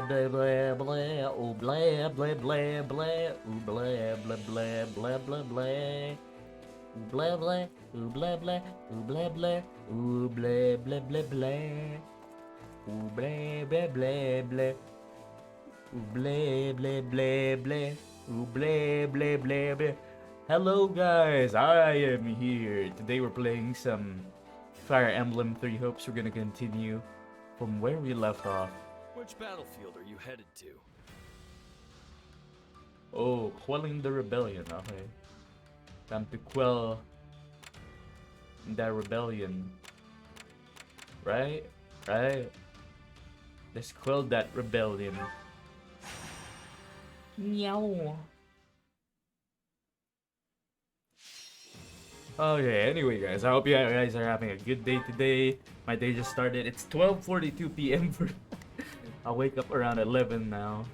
bleh bleh bleh, oh bleh bleh bleh bleh, ooh bleh bleh bleh bleh bleh bleh, ooh bleh bleh, ooh bleh bleh, ooh bleh bleh, ooh bleh bleh bleh bleh, ooh bleh bleh bleh bleh, ooh bleh bleh bleh bleh, ooh bleh bleh bleh bleh. Hello guys, I am here. Today we're playing some Fire Emblem 3 Hopes. We're gonna continue from where we left off. Which battlefield are you headed to? Oh, quelling the rebellion. Okay. Time to quell that rebellion. Right? Right. Let's quell that rebellion. Meow. Okay, anyway guys, I hope you guys are having a good day today. My day just started. It's 12:42 p.m. for I'll wake up around 11 now.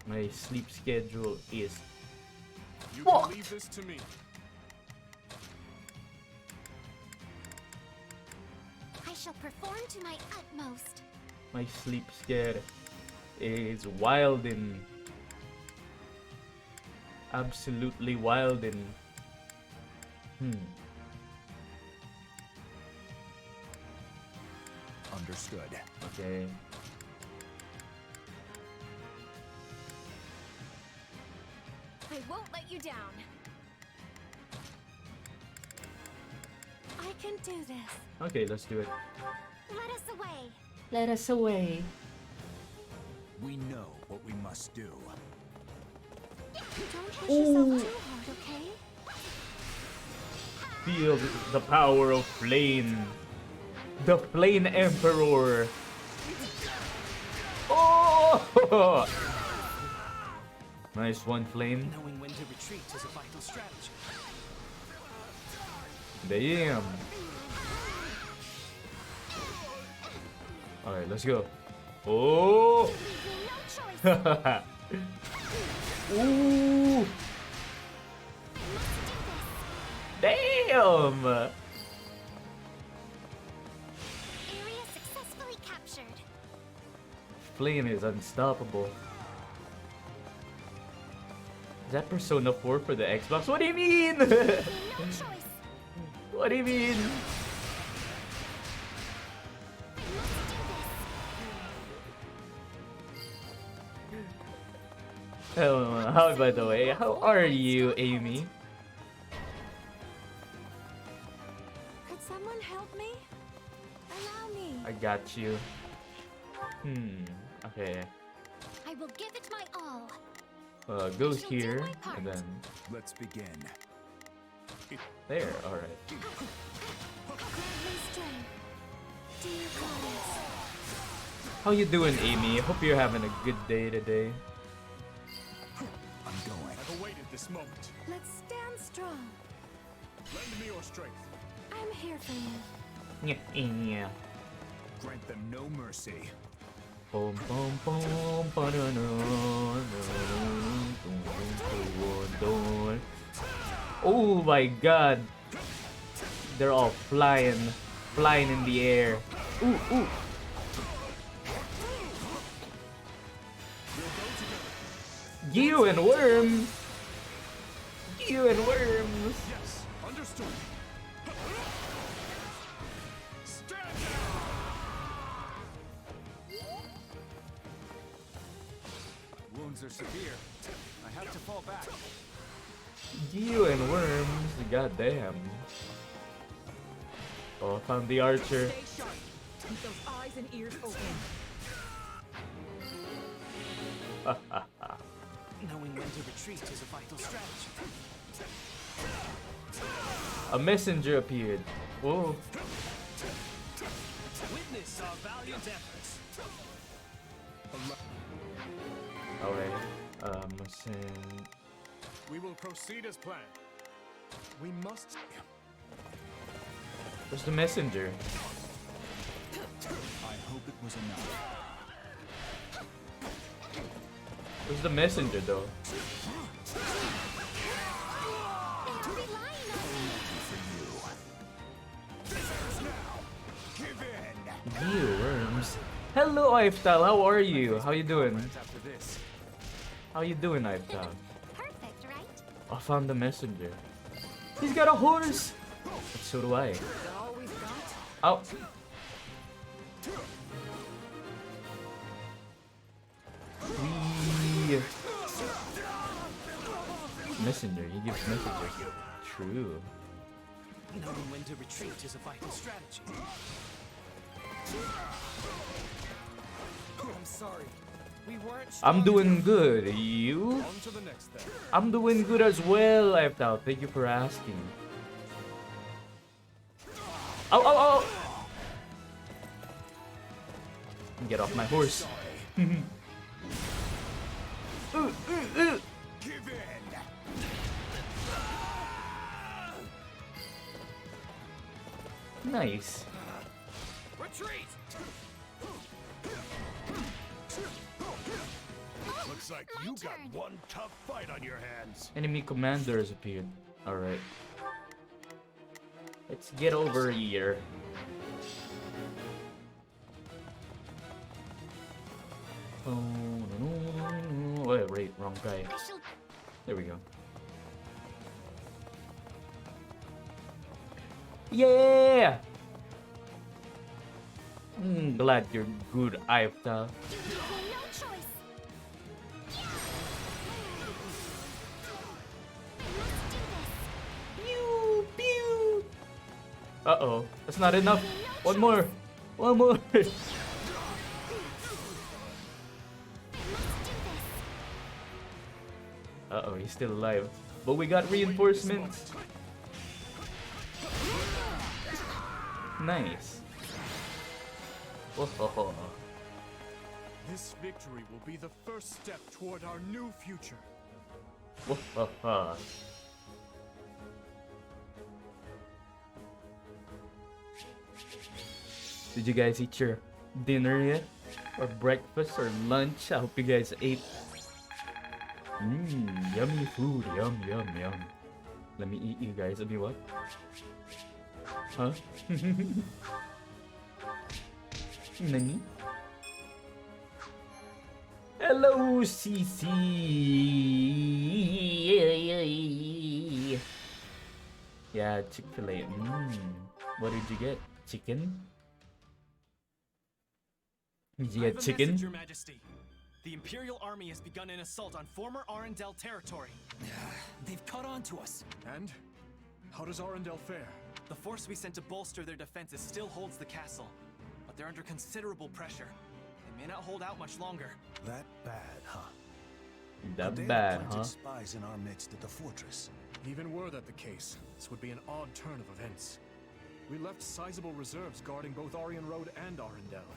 My sleep schedule is You can leave this to me. I shall perform to my utmost. my sleep schedule is wildin'. Absolutely wildin'. Understood. Okay. I won't let you down. I can do this. Okay, let's do it. Let us away. Let us away. We know what we must do. Don't push yourself too hard, okay? Feel the power of Flame. The Flame Emperor. Oh! Nice one, Flame. Knowing when to retreat is a vital strategy. Damn. Alright, let's go. Oh! No choice. Ooh! Damn! Area successfully captured. Flame is unstoppable. Is that Persona 4 for the Xbox? What do you mean? No choice. What do you mean? Oh, how by the way, how are you, Amy? Could someone help me? Allow me. I got you. Okay. I will give it my all. Go here, and then Let's begin. there, alright. Grant me strength. Dear goddess. How you doing, Amy? Hope you're having a good day today. I'm going. I've awaited this moment. Let's stand strong. Lend me your strength. I'm here for you. Yeah. Grant them no mercy. Boom, boom, boom, oh my god. They're all flying in the air. Ooh. You and worms. You and worms. Yes, understood. Stand down. Wounds are severe. I have to fall back. You and worms. Goddamn. Oh, I found the archer. Stay sharp. Keep those eyes and ears open. Knowing when to retreat is a vital strategy. A messenger appeared. Whoa. Witness our valiant efforts. Alright. Send. We will proceed as planned. We must. Where's the messenger? I hope it was enough. Where's the messenger though? You worms. Hello, Iftal. How are you? How you doing? After this. How you doing, Iftal? Perfect, right? I found the messenger. He's got a horse. But so do I. Is that all we've got? Oh. Wee. Messenger. He gives messages. True. Knowing when to retreat is a vital strategy. I'm sorry. We weren't I'm strong doing enough. good. You? On to the next thing. I'm doing good as well, Iftal. Thank you for asking. Oh, oh, oh! Get off my horse. Give in. Nice. Retreat. Looks like My you got turn. one tough fight on your hands. Enemy commander has appeared. Alright. Let's get over here. Oh, no. Wait, wrong guy. I shall There we go. Yeah! Glad you're good, Iftal. give people no choice. I must do this. Pew, pew. Uh-oh, that's not enough. One more. One more. I must do this. Uh-oh, he's still alive. But we got reinforcements. Nice. Oh, This victory will be the first step toward our new future. Did you guys eat your dinner yet? Or breakfast or lunch? I hope you guys ate. Yummy food. Yum, yum, yum. Let me eat you guys. Let me what? Huh? Nani? Hello, CC. Yeah, Chick-fil-A. What did you get? Chicken? Did you I have get a chicken? message, Your Majesty. The Imperial Army has begun an assault on former Arendelle territory. They've caught on to us. And? How does Arendelle fare? The force we sent to bolster their defenses still holds the castle, but they're under considerable pressure. They may not hold out much longer. That bad, huh? That They have bad, planted huh? spies in our midst at the fortress. Even were that the case, this would be an odd turn of events. We left sizable reserves guarding both Aryan Road and Arendelle.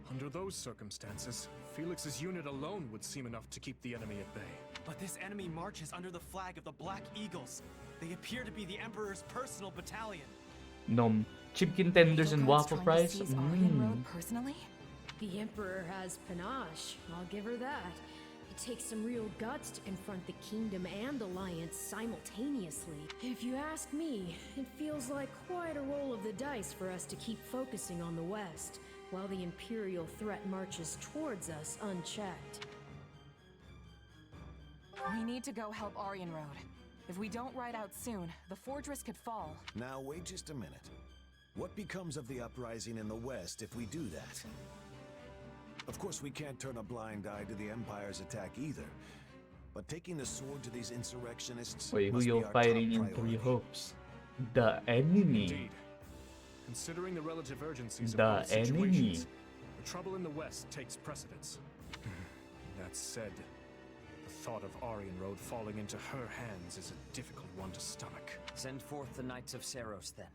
Under those circumstances, Felix's unit alone would seem enough to keep the enemy at bay. But this enemy marches under the flag of the Black Eagles. They appear to be the Emperor's personal battalion. Nom. Chicken tenders and waffle fries? Seize Aryan Road personally? The Emperor has panache, I'll give her that. It takes some real guts to confront the Kingdom and Alliance simultaneously. If you ask me, it feels like quite a roll of the dice for us to keep focusing on the West, while the Imperial threat marches towards us unchecked. We need to go help Aryan Road. If we don't ride out soon, the fortress could fall. Now wait just a minute. What becomes of the uprising in the west if we do that? Of course, we can't turn a blind eye to the Empire's attack either. But taking the sword to these insurrectionists Wait, who must be you're our fighting top in Three priority. Hopes? The enemy. Indeed. Considering the relative urgencies of The both situations, enemy. the trouble in the West takes precedence. That said, the thought of Aryan Road falling into her hands is a difficult one to stomach. Send forth the Knights of Saros, then.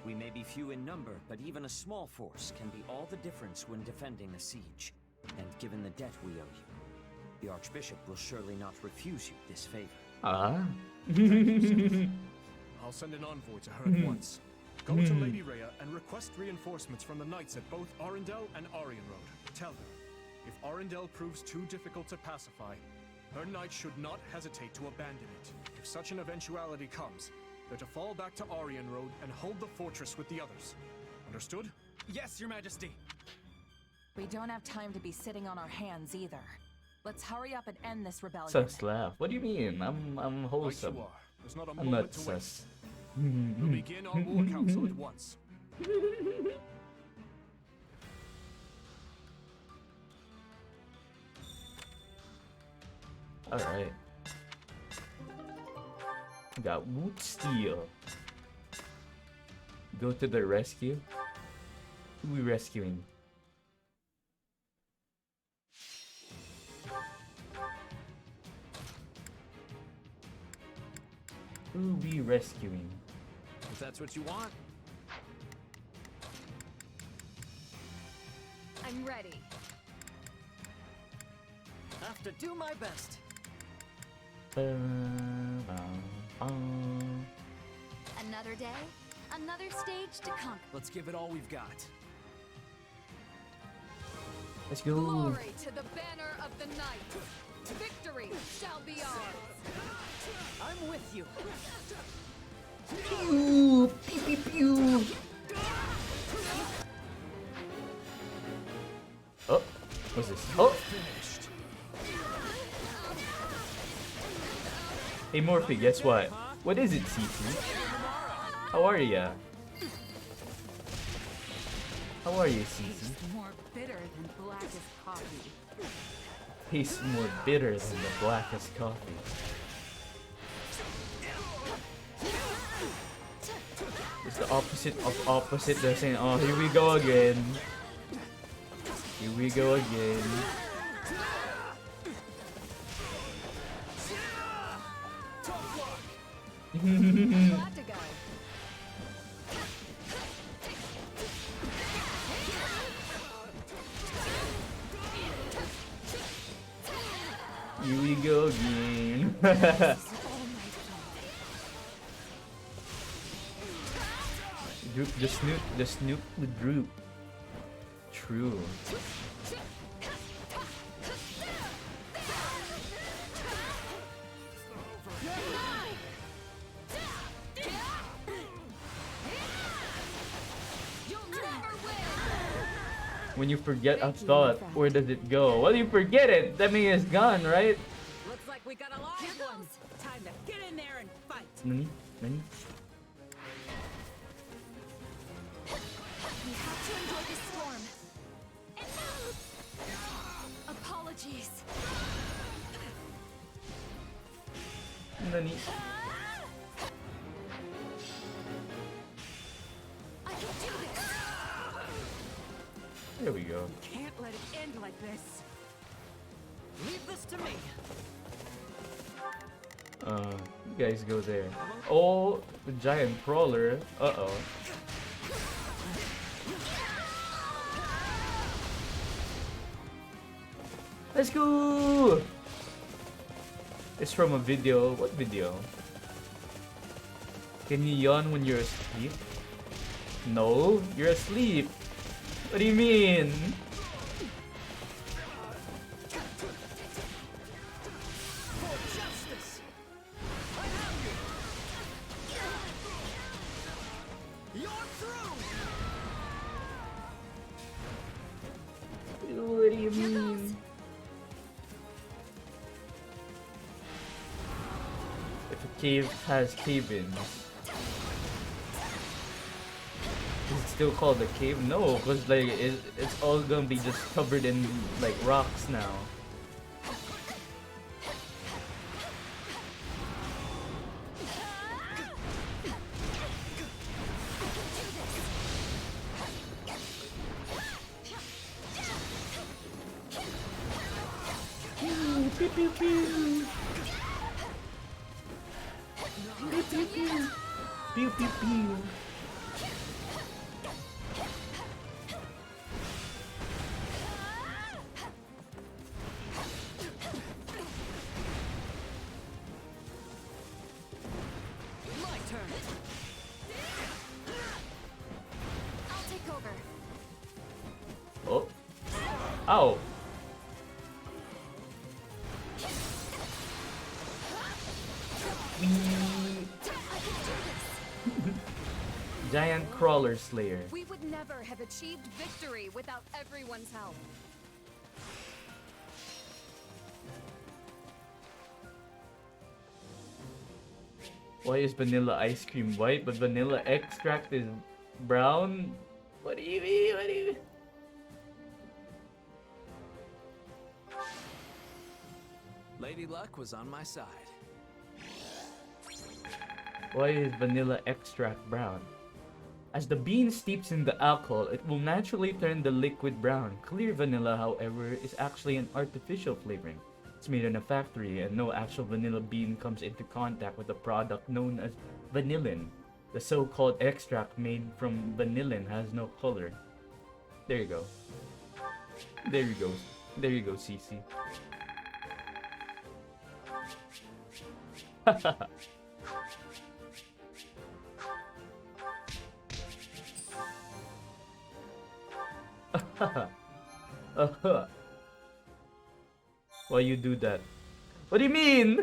We may be few in number, but even a small force can be all the difference when defending a siege. And given the debt we owe you, the Archbishop will surely not refuse you this favor. Ah. I'll send an envoy to her at once. Go to Lady Rhea and request reinforcements from the knights at both Arendelle and Aryan Road. Tell her, if Arendelle proves too difficult to pacify, her knights should not hesitate to abandon it. If such an eventuality comes, they're to fall back to Aryan Road and hold the fortress with the others. Understood? Yes, Your Majesty. We don't have time to be sitting on our hands either. Let's hurry up and end this rebellion. Sus laugh. What do you mean? I'm Right you wholesome. are. There's not a I'm moment not to waste. sus. We'll begin our war council at once. Alright. We got Woot Steel. Go to the rescue. Who we rescuing? Who we rescuing? If that's what you want. I'm ready. Have to do my best. Another day, another stage to conquer. Let's give it all we've got. Let's go. Glory to the banner of the night. Victory shall be ours. I'm with you. Pew, pew, pew, pew. Oh, what's this? Oh. Hey Morphy, guess what? What is it, Cece? How are ya? How are you, Cece? More bitter than blackest coffee. Tastes more bitter than the blackest coffee. It's the opposite of opposite. They're saying, oh, here we go again. Here we go again. Glad to go. Here we go again. Droop the snoop, the droop. True. When you forget a thought, where does it go? Well, you forget it. That means it's gone, right? Looks like we got a live one. Time to get in there and fight. Nani? Nani? We have to enjoy this storm. Apologies. Nani? I can do this. There we go. Can't let it end like this. Leave this to me. You guys go there. Oh, the giant crawler. Uh-oh. Let's go! It's from a video. What video? Can you yawn when you're asleep? No, you're asleep. What do you mean? What do you mean? If a cave has cave-ins, is it still called a cave? No, because like it's all gonna be just covered in like rocks now. Pew, pew, pew. Pew, pew, pew. Pew, pew, pew. My turn. I'll take over. Oh. Ow. Giant crawler slayer. We would never never have achieved victory without everyone's help. Why is vanilla ice cream white but vanilla extract is brown? What do you mean? What do you mean? Lady Luck was on my side. Why is vanilla extract brown? As the bean steeps in the alcohol, it will naturally turn the liquid brown. Clear vanilla, however, is actually an artificial flavoring. It's made in a factory, and no actual vanilla bean comes into contact with a product known as vanillin. The so-called extract made from vanillin has no color. There you go. There you go. There you go, CC. Why you do that? What do you mean?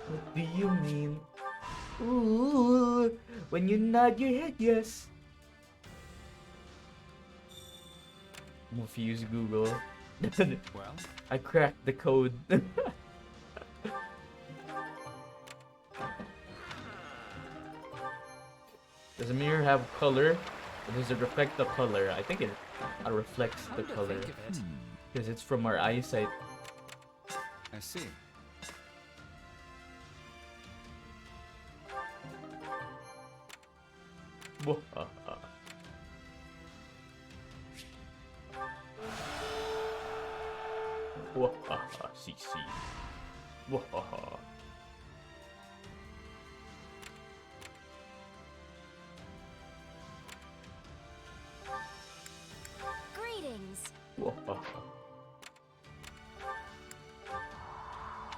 What do you mean? Ooh, when you nod your head, yes. Morphy, use Google. Well, I cracked the code. Does a mirror have color? Or does it reflect the color? I think it reflects the color. Because it's from our eyesight. I see. CC. Greetings.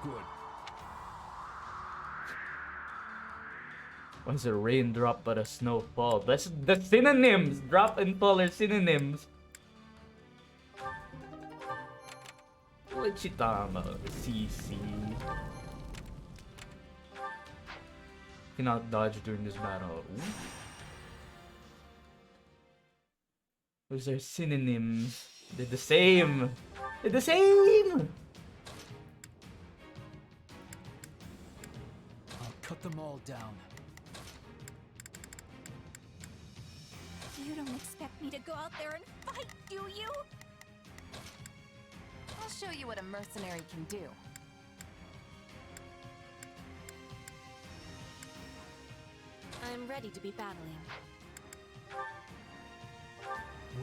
Good. What's a raindrop but a snowfall? That's the synonyms! Drop and fall are synonyms. Wichitama, CC. Cannot dodge during this battle. Ooh. Those are synonyms. They're the same. They're the same. I'll cut them all down. You don't expect me to go out there and fight, do you? I'll show you what a mercenary can do. I'm ready to be battling.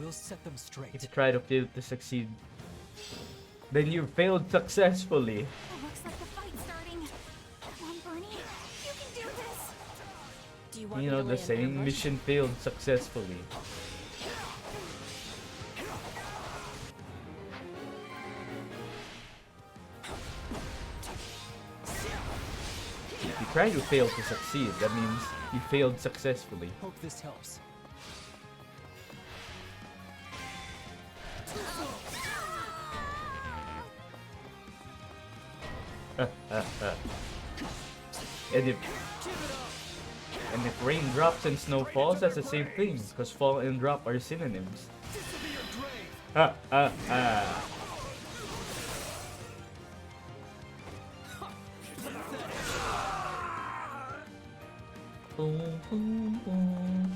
We'll set them straight. If you try to fail to succeed, then you failed successfully. It looks like the fight's starting. Come on, Bernie. You can do this. Do you want You me know to the lay an saying, ambush? mission failed successfully. If you try to fail to succeed, that means you failed successfully. Hope this helps. And if rain drops and snow falls, that's the same thing, because fall and drop are synonyms. Ha ha ha. Boom, boom, boom.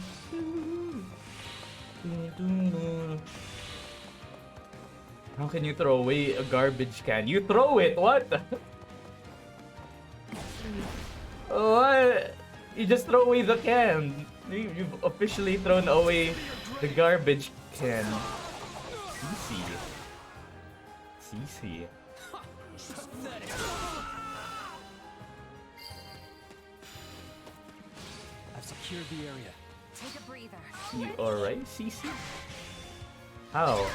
How can you throw away a garbage can? You throw it! What? What? You just throw away the can. You've officially thrown away the garbage can. CC. CC. I've secured the area. Take a breather. You alright, CC? How?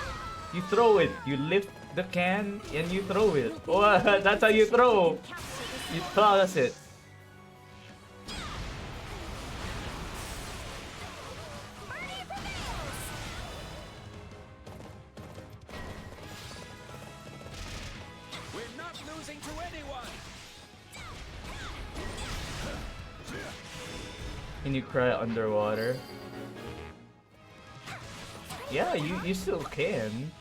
You throw it. You lift the can and you throw it. What? That's how you throw. You toss it. We're not losing to anyone. Can you cry underwater? Yeah, you still can.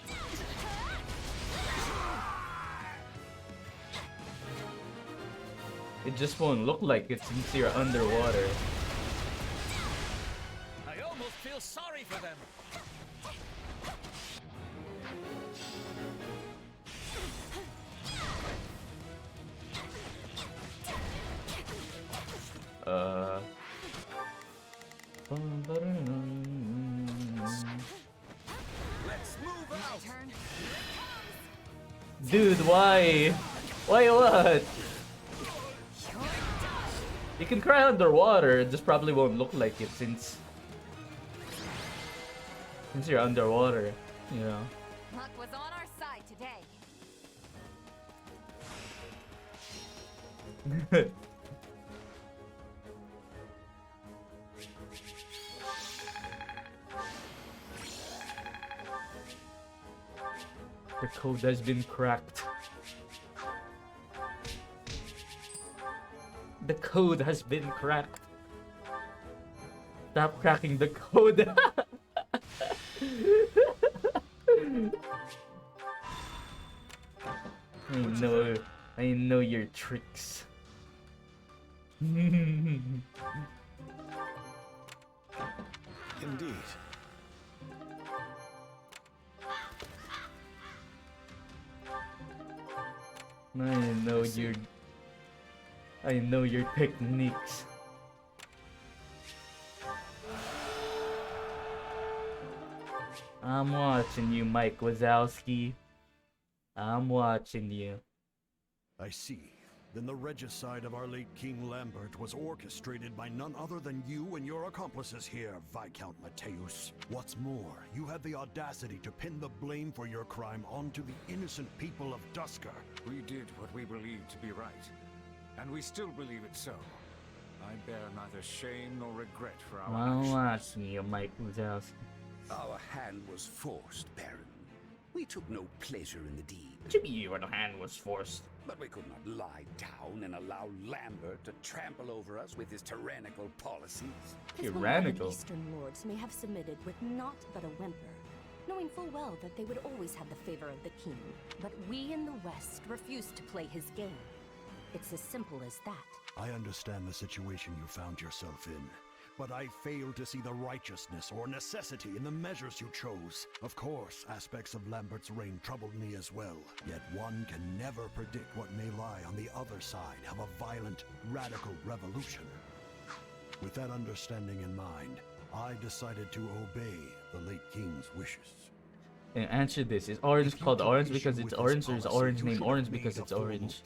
It just won't look like it since you're underwater. I almost feel sorry for them. Let's move out. Dude, why? Why what? You can cry underwater, it just probably won't look like it since you're underwater, you know. Luck was on our side today. The code has been cracked. The code has been cracked. Stop cracking the code. I know your tricks. Indeed. I know your techniques. I'm watching you, Mike Wazowski. I'm watching you. I see. Then the regicide of our late King Lambert was orchestrated by none other than you and your accomplices here, Viscount Mateus. What's more, you had the audacity to pin the blame for your crime onto the innocent people of Dusker. We did what we believed to be right, and we still believe it so. I bear neither shame nor regret for our I'm actions. watching you, Mike Wazowski. Our hand was forced, Baron. We took no pleasure in the deed. What do you mean your hand was forced? But we could not lie down and allow Lambert to trample over us with his tyrannical policies. Tyrannical? Eastern lords may have submitted with naught but a whimper, knowing full well that they would always have the favor of the king. But we in the West refused to play his game. It's as simple as that. I understand the situation you found yourself in, but I fail to see the righteousness or necessity in the measures you chose. Of course, aspects of Lambert's reign troubled me as well, yet one can never predict what may lie on the other side of a violent, radical revolution. With that understanding in mind, I decided to obey the late king's wishes. And answer this, is orange called orange because it's orange, or is orange named orange because it's orange?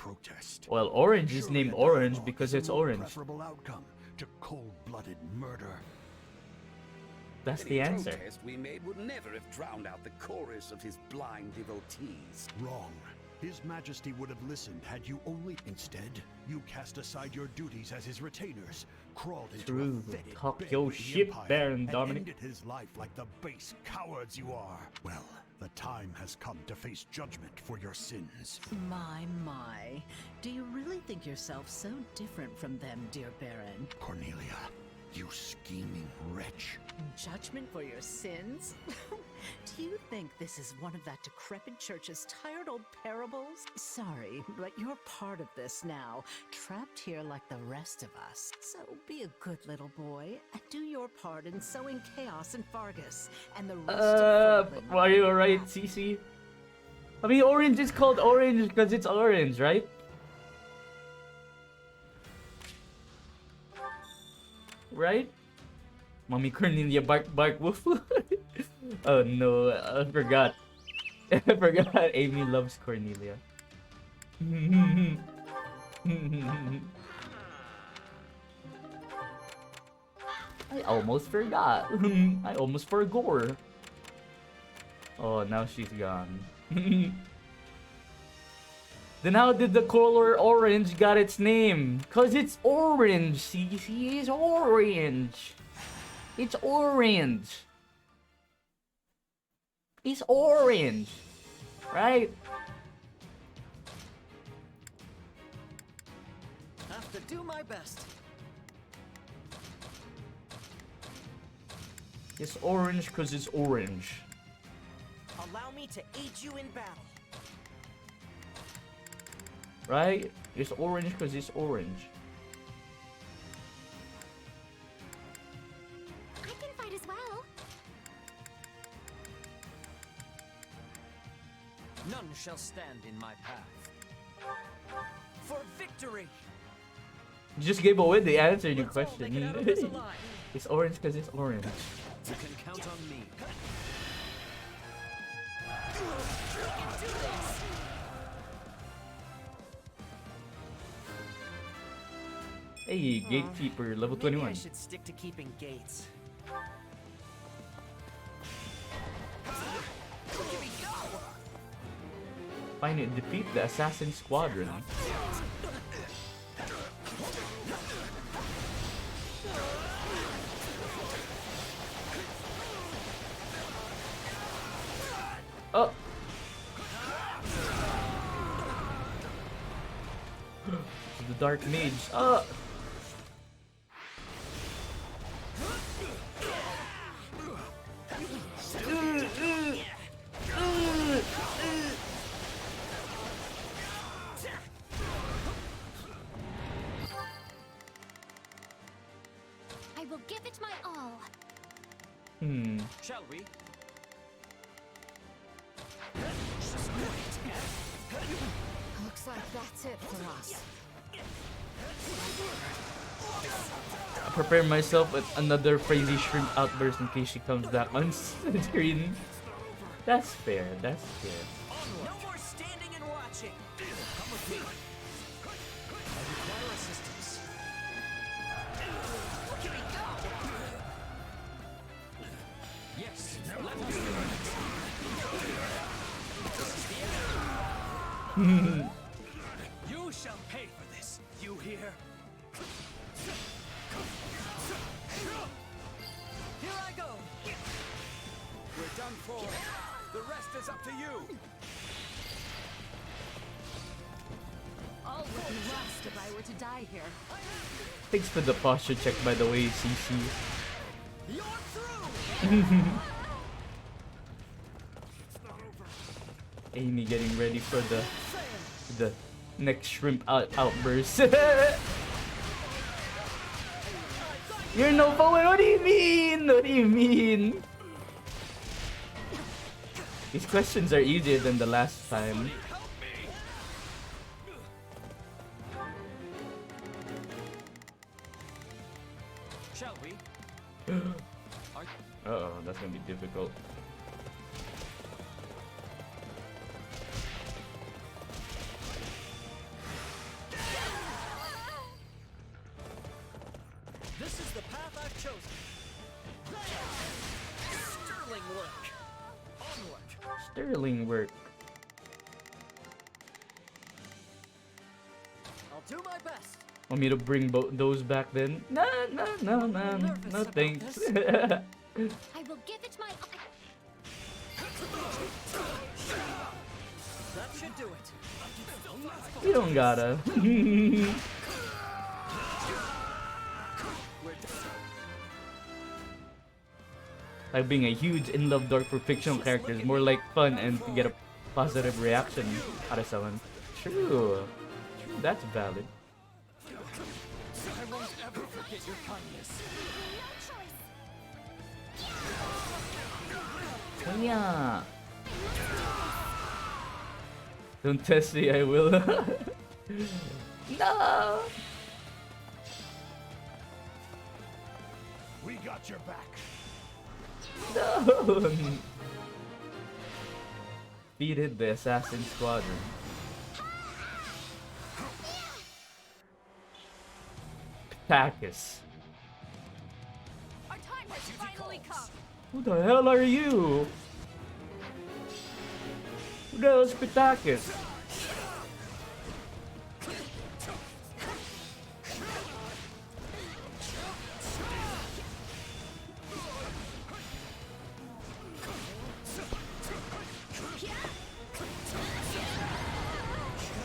Well, orange is named orange because it's orange. Preferable outcome to cold-blooded murder. That's Any the answer. protest we made would never have drowned out the chorus of his blind devotees. Wrong. His Majesty would have listened had you only... Instead, you cast aside your duties as his retainers, crawled into True. a fetid Talk bed your with the shit, Empire, Baron and Dominic. ended his life like the base cowards you are. Well, the time has come to face judgment for your sins. My. Do you really think yourself so different from them, dear Baron? Cornelia, you scheming wretch. Judgment for your sins? Do you think this is one of that decrepit church's tired old parables? Sorry, but you're part of this now, trapped here like the rest of us. So be a good little boy and do your part in sowing chaos in Fargus and the rest of Ferlin. Are you alright, Cece? I mean, orange is called orange because it's orange, right? Right? Mommy Cornelia bark woof. Oh no, I forgot. I forgot Amy loves Cornelia. I almost forgot. I almost forgot. Oh, now she's gone. Then how did the color orange got its name? Cause it's orange, Cece, it's orange. It's orange. It's orange. Right? Have to do my best. It's orange because it's orange. Allow me to aid you in battle. Right? It's orange because it's orange. I can fight as well. None shall stand in my path. For victory! You just gave away the answer to your question. It's orange because it's orange. You can count on me. Hey, gatekeeper, level Maybe 21. I should stick to keeping gates. Here we go! Finally, defeat the assassin squadron. Oh! The dark mage. Oh! I will give it my all. Shall we? Looks like that's it for us. I prepare myself with another crazy shrimp outburst in case she comes back on screen. That's fair, that's fair. No more standing and watching! Come with me. I require assistance. Here we go! Yes, let us do it. You shall pay for this, you hear? Here I go! We're done for. The rest is up to you. All would be lost if I were to die here. Thanks for the posture check, by the way, CC. You're through! Amy getting ready for the next shrimp outburst. You're no poet. What do you mean? What do you mean? These questions are easier than the last time. Shall we? Uh-oh, that's gonna be difficult. This is the path I've chosen. Sterling work. Onward. Sterling work. I'll do my best. Want me to bring those back then? No, no thanks. I will give it my all. That should do it. You don't gotta. Like being a huge in love dork for fictional characters, more like fun and to get a positive reaction out of someone. True, that's valid. I won't ever forget your kindness. Yeah. Don't test me, I will. No. We got your back. No. Defeated the assassin squadron. Takis. Our time has finally come. Who the hell are you? Who the hell is Pitakis?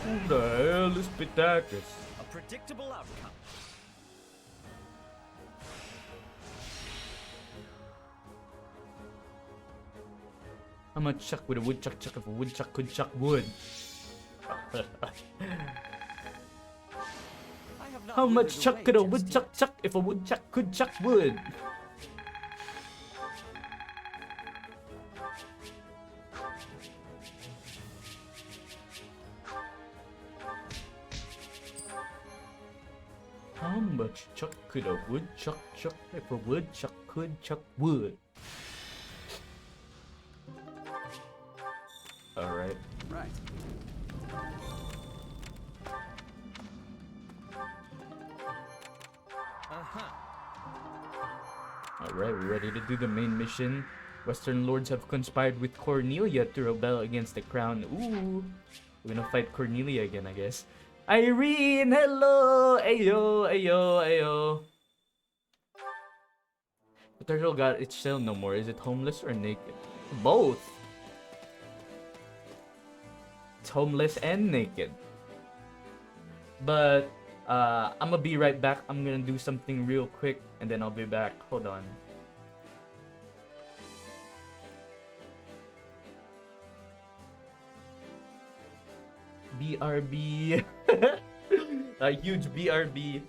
Who the hell is Pitakis? A predictable outcome. How much chuck would a woodchuck chuck if a woodchuck could chuck wood? How much chuck could a woodchuck chuck if a woodchuck could chuck wood? How much chuck could a woodchuck chuck if a woodchuck could chuck wood? Alright. Right. Alright, we're ready to do the main mission. Western lords have conspired with Cornelia to rebel against the crown. Ooh. We're gonna fight Cornelia again, I guess. Irene, hello! Ayo, ayo, ayo. The turtle got its shell no more. Is it homeless or naked? Both! It's homeless and naked. But, I'm gonna be right back. I'm gonna do something real quick and then I'll be back. Hold on. BRB. A huge BRB.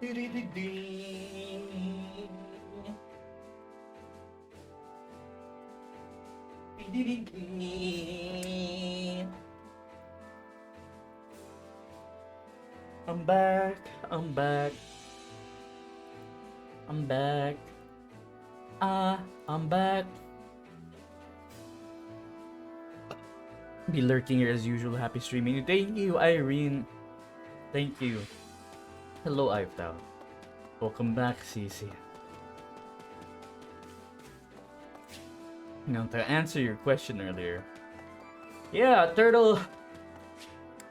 I'm back. I'm back. I'm back. I'm back. Be lurking here as usual. Happy streaming. Thank you, Irene. Thank you. Hello, Iftal. Welcome back, Cece. Now, to answer your question earlier. Yeah, a turtle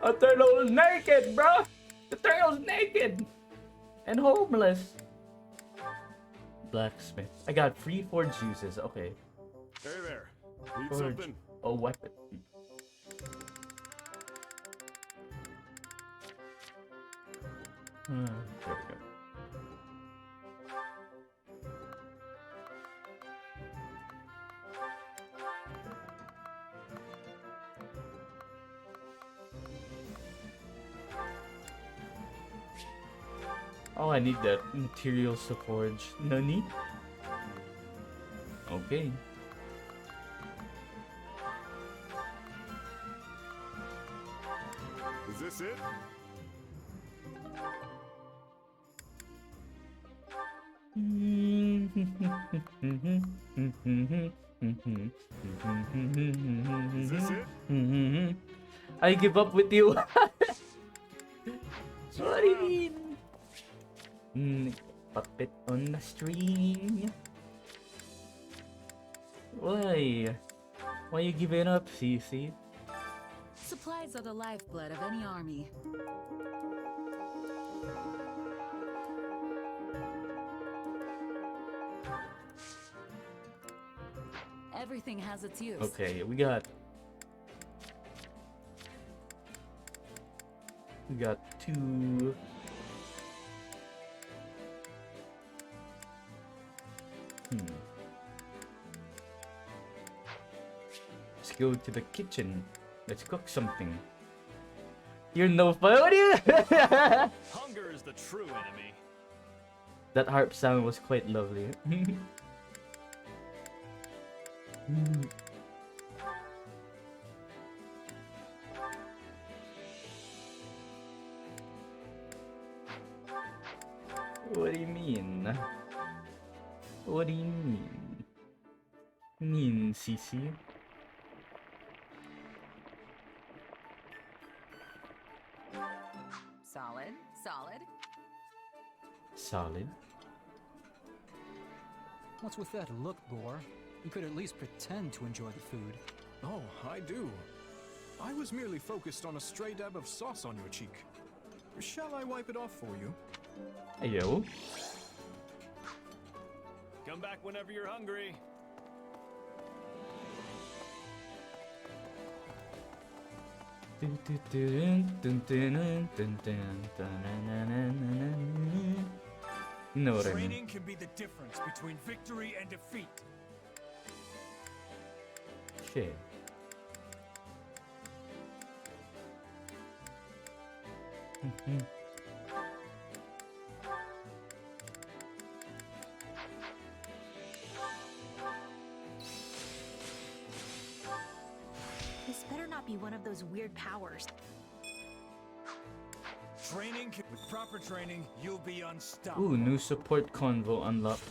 is naked, bro. The turtle's naked and homeless. Blacksmith. I got free forge uses. Okay. Hey there. Need Forge something? a weapon. There we go. Oh, I need that materials to forge. Nani? Okay. Is this it? Is this it? I give up with you. What do you mean? Puppet on the string. Why? Why you giving up, Cece? Supplies are the lifeblood of any army. Everything has its use. Okay, we got two. Let's go to the kitchen. Let's cook something. You're no fun. What are you? Hunger is the true enemy. That harp sound was quite lovely. What do you mean? What do you mean? Mean, Cece? Solid, solid. Solid. What's with that look, Boar? You could at least pretend to enjoy the food. Oh, I do. I was merely focused on a stray dab of sauce on your cheek. Shall I wipe it off for you? Ayo. Come back whenever you're hungry. You know what I Training mean. can be the difference between victory and defeat. Shit. This better not be one of those weird powers. With proper training, you'll be unstoppable. Ooh, new support convo unlocked.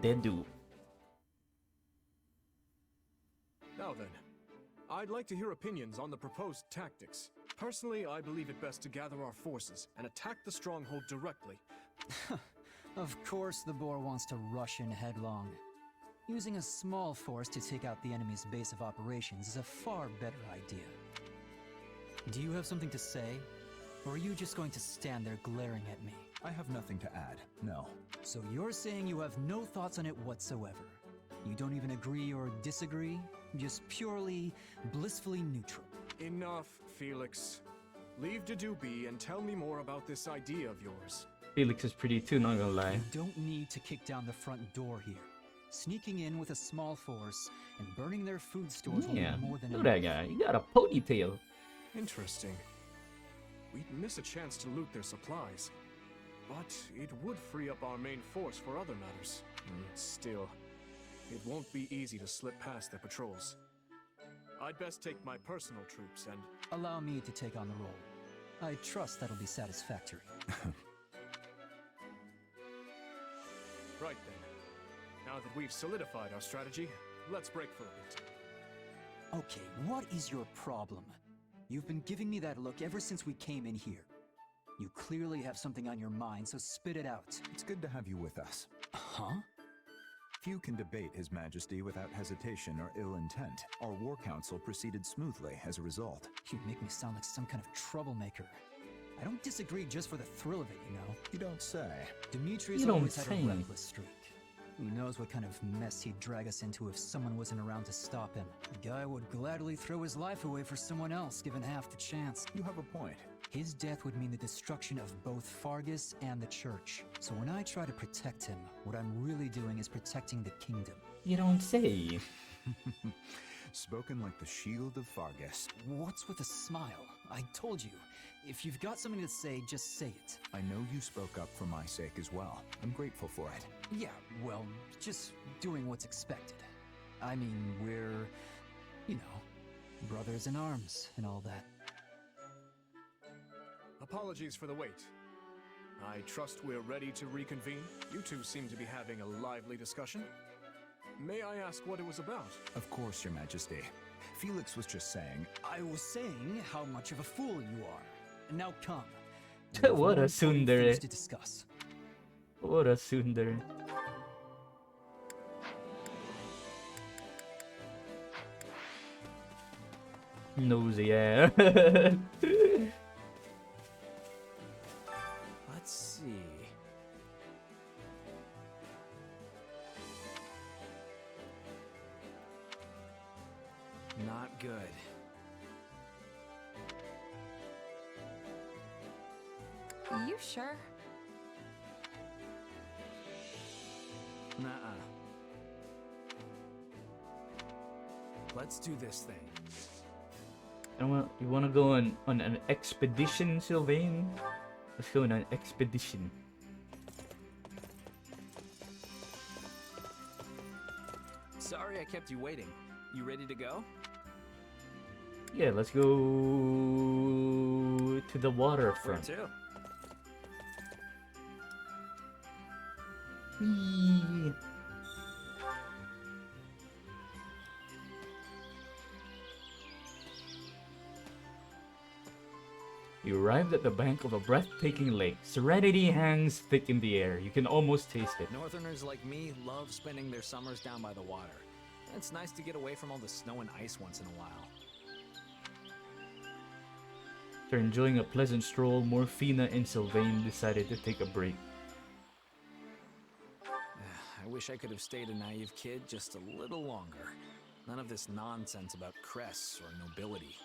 Dedu. Now then, I'd like to hear opinions on the proposed tactics. Personally, I believe it best to gather our forces and attack the stronghold directly. Of course the Boar wants to rush in headlong. Using a small force to take out the enemy's base of operations is a far better idea. Do you have something to say? Or are you just going to stand there glaring at me? I have nothing to add, no. So you're saying you have no thoughts on it whatsoever? You don't even agree or disagree? Just purely, blissfully neutral? Enough, Felix. Leave Dedu be and tell me more about this idea of yours. Felix is pretty too, not gonna lie. You don't need to kick down the front door here. Sneaking in with a small force and burning their food stores will Yeah, be more than look at that guy. He got a ponytail. Interesting. We'd miss a chance to loot their supplies. But it would free up our main force for other matters. Still, it won't be easy to slip past their patrols. I'd best take my personal troops and... Allow me to take on the role. I trust that'll be satisfactory. Right then. Now that we've solidified our strategy, let's break for a bit. Okay, what is your problem? You've been giving me that look ever since we came in here. You clearly have something on your mind, so spit it out. It's good to have you with us. Huh? Few can debate His Majesty without hesitation or ill intent. Our war council proceeded smoothly as a result. You make me sound like some kind of troublemaker. I don't disagree just for the thrill of it, you know? You don't say. Dimitri's You don't always had say. a reckless streak. Who knows what kind of mess he'd drag us into if someone wasn't around to stop him. The guy would gladly throw his life away for someone else, given half the chance. You have a point. His death would mean the destruction of both Fargus and the Church. So when I try to protect him, what I'm really doing is protecting the kingdom. You don't say. Spoken like the shield of Fargus. What's with a smile? I told you, if you've got something to say, just say it. I know you spoke up for my sake as well. I'm grateful for it. Yeah, well, just doing what's expected. I mean, we're, you know, brothers in arms and all that. Apologies for the wait. I trust we're ready to reconvene. You two seem to be having a lively discussion. May I ask what it was about? Of course, Your Majesty. Felix was just saying... I was saying how much of a fool you are. Now come. What a tsundere. To discuss. What a tsundere. Nosy ass. Let's see. Not good. You sure? Nuh-uh. Let's do this thing. You wanna go on an expedition, Sylvain? Let's go on an expedition. Sorry I kept you waiting. You ready to go? Yeah, let's go to the waterfront. Where to? Whee. You arrived at the bank of a breathtaking lake. Serenity hangs thick in the air. You can almost taste it. Northerners like me love spending their summers down by the water. It's nice to get away from all the snow and ice once in a while. After enjoying a pleasant stroll, Morphina and Sylvain decided to take a break. I wish I could have stayed a naive kid just a little longer. None of this nonsense about crests or nobility.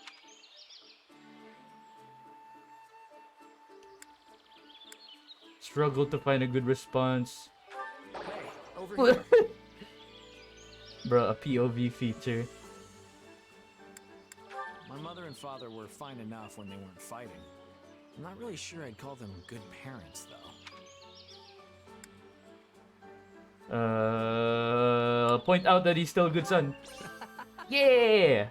Struggled to find a good response. Hey, over here. Bruh, a POV feature. My mother and father were fine enough when they weren't fighting. I'm not really sure I'd call them good parents, though. Point out that he's still a good son. Yeah!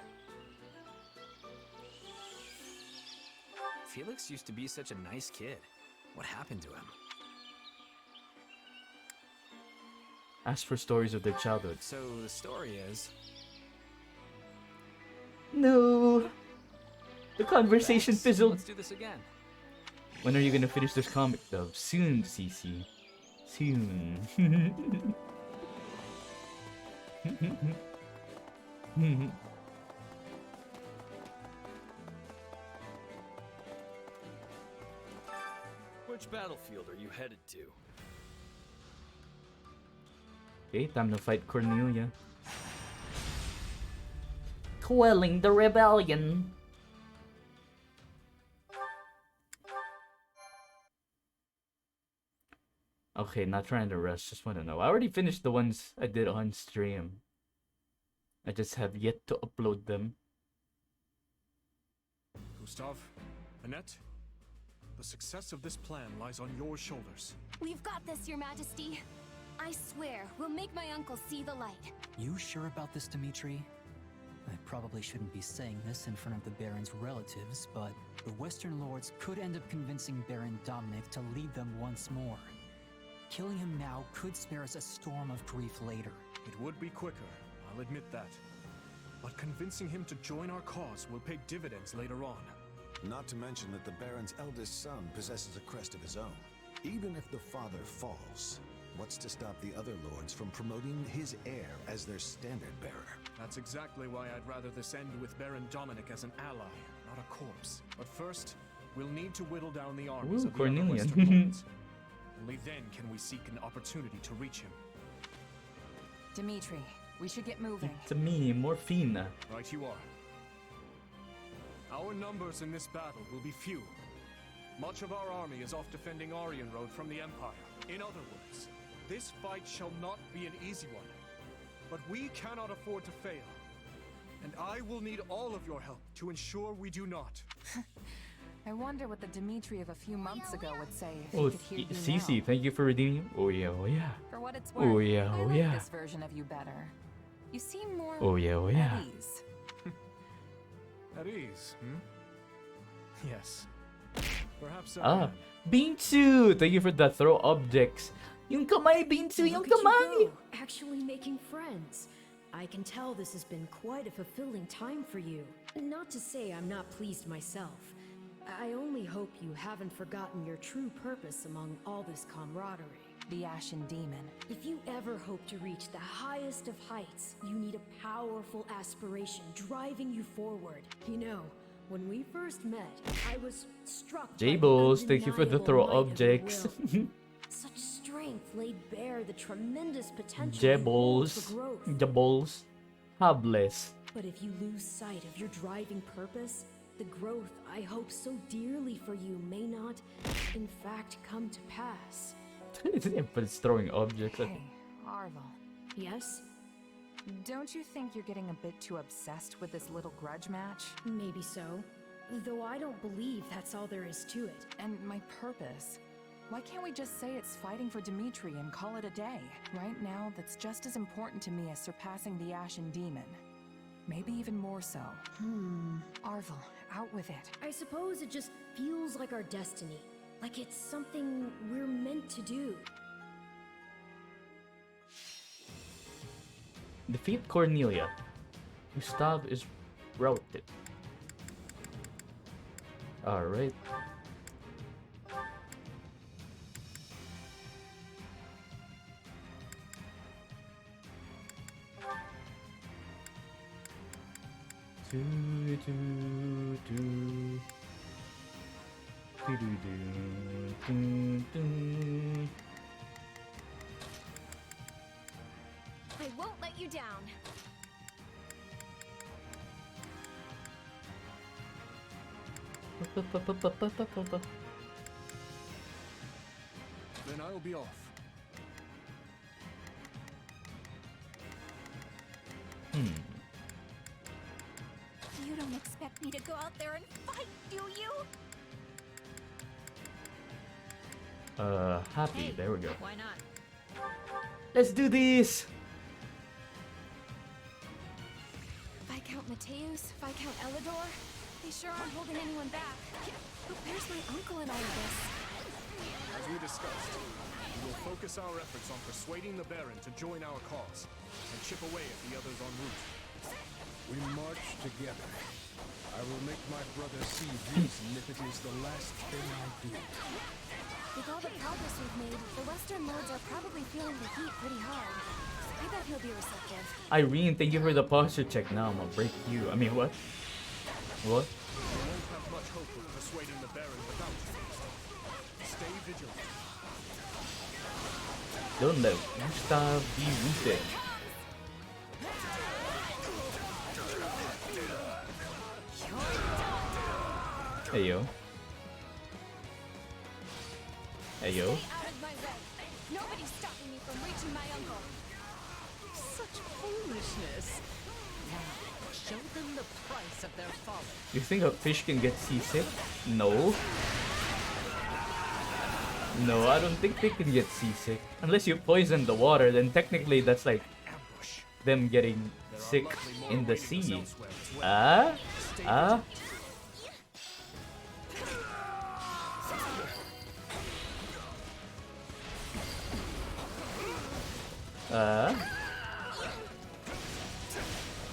Felix used to be such a nice kid. What happened to him? Ask for stories of their childhood. So the story is... No! The conversation fizzled. Let's do this again. When are you gonna finish this comic though? Soon, CC. Soon. Which battlefield are you headed to? Okay, time to fight Cornelia. Quelling the rebellion. Okay, not trying to rush, just want to know. I already finished the ones I did on stream. I just have yet to upload them. Gustav, Annette, the success of this plan lies on your shoulders. We've got this, Your Majesty. I swear, we'll make my uncle see the light. You sure about this, Dimitri? I probably shouldn't be saying this in front of the Baron's relatives, but the Western Lords could end up convincing Baron Dominic to lead them once more. Killing him now could spare us a storm of grief later. It would be quicker, I'll admit that. But convincing him to join our cause will pay dividends later on. Not to mention that the Baron's eldest son possesses a crest of his own. Even if the father falls, what's to stop the other lords from promoting his heir as their standard bearer? That's exactly why I'd rather this end with Baron Dominic as an ally, not a corpse. But first, we'll need to whittle down the armies of the other Western lords. Only then can we seek an opportunity to reach him. Dimitri, we should get moving. It's me, Morphine. Right you are. Our numbers in this battle will be few. Much of our army is off defending Aryan Road from the Empire. In other words, this fight shall not be an easy one. But we cannot afford to fail. And I will need all of your help to ensure we do not. I wonder what the Dimitri of a few months ago would say if Oh, he could hear you Cece, now. thank you for redeeming. Oh yeah, oh yeah. For what it's worth, Oh yeah, I oh like yeah. this version of you better. You seem more Oh yeah, oh yeah. at ease. At ease, hmm? Yes. Perhaps Binsu! Thank you for the throw objects. Yung kamay, Binsu, yung Look at you kamay! go, actually making friends. I can tell this has been quite a fulfilling time for you. Not to say I'm not pleased myself. I only hope you haven't forgotten your true purpose among all this camaraderie. The Ashen Demon. If you ever hope to reach the highest of heights, you need a powerful aspiration driving you forward. You know, when we first met, I was struck by the Jables, thank you for the throw undeniable might of your objects. will. Such strength laid bare the tremendous potential Jables. for growth. Jables. Hables. But if you lose sight of your driving purpose, the growth I hope so dearly for you may not, in fact, come to pass. But it's throwing objects at Hey, Arvel. Yes? Don't you think you're getting a bit too obsessed with this little grudge match? Maybe so. Though I don't believe that's all there is to it. And my purpose? Why can't we just say it's fighting for Dimitri and call it a day? Right now, that's just as important to me as surpassing the Ashen Demon. Maybe even more so. Arvel, out with it. I suppose it just feels like our destiny. Like it's something we're meant to do. Defeat Cornelia. Gustav is routed. Alright. I won't let you down. Then I'll be off. You don't expect me to go out there and fight, do you? Happy. There we go. Why not? Let's do this! Viscount Mateus, Viscount Elidor, they sure aren't holding anyone back. But where's my uncle in all of this? As we discussed, we will focus our efforts on persuading the Baron to join our cause and chip away at the others en route. We march together. I will make my brother see reason if it is the last thing I do. With all the progress we've made, the Western Lords are probably feeling the heat pretty hard. I bet he'll be receptive. Irene, thank you for the posture check. Now I'm gonna break you. I mean, what? What? We won't have much hope of persuading the Baron without you. Stay vigilant. Don't let Gustav be rooted. Hey yo. Hey yo. Stay out of my way. Nobody's stopping me from reaching my uncle. Such foolishness. Now, show them the price price of their folly. You think a fish can get seasick? No. No, I don't think they can get seasick. Unless you poison the water, then technically that's like them getting sick in the sea. Ah? Ah?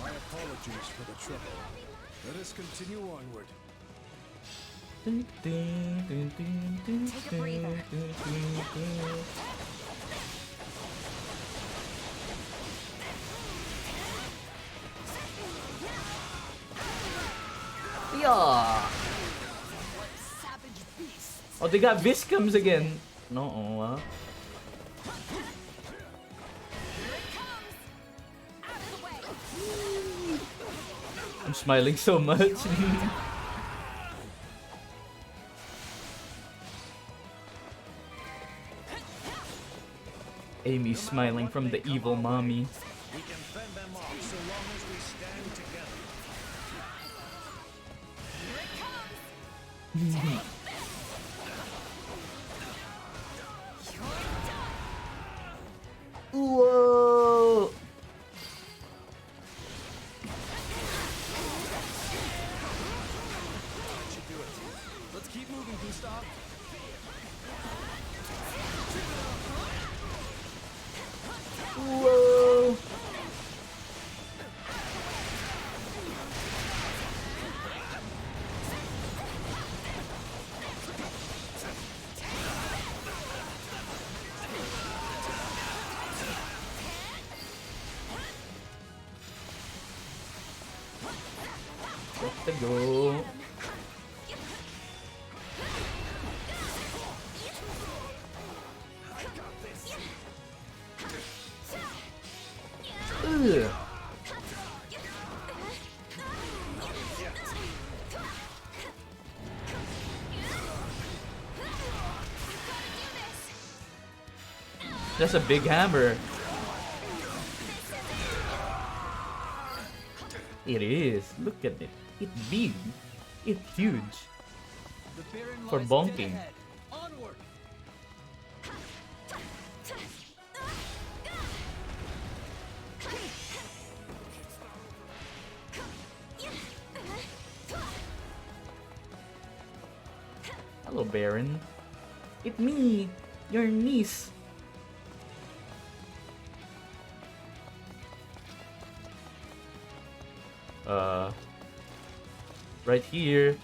My apologies for the trouble. Let us continue onward. Take a breather. Yeah. Oh, they got Viscums again. No. I'm smiling so much. Amy's smiling from the evil mommy. We can fend them off so long as we stand together. Whoa! That should do it. Let's keep moving, Gustav. Whoa! Let's go. Ugh. That's a big hammer. It is. Look at it. It's big. It's huge. For bonking. Onward. Hello, Baron. It's me, your niece. Right here.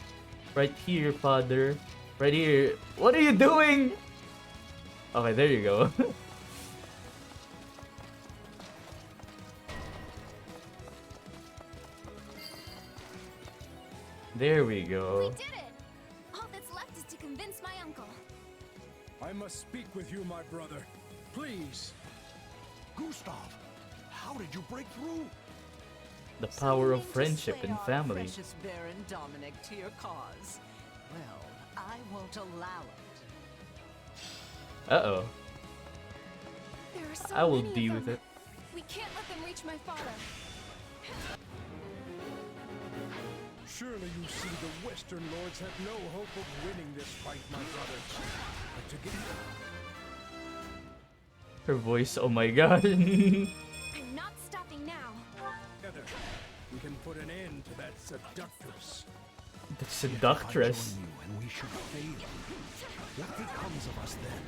Right here, father. Right here. What are you doing? Okay, there you go. There we go. We did it! All that's left is to convince my uncle. I must speak with you, my brother. Please. Gustav, how did you break through? The power of friendship and family. Precious Baron Dominic to your cause. Well, I won't allow it. Uh-oh. There are so I will many deal of with them. it. We can't let them reach my father. Surely you see the Western Lords have no hope of winning this fight, my brother. But together... Her voice, oh my god. I'm not stopping now. Together, we can put an end to that seductress. The seductress. And we should fail. What becomes of us then?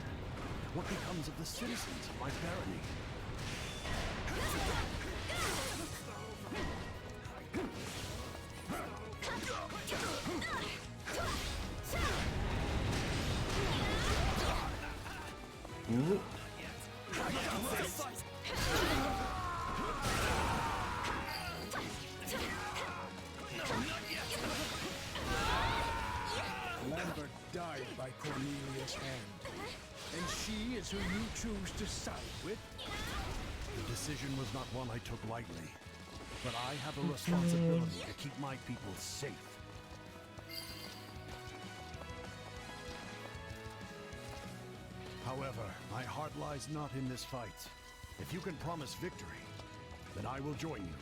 What becomes of the citizens of my barony? Ooh. Lambert died by Cornelia's hand. And she is who you choose to side with? The decision was not one I took lightly. But I have a responsibility to keep my people safe. However, my heart lies not in this fight. If you can promise victory, then I will join you.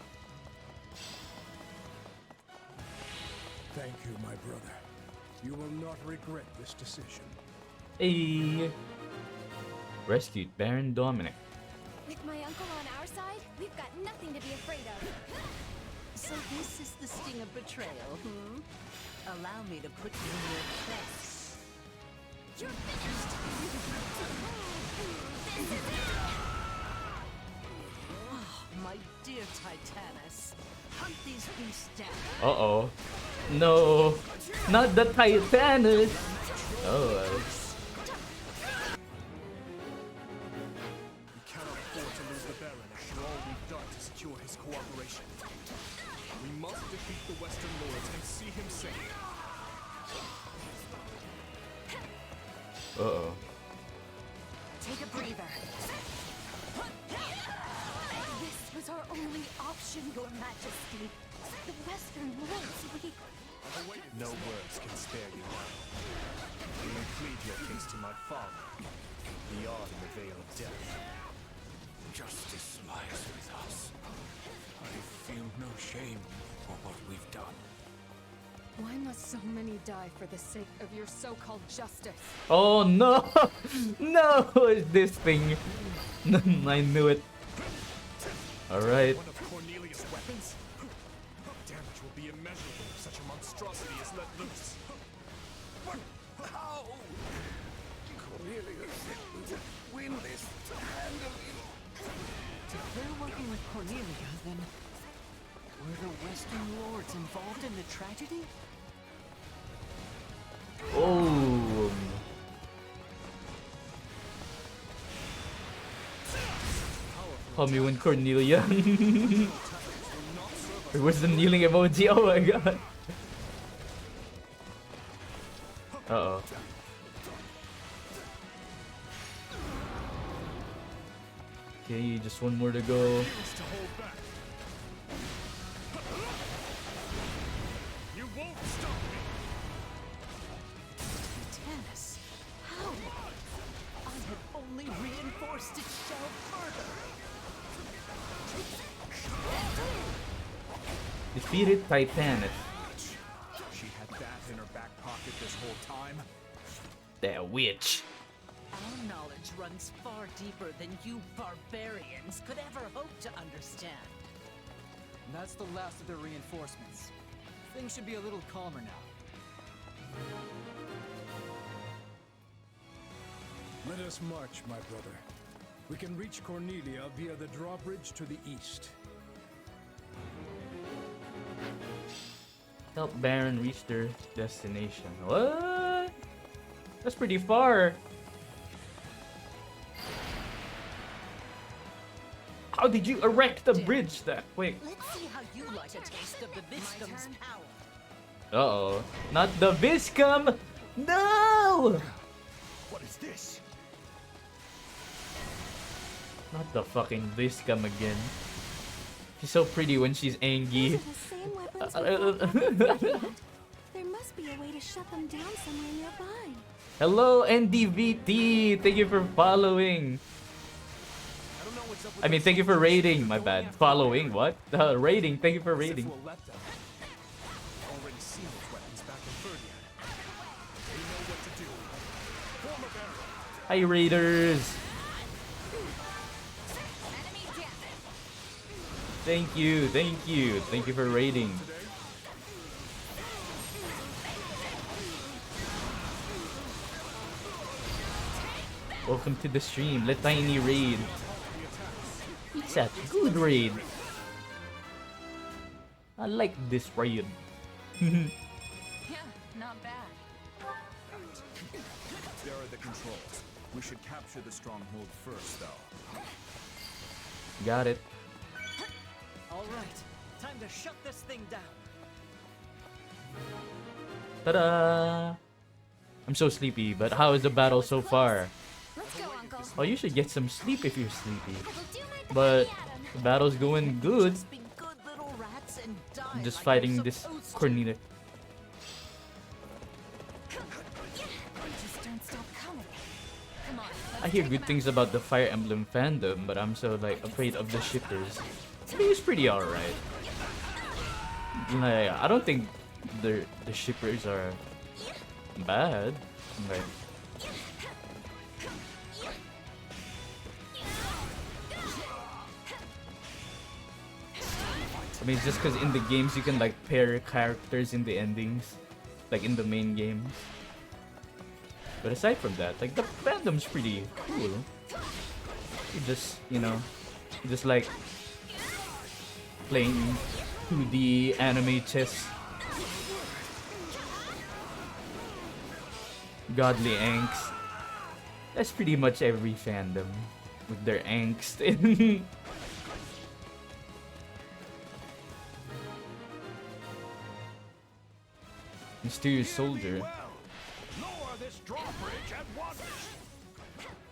Thank you, my brother. You will not regret this decision. Hey. Rescued Baron Dominic. With my uncle on our side, we've got nothing to be afraid of. So this is the sting of betrayal, hmm? Allow me to put you in your place. You're finished! This is it! Oh, my dear Titanus. Hunt these beasts down. Uh-oh. No. Not the Titanus. Oh. We cannot afford to lose the Baron after all we've done to secure his cooperation. We must defeat the Western Lords and see him safe. Uh-oh. Take a breather. This was our only option, Your Majesty. The Western Lords, we... No words can spare you now. You may plead your case to my father, beyond the veil of death. Justice lies with us. I feel no shame for what we've done. Why must so many die for the sake of your so-called justice? Oh no! No! It's this thing. I knew it. Alright. One of Cornelius' weapons? Damage will be immeasurable if such a monstrosity is let loose. How? Cornelius will win this handily. If they're working with Cornelia, then were the Western Lords involved in the tragedy? Oh. Call me when Cornelia. Where's the kneeling emoji? Oh my god. Uh-oh. Okay, just one more to go. You won't stop me! Titanus, how? I have only reinforced its shell further. Defeated Titanus. She had that in her back pocket this whole time. That witch. Our knowledge runs far deeper than you barbarians could ever hope to understand. That's the last of the reinforcements. Things should be a little calmer now. Let us march, my brother. We can reach Cornelia via the drawbridge to the east. Help Baron reach their destination. What? That's pretty far. How did you erect the bridge that quick? Let's see how you like a taste of the Viscum's power. Uh-oh. Not the Viscum! No! What is this? Not the fucking Viscum again. She's so pretty when she's angry. There must be a way to shut them down somewhere nearby. Hello, NDVT! Thank you for following. I mean, thank you for rating. My bad. Following? What? Rating. Thank you for rating. Already seen those weapons back in Ferdinand. We know what to do. Form a barrier. Hi, Raiders. Thank you. Thank you. Thank you for rating. Welcome to the stream. Let Tiny raid. It's a good raid. I like this raid. Yeah, not bad. There are the controls. We should capture the stronghold first, though. Got it. All right, time to shut this thing down. Ta-da! I'm so sleepy, but how is the battle so far? Let's go, Uncle. Oh, you should get some sleep if you're sleepy. But the battle's going good. I'm just fighting this Cornelia. Just don't stop coming. Come on. I hear good things about the Fire Emblem fandom, but I'm so like afraid of the shippers. I think it's pretty alright. Like, I don't think the shippers are bad. Like, I mean, just because in the games you can like pair characters in the endings, like in the main games. But aside from that, like the fandom's pretty cool. You just, you know, just like playing 2D anime chess. Godly angst. That's pretty much every fandom with their angst. Mysterious soldier. Lower this drawbridge at once.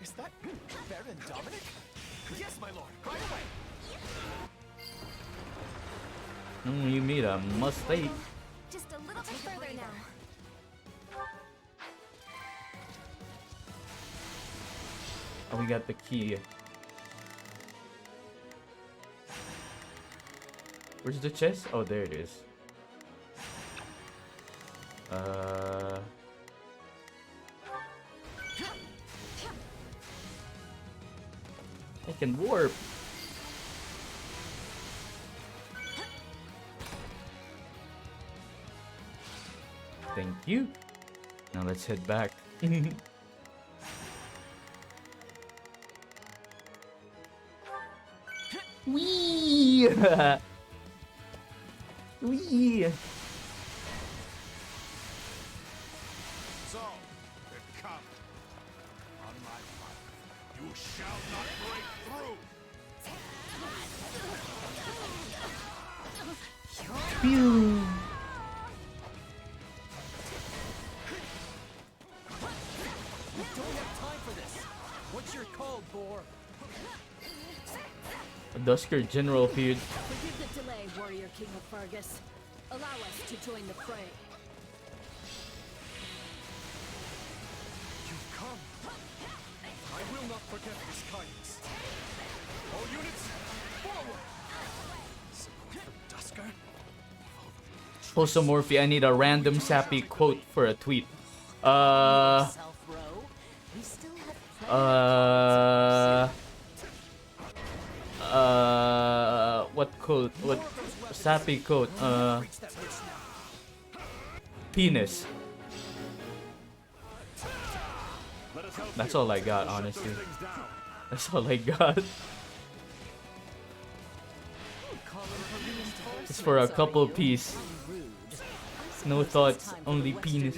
Is that Baron Dominic? Yes, my lord. Right away. You made a mistake. Just a little bit further now. Oh, we got the key. Where's the chest? Oh, there it is. I can warp. Thank you. Now let's head back. Wee! Wee! So, it comes. On my life, you shall not break through. Pew! We don't have time for this. What's your call, Boar? A Dusker general feud. Forgive the delay, warrior king of Fargus. Allow us to join the fray. You've come. I will not forget this kindness. All units, forward! Support from Dusker? Morphy, I need a random sappy quote for a tweet. What quote? What sappy quote? Penis. That's all I got, honestly. That's all I got. It's for a couple piece. No thoughts, only penis.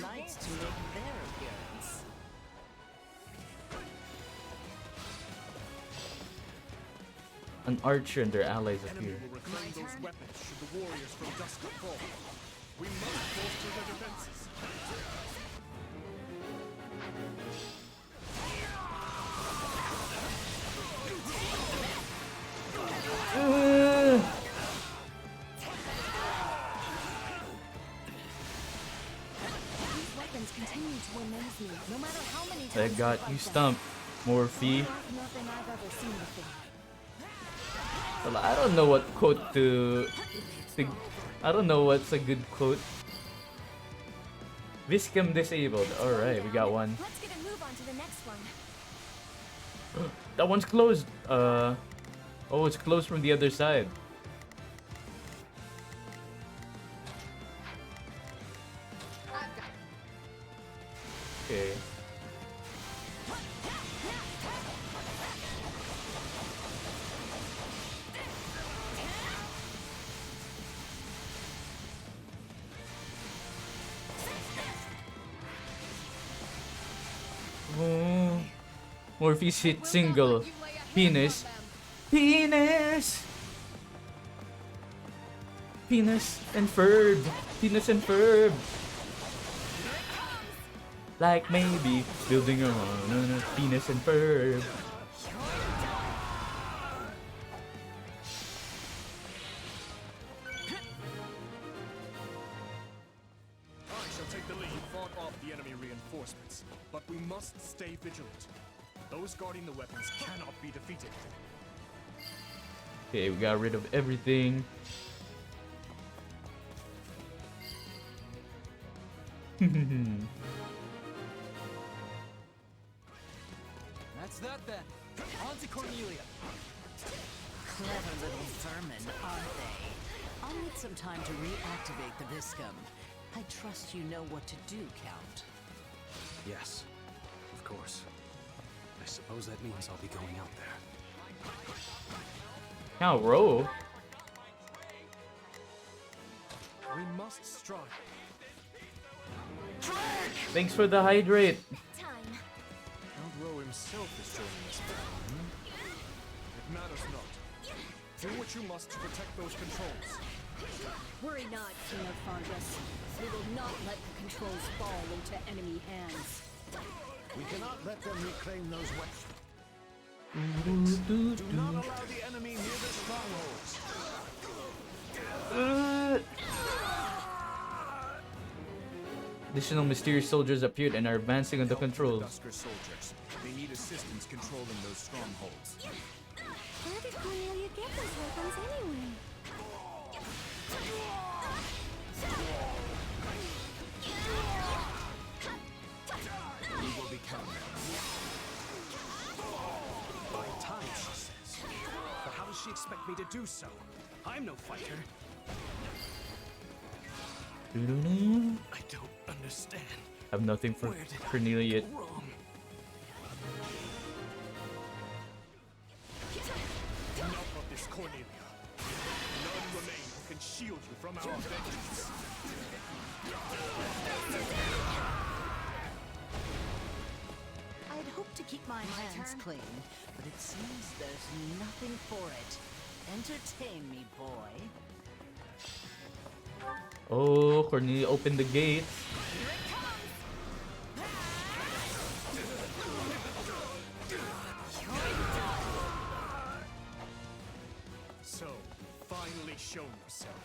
An archer and their allies appear. Will reclaim those weapons should the warriors from Dusker fall. We must bolster their defenses. These weapons continue to amaze me, no matter how many I times got you stumped, Morphy. nothing I've ever seen before. Well, I don't know what quote to I don't know what's a good quote. Viscum disabled. Alright, we got one. Let's get a move on to the next one. That one's closed. Oh, it's closed from the other side. Okay. Oh, Morphy's hit single. Penis. Penis! Penis and Ferb. Penis and Ferb. Like maybe building a penis and Ferb. I shall take the lead and fought off the enemy reinforcements. But we must stay vigilant. Those guarding the weapons cannot be defeated. Okay, we got rid of everything. That's that then. On to Cornelia. Clever little vermin, aren't they? I'll need some time to reactivate the Viscum. I trust you know what to do, Count. Yes, of course. I suppose that means I'll be going out there. Now roll. We must strive. Thanks for the hydrate. Eldro himself is joining us. It matters not. Do what you must to protect those controls. Worry not, King of Fargus. We will not let the controls fall into enemy hands. We cannot let them reclaim those weapons. Do not allow the enemy near the strongholds. Additional mysterious soldiers appeared and are advancing on the controls. Dusker soldiers. They need assistance controlling those strongholds. Where did Cornelia get those weapons anyway? We will be counted. By time, she says. But how does she expect me to do so? I'm no fighter. I don't understand. I have nothing for Where did I Cornelia. go wrong? Enough of this, Cornelia. None remain who can shield you from our vengeance. I'd hoped to keep my hands clean, but it seems there's nothing for it. Entertain me, boy. Oh, Cornelia opened the gate. So, finally shown yourself.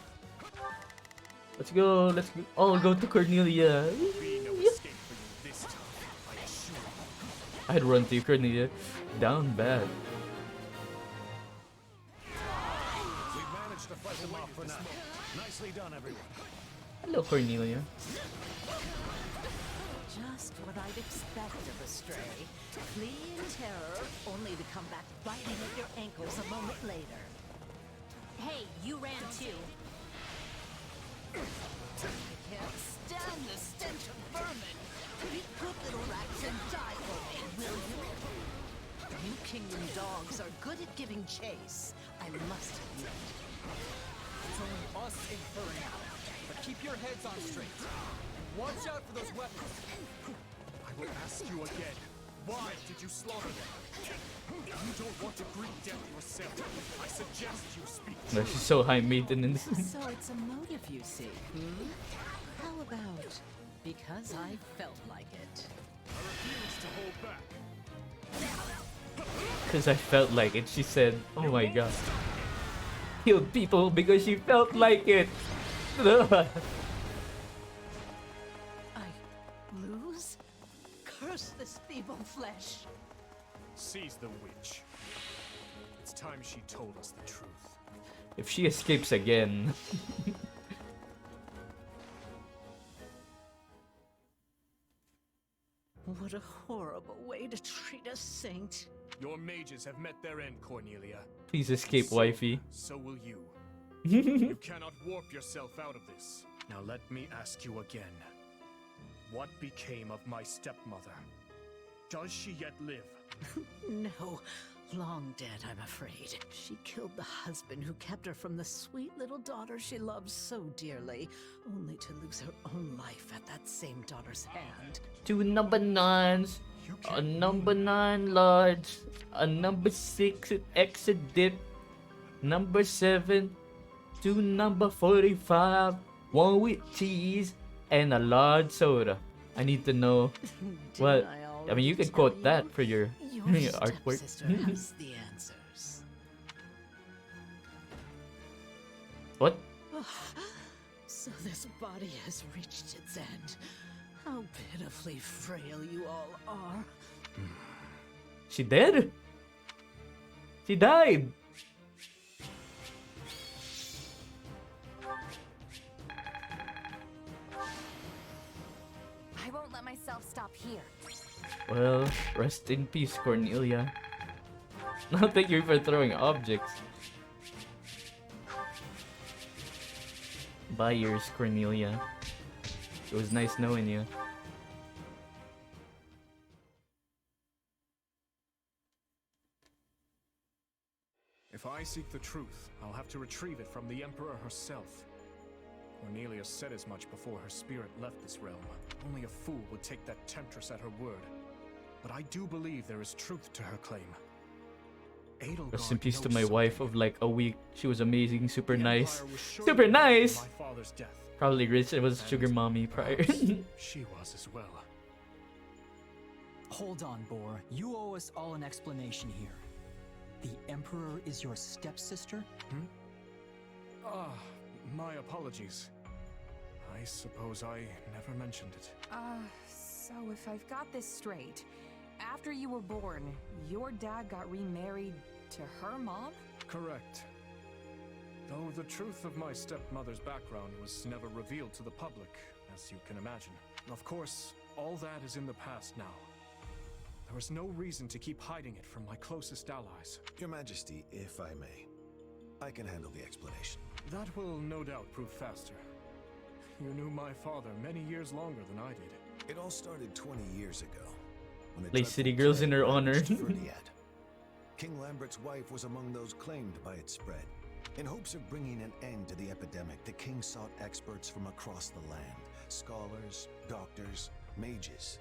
Let's go. Let's go. All go to Cornelia. Be no escape for you this time, I assure you. I'd run to you, Cornelia. Down bad. We've managed to fight them off for now. Nicely done, everyone. Hello, Cornelia. Just what I'd expect of a stray. Flee in terror, only to come back biting at your ankles a moment later. Hey, you ran too. I can't stand the stench of vermin. Be good little rats and die for me, will you? You kingdom dogs are good at giving chase, I must admit. It's only us in furry now. But keep your heads on straight. And watch out for those weapons. I will ask you again. Why did you slaughter them? If you don't want to greet death yourself, I suggest you speak No, truth. she's so high maintenance. So it's a motive, you see, How about because I felt like it? I refuse to hold back. Because I felt like it, she said. Oh my god. Killed people because she felt like it. I lose? Curse this feeble flesh. Seize the witch. It's time she told us the truth. If she escapes again. What a horrible way to treat a saint. Your mages have met their end, Cornelia. Please escape, wifey. So will you. You cannot warp yourself out of this. Now let me ask you again. What became of my stepmother? Does she yet live? No, long dead, I'm afraid. She killed the husband who kept her from the sweet little daughter she loved so dearly, only to lose her own life at that same daughter's hand. 2 number 9s, a number 9 large, a number 6 exit, number 7, 2 number 45, 1 with cheese, and a large soda. I need to know what. I mean, you can quote that for your artwork. Stepsister has the answers. What? So this body has reached its end. How pitifully frail you all are. She dead? She died. myself stop here. Well, rest in peace, Cornelia. No, thank you for throwing objects. Bye years, Cornelia. It was nice knowing you. If I seek the truth, I'll have to retrieve it from the Emperor herself. Cornelia said as much before her spirit left this realm. Only a fool would take that temptress at her word. But I do believe there is truth to her claim. Edelgard Rest in peace to knows my wife of like a week. She was amazing, super The nice. Empire was surely Super involved in nice! my father's death. Probably rich and was sugar mommy prior. She was as well. Hold on, Boar. You owe us all an explanation here. The Emperor is your stepsister? Ah, my apologies. I suppose I never mentioned it. So if I've got this straight, after you were born, your dad got remarried to her mom? Correct. Though the truth of my stepmother's background was never revealed to the public, as you can imagine. Of course, all that is in the past now. There is no reason to keep hiding it from my closest allies. Your Majesty, if I may, I can handle the explanation. That will no doubt prove faster. You knew my father many years longer than I did. It all started 20 years ago. When a Play dreadful City Girls in plague her honor. ravaged Verniad. King Lambert's wife was among those claimed by its spread. In hopes of bringing an end to the epidemic, the king sought experts from across the land. Scholars, doctors, mages.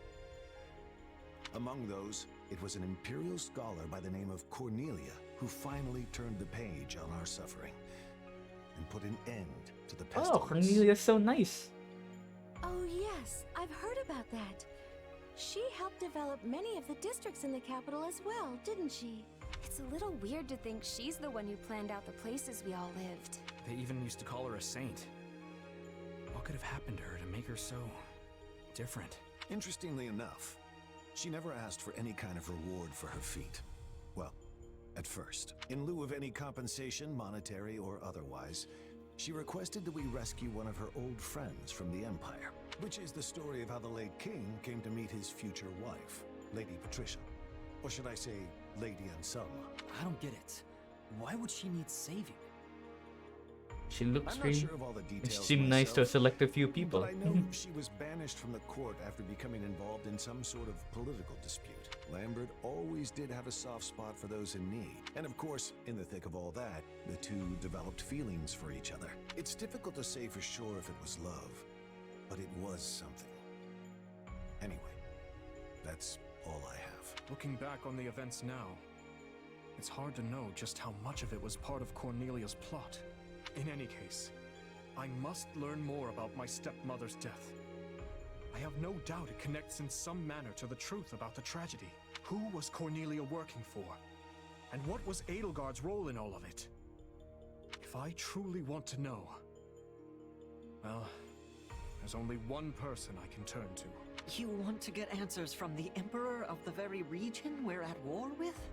Among those, it was an imperial scholar by the name of Cornelia who finally turned the page on our suffering and put an end to the pestilence. Oh, Cornelia's so nice. Oh yes, I've heard about that. She helped develop many of the districts in the capital as well, didn't she? It's a little weird to think she's the one who planned out the places we all lived. They even used to call her a saint. What could have happened to her to make her so different? Interestingly enough, she never asked for any kind of reward for her feat. Well, at first. In lieu of any compensation, monetary or otherwise, she requested that we rescue one of her old friends from the Empire, which is the story of how the late king came to meet his future wife, Lady Patricia. Or should I say, Lady Anselma. I don't get it. Why would she need saving? She looks I'm not great. sure of all the She details seemed nice to a myself, selected few people. But I know she was banished from the court after becoming involved in some sort of political dispute. Lambert always did have a soft spot for those in need. And of course, in the thick of all that, the two developed feelings for each other. It's difficult to say for sure if it was love, but it was something. Anyway, that's all I have. Looking back on the events now, it's hard to know just how much of it was part of Cornelia's plot. In any case, I must learn more about my stepmother's death. I have no doubt it connects in some manner to the truth about the tragedy. Who was Cornelia working for? And what was Edelgard's role in all of it? If I truly want to know, well, there's only one person I can turn to. You want to get answers from the Emperor of the very region we're at war with?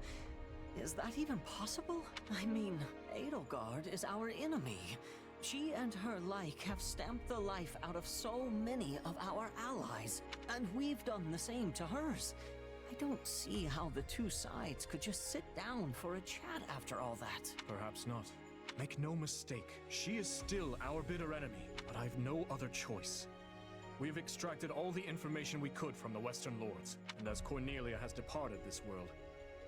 Is that even possible? I mean, Edelgard is our enemy. She and her like have stamped the life out of so many of our allies, and we've done the same to hers. I don't see how the two sides could just sit down for a chat after all that. Perhaps not. Make no mistake, she is still our bitter enemy, but I've no other choice. We've extracted all the information we could from the Western Lords, and as Cornelia has departed this world,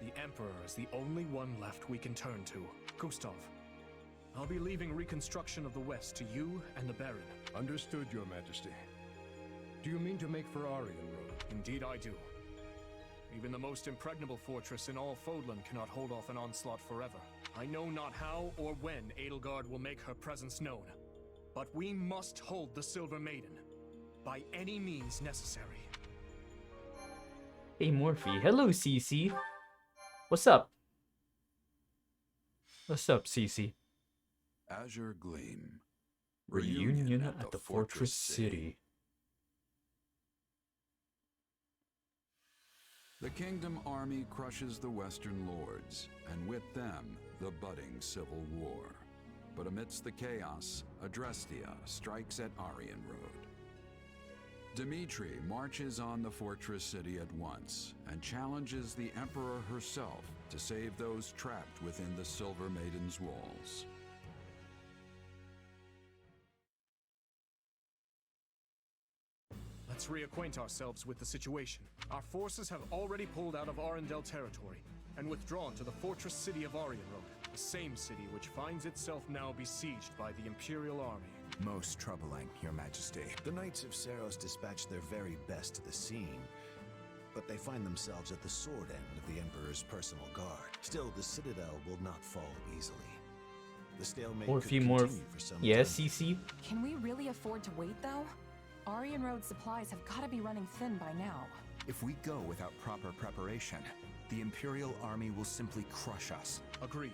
the Emperor is the only one left we can turn to. Gustav, I'll be leaving reconstruction of the West to you and the Baron. Understood, Your Majesty. Do you mean to make for Aryan Road? Indeed I do. Even the most impregnable fortress in all Fodlan cannot hold off an onslaught forever. I know not how or when Edelgard will make her presence known, but we must hold the Silver Maiden, by any means necessary. Hey Morphy. Hello, Cece. What's up? What's up, Cece? Azure Gleam. Reunion at the Fortress City. The Kingdom Army crushes the Western Lords, and with them, the budding civil war. But amidst the chaos, Adrestia strikes at Aryan Road. Dimitri marches on the fortress city at once and challenges the Emperor herself to save those trapped within the Silver Maiden's walls. Let's reacquaint ourselves with the situation. Our forces have already pulled out of Arendelle territory and withdrawn to the fortress city of Arianrode, the same city which finds itself now besieged by the Imperial Army. Most troubling, Your Majesty. The Knights of Seros dispatched their very best to the scene, but they find themselves at the sword end of the Emperor's personal guard. Still, the Citadel will not fall easily. The stalemate could continue for some Yes, time. CC. Can we really afford to wait, though? Arianrode supplies have got to be running thin by now. If we go without proper preparation, the Imperial Army will simply crush us. Agreed.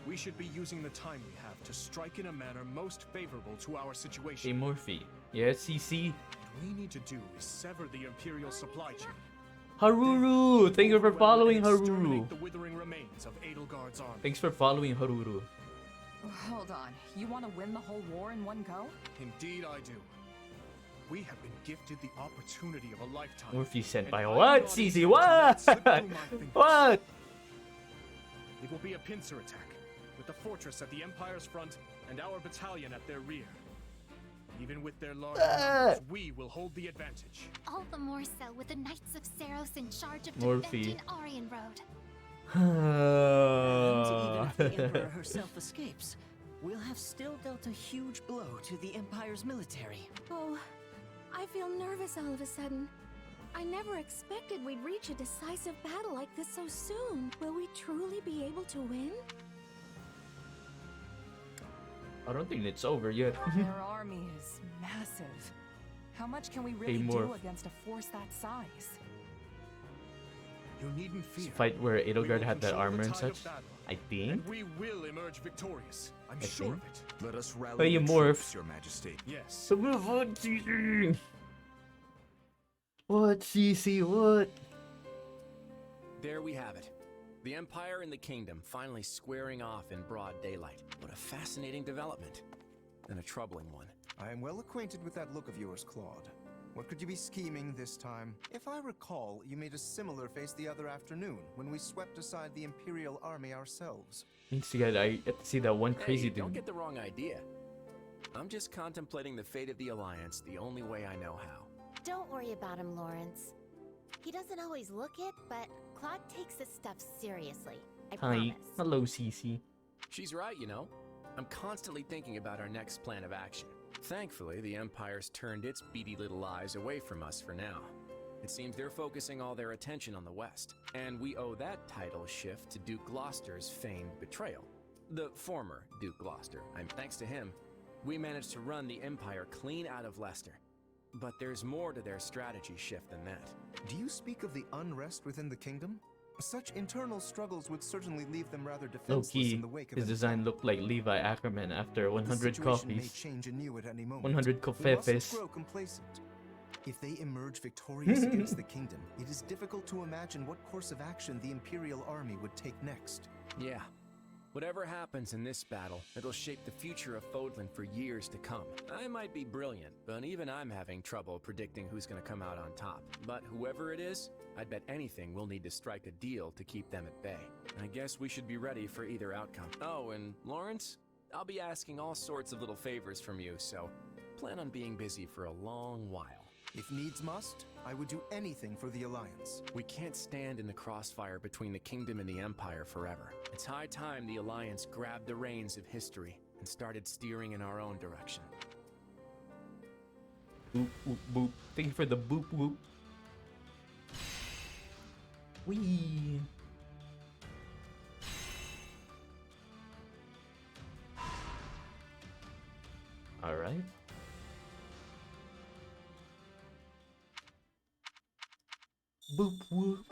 We should be using the time we have to strike in a manner most favorable to our situation. Hey Morphy. Yes, CC. What we need to do is sever the Imperial supply chain. Haruru! Thank you for following, Haruru. Exterminate the withering remains of Edelgard's army. Thanks for following, Haruru. Hold on. You want to win the whole war in one go? Indeed I do. We have been gifted the opportunity of a lifetime. Morphy sent and by I what? thought CC, it what? slipped through my fingers. What? It will be a pincer attack, with the fortress at the Empire's front and our battalion at their rear. Even with their large numbers, we will hold the advantage. All the more so with the Knights of Seros in charge of Morphy. defending Arianrode. And even if the Emperor herself escapes, we'll have still dealt a huge blow to the Empire's military. Oh, I feel nervous all of a sudden. I never expected we'd reach a decisive battle like this so soon. Will we truly be able to win? I don't think it's over yet. Their army is massive. How much can we really do against a force that size? You needn't fear. Fight where Edelgard had that armor and such. I think. And we will emerge victorious. I'm sure of it. Let us rally But you the morph. troops, Your Majesty. Yes. What, CC? What, CC? What? There we have it. The Empire and the Kingdom finally squaring off in broad daylight. What a fascinating development. And a troubling one. I am well acquainted with that look of yours, Claude. What could you be scheming this time? If I recall, you made a similar face the other afternoon when we swept aside the Imperial Army ourselves. Instead, I get to see that one crazy Hey, don't dude. get the wrong idea. I'm just contemplating the fate of the Alliance the only way I know how. Don't worry about him, Lawrence. He doesn't always look it, but Claude takes his stuff seriously. I Hi. promise. Hello, CC. She's right, you know. I'm constantly thinking about our next plan of action. Thankfully, the Empire's turned its beady little eyes away from us for now. It seems they're focusing all their attention on the West, and we owe that title shift to Duke Gloucester's famed betrayal. The former Duke Gloucester. Thanks to him, we managed to run the Empire clean out of Leicester. But there's more to their strategy shift than that. Do you speak of the unrest within the kingdom? Such internal struggles would certainly leave them rather defenseless Low-key, in the wake of his an design looked like Levi Ackerman after The 100 situation may coffees. change anew at any moment. 100 We mustn't cofefes. grow complacent. If they emerge victorious against the kingdom, it is difficult to imagine what course of action the Imperial Army would take next. Yeah. Whatever happens in this battle, it'll shape the future of Fodlan for years to come. I might be brilliant, but even I'm having trouble predicting who's gonna come out on top. But whoever it is, I'd bet anything we'll need to strike a deal to keep them at bay. I guess we should be ready for either outcome. Oh, and Lawrence, I'll be asking all sorts of little favors from you, so plan on being busy for a long while. If needs must, I would do anything for the Alliance. We can't stand in the crossfire between the Kingdom and the Empire forever. It's high time the Alliance grabbed the reins of history and started steering in our own direction. Boop, boop, boop. Thank you for the boop, boop. Wee. All right. Boop, whoop.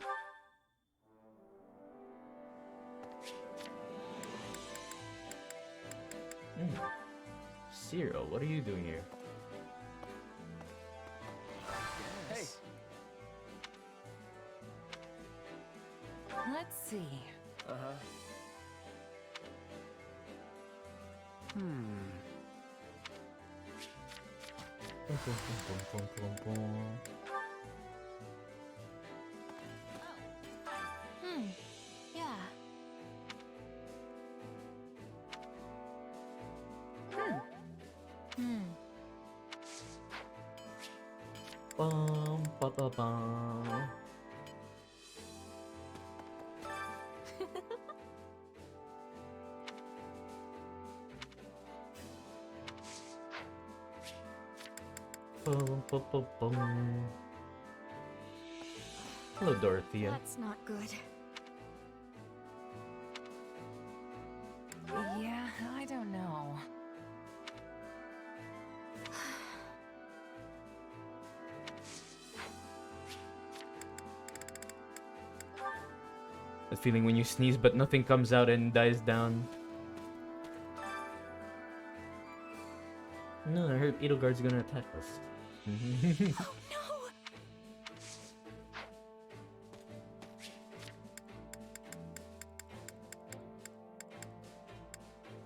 Zero, what are you doing here? Hey. Let's see. Yeah. Bum, ba, ba, bum. Bum, bum, bum, bum. Hello, Dorothea. That's not good. Yeah, I don't know. The feeling when you sneeze but nothing comes out and dies down. No, I heard Edelgard's gonna attack us.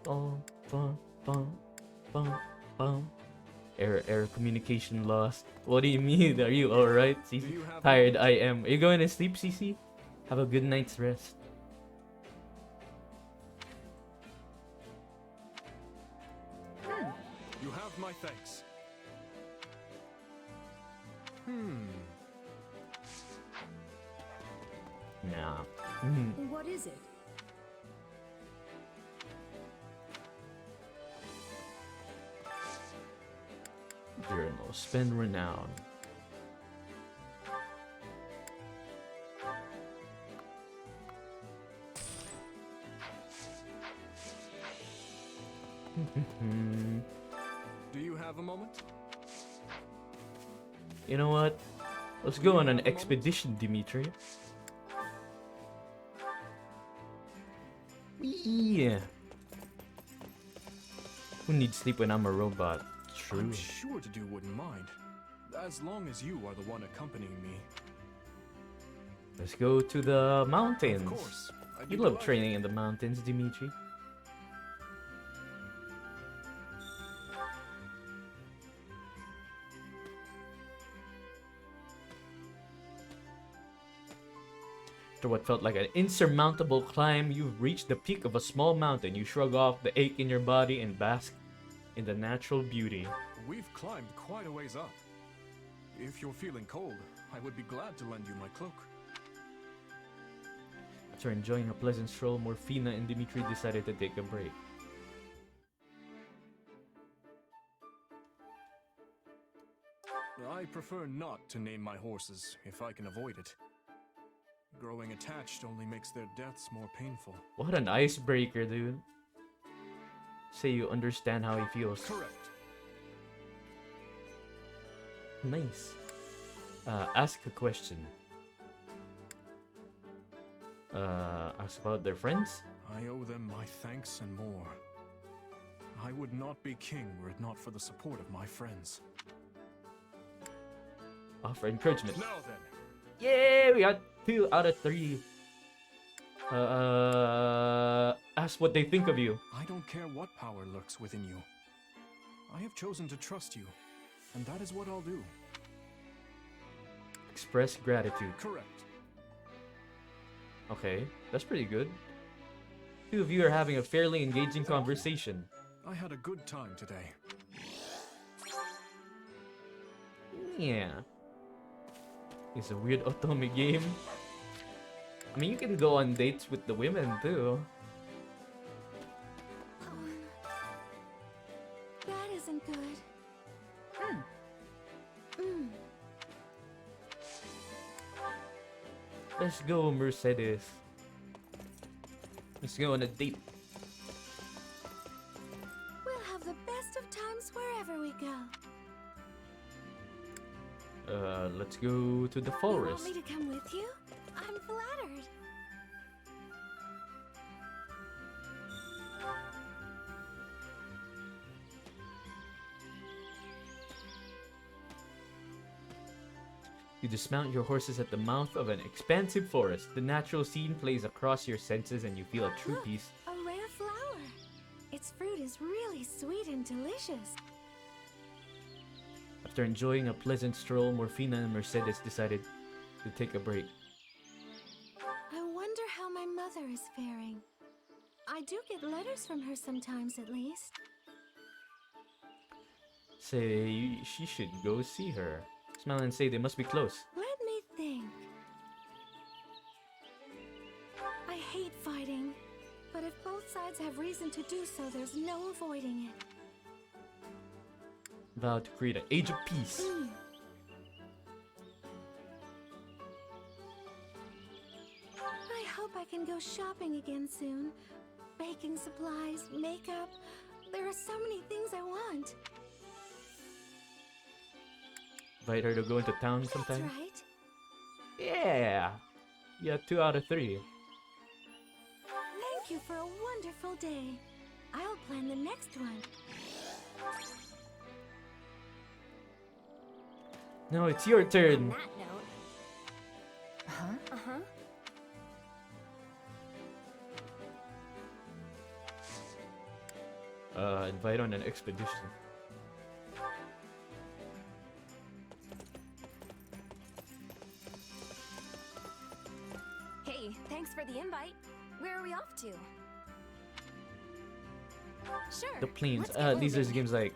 Oh, bum, bum, bum, bum. Error communication lost. What do you mean? Are you alright, CC? Tired I am. Are you going to sleep, CC? Have a good night's rest. You have my thanks. Yeah. What is it? Journal. Spend renown. Do you have a moment? You know what? Let's go on an expedition, Dimitri. Yeah. Who needs sleep when I'm a robot? True. I'm sure to do wouldn't mind, as long as you are the one accompanying me. Let's go to the mountains. Of course. I'd You be love delighted. training in the mountains, Dimitri. After what felt like an insurmountable climb, you've reached the peak of a small mountain. You shrug off the ache in your body and bask in the natural beauty. We've climbed quite a ways up. If you're feeling cold, I would be glad to lend you my cloak. After enjoying a pleasant stroll, Morphina and Dimitri decided to take a break. I prefer not to name my horses if I can avoid it. Growing attached only makes their deaths more painful. What an icebreaker, dude. Say you understand how he feels. Correct. Nice. Ask a question. Ask about their friends? I owe them my thanks and more. I would not be king were it not for the support of my friends. Offer encouragement. Now then. Yay! We got 2 out of 3. Ask what they think of you. I don't care what power lurks within you. I have chosen to trust you, and that is what I'll do. Express gratitude. Correct. Okay, that's pretty good. 2 of you are having a fairly engaging conversation. I had a good time today. Yeah. It's a weird otome game. I mean, you can go on dates with the women too. That isn't good. Let's go, Mercedes. Let's go on a date. We'll have the best of times wherever we go. Let's go to the You forest. want me to come with you? I'm flattered. You dismount your horses at the mouth of an expansive forest. The natural scene plays across your senses and you feel a true Look, peace. a rare flower. Its fruit is really sweet and delicious. At After enjoying a pleasant stroll, Morphina and Mercedes decided to take a break. I wonder how my mother is faring. I do get letters from her sometimes, at least. Say she should go see her. Smile and say they must be close. Let me think. I hate fighting, but if both sides have reason to do so, there's no avoiding it. Vow to create an age of peace. I hope I can go shopping again soon. Baking supplies, makeup. There are so many things I want. Invite her to go into town sometime. That's right. Yeah. Yeah, 2 out of 3. Thank you for a wonderful day. I'll plan the next one. No, it's your turn. On that note. Uh-huh. Invite on an expedition. Hey, thanks for the invite. Where are we off to? Sure. The planes. let's get These are moving. games like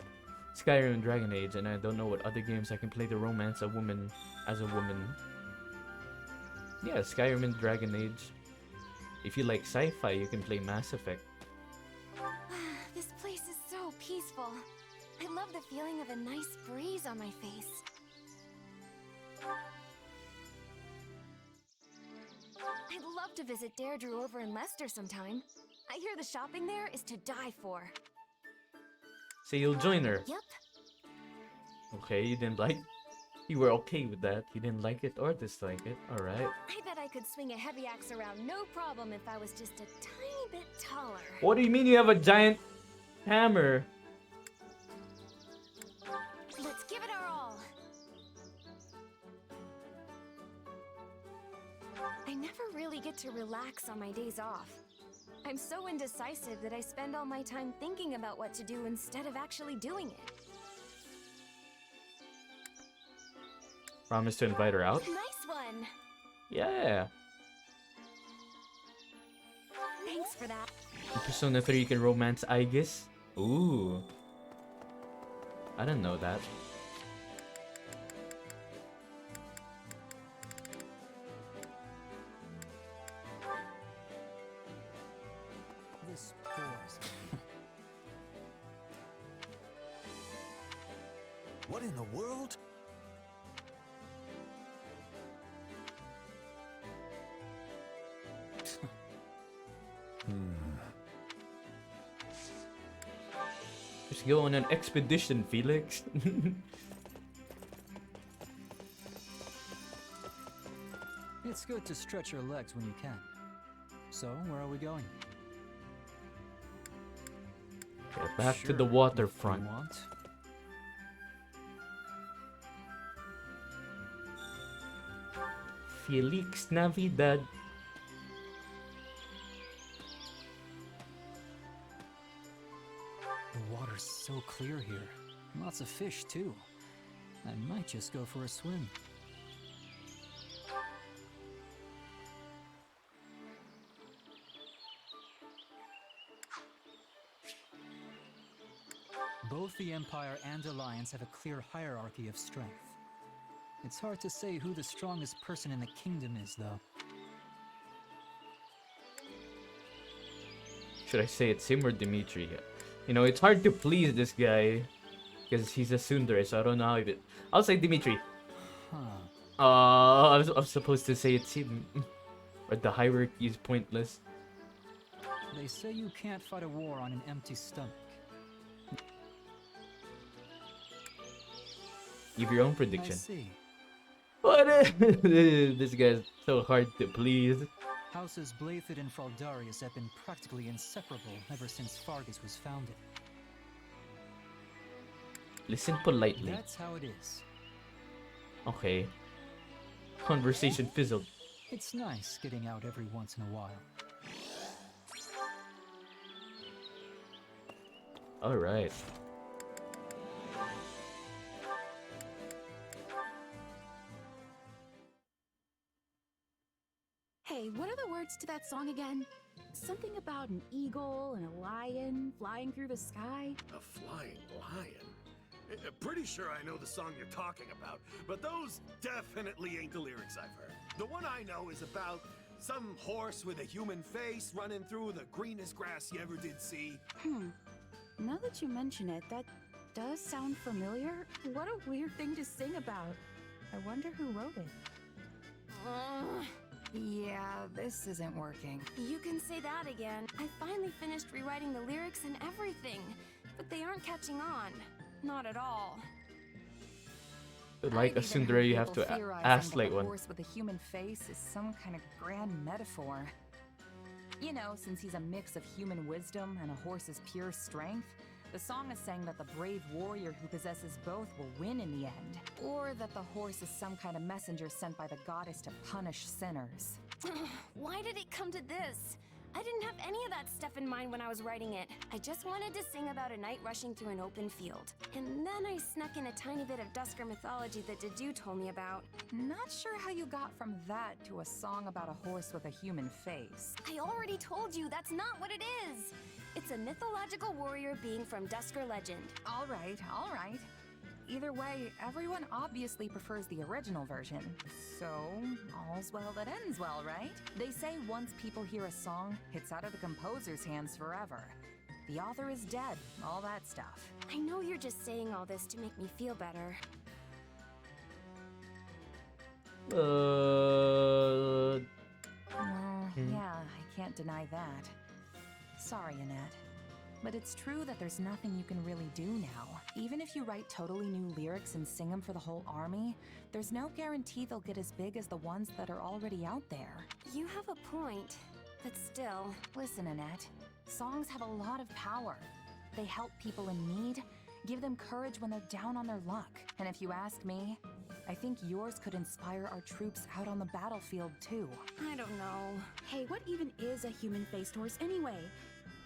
Skyrim and Dragon Age, and I don't know what other games I can play to romance a woman as a woman. Yeah, Skyrim and Dragon Age. If you like sci-fi, you can play Mass Effect. This place is so peaceful. I love the feeling of a nice breeze on my face. I'd love to visit Deirdre over in Leicester sometime. I hear the shopping there is to die for. So you'll join her. Yep. Okay, you didn't like. You were okay with that. You didn't like it or dislike it. All right. I bet I could swing a heavy axe around no problem if I was just a tiny bit taller. What do you mean you have a giant hammer? Let's give it our all. I never really get to relax on my days off. I'm so indecisive that I spend all my time thinking about what to do instead of actually doing it. Promise to invite her out? Nice one! Yeah. Thanks for that. In Persona 3 you can romance Aegis. Ooh. I didn't know that. This bores me. What in the world? Just go on an expedition, Felix. It's good to stretch your legs when you can. So, where are we going? Okay, back to the Sure, waterfront. if you want. Felix Navidad. The water's so clear here. Lots of fish, too. I might just go for a swim. Both the Empire and Alliance have a clear hierarchy of strength. It's hard to say who the strongest person in the kingdom is, though. Should I say it's him or Dimitri? You know, it's hard to please this guy because he's a tsundere, so I don't know how it. I'll say Dimitri. Huh. I'm supposed to say it's him. But the hierarchy is pointless. They say you can't fight a war on an empty stomach. Give your own prediction. I see. What? This guy's so hard to please. Houses Blaethid and Fraldarius have been practically inseparable ever since Fargus was founded. Listen politely. That's how it is. Okay. Conversation fizzled. It's nice getting out every once in a while. Alright. Hey, what are the words to that song again? Something about an eagle and a lion flying through the sky? A flying lion? Pretty sure I know the song you're talking about, but those definitely ain't the lyrics I've heard. The one I know is about some horse with a human face running through the greenest grass you ever did see. Now that you mention it, that does sound familiar. What a weird thing to sing about. I wonder who wrote it. Yeah, this isn't working. You can say that again. I finally finished rewriting the lyrics and everything, but they aren't catching on. Not at all. Like a Cinderella, you have to ask like one. A horse with a human face is some kind of grand metaphor. You know, since he's a mix of human wisdom and a horse's pure strength, the song is saying that the brave warrior who possesses both will win in the end. Or that the horse is some kind of messenger sent by the goddess to punish sinners. Why did it come to this? I didn't have any of that stuff in mind when I was writing it. I just wanted to sing about a knight rushing through an open field. And then I snuck in a tiny bit of Dusker mythology that Dedu told me about. Not sure how you got from that to a song about a horse with a human face. I already told you that's not what it is. It's a mythological warrior being from Dusker legend. All right. Either way, everyone obviously prefers the original version. So, all's well that ends well, right? They say once people hear a song, it's out of the composer's hands forever. The author is dead, all that stuff. I know you're just saying all this to make me feel better. Well, yeah, I can't deny that. Sorry, Annette. But it's true that there's nothing you can really do now. Even if you write totally new lyrics and sing them for the whole army, there's no guarantee they'll get as big as the ones that are already out there. You have a point, but still... Listen, Annette. Songs have a lot of power. They help people in need, give them courage when they're down on their luck. And if you ask me, I think yours could inspire our troops out on the battlefield too. I don't know. Hey, what even is a human-faced horse anyway?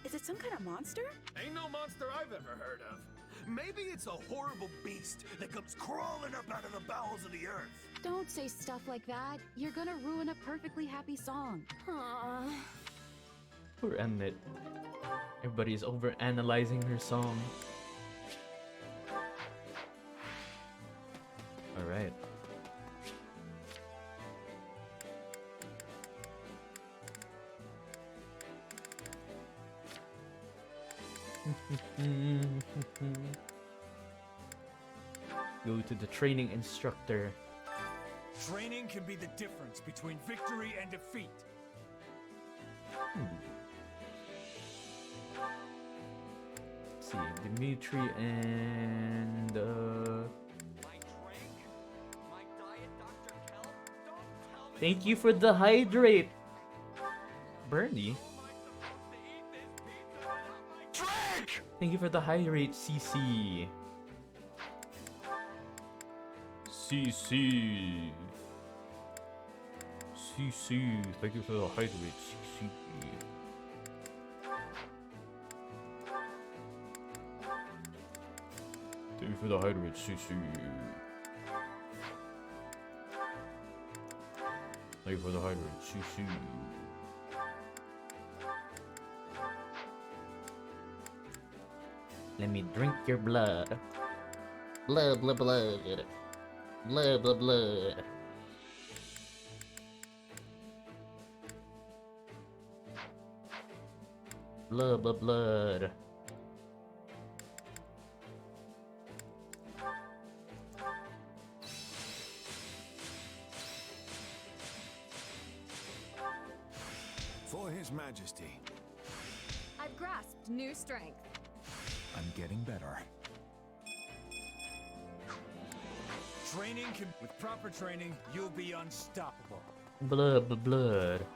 Is it some kind of monster? Ain't no monster I've ever heard of. Maybe it's a horrible beast that comes crawling up out of the bowels of the earth. Don't say stuff like that. You're gonna ruin a perfectly happy song. Aww. Poor Emmett. Everybody's over-analyzing her song. Alright. Go to the training instructor. Training can be the difference between victory and defeat. Let's see, Dimitri and thank you for the hydrate, Bernie. Thank you for the hydrate, CC. CC. CC. Thank you for the hydrate, CC. Thank you for the hydrate, CC. Thank you for the hydrate, CC. Let me drink your blood. Blood, blood, blood. Blood, blood, blood. Blood, blood, blood. For His Majesty. I've grasped new strength. I'm getting better. Training can... With proper training, you'll be unstoppable. Blood, blood, blood.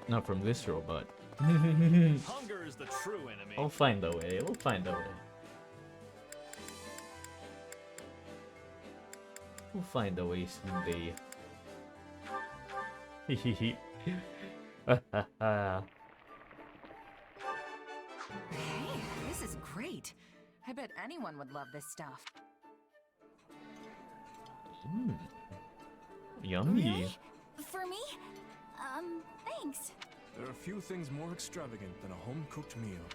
Not from this robot. Hunger is the true enemy. We'll find a way. We'll find a way. We'll find a way someday. Hehehe. Hey, this is great. I bet anyone would love this stuff. Yummy. Really? For me? There are few things more extravagant than a home-cooked meal.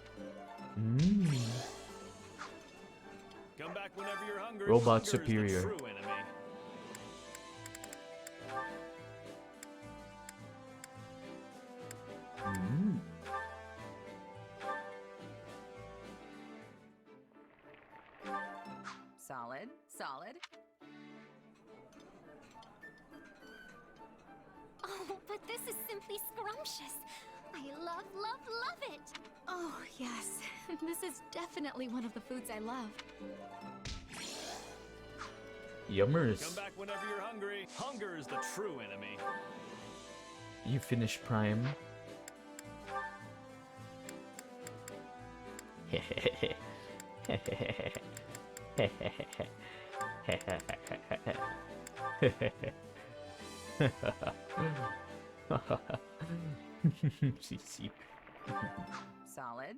Come back whenever you're hungry. Robot Hunger is the superior. true enemy. Solid, solid. Oh, but this is simply scrumptious. I love, love, love it. Oh, yes. This is definitely one of the foods I love. Yummers. Come back whenever you're hungry. Hunger is the true enemy. You finished Prime. CC. Solid.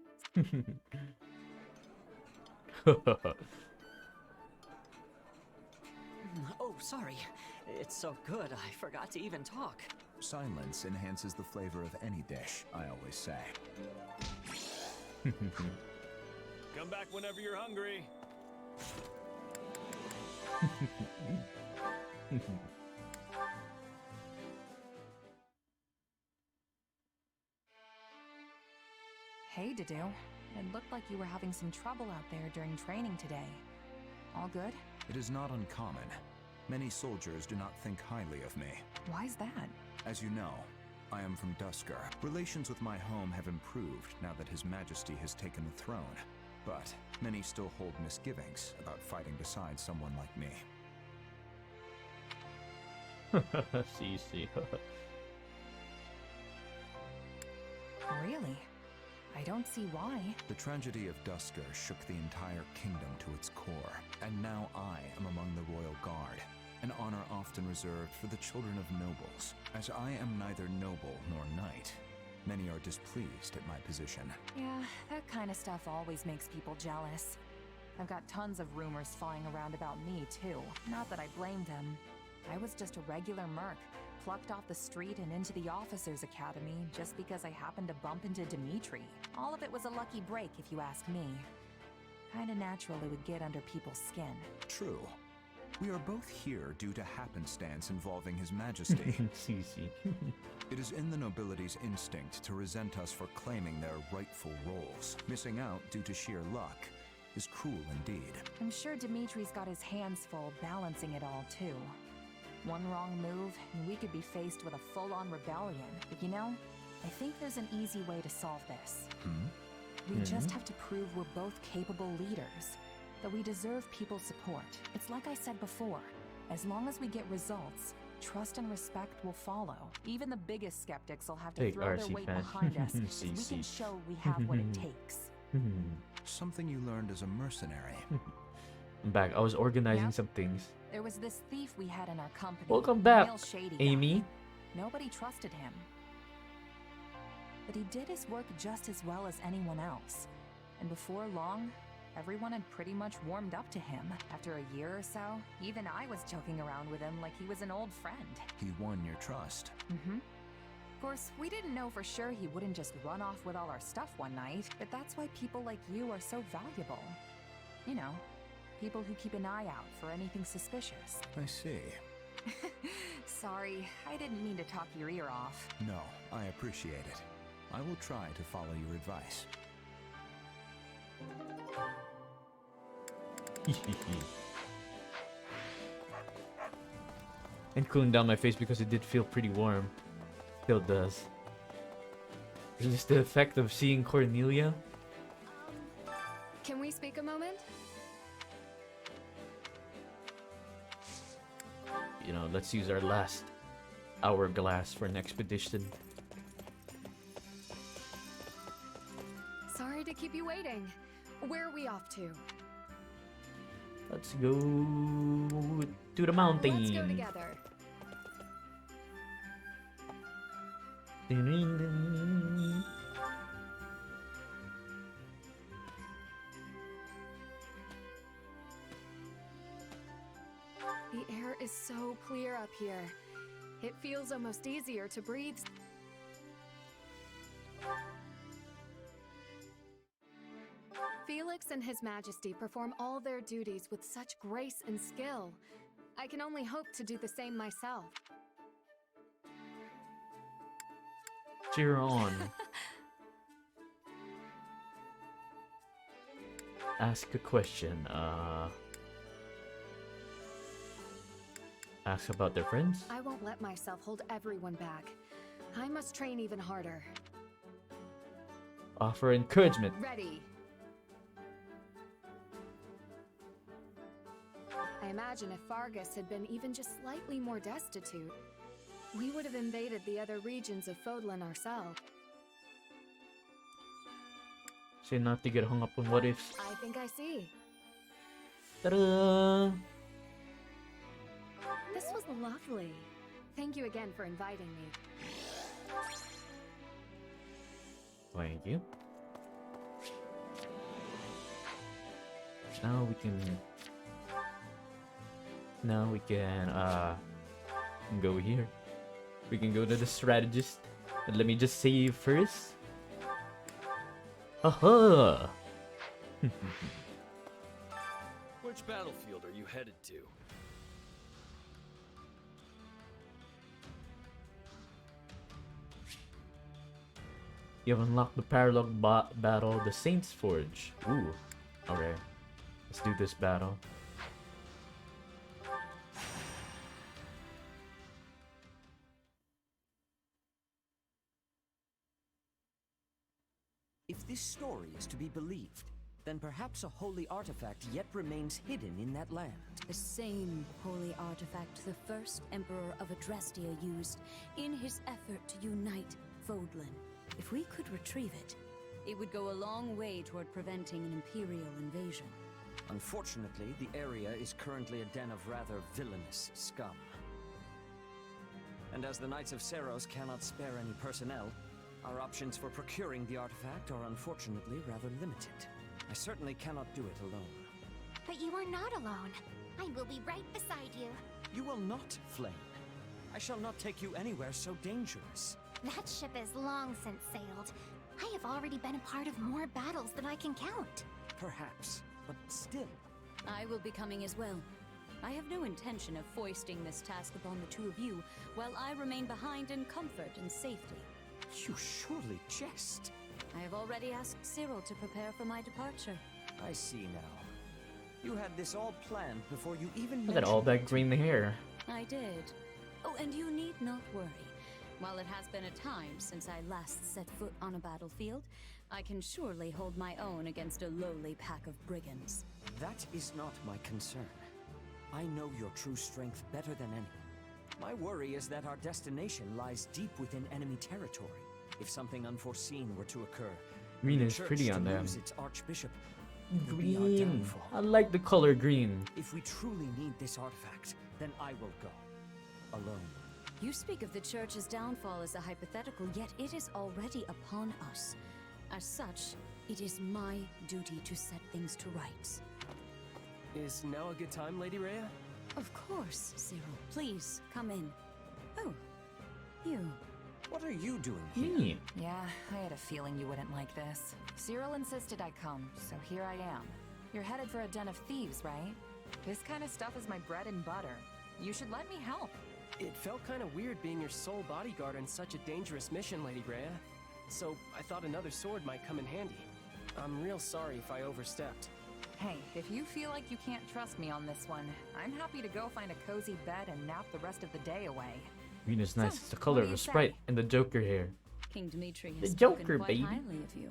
Oh, sorry. It's so good, I forgot to even talk. Silence enhances the flavor of any dish, I always say. Come back whenever you're hungry. Hey, Dedu. It looked like you were having some trouble out there during training today. All good? It is not uncommon. Many soldiers do not think highly of me. Why's that? As you know, I am from Dusker. Relations with my home have improved now that His Majesty has taken the throne. But many still hold misgivings about fighting beside someone like me. CC. Really? I don't see why. The tragedy of Dusker shook the entire kingdom to its core, and now I am among the Royal Guard, an honor often reserved for the children of nobles. As I am neither noble nor knight, many are displeased at my position. Yeah, that kind of stuff always makes people jealous. I've got tons of rumors flying around about me, too. Not that I blame them. I was just a regular merc, plucked off the street and into the officers' academy just because I happened to bump into Dimitri. All of it was a lucky break, if you ask me. Kinda natural it would get under people's skin. True. We are both here due to happenstance involving His Majesty. CC. It is in the nobility's instinct to resent us for claiming their rightful roles. Missing out due to sheer luck is cruel indeed. I'm sure Dimitri's got his hands full balancing it all, too. One wrong move, and we could be faced with a full-on rebellion. But you know, I think there's an easy way to solve this. We just have to prove we're both capable leaders, that we deserve people's support. It's like I said before, as long as we get results, trust and respect will follow. Even the biggest skeptics will have to Big throw their RC weight fan. behind us, because we can show we have what it takes. Something you learned as a mercenary. I'm back. I was organizing Yep. some things. There was this thief we had in our company. Welcome back, real shady Amy. guy. Nobody trusted him. But he did his work just as well as anyone else. And before long, everyone had pretty much warmed up to him. After a year or so, even I was joking around with him like he was an old friend. He won your trust. Of course, we didn't know for sure he wouldn't just run off with all our stuff one night, but that's why people like you are so valuable. You know, people who keep an eye out for anything suspicious. I see. Sorry, I didn't mean to talk your ear off. No, I appreciate it. I will try to follow your advice. And cooling down my face because it did feel pretty warm. Still does. Is this the effect of seeing Cornelia? Can we speak a moment? You know, let's use our last hourglass for an expedition. Sorry to keep you waiting. Where are we off to? Let's go to the mountain. Let's go together. The air is so clear up here. It feels almost easier to breathe. Felix and His Majesty perform all their duties with such grace and skill. I can only hope to do the same myself. Cheer on. Ask a question. Ask about their friends? I won't let myself hold everyone back. I must train even harder. Offer encouragement. Ready. I imagine if Fargus had been even just slightly more destitute, we would have invaded the other regions of Fodlan ourselves. So not to get hung up on what ifs. I think I see. Ta-da! This was lovely. Thank you again for inviting me. Thank you. Now we can go here. We can go to the strategist. But let me just save first. Aha! Which battlefield are you headed to? You have unlocked the parallel battle, the Saint's Forge. Ooh. Okay. Let's do this battle. If this story is to be believed, then perhaps a holy artifact yet remains hidden in that land. The same holy artifact the first Emperor of Adrestia used in his effort to unite Fodlan. If we could retrieve it, it would go a long way toward preventing an Imperial invasion. Unfortunately, the area is currently a den of rather villainous scum. And as the Knights of Seros cannot spare any personnel, our options for procuring the artifact are unfortunately rather limited. I certainly cannot do it alone. But you are not alone. I will be right beside you. You will not, Flame. I shall not take you anywhere so dangerous. That ship is long since sailed. I have already been a part of more battles than I can count. Perhaps, but still. I will be coming as well. I have no intention of foisting this task upon the two of you, while I remain behind in comfort and safety. You surely jest. I have already asked Cyril to prepare for my departure. I see now. You had this all planned before you even Look at all that green hair. I did. Oh, and you need not worry. While it has been a time since I last set foot on a battlefield, I can surely hold my own against a lowly pack of brigands. That is not my concern. I know your true strength better than any. My worry is that our destination lies deep within enemy territory. If something unforeseen were to occur, Green the is church pretty on to them. lose its archbishop would be our Green. downfall. I like the color green. If we truly need this artifact, then I will go. Alone. You speak of the church's downfall as a hypothetical, yet it is already upon us. As such, it is my duty to set things to rights. Is now a good time, Lady Rhea? Of course, Cyril. Please, come in. Oh, you. What are you doing here? Me. Yeah, I had a feeling you wouldn't like this. Cyril insisted I come, so here I am. You're headed for a den of thieves, right? This kind of stuff is my bread and butter. You should let me help. It felt kind of weird being your sole bodyguard on such a dangerous mission, Lady Rhea. So I thought another sword might come in handy. I'm real sorry if I overstepped. Hey, if you feel like you can't trust me on this one, I'm happy to go find a cozy bed and nap the rest of the day away. Green is nice. So, It's the color what of do the you sprite say? and the Joker hair. King Dimitri The has Joker, spoken quite baby. highly of you.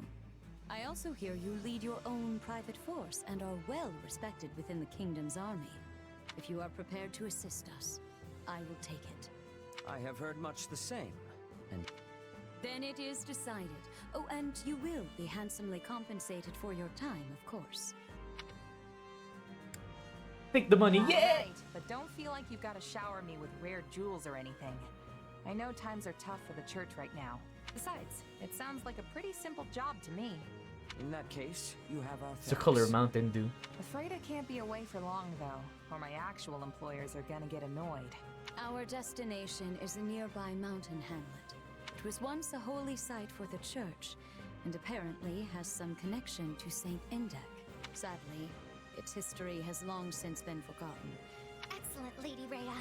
I also hear you lead your own private force and are well respected within the kingdom's army. If you are prepared to assist us, I will take it. I have heard much the same, and Then it is decided. Oh, and you will be handsomely compensated for your time, of course. Take the money, yeah! Alright, but don't feel like you've got to shower me with rare jewels or anything. I know times are tough for the church right now. Besides, it sounds like a pretty simple job to me. in that case, you have our It's the color of thanks. Mountain Dew. Afraid I can't be away for long, though, or my actual employers are gonna get annoyed. Our destination is a nearby mountain hamlet. It was once a holy site for the church, and apparently has some connection to Saint Indek. Sadly, its history has long since been forgotten. Excellent, Lady Rhea.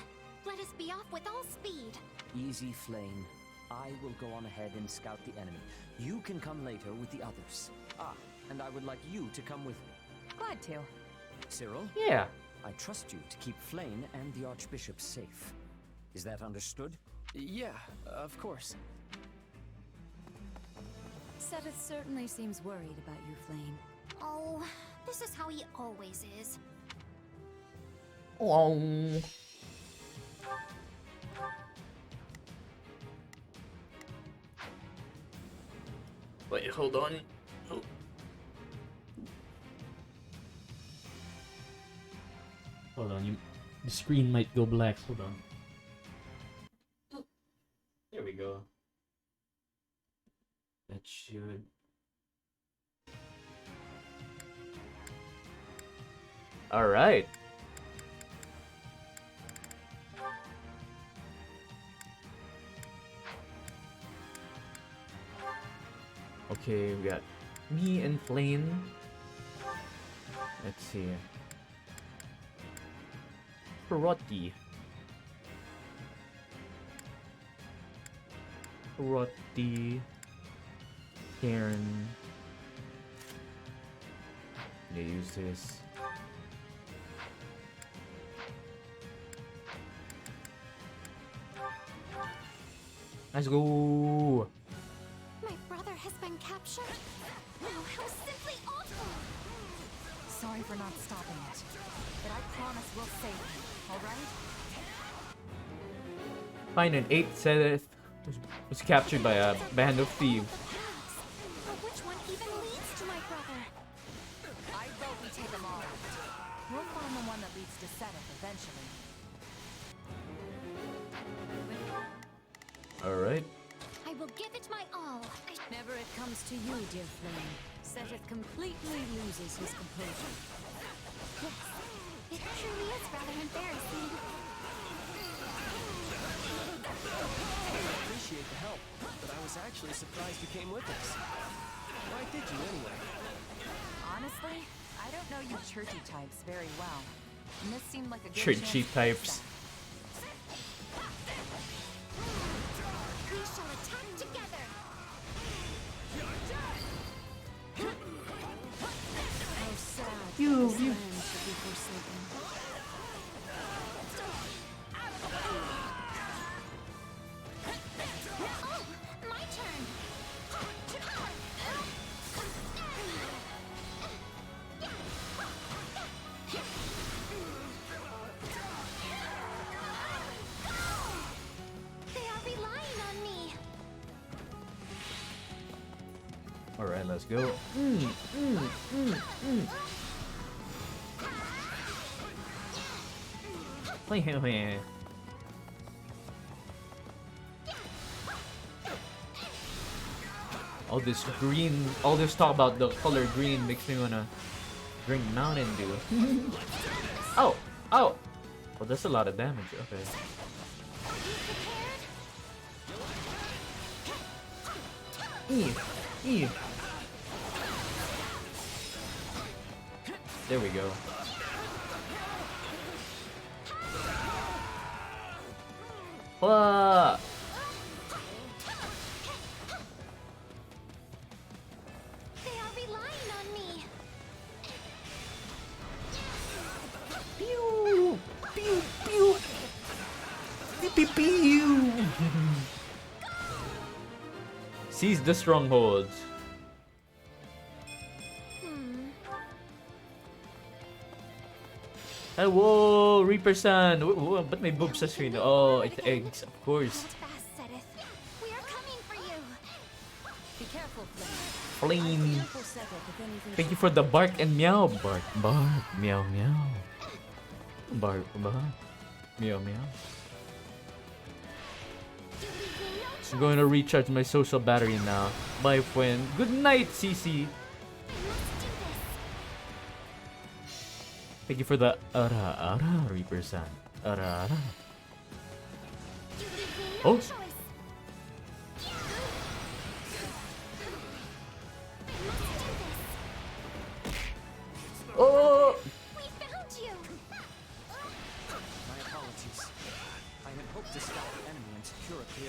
Let us be off with all speed. Easy, Flame. I will go on ahead and scout the enemy. You can come later with the others. Ah, and I would like you to come with me. Glad to. Cyril? Yeah. I trust you to keep Flame and the Archbishop safe. Is that understood? Yeah, of course. Seteth certainly seems worried about you, Flame. Oh, this is how he always is. Oh. Wait, hold on. Oh. Hold on, the screen might go black. Hold on. There we go. That should. All right. Okay, we got me and Flame. Let's see. Karoti. Karen. Yeah, use this. Let's go. My brother has been captured. Oh, how simply awful! Sorry for not stopping it, but I promise we'll save him, alright? Fine, an 8 Seteth was captured by a band of thieves. But which one even leads to my brother? I vote we take them all out. We'll find the one that leads to Seteth eventually. Alright. I will give it my all. Whenever it comes to you, dear Flame, Seteth completely loses his composure. Yes, it truly is rather embarrassing. I appreciate the help, but I was actually surprised you came with us. Why did you anyway? Honestly, I don't know you churchy types very well. And this seemed like a good Churchy chance to types. We shall attack together. How sad You- this land should be forsaken. Oh, my turn. They are relying on me. Alright, let's go. Play him here. All this green, all this talk about the color green makes me wanna drink Mountain Dew. Oh! Oh! Well, that's a lot of damage. Okay. There we go. What? They are relying on me. Pew! Pew! Pew! Pew! Pew! Pew! Seize the strongholds. Whoa, Reaper Sun. But my boobs are screen. Oh, it's eggs, of course. Fast, Seteth. We are coming for you. Be careful, Flame. Flame. Careful, Seteth, if anything Thank you for the bark and meow. Bark, bark, meow, meow. Bark, bark, meow, meow. I'm going to recharge my social battery now. My friend. Good night, CC. Thank you for the ara Reaper San. Ara. Oh.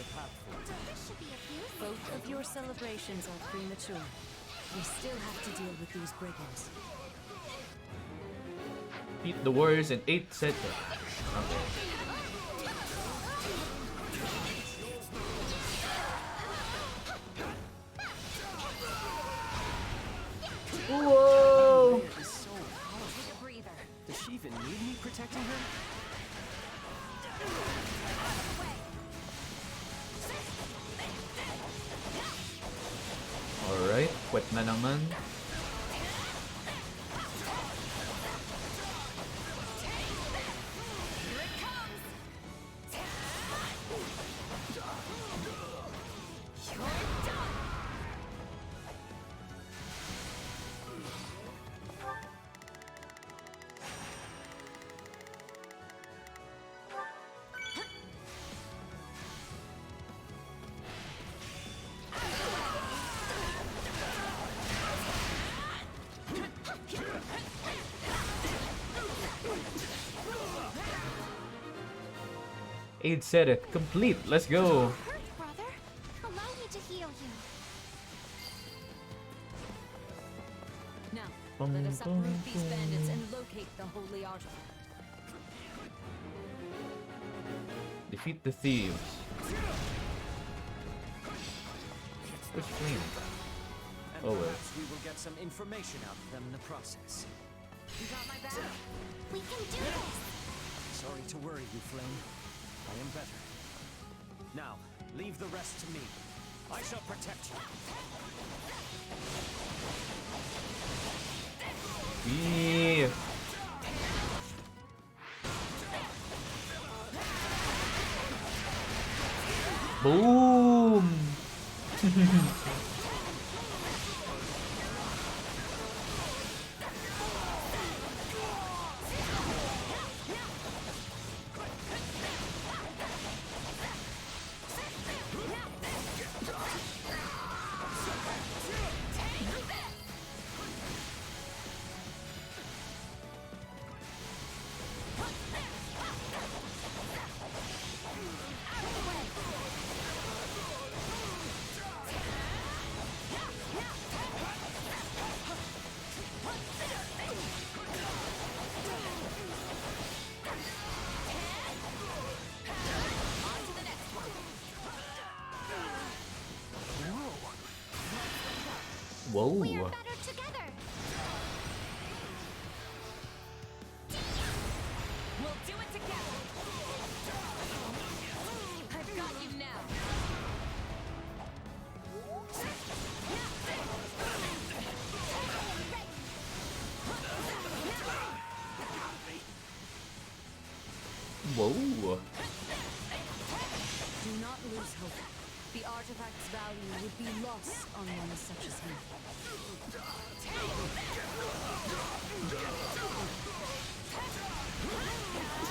clear path forward. This should be a few. Both of your celebrations are premature. We still have to deal with these brigands. Beat the warriors in 8 seconds. Okay. Whoa! Rhea is so powerful. Does she even need me protecting her? Alright, quit na naman. Aid said it. Complete. Let's go. Hurt, brother. Allow me to heal you. Now, let us uproot these bandits and locate the holy artifact. Defeat the thieves. Which flame? And Oh well. perhaps we will get some information out of them in the process. You got my back? We can do this. Sorry to worry you, Flame. I am better. Now, leave the rest to me. I shall protect you. Yeah. Boom. Whoa. We are better together. We'll do it together. I've got you now. Whoa. Do not lose hope. The artifact's value would be lost on one such as me.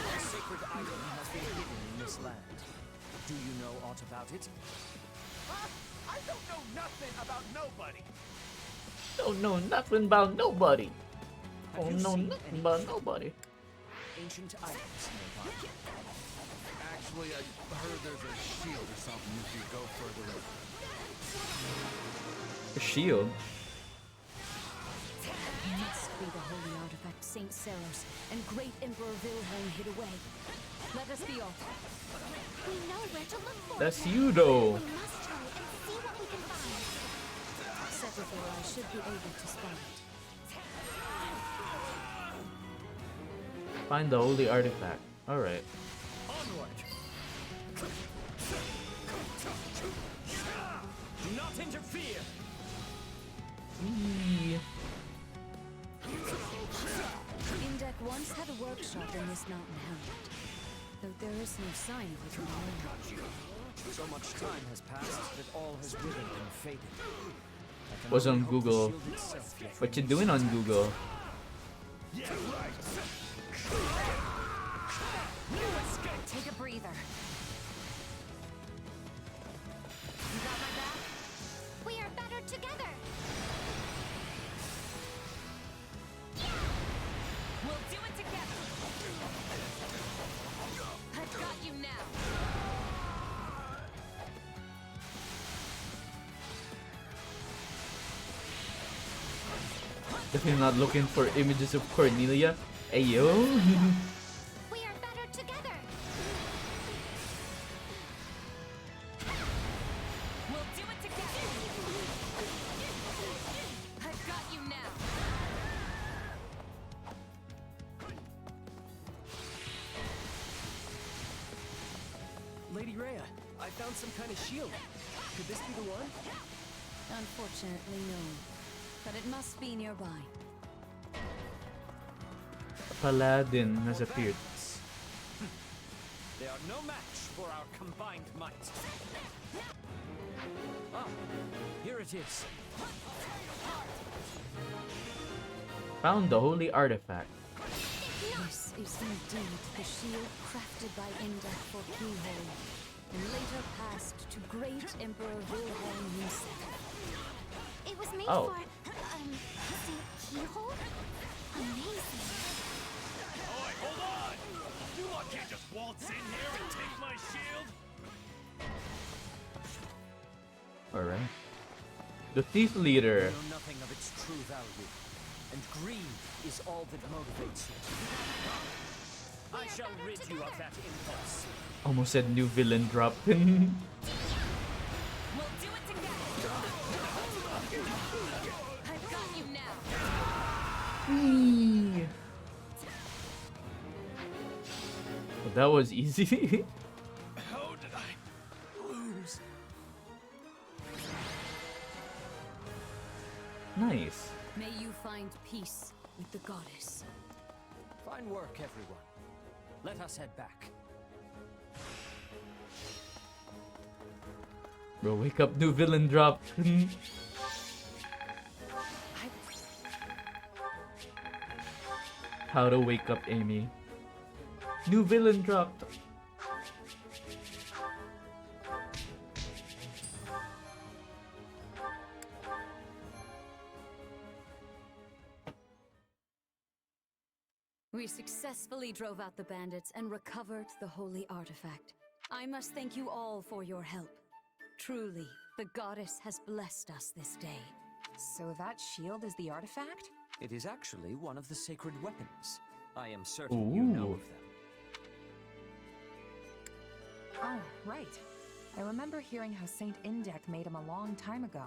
A sacred item has been hidden in this land. Do you know aught about it? I don't know nothing about nobody. Don't know nothing about nobody. Have Don't you know seen nothing any about nobody. ancient items nearby? Actually, I heard there's a shield or something if you go further in. A shield. It must be the holy artifact Saint Seros and Great Emperor Wilhelm hid away. Let us be off. We know where to look for. That's you though. We must try and see what we can find. Set it where I should be able to spot it. Find the holy artifact. Alright. Onward! Do not interfere! Indec once had a workshop in this mountain hamlet, though there is no sign of it anymore. So much time has passed that all has withered and faded. I can Was only on hope the Google. shield itself yet What you remains doing on intact. Google? Yeah, right. Take a breather. You got my back? We are better together. We'll do it together. I've got you now. Definitely not looking for images of Cornelia. Ayo. We are better together. We'll do it together. I've got you now. Lady Rhea, I found some kind of shield. Could this be the one? Unfortunately, no. But it must be nearby. A paladin has appeared. They are no match for our combined might. Ah, here it is. Found the holy artifact. This is indeed the shield crafted by Indek for Keyhole, and later passed to great Emperor Wilhelm himself. It was made Oh. for, Keyhole? Amazing. Oi, hold on! You lot can't just waltz in here and take my shield! Alright. The thief leader. You know nothing of its true value, and greed is all that motivates you. I shall rid you of that impulse. Almost said new villain drop. We'll do it together. I've got you now. Well, that was easy. How did I lose? Nice. May you find peace with the goddess. Fine work, everyone. Let us head back. Bro, wake up, new villain dropped. How to wake up Amy. New villain dropped. We successfully drove out the bandits and recovered the holy artifact. I must thank you all for your help. Truly, the goddess has blessed us this day. So that shield is the artifact? It is actually one of the sacred weapons. I am certain you know of them. Oh, right. I remember hearing how Saint Indek made him a long time ago.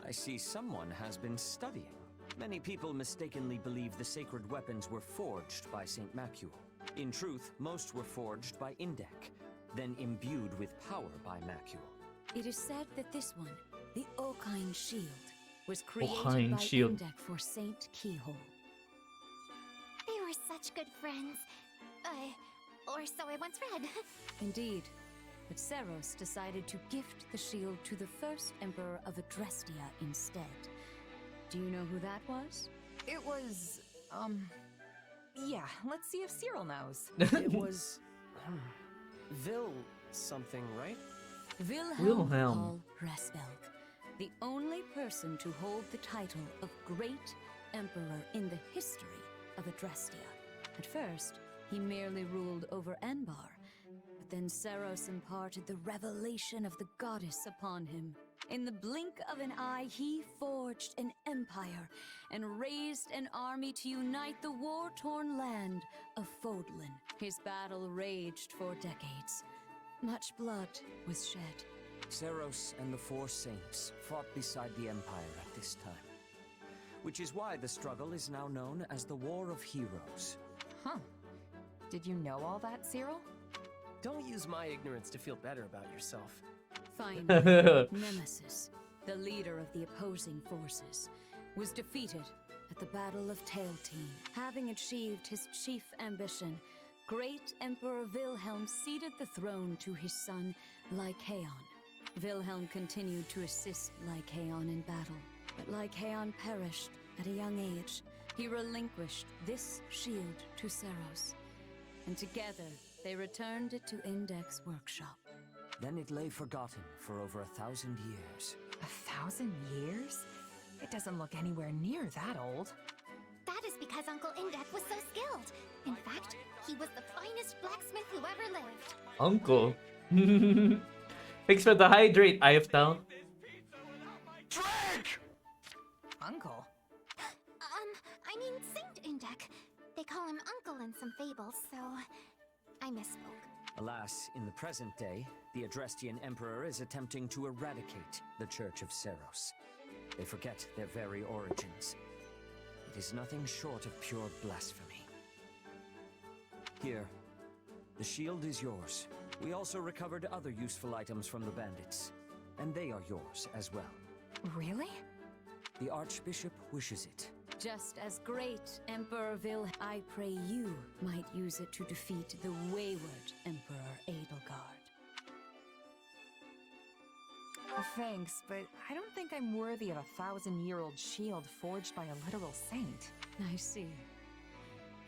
I see someone has been studying. Many people mistakenly believe the sacred weapons were forged by Saint Macuel. In truth, most were forged by Indek, then imbued with power by Macuel. It is said that this one, the Okine Shield, was created Okine by Shield. Indek for Saint Keyhole. They were such good friends. Or so I once read. Indeed. But Seros decided to gift the shield to the first Emperor of Adrestia instead. Do you know who that was? It was, yeah, let's see if Cyril knows. It was Vil something, right? Wilhelm Paul Rasbelg, the only person to hold the title of Great Emperor in the history of Adrestia. At first, he merely ruled over Anbar, but then Seros imparted the revelation of the goddess upon him. In the blink of an eye, he forged an empire and raised an army to unite the war-torn land of Fodlan. His battle raged for decades. Much blood was shed. Seros and the Four Saints fought beside the Empire at this time, which is why the struggle is now known as the War of Heroes. Huh. Did you know all that, Cyril? Don't use my ignorance to feel better about yourself. Finally, Nemesis, the leader of the opposing forces, was defeated at the Battle of Tailtean. Having achieved his chief ambition, Great Emperor Wilhelm ceded the throne to his son, Lycaon. Wilhelm continued to assist Lycaon in battle, but Lycaon perished at a young age. He relinquished this shield to Seros, and together they returned it to Indek's workshop. Then it lay forgotten for over 1,000 years. 1,000 years? It doesn't look anywhere near that old. That is because Uncle Indek was so skilled. In fact, he was the finest blacksmith who ever lived. Uncle. Thanks for the hydrate, Iftal. Uncle? call him Uncle in some fables, so I misspoke. Alas, in the present day, the Adrestian Emperor is attempting to eradicate the Church of Seros. They forget their very origins. It is nothing short of pure blasphemy. Here, the shield is yours. We also recovered other useful items from the bandits, and they are yours as well. Really? The Archbishop wishes it. Just as great, Emperor Vil, I pray you might use it to defeat the wayward Emperor Edelgard. Thanks, but I don't think I'm worthy of a 1,000-year-old shield forged by a literal saint. I see.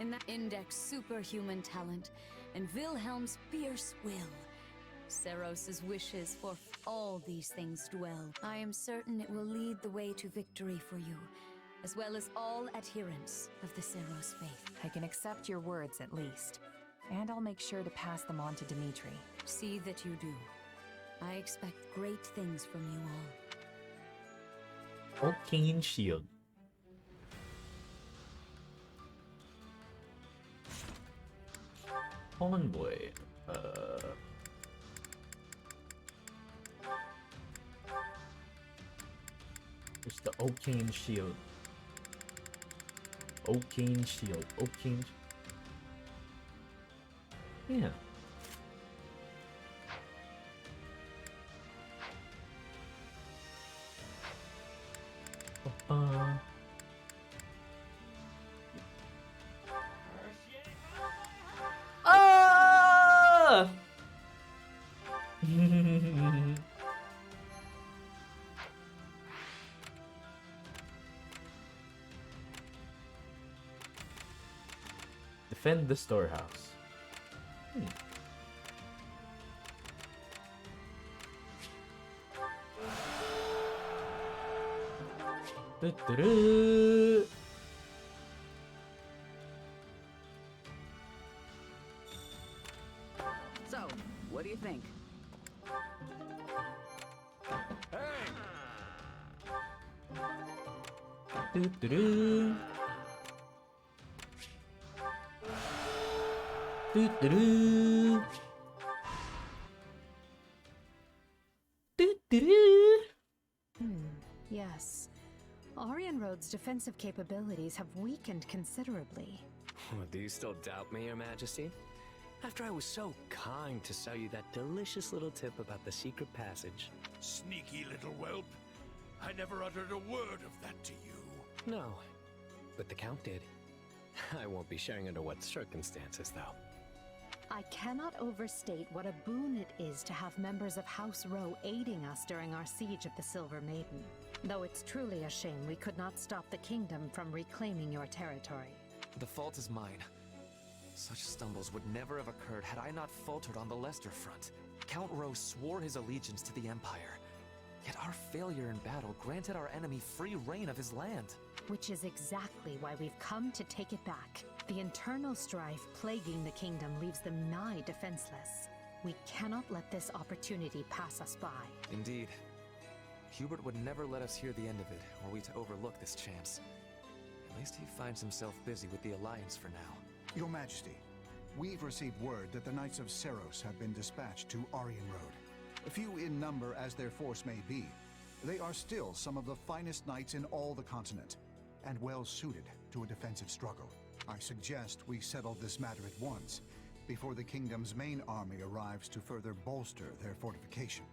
In that index superhuman talent and Wilhelm's fierce will, Seros's wishes for all these things dwell. I am certain it will lead the way to victory for you, as well as all adherents of the Seros faith. I can accept your words at least, and I'll make sure to pass them on to Dimitri. See that you do. I expect great things from you all. Arcane Shield. Envoy. It's the Arcane Shield. Arcane Shield. Arcane. Yeah. Ah! Defend the storehouse. Du-du-du. So, what do you think? Du-du-du. Du-du-du. Du-du-du. Yes. Aryan Road's defensive capabilities have weakened considerably. Do you still doubt me, Your Majesty? After I was so kind to sell you that delicious little tip about the secret passage. Sneaky little whelp. I never uttered a word of that to you. No, but the Count did. I won't be sharing under what circumstances, though. I cannot overstate what a boon it is to have members of House Row aiding us during our siege of the Silver Maiden. Though it's truly a shame we could not stop the kingdom from reclaiming your territory. The fault is mine. Such stumbles would never have occurred had I not faltered on the Leicester front. Count Rowe swore his allegiance to the Empire. Yet our failure in battle granted our enemy free reign of his land. Which is exactly why we've come to take it back. The internal strife plaguing the kingdom leaves them nigh defenseless. We cannot let this opportunity pass us by. Indeed. Hubert would never let us hear the end of it, were we to overlook this chance. At least he finds himself busy with the Alliance for now. Your Majesty, we've received word that the Knights of Seros have been dispatched to Aryan Road. Few in number as their force may be, they are still some of the finest knights in all the continent, and well suited to a defensive struggle. I suggest we settle this matter at once, before the kingdom's main army arrives to further bolster their fortification.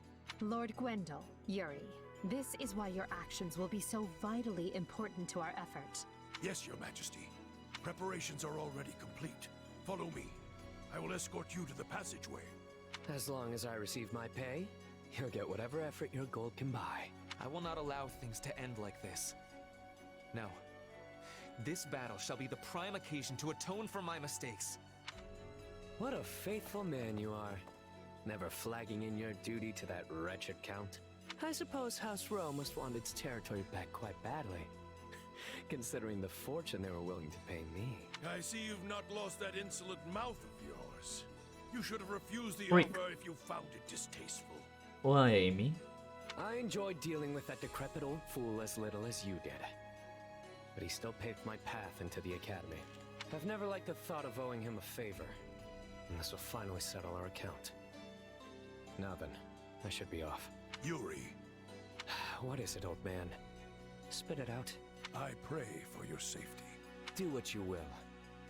Lord Gwendol, Yuri, this is why your actions will be so vitally important to our effort. Yes, Your Majesty. Preparations are already complete. Follow me. I will escort you to the passageway. As long as I receive my pay, you'll get whatever effort your gold can buy. I will not allow things to end like this. No. This battle shall be the prime occasion to atone for my mistakes. What a faithful man you are. Never flagging in your duty to that wretched Count. I suppose House Rowe must want its territory back quite badly, considering the fortune they were willing to pay me. I see you've not lost that insolent mouth of yours. You should have refused the Freak. offer if you found it distasteful. Why, Amy? I enjoyed dealing with that decrepit old fool as little as you did. But he still paved my path into the academy. I've never liked the thought of owing him a favor. And this will finally settle our account. Now then, I should be off. Yuri. What is it, old man? Spit it out. I pray for your safety. Do what you will.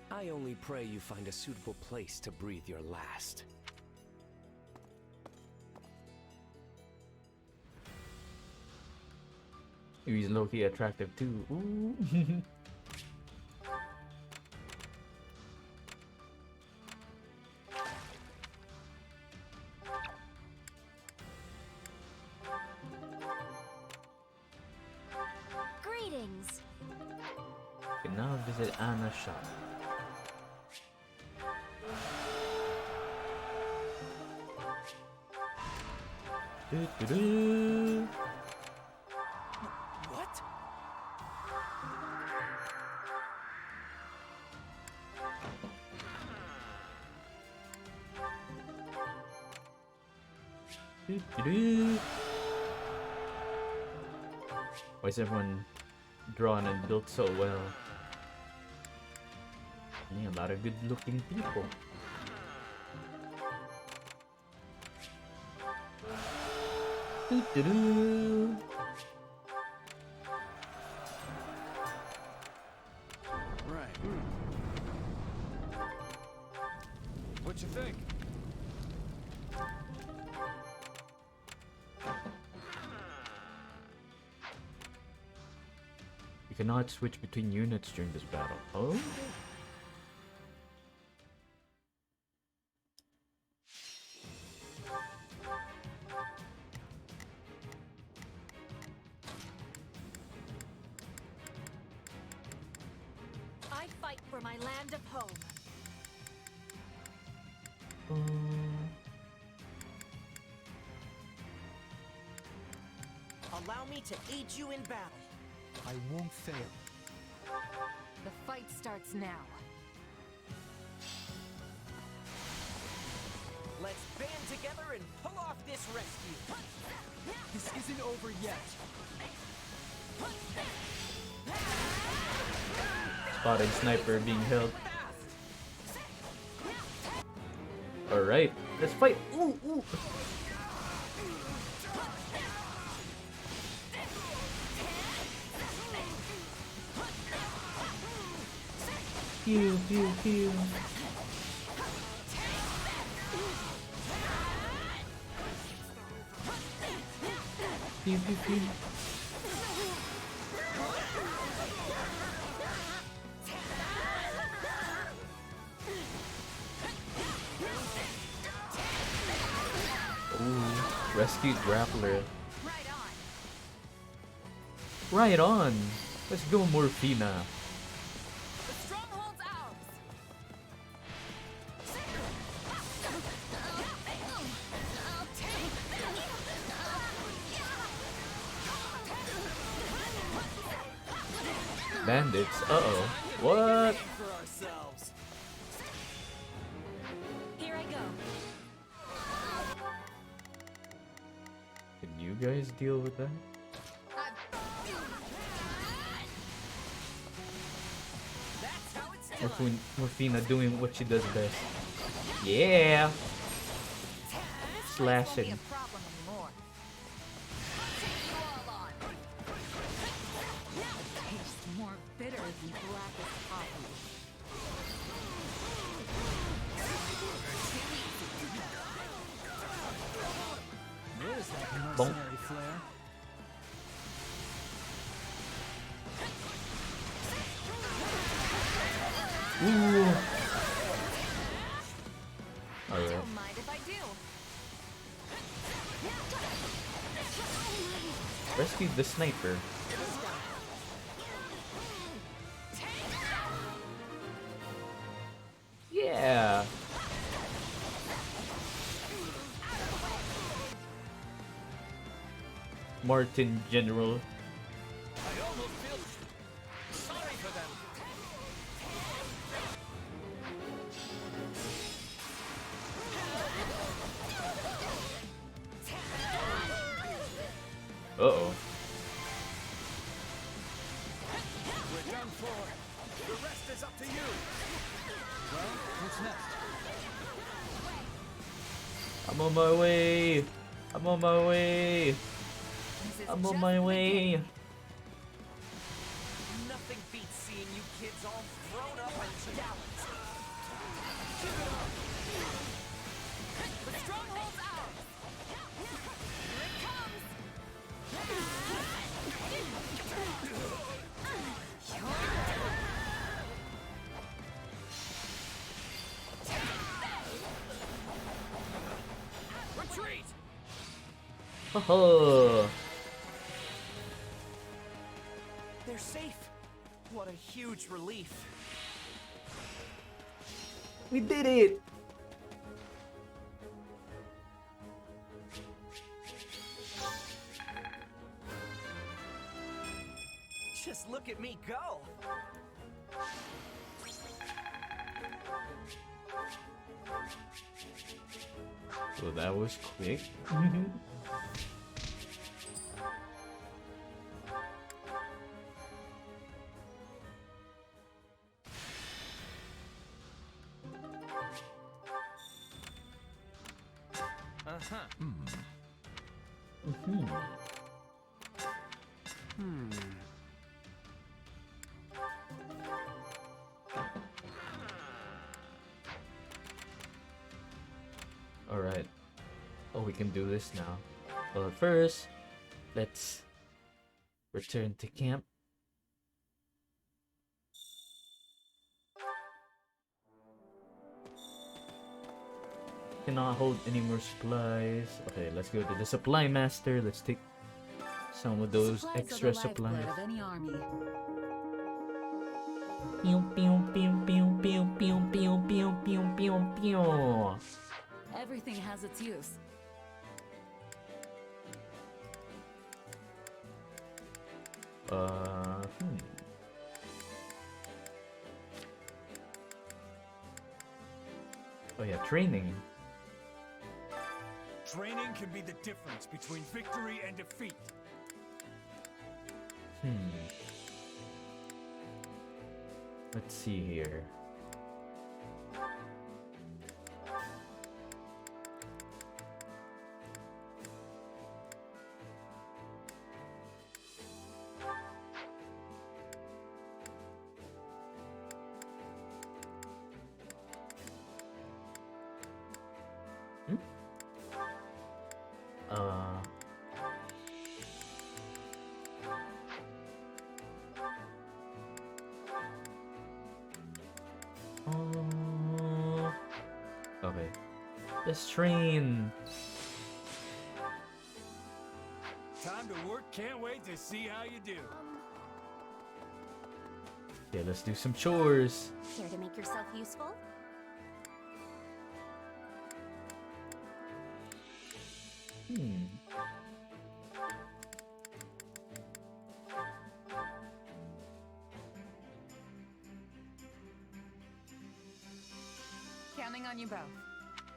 I only pray you find a suitable place to breathe your last. He's low-key attractive too. Ooh. Greetings. Can now visit Anna's shop. Do-do-do. What? Do-do-do. Why is everyone drawn and built so well? Yeah, a lot of good-looking people. Do-do-do. Right. What you think? You cannot switch between units during this battle. Oh? I fight for my land of home. Allow me to aid you in battle. I won't fail. The fight starts now. Let's band together and pull off this rescue. This isn't over yet. Spotted sniper being held. Alright, let's fight! Ooh, ooh! Pew, pew, pew. Pew, pew, pew. Ooh, rescued grappler. Right on! Let's go, Morphina. The stronghold's ours. Bandits? Uh-oh. What? For ourselves. Here I go. Can you guys deal with that? Morphina doing what she does best. Yeah! Slashing. Tastes more bitter than blackest coffee. There's that Bonk. mercenary flare. Ooh! Alright. Don't mind if I do. Rescued the sniper. Yeah! Martin General. I almost feel sorry for them. Uh-oh. We're done for. The rest is is up to you. Well, what's next? I'm on my way. I'm on my way. I'm on my way. Nothing beats seeing you kids all grown up and gallant. The stronghold's ours! Here it comes! Retreat! Oh, They're safe. What a huge relief. we did it. Just look at me go. So that was quick. Alright. Oh, we can do this now. But first, let's return to camp. Cannot hold any more supplies. Okay, let's go to the supply master. Let's take some of those extra supplies. Of any army. Pew pew pew pew pew pew pew pew pew pew pew. Everything has its use. Oh yeah, training. Training can be the difference between victory and defeat. Let's see here. Okay. Let's train. Time to work, can't wait to see how you do. Okay, let's do some chores. Care to make yourself useful? Counting on you both.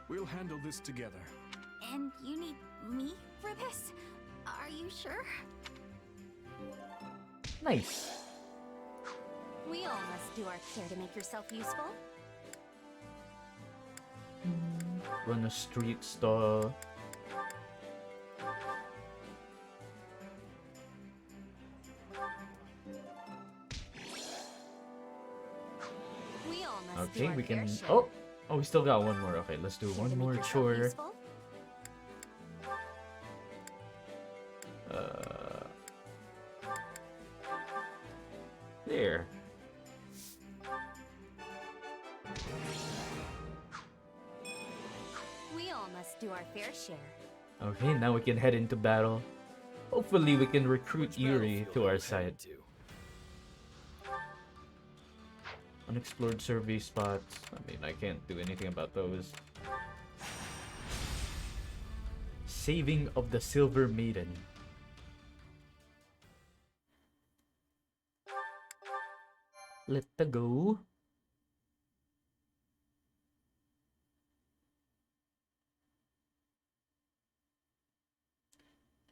We'll handle this together. And you need me for this? Are you sure? Nice. We all must do our care to make yourself useful. Run a street stall. We all must do Okay, our we fair can. share. Oh, we still got one more. Okay, let's do Care to one make more yourself chore. useful? There. We all must do our fair share. Okay, now we can head into battle. Hopefully, we can recruit Yuri to our side. Unexplored survey spots. I mean, I can't do anything about those. Saving of the Silver Maiden. Let's go.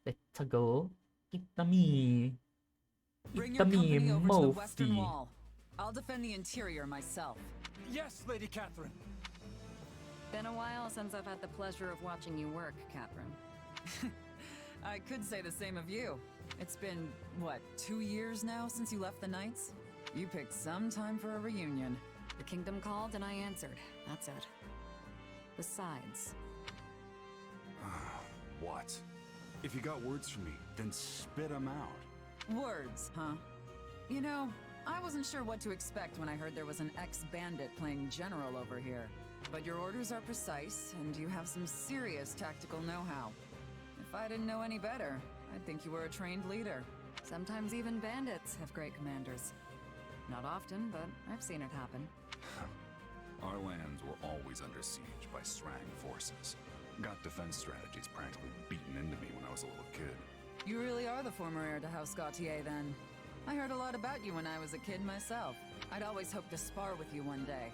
Let's go. It's me. Bring It's your me, company over to the western Morphy. wall. I'll defend the interior myself. Yes, Lady Catherine. Been a while since I've had the pleasure of watching you work, Catherine. I could say the same of you. It's been, what, 2 years now since you left the Knights? You picked some time for a reunion. The kingdom called and I answered. That's it. Besides... What? If you got words for me, then spit them out. Words, huh? You know, I wasn't sure what to expect when I heard there was an ex-bandit playing general over here. But your orders are precise, and you have some serious tactical know-how. If I didn't know any better, I'd think you were a trained leader. Sometimes even bandits have great commanders. Not often, but I've seen it happen. Our lands were always under siege by Srang forces. Got defense strategies practically beaten into me when I was a little kid. You really are the former heir to House Gautier, then. I heard a lot about you when I was a kid myself. I'd always hoped to spar with you one day.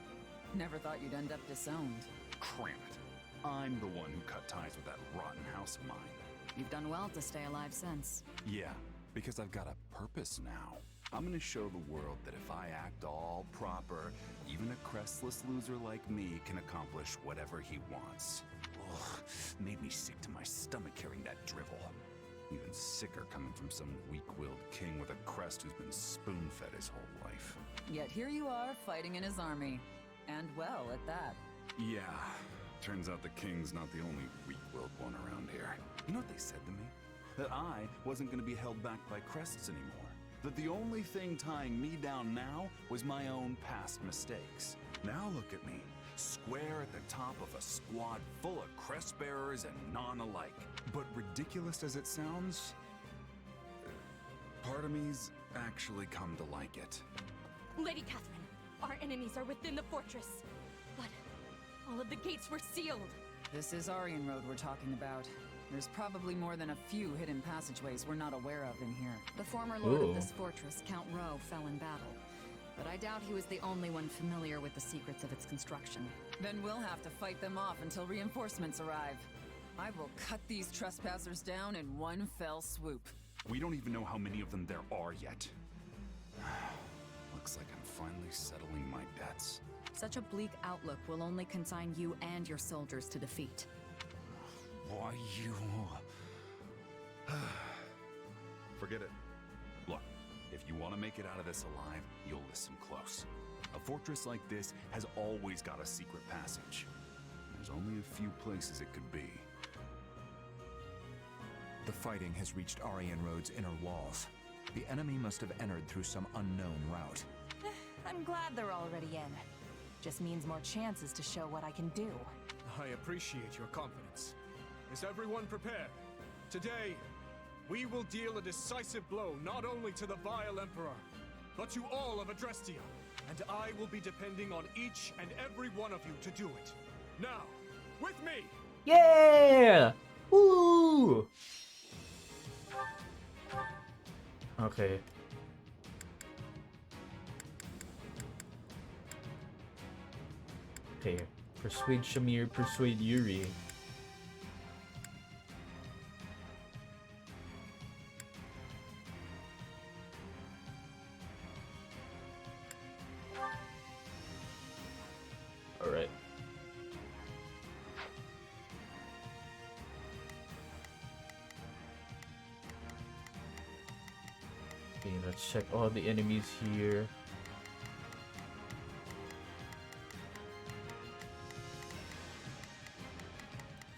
Never thought you'd end up disowned. Cram it. I'm the one who cut ties with that rotten house of mine. You've done well to stay alive since. Yeah, because I've got a purpose now. I'm gonna show the world that if I act all proper, even a crestless loser like me can accomplish whatever he wants. Ugh, made me sick to my stomach hearing that drivel. Even sicker coming from some weak-willed king with a crest who's been spoon-fed his whole life. Yet here you are, fighting in his army. And well, at that. Yeah, turns out the king's not the only weak-willed one around here. You know what they said to me? That I wasn't gonna be held back by crests anymore. That the only thing tying me down now was my own past mistakes. Now look at me, square at the top of a squad full of crest bearers and none alike. But ridiculous as it sounds, part of me's actually come to like it. Lady Catherine, our enemies are within the fortress, but all of the gates were sealed. This is Aryan Road we're talking about. There's probably more than a few hidden passageways we're not aware of in here. The former lord of this fortress, Count Rowe, fell in battle. But I doubt he was the only one familiar with the secrets of its construction. Then we'll have to fight them off until reinforcements arrive. I will cut these trespassers down in one fell swoop. We don't even know how many of them there are yet. Looks like I'm finally settling my debts. Such a bleak outlook will only consign you and your soldiers to defeat. Why you... Forget it. Look, if you want to make it out of this alive, you'll listen close. A fortress like this has always got a secret passage. There's only a few places it could be. The fighting has reached Aryan Road's inner walls. The enemy must have entered through some unknown route. I'm glad they're already in. Just means more chances to show what I can do. I appreciate your confidence. Is everyone prepared? Today, we will deal a decisive blow not only to the vile Emperor, but to all of Adrestia. And I will be depending on each and every one of you to do it. Now, with me! Yeah! Woo! Okay. Okay. Persuade Shamir, persuade Yuri. Alright. Okay, let's check all the enemies here.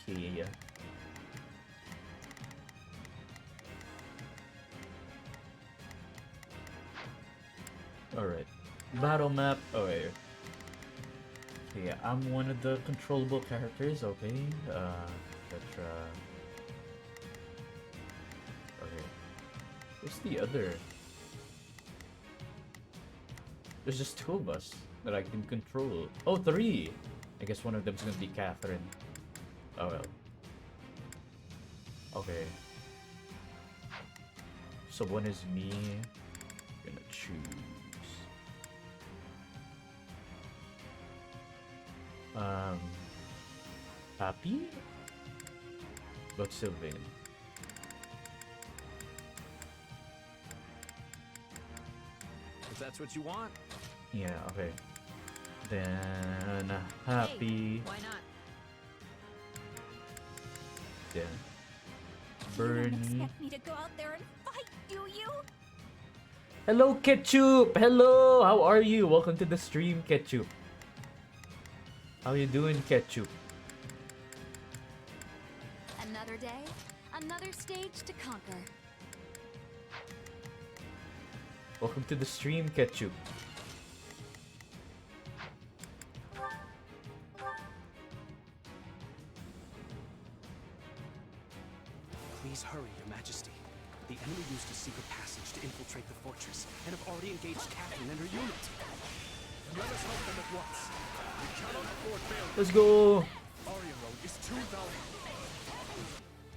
Okay, yeah. Alright. Battle map. Okay. Okay, I'm one of the controllable characters, okay. Petra. Okay. What's the other? There's just two of us that I can control. Oh, three! I guess one of them's gonna be Catherine. Oh well. Okay. So one is me. I'm gonna choose. Papi? But Sylvain. If that's what you want, Yeah, okay. Then happy. Why not? Then You don't Bernie. expect me to go out there and fight, do you? Hello, Ketchup. Hello. How are you? Welcome to the stream, Ketchup. How you doing, Ketchup? Another day, another stage to conquer. Welcome to the stream, Ketchup. Please hurry, Your Majesty. The enemy used a secret passage to infiltrate the fortress and have already engaged Catherine and her unit. Let us help them at once. We cannot afford failure. Let's go. Aryan Road is too valuable.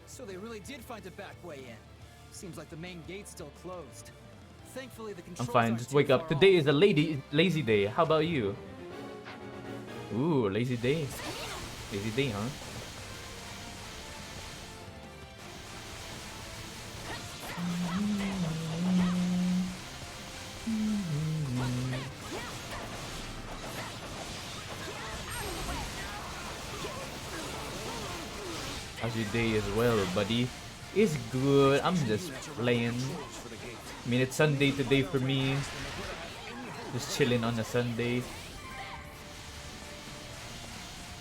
So they really did find a back way in. Seems like the main gate's still closed. Thankfully, the I'm controls fine. aren't Just too wake up. far Today off. is a lazy day. How about you? Ooh, lazy day. Lazy day, huh? How's your day as well, buddy? It's good. I'm just playing. I mean, it's Sunday today for me. Just chilling on a Sunday.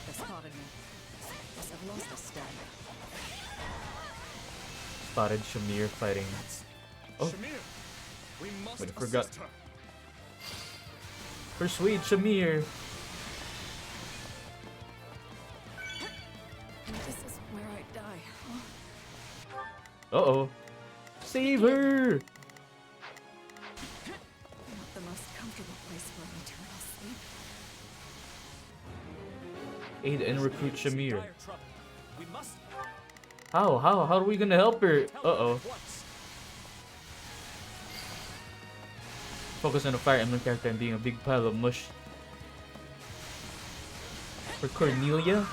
They spotted me. Guess I've lost a step. Spotted Shamir fighting. Oh, Shamir, we must wait, I forgot. assist her. Persuade Shamir. This is where I die. Uh-oh. Save her! Not the most comfortable place for an eternal sleep. Aid and recruit Shamir. Dire trouble. We must How are we gonna help her? Uh-oh. Focus on the Fire Emblem character and being a big pile of mush. For Cornelia?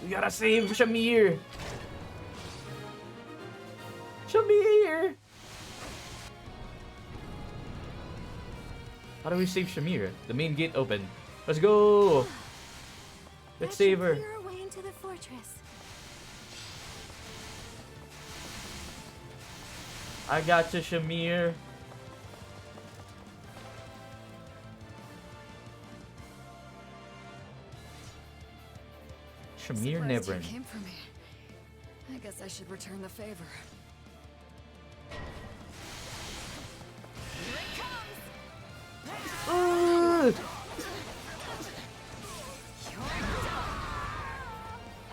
We gotta save Shamir! Shamir! How do we save Shamir? The main gate open. Let's go! Let's save her. Clear our way into the fortress. I got you, Shamir. Shamir Surprised never. you came for me. I guess I should return the favor.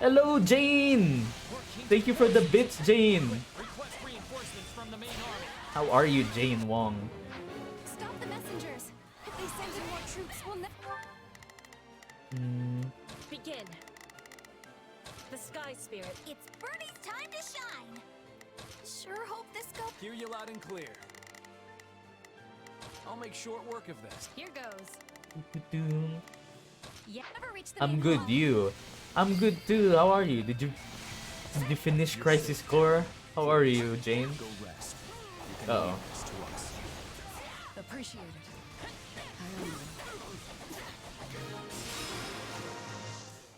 Hello, Jane! Thank you for the bits, Jane! Request reinforcements from the main army. How are you, Jane Wong? Stop the messengers. If they send in more troops, we'll never. Begin. The Sky Spirit. It's Bernie's time to shine. Sure hope this goes. Hear you loud and clear. I'll make short work of this. Here goes. Yeah, never reach the I'm main good, hall. you. I'm good too. How are you? Did you finish Crisis Core? How are you, Jane? Go rest. You can Uh-oh. leave this to us. Appreciate it. I owe you.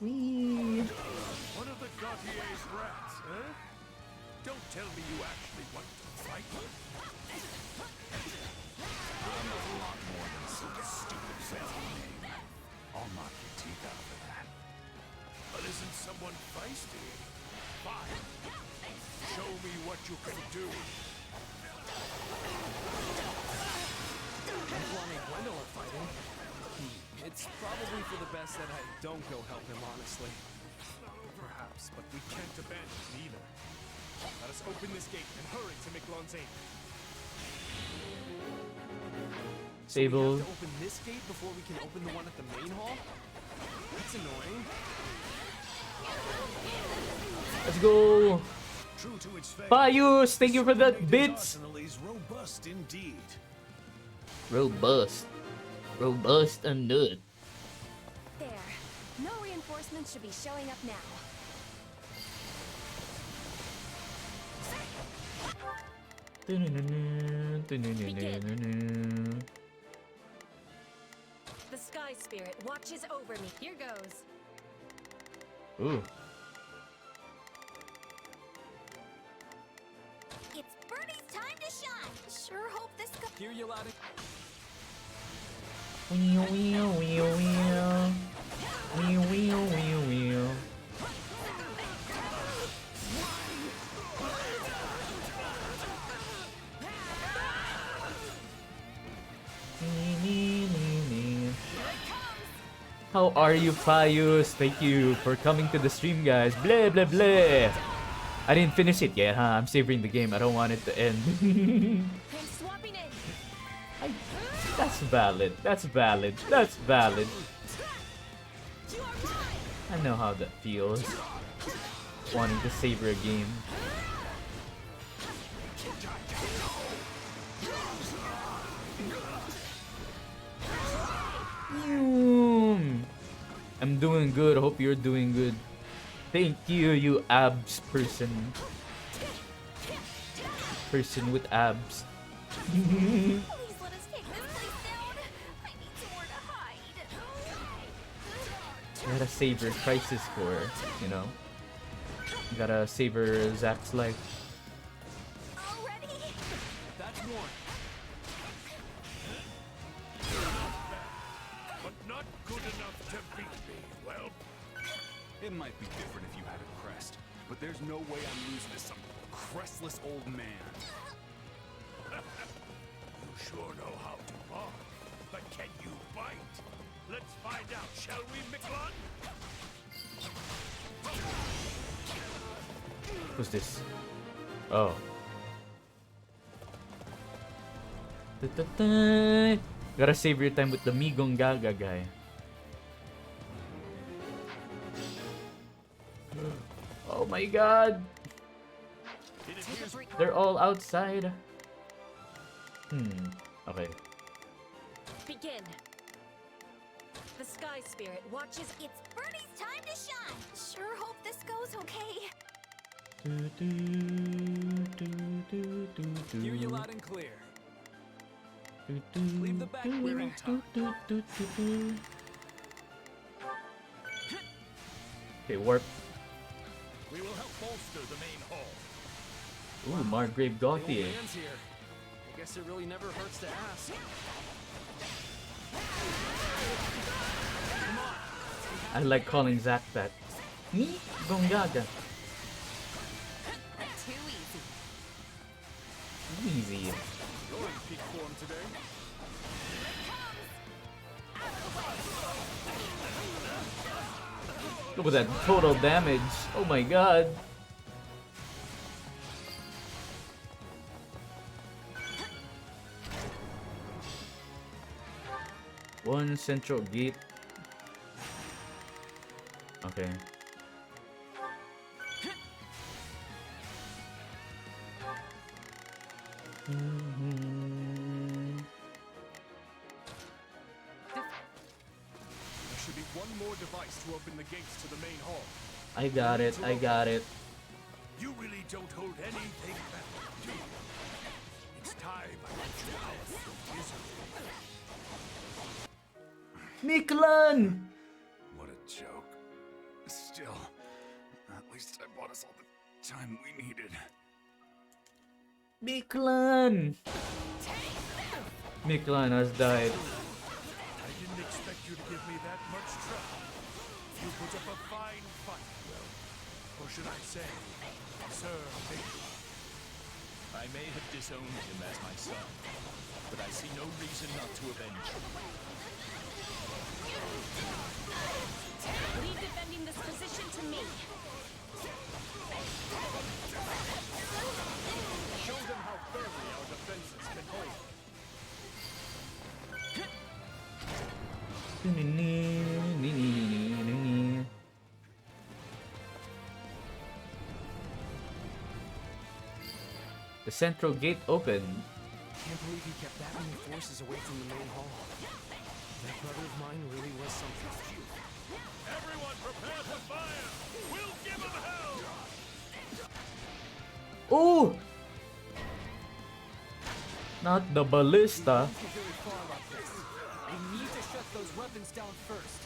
Wee. One of the Gautier's rats, huh? Don't tell me you actually want to fight. I'm a lot more than some stupid family name. I'll knock your teeth out for that. But isn't someone feisty? Fine. Show me what you can do. Antoine and Gwendol are fighting. It's probably for the best that I don't go help him, honestly. Perhaps, but we can't abandon him either. Let us open this gate and hurry to Miquelon's aid. Sable. To open this gate before we can open the one at the main hall? That's annoying. Let's go. True to its fame, Pius, thank you for that bits. arsenal is robust indeed. Robust. Robust and good. There. No reinforcements should be showing up now. The Sky Spirit watches over me. Here goes. Ooh. It's Birdie's time to shine. Sure hope this goes. Hear you loud. Wheel, wheel, wheel, wheel. Wheel, wheel, wheel, wheel. How are you, Pius? Thank you for coming to the stream, guys. Bleh, bleh, bleh. I didn't finish it yet, huh? I'm savoring the game. I don't want it to end. That's valid. That's valid. That's valid. I know how that feels. Wanting to savor a game. I'm doing good. Hope you're doing good. Thank you, you abs person. Person with abs. Please let us take this place down. I need somewhere to hide. Gotta savor crisis score, you know. Gotta savor Zach's life. That's one. But not good enough to beat me. Well, It might be different if you had a crest, but there's no way I'm losing to some crestless old man. you sure know how to bark. But can you bite? Let's find out, shall we, Miklon? Who's this? Oh. Gotta save your time with the Migong Gaga guy. Oh my god! They're all outside. Okay. Begin. The Sky Spirit watches. It's Birdie's time to shine. Sure hope this goes okay. Hear you loud and clear. Leave the back clear on top. Okay, warp. We will help bolster the main hall. Ooh, Margrave The old Gauthier. man's here. I guess it really never hurts to ask. I like calling Zach that. Migong Gaga. Too easy. Easy. You're in peak form today. Look at that total damage. Oh my god. One central gate. Okay. There should be one more device to open the gates to the main hall. I got it. I got it. You really don't hold anything back, do you? It's time to test your wisdom. Miklon! What a joke. Still, at least I bought us all the time we needed. Miklon! Miklon has died. I didn't expect you to give me that much trouble. You put up a fine fight, well, or should I say, Sir Miklon. I may have disowned him as my son, but I see no reason not to avenge him. Leave defending this position to me. Show them how firmly our defenses can hold. The central gate opened. Can't believe he kept that many forces away from the main hall. That brother of mine really was something. Everyone prepare for fire! We'll give them hell! Ooh! Not the ballista. Don't get very far like this. I need to shut those weapons down first.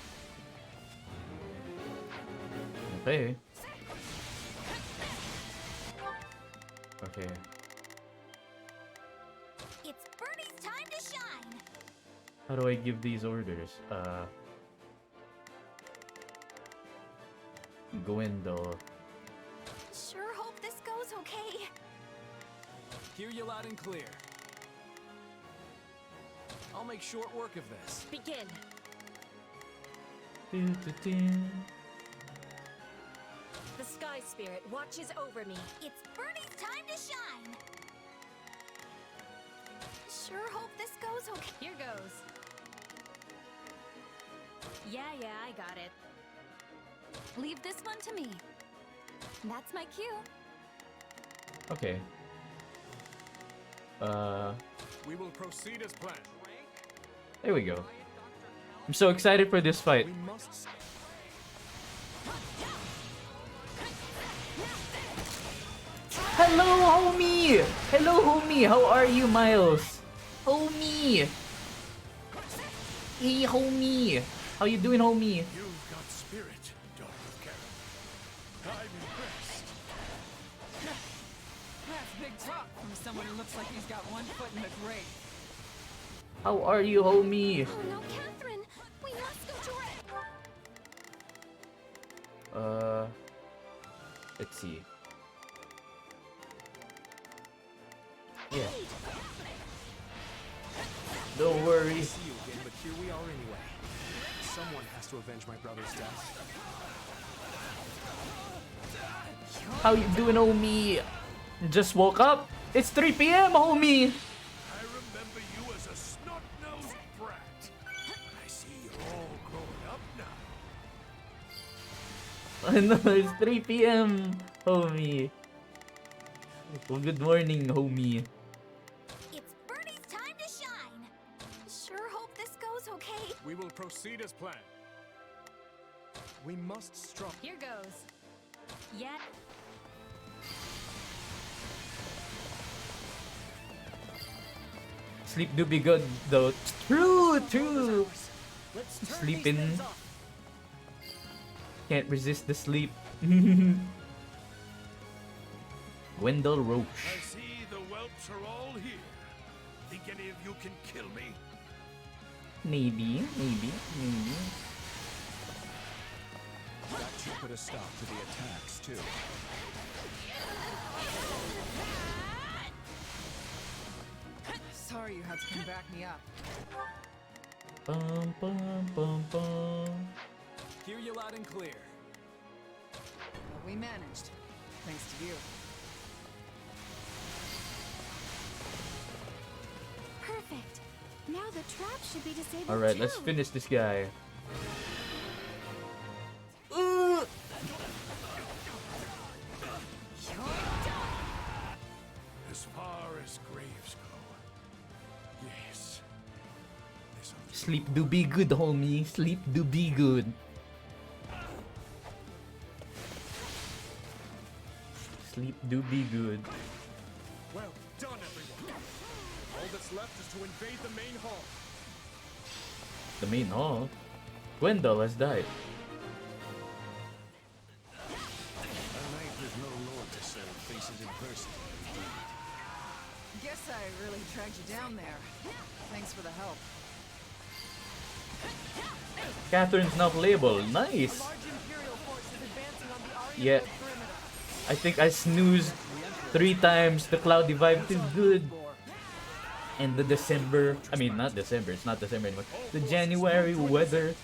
Okay. Okay. It's Birdie's time to shine. How do I give these orders? Gwendol. Sure hope this goes okay. Hear you loud and clear. I'll make short work of this. Begin. The Sky Spirit watches over me. It's Birdie's time to shine. Sure hope this goes okay. Here goes. Yeah, I got it. Leave this one to me. That's my cue. Okay. We will proceed as planned. There we go. I'm so excited for this fight. We must. Hello, homie! Hello, homie! How are you, Miles? Homie! Hey, homie! How you doing, homie? You've got spirit, daughter of Karen. I'm impressed. That's big talk from someone who looks like he's got one foot in the grave. How are you, homie? Oh no, Catherine! We must go to let's see. Yeah. Don't worry. See you again, but here we are anyway. Someone has to avenge my brother's death. How you doing, homie? Just woke up? It's 3 p.m., homie! I remember you as a snot-nosed brat. I see you're all grown up now. I know, it's 3 p.m., homie. Well, good morning, homie. It's Birdie's time to shine. Sure hope this goes okay. We will proceed as planned. We must struggle. Here goes. Yeah. Sleep do be good, though. True. Sleeping. Can't resist the sleep. Gwendol Roach. I see the whelps are all here. Think any of you can kill me? Maybe. That should put a stop to the attacks, too. Sorry you had to come back me up. Bum, bum, bum, bum. Hear you loud and clear. But we managed, thanks to you. Perfect. Now the trap should be disabled. Alright, too. let's finish this guy. As far as graves go. Yes. Sleep do be good, homie. Sleep do be good. Sleep do be good. Well done, everyone. All that's left is to invade the main hall. The main hall? Gwendol has died. A knight with no lord to serve faces adversity. Guess I really dragged you down there. Thanks for the help. Catherine's now playable. Nice. Yeah. I think I snoozed 3 times. The cloudy vibe is good. And the December, I mean not December, it's not December anymore. The January weather.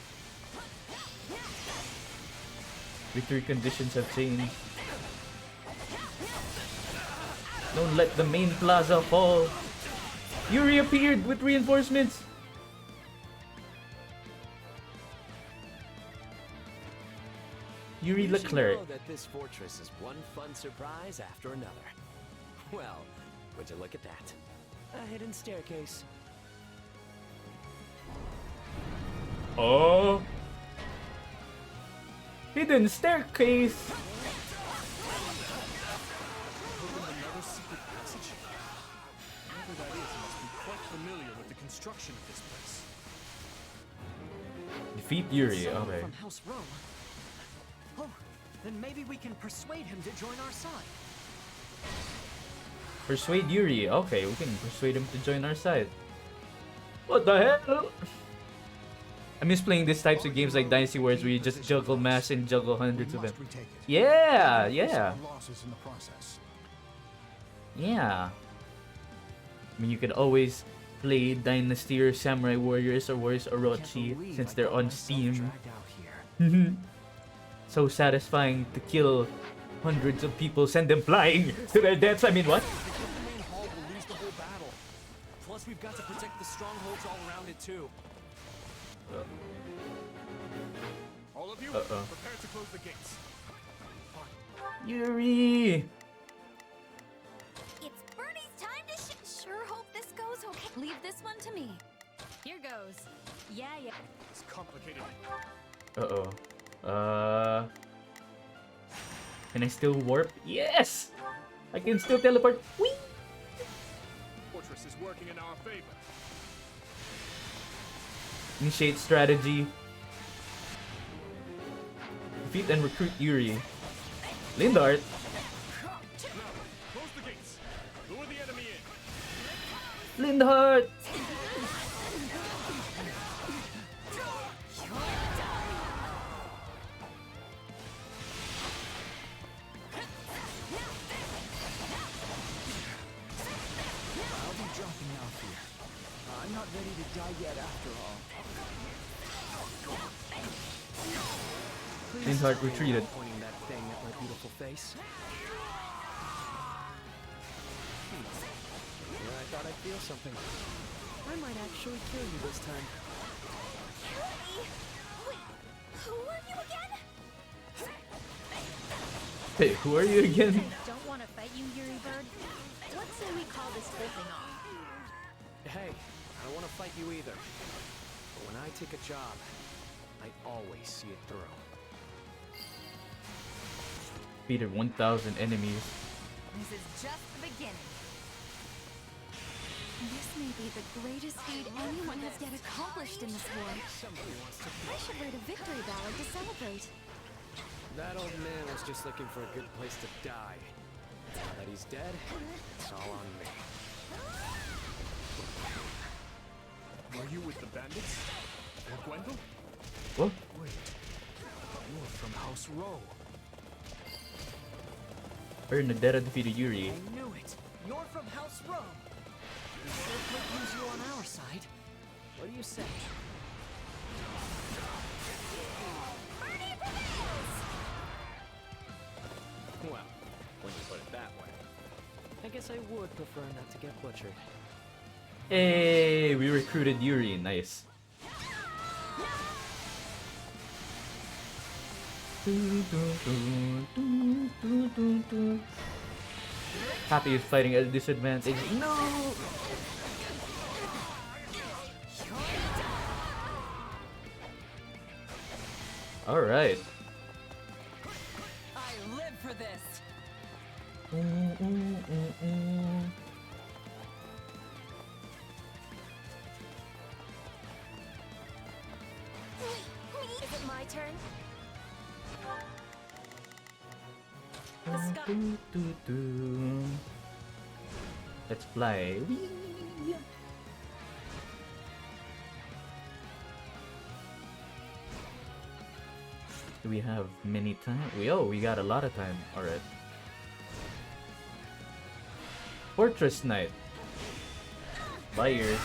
Victory conditions have changed. Don't let the main plaza fall. You reappeared with reinforcements. Yuri You should Leclerc. know that this fortress is one fun surprise after another. Well, would you look at that? A hidden staircase. Oh. Hidden staircase. Opened another secret passage. Whatever that is must be destruction of this place. Defeat Yuri. Someone Okay. from House Row. Oh, then maybe we can persuade him to join our side. Persuade Yuri. Okay, we can persuade him to join our side. What the hell? I miss playing these types of games like Dynasty Wars where you just juggle mass and juggle hundreds of them. Yeah, yeah. Yeah. I mean, you can always play Dynasty or Samurai Warriors or Warriors Orochi since they're on Steam. So satisfying to kill hundreds of people, send them flying to their deaths. I mean, what? The main hall will lose the whole battle. Plus, we've got to protect the strongholds all around it too. All of you, prepare to close the gates. Yuri! It's Bernie's time to sure hope this goes okay. Leave this one to me. Here goes. Yeah. It's complicated. Can I still warp? Yes! I can still teleport. Whee! Fortress is working in our favor. Initiate strategy. Defeat and recruit Yuri. Lindart. Now, close the gates. Lure the enemy in. Lindart! I'll be dropping out here. I'm not ready to die yet after all. Lindart retreated. Pointing that thing at my beautiful face. Yeah, I thought I'd feel something. I might actually kill you this time. Wait, who are you again? Hey, who are you again? Don't want to fight you, Yuri Bird. Let's say we call this whole thing off. Hey, I don't want to fight you either. But when I take a job, I always see it through. Defeated 1,000 enemies. This is just the beginning. This may be the greatest feat anyone has yet accomplished in this war. I should write a victory ballad to celebrate. That old man was just looking for a good place to die. Now that he's dead, it's all on me. Are you with the bandits? Or Gwendol? What? Wait, you're from House Row. Bernadetta defeated Yuri. I knew it. You're from House Row. We sure could use you on our side. What do you say? Bernie prevails! Well, when you put it that way. I guess I would prefer not to get butchered. Hey, we recruited Yuri. Nice. Happy is fighting at a disadvantage. No! Alright. I live for this. Is it my turn? Let's play. Do we have many time? We got a lot of time. Alright. Fortress Knight. Fire.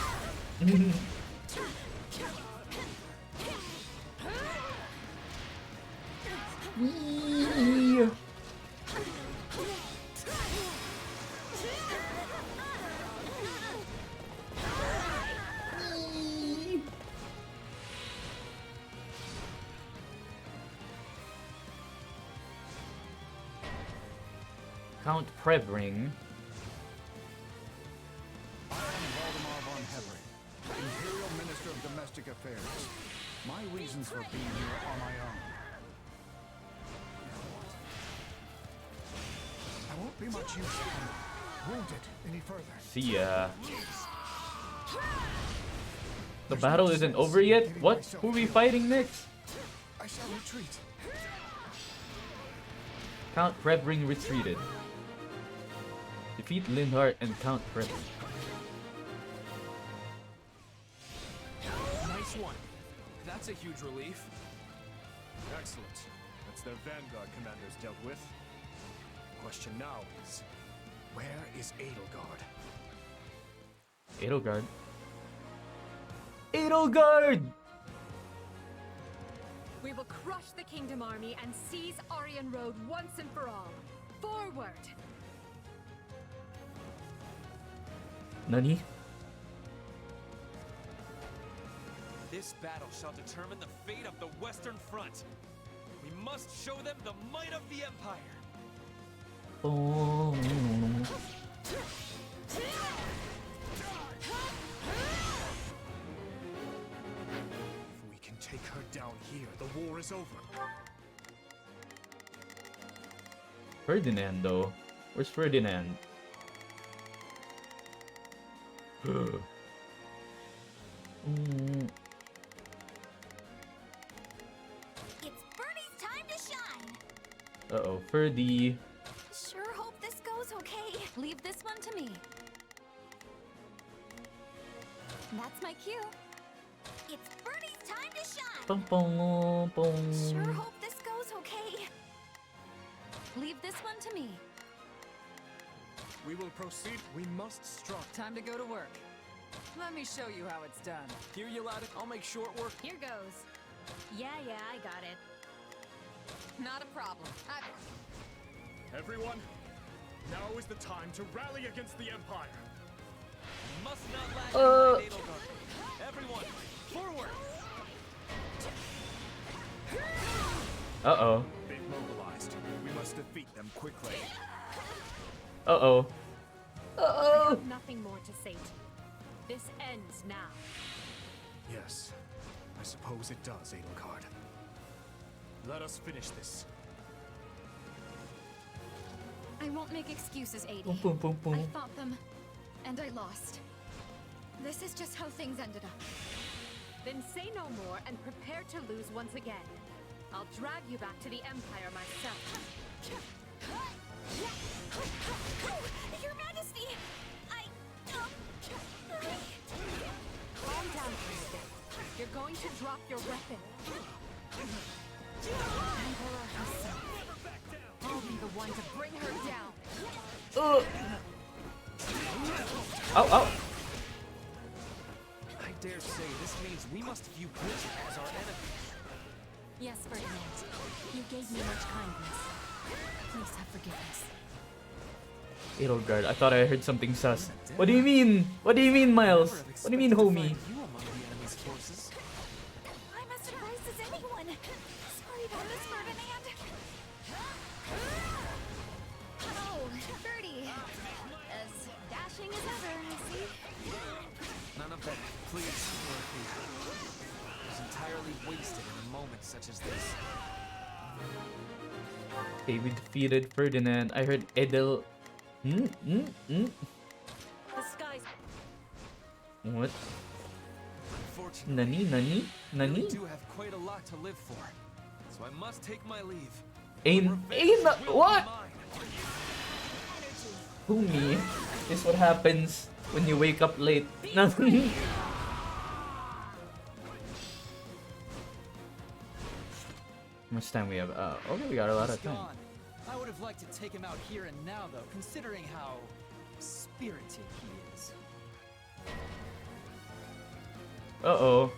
Count Prevring. I am Valdemar von Hebring, Imperial Minister of Domestic Affairs. My reasons for being here are my own. I won't be much use if I'm wounded any further. See ya. The battle isn't over yet? What? Who are we fighting next? I shall retreat. Count Fredring retreated. Defeat Lindhart and Count Fredring. Nice one. That's a huge relief. Excellent. That's their vanguard commanders dealt with. Question now is, where is Edelgard? Edelgard? Edelgard! We will crush the Kingdom Army and seize Aryan Road once and for all. Forward! Nani? This battle shall determine the fate of the Western Front. We must show them the might of the Empire. Oh. If we can take her down here, the war is over. Ferdinand though. Where's Ferdinand? It's Bernie's time to shine. Uh-oh, Ferdy. Sure hope this goes okay. Leave this one to me. That's my cue. It's Bernie's time to shine. Bum, bum, bum. Sure hope this goes okay. Leave this one to me. We will proceed. We must strike. Time to go to work. Let me show you how it's done. Hear you loud. I'll make short work. Here goes. Yeah, I got it. Not a problem. Everyone, now is the time to rally against the Empire. We must not lag behind Edelgard. Everyone, forward! Uh-oh. They've mobilized. We must defeat them quickly. Uh-oh. I have nothing more to say to you. This ends now. Yes, I suppose it does, Edelgard. Let us finish this. I won't make excuses, Adie. Boom, boom, boom, boom. I fought them, and I lost. This is just how things ended up. Then say no more and prepare to lose once again. I'll drag you back to the Empire myself. Your Majesty! Calm down for a bit. You're going to drop your weapon. Emperor herself. I'll be the one to bring her down. Ow, ow. I dare say this means we must view Bridget as our enemy. Yes, Ferdinand. You gave me much kindness. Please have forgiveness. Edelgard, I thought I heard something sus. What do you mean? What do you mean, Miles? What do you mean, homie? You among the enemy's forces. I'm as surprised as anyone. Sorry about this, Ferdinand. Oh, Birdie. As dashing as ever, I see. None of that, please, Dorothy. It was entirely wasted in a moment such as this. Okay, we defeated Ferdinand. I heard Edel. The skies. What? Unfortunately, Nani? we do have quite a lot to live for, so I must take my leave. What? Who me? Is what happens when you wake up late. Nothing. How much time we have? Okay, we got a lot of time. I would have liked to take him out here and now, though, considering how spirited he is. Uh-oh.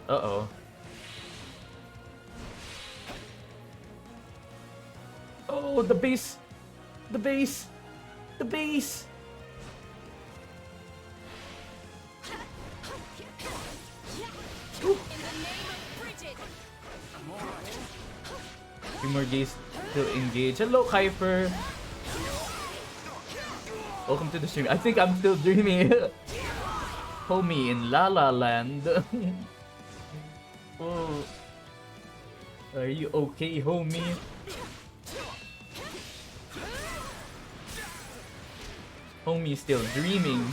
Uh-oh. Oh, the base! The base! The base! Few more gays to engage. Hello, Kuiper! Welcome to the stream. I think I'm still dreaming. Homie in La La Land. Oh. Are you okay, homie? Homie still dreaming.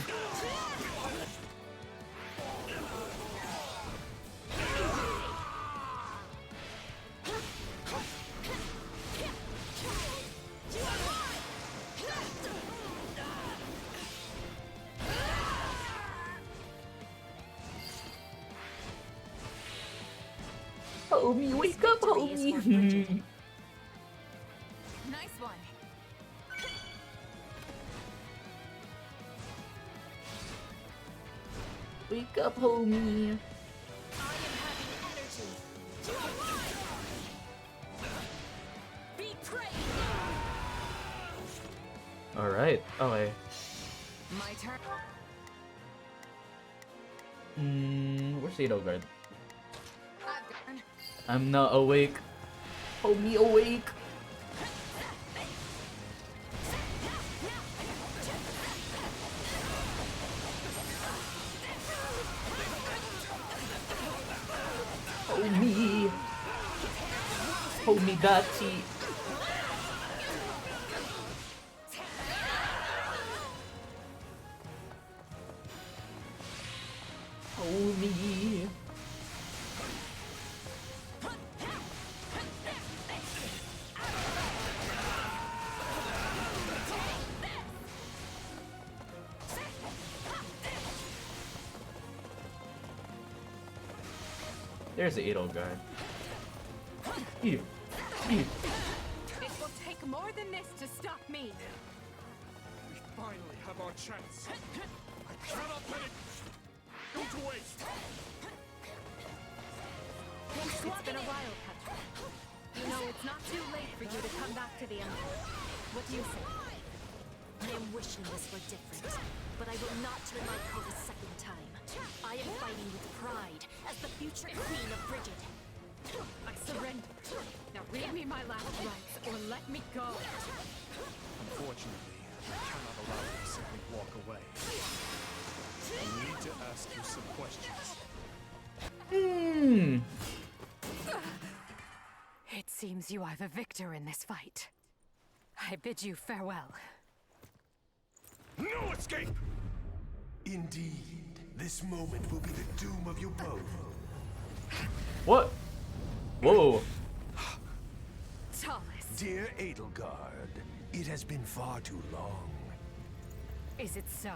Homie, wake up, homie! Nice one. Wake up, homie! Alright, okay. My turn. Where's Edelgard? I'm not awake. Homie, awake! Homie! Homie Gachi! Homie! There's the Edelgard. Ew. Ew. It will take more than this to stop me. We finally have our chance. I cannot let it go to waste. It's been a while, Petra. You know, it's not too late for you to come back to the Emblem. What do you say? I am wishing this were different, but I will not turn my coat a second time. I am fighting with pride as the future queen of Brigid. I surrender. Now read me my last rites, or let me go. Unfortunately, I cannot allow you to simply walk away. I need to ask you some questions. It seems you are the victor in this fight. I bid you farewell. No escape! Indeed, this moment will be the doom of you both. What? Whoa. Thales. Dear Edelgard, it has been far too long. Is it so?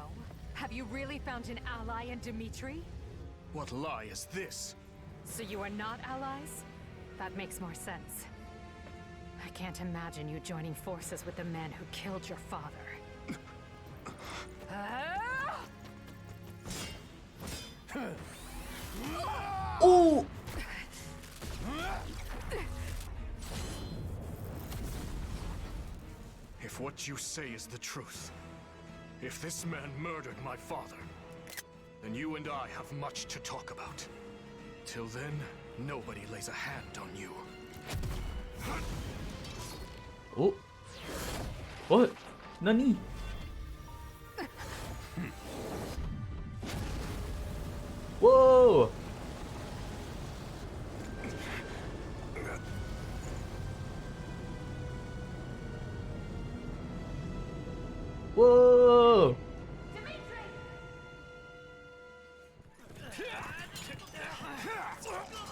Have you really found an ally in Dimitri? What lie is this? So you are not allies? That makes more sense. I can't imagine you joining forces with the man who killed your father. Ooh! If what you say is the truth, if this man murdered my father, then you and I have much to talk about. Till then, nobody lays a hand on you. Oh. What? Nani? Whoa! Whoa!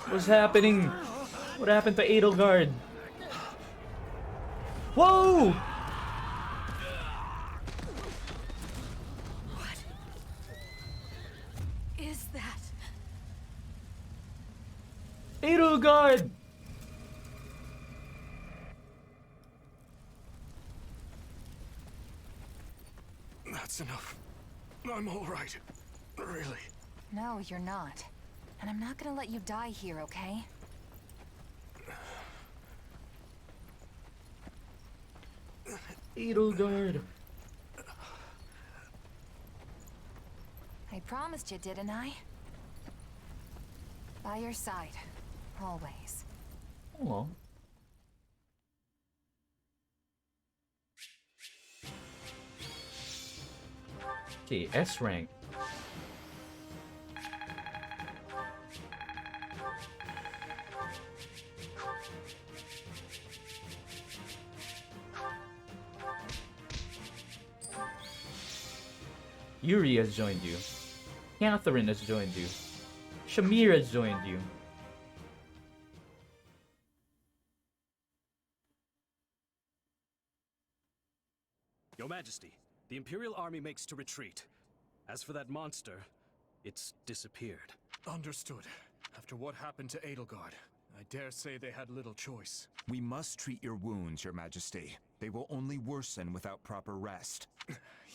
What's happening? What happened to Edelgard? Whoa! Is that Edelgard? That's enough. I'm all right. Really. No, you're not. And I'm not gonna let you die here, okay? Edelgard. I promised you, didn't I? By your side. Always. Oh. Okay, S rank. Yuri has joined you. Catherine has joined you. Shamir has joined you. Your Majesty, the Imperial Army makes to retreat. As for that monster, it's disappeared. Understood. After what happened to Edelgard, I dare say they had little choice. We must treat your wounds, Your Majesty. They will only worsen without proper rest.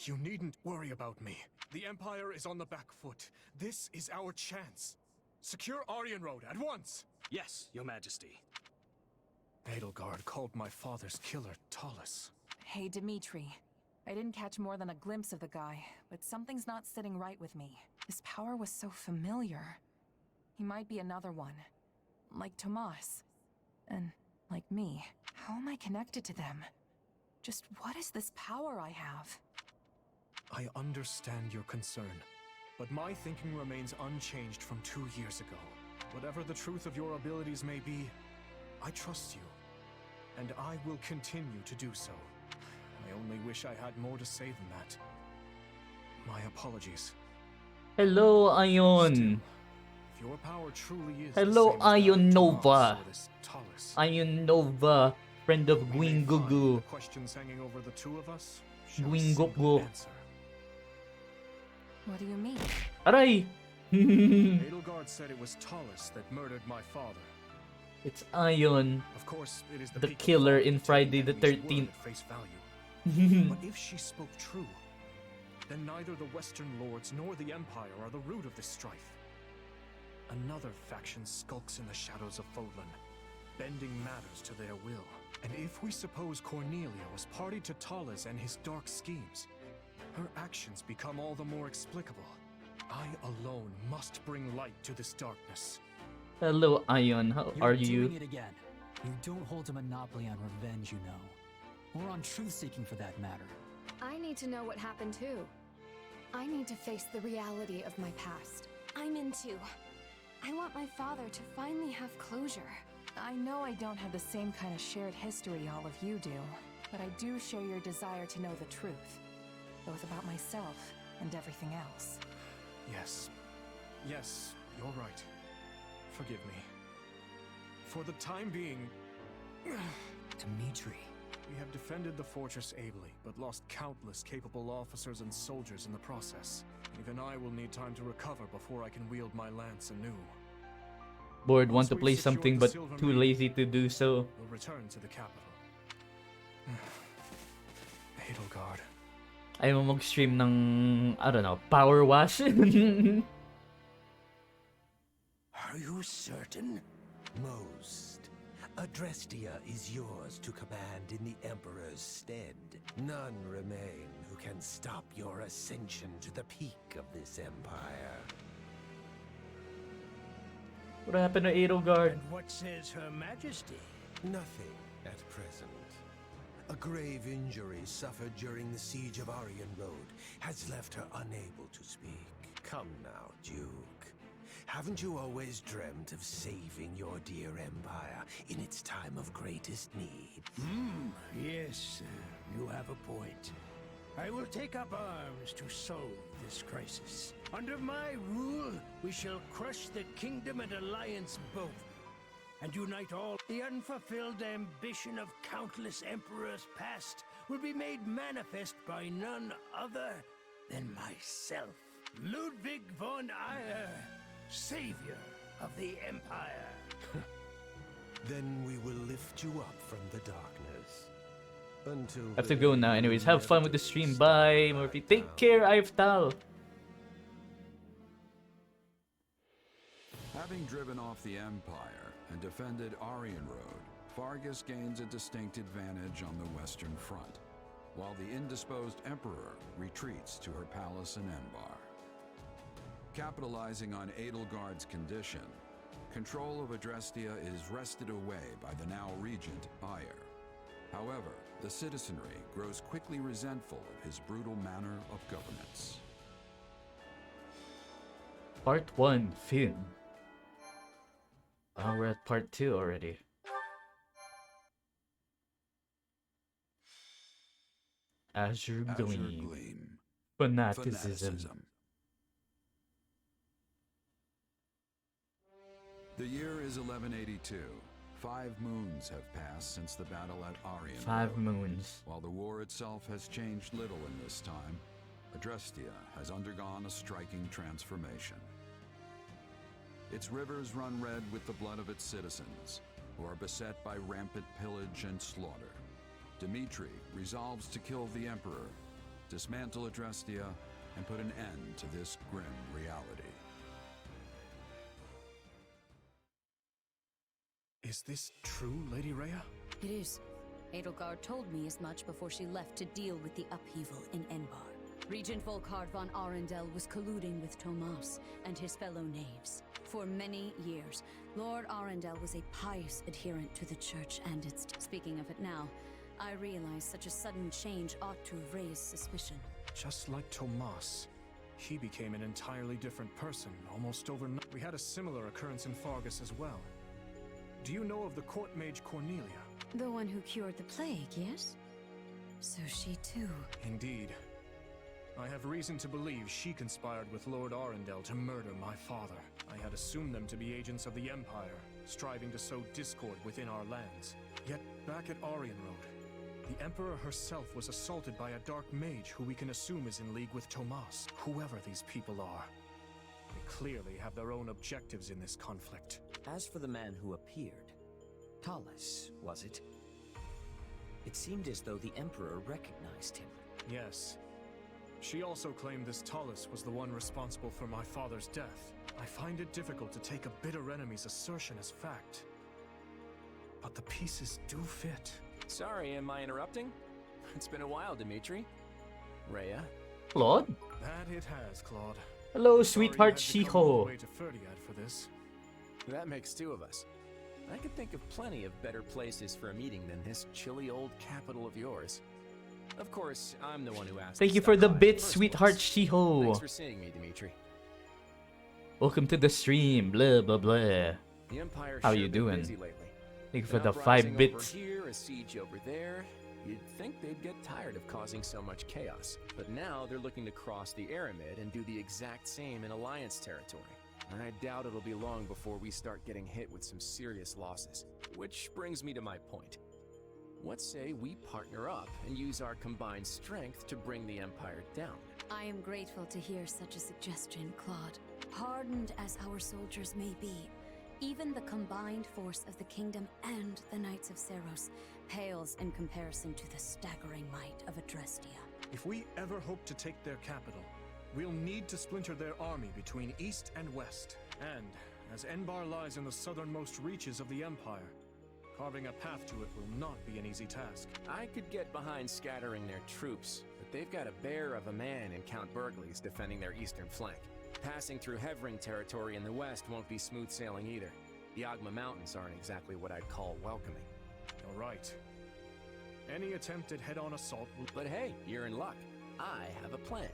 You needn't worry about me. The Empire is on the back foot. This is our chance. Secure Aryan Road at once! Yes, Your Majesty. Edelgard called my father's killer Thales. Hey, Dimitri. I didn't catch more than a glimpse of the guy, but something's not sitting right with me. His power was so familiar. He might be another one. Like Tomas. And like me. How am I connected to them? Just what is this power I have? I understand your concern, but my thinking remains unchanged from 2 years ago. Whatever the truth of your abilities may be, I trust you, and I will continue to do so. I only wish I had more to say than that. My apologies. Hello, Ion. If your power truly is Hello, Ion Nova. Thales. Ion Nova, friend of Guingugu. Questions hanging over the two of us. Guingugu. What do you mean? Aray! Edelgard said it was Thales that murdered my father. It's Ion. Of course, it is the killer in Friday the 13th. Face value. But if she spoke true, then neither the Western Lords nor the Empire are the root of this strife. Another faction skulks in the shadows of Fodlan, bending matters to their will. And if we suppose Cornelia was party to Thales and his dark schemes, her actions become all the more explicable. I alone must bring light to this darkness. Hello, Ion. How are You're you? doing it again. You don't hold a monopoly on revenge, you know. Or on truth-seeking for that matter. I need to know what happened too. I need to face the reality of my past. I'm in too. I want my father to finally have closure. I know I don't have the same kind of shared history all of you do, but I do share your desire to know the truth. Both about myself and everything else. Yes. Yes, you're right. Forgive me. For the time being... Dimitri. We have defended the fortress ably, but lost countless capable officers and soldiers in the process. Even I will need time to recover before I can wield my lance anew. Bored, want to play something but too lazy to do so. We'll return to the capital. Edelgard. Ayaw mo mag-stream ng, I don't know, Power Wash? Are you certain? Most. Adrestia is yours to command in the Emperor's stead. None remain who can stop your ascension to the peak of this empire. What happened to Edelgard? And what says Her Majesty? Nothing at present. A grave injury suffered during the siege of Aryan Road has left her unable to speak. Come now, Duke. Haven't you always dreamt of saving your dear empire in its time of greatest need? Yes, you have a point. I will take up arms to solve this crisis. Under my rule, we shall crush the kingdom and alliance both, and unite all. The unfulfilled ambition of countless emperors past will be made manifest by none other than myself, Ludwig von Eyre, savior of the Empire. Then we will lift you up from the darkness. Until I have to go now. Anyways, have fun with the stream. Bye, Morphy. Take care, Iftal. Having driven off the Empire and defended Aryan Road, Vargas gains a distinct advantage on the Western Front, while the indisposed Emperor retreats to her palace in Enbar. Capitalizing on Edelgard's condition, control of Adrestia is wrested away by the now regent, Ire. However, the citizenry grows quickly resentful of his brutal manner of governance. Part 1 film. Oh, we're at part 2 already. Azure Gleam. Fanaticism. The year is 1182. 5 moons have passed since the battle at Aryan. 5 moons. While the war itself has changed little in this time, Adrestia has undergone a striking transformation. Its rivers run red with the blood of its citizens, who are beset by rampant pillage and slaughter. Dimitri resolves to kill the Emperor, dismantle Adrestia, and put an end to this grim reality. Is this true, Lady Rhea? It is. Edelgard told me as much before she left to deal with the upheaval in Enbar. Regent Volkard von Arundel was colluding with Tomas and his fellow knaves. For many years, Lord Arundel was a pious adherent to the church and its... Speaking of it now, I realize such a sudden change ought to have raised suspicion. Just like Tomas, he became an entirely different person almost overnight. We had a similar occurrence in Fargus as well. Do you know of the court mage Cornelia? The one who cured the plague, yes? So she too. Indeed. I have reason to believe she conspired with Lord Arundel to murder my father. I had assumed them to be agents of the Empire, striving to sow discord within our lands. Yet, back at Aryan Road, the Emperor herself was assaulted by a dark mage who we can assume is in league with Tomas. Whoever these people are, they clearly have their own objectives in this conflict. As for the man who appeared, THALES, was it? It seemed as though the Emperor recognized him. Yes. She also claimed this THALES was the one responsible for my father's death. I find it difficult to take a bitter enemy's assertion as fact. But the pieces do fit. Sorry, am I interrupting? It's been a while, Dimitri. Rhea? Claude? That it has, Claude. Hello, sweetheart Sorry you had to come all Shiho. the way to Ferdiad for this. That makes 2 of us. I could think of plenty of better places for a meeting than this chilly old capital of yours. Of course, I'm the one who asked. Thank to you for stop the by in bits, first sweetheart place. Shiho. Thanks for seeing me, Dimitri. Welcome to the stream. Blah blah blah. The Empire How sure you been doing? busy lately. Thank you for An the uprising 5 bits. Over here, a siege over there. You'd think they'd get tired of causing so much chaos, but now they're looking to cross the Aramid and do the exact same in Alliance territory. I doubt it'll be long before we start getting hit with some serious losses. Which brings me to my point. What say we partner up and use our combined strength to bring the Empire down? I am grateful to hear such a suggestion, Claude. Hardened as our soldiers may be, even the combined force of the Kingdom and the Knights of Seros pales in comparison to the staggering might of Adrestia. If we ever hope to take their capital, we'll need to splinter their army between east and west. And, as Enbar lies in the southernmost reaches of the Empire, carving a path to it will not be an easy task. I could get behind scattering their troops, but they've got a bear of a man in Count Burgley's defending their eastern flank. Passing through Hevring territory in the west won't be smooth sailing either. The Ogma Mountains aren't exactly what I'd call welcoming. All right. Any attempted head-on assault will... But hey, you're in luck. I have a plan.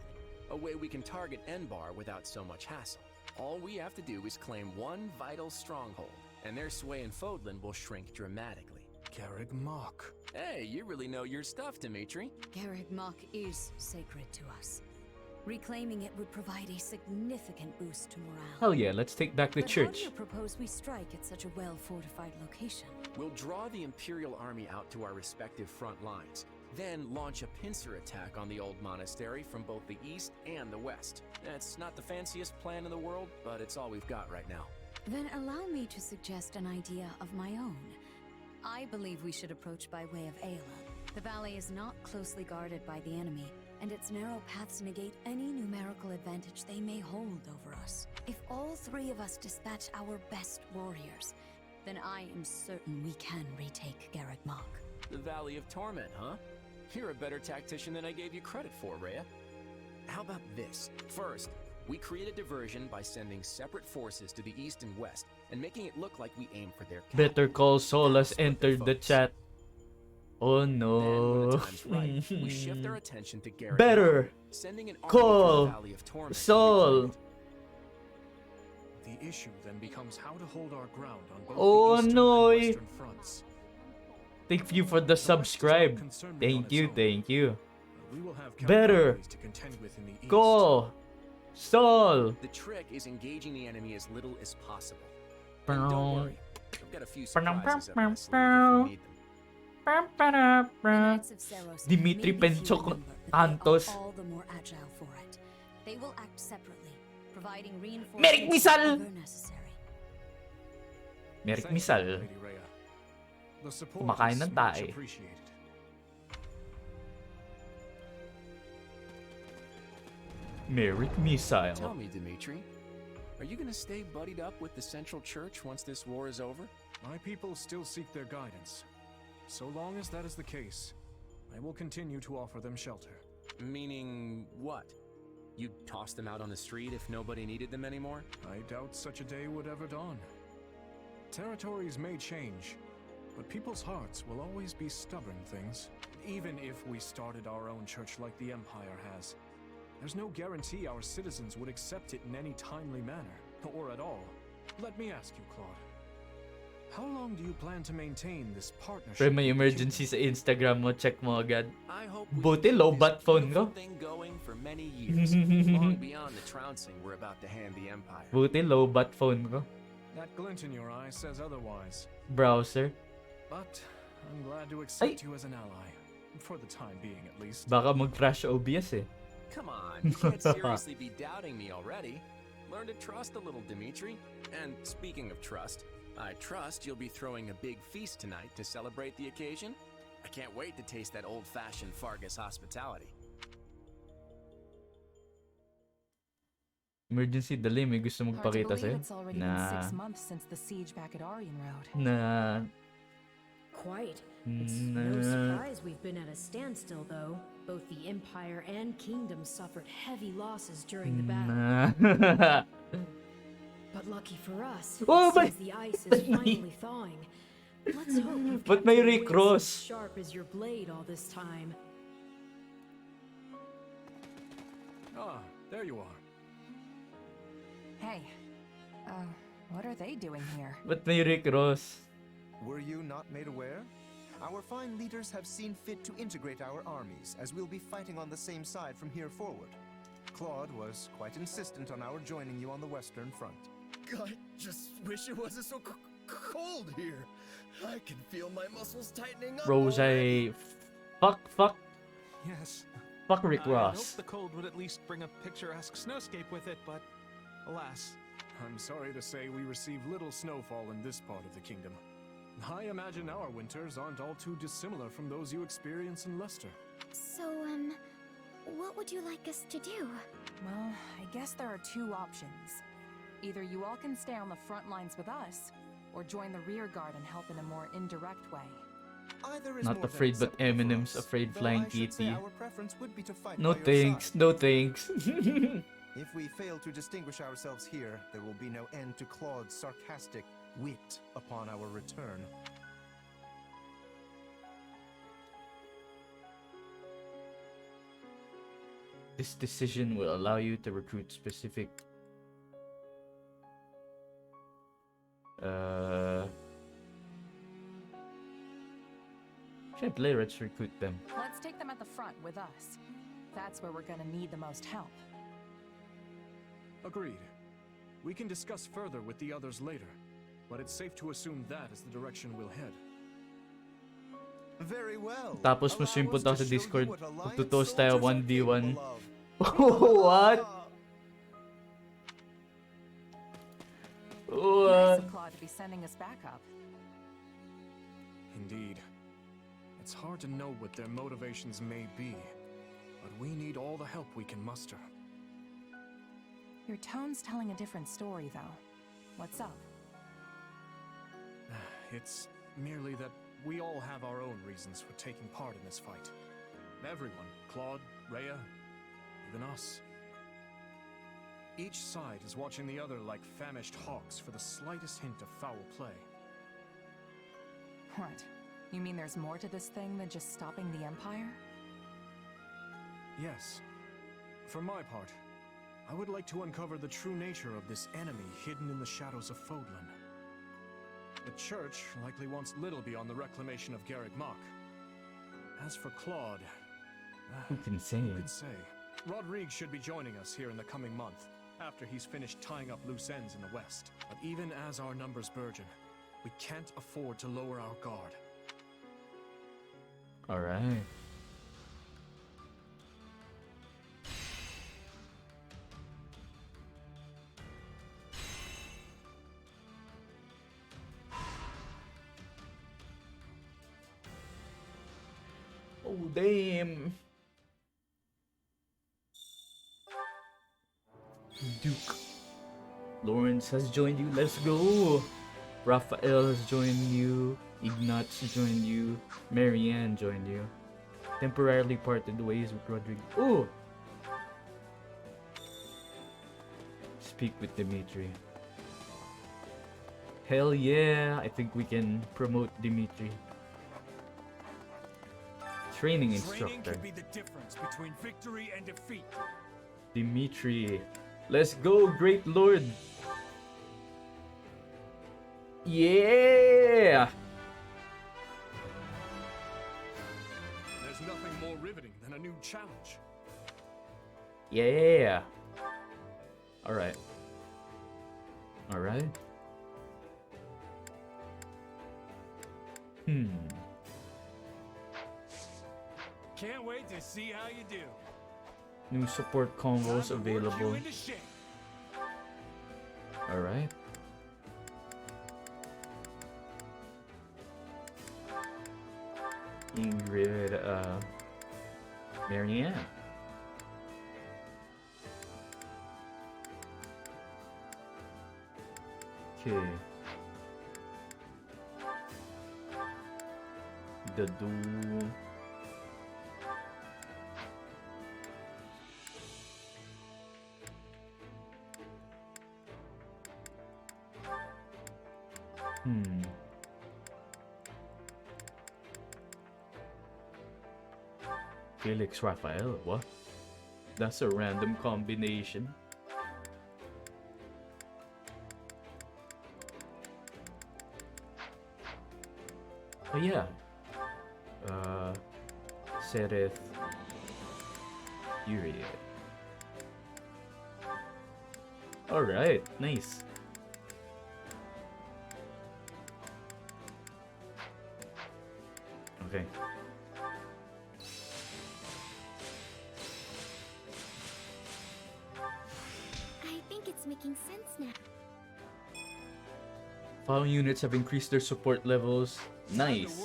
A way we can target Enbar without so much hassle. All we have to do is claim one vital stronghold, and their sway in Fodlan will shrink dramatically. Garreg Mach. Hey, you really know your stuff, Dimitri. Garreg Mach is sacred to us. Reclaiming it would provide a significant boost to morale. Hell yeah, let's take back the But how do church. you propose we strike at such a well-fortified location? We'll draw the Imperial Army out to our respective front lines, then launch a pincer attack on the old monastery from both the east and the west. It's not the fanciest plan in the world, but it's all we've got right now. Then allow me to suggest an idea of my own. I believe we should approach by way of Aela. The valley is not closely guarded by the enemy, and its narrow paths negate any numerical advantage they may hold over us. If all 3 of us dispatch our best warriors, then I am certain we can retake Garreg Mach. The Valley of Torment, huh? You're a better tactician than I gave you credit for, Rhea. How about this? First, we create a diversion by sending separate forces to the east and west, and making it look like we aim for their capital. Better Call Saul has entered the chat. Oh no. Then, when the time's right, we shift our attention to Garreg Better Mach, sending an army Call to the Valley of Torment to Saul. reclaim it. issue then becomes how to hold our ground on both Oh the eastern no! and western fronts. Thank you for the subscribe. Thank you, thank you. We will have Better. counter-armies to contend with in the east. Go! Sol! The trick is engaging the enemy as little as possible. And Bow. don't worry, we've got a few Bow, surprises up bow, our sleeve bow. if we need them. Dimitri Penchok Antos. All the more agile for it. They will act separately, providing reinforcements Merrick Misal! wherever necessary. Merrick Thank you, Misal. Lady Rhea. The support Kumakain is ng much tae. appreciated. Merrick Missile. Tell me, Dimitri, are you gonna stay buddied up with the Central Church once this war is over? My people still seek their guidance. So long as that is the case, I will continue to offer them shelter. Meaning what? You'd toss them out on the street if nobody needed them anymore? I doubt such a day would ever dawn. Territories may change, but people's hearts will always be stubborn things. Even if we started our own church like the Empire has, there's no guarantee our citizens would accept it in any timely manner, or at all. Let me ask you, Claude. How long do you plan to maintain this partnership? Pre, may emergency sa Instagram mo, check mo agad. I hope we Buti keep low this bat phone beautiful ko. thing going for many years, long beyond the trouncing we're about to hand the Empire. Buti low bat phone ko. That glint in your eye says otherwise. Browser. But I'm glad to accept you as an ally. For the time being, at least. Baka mag-crash OBS eh. Come on, you can't seriously be doubting me already. Learn to trust a little, Dimitri. And speaking of trust, I trust you'll be throwing a big feast tonight to celebrate the occasion. I can't wait to taste that old-fashioned Fargus hospitality. Emergency dali, may gusto Hard to magpakita believe sa'yo. it's already been 6 months since the siege back at Aryan Road. Quite. It's no surprise we've been at a standstill, though. Both the Empire and Kingdom suffered heavy losses during the battle. But lucky for us, Oh, it seems the ice is finally thawing. Let's hope you've But kept may your Rick wits Ross. as sharp as your blade all this time. Ah, there you are. Hey, what are they doing here? Ba't may Rick Ross? Were you not made aware? Our fine leaders have seen fit to integrate our armies, as we'll be fighting on the same side from here forward. Claude was quite insistent on our joining you on the Western Front. I just wish it wasn't so cold here. I can feel my muscles tightening up. Rose, fuck. Yes. Fuck Rick I Ross. hope the cold would at least bring a picturesque snowscape with it, but alas. I'm sorry to say we receive little snowfall in this part of the kingdom. I imagine our winters aren't all too dissimilar from those you experience in Leicester. So, what would you like us to do? Well, I guess there are two options. Either you all can stay on the front lines with us, or join the rear guard and help in a more indirect way. Either is Not more than afraid, but acceptable for Eminem's us, afraid though flying I should say kitty. our preference would be to fight No by your thanks, side. no thanks. If we fail to distinguish ourselves here, there will be no end to Claude's sarcastic wit upon our return. This decision will allow you to recruit specific Simply, let's recruit them. Let's take them at the front with us. That's where we're gonna need the most help. Agreed. We can discuss further with the others later, but it's safe to assume that is the direction we'll head. Very well. Tapos mo siya punta sa Discord. Tutos tayo 1v1. Nice What? of Claude to be sending us back up. Indeed. It's hard to know what their motivations may be, but we need all the help we can muster. Your tone's telling a different story, though. What's up? It's merely that we all have our own reasons for taking part in this fight. Everyone, Claude, Rhea, even us. Each side is watching the other like famished hawks for the slightest hint of foul play. What? You mean there's more to this thing than just stopping the Empire? Yes. For my part, I would like to uncover the true nature of this enemy hidden in the shadows of Fodlan. The church likely wants little beyond the reclamation of Garreg Mach. As for Claude, Who can say? who could say? Rodrigue should be joining us here in the coming month, after he's finished tying up loose ends in the west. But even as our numbers burgeon, we can't afford to lower our guard. Alright. Oh, damn. Duke. Lawrence has joined you. Let's go. Raphael has joined you. Ignatz joined you. Marianne joined you. Temporarily parted ways with Rodrigue. Oh! Speak with Dimitri. Hell yeah! I think we can promote Dimitri. Training instructor. Training could be the difference between victory and defeat. Dimitri. Let's go, great lord. Yeah! There's nothing more riveting than a new challenge. Yeah! Alright. Alright. Can't wait to see how you do. New support combos available. Alright. Ingrid, Marianne. Okay. The duel. Felix Raphael, what? That's a random combination. Oh yeah. Sereth Uriel. Alright, nice. Okay. I think it's making sense now. Following units have increased their support levels. Nice.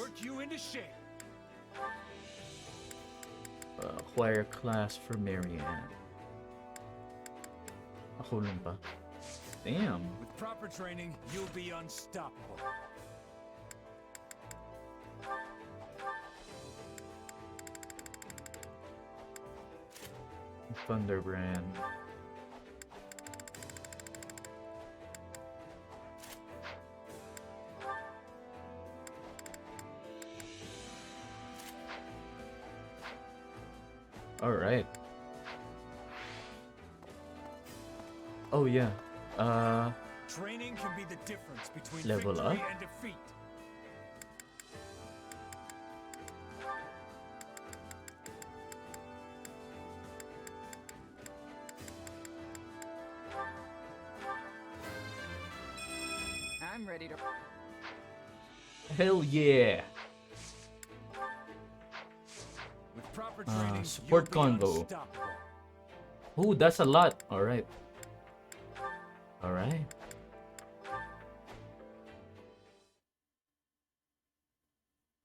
Acquire class for Marianne. Ako lang ba? Damn. With proper training, you'll be unstoppable. Thunderbrand. All right. Oh yeah. Training can be the difference between level victory up. and defeat. I'm ready to. Hell yeah. With proper training, support convo. Ooh, that's a lot. All right. All right.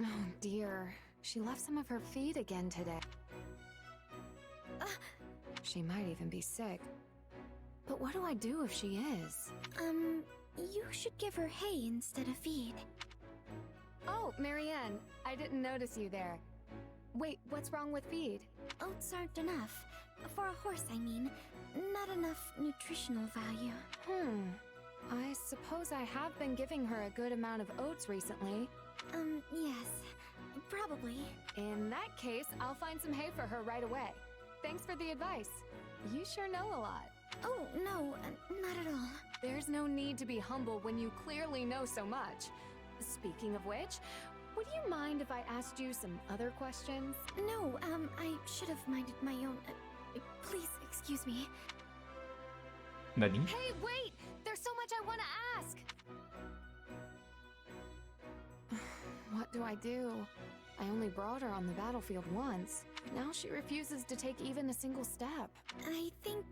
Oh dear. She left some of her feed again today. She might even be sick. But what do I do if she is? You should give her hay instead of feed. Oh, Marianne, I didn't notice you there. Wait, what's wrong with feed? Oats aren't enough. For a horse, I mean. Not enough nutritional value. I suppose I have been giving her a good amount of oats recently. Yes. Probably. In that case, I'll find some hay for her right away. Thanks for the advice. You sure know a lot. Oh, no, not at all. There's no need to be humble when you clearly know so much. Speaking of which, would you mind if I asked you some other questions? No, I should have minded my own. Please excuse me. Nani? Hey, wait! There's so much I want to ask! What do I do? I only brought her on the battlefield once. Now she refuses to take even a single step. I think,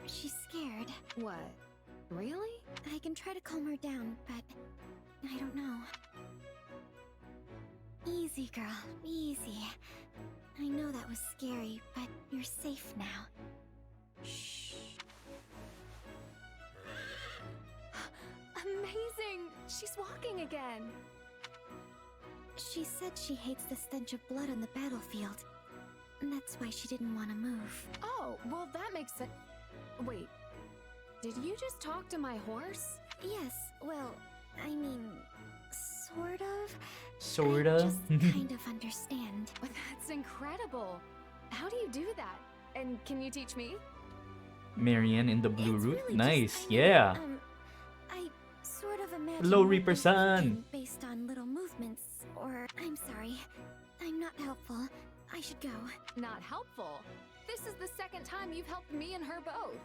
she's scared. What? Really? I can try to calm her down, but I don't know. Easy, girl, easy. I know that was scary, but you're safe now. Shh. Amazing! She's walking again! She said she hates the stench of blood on the battlefield. That's why she didn't want to move. Oh, well that makes sense. Wait, did you just talk to my horse? Yes, well, I mean, sort of. Sorta? I just kind of understand. That's incredible. How do you do that? And can you teach me? Marianne in the blue root? Really Nice, just yeah. I sort of imagine Hello, what Reaper they're Sun. thinking based on little movements, or I'm sorry, I'm not helpful. I should go. Not helpful? This is the second time you've helped me and her both.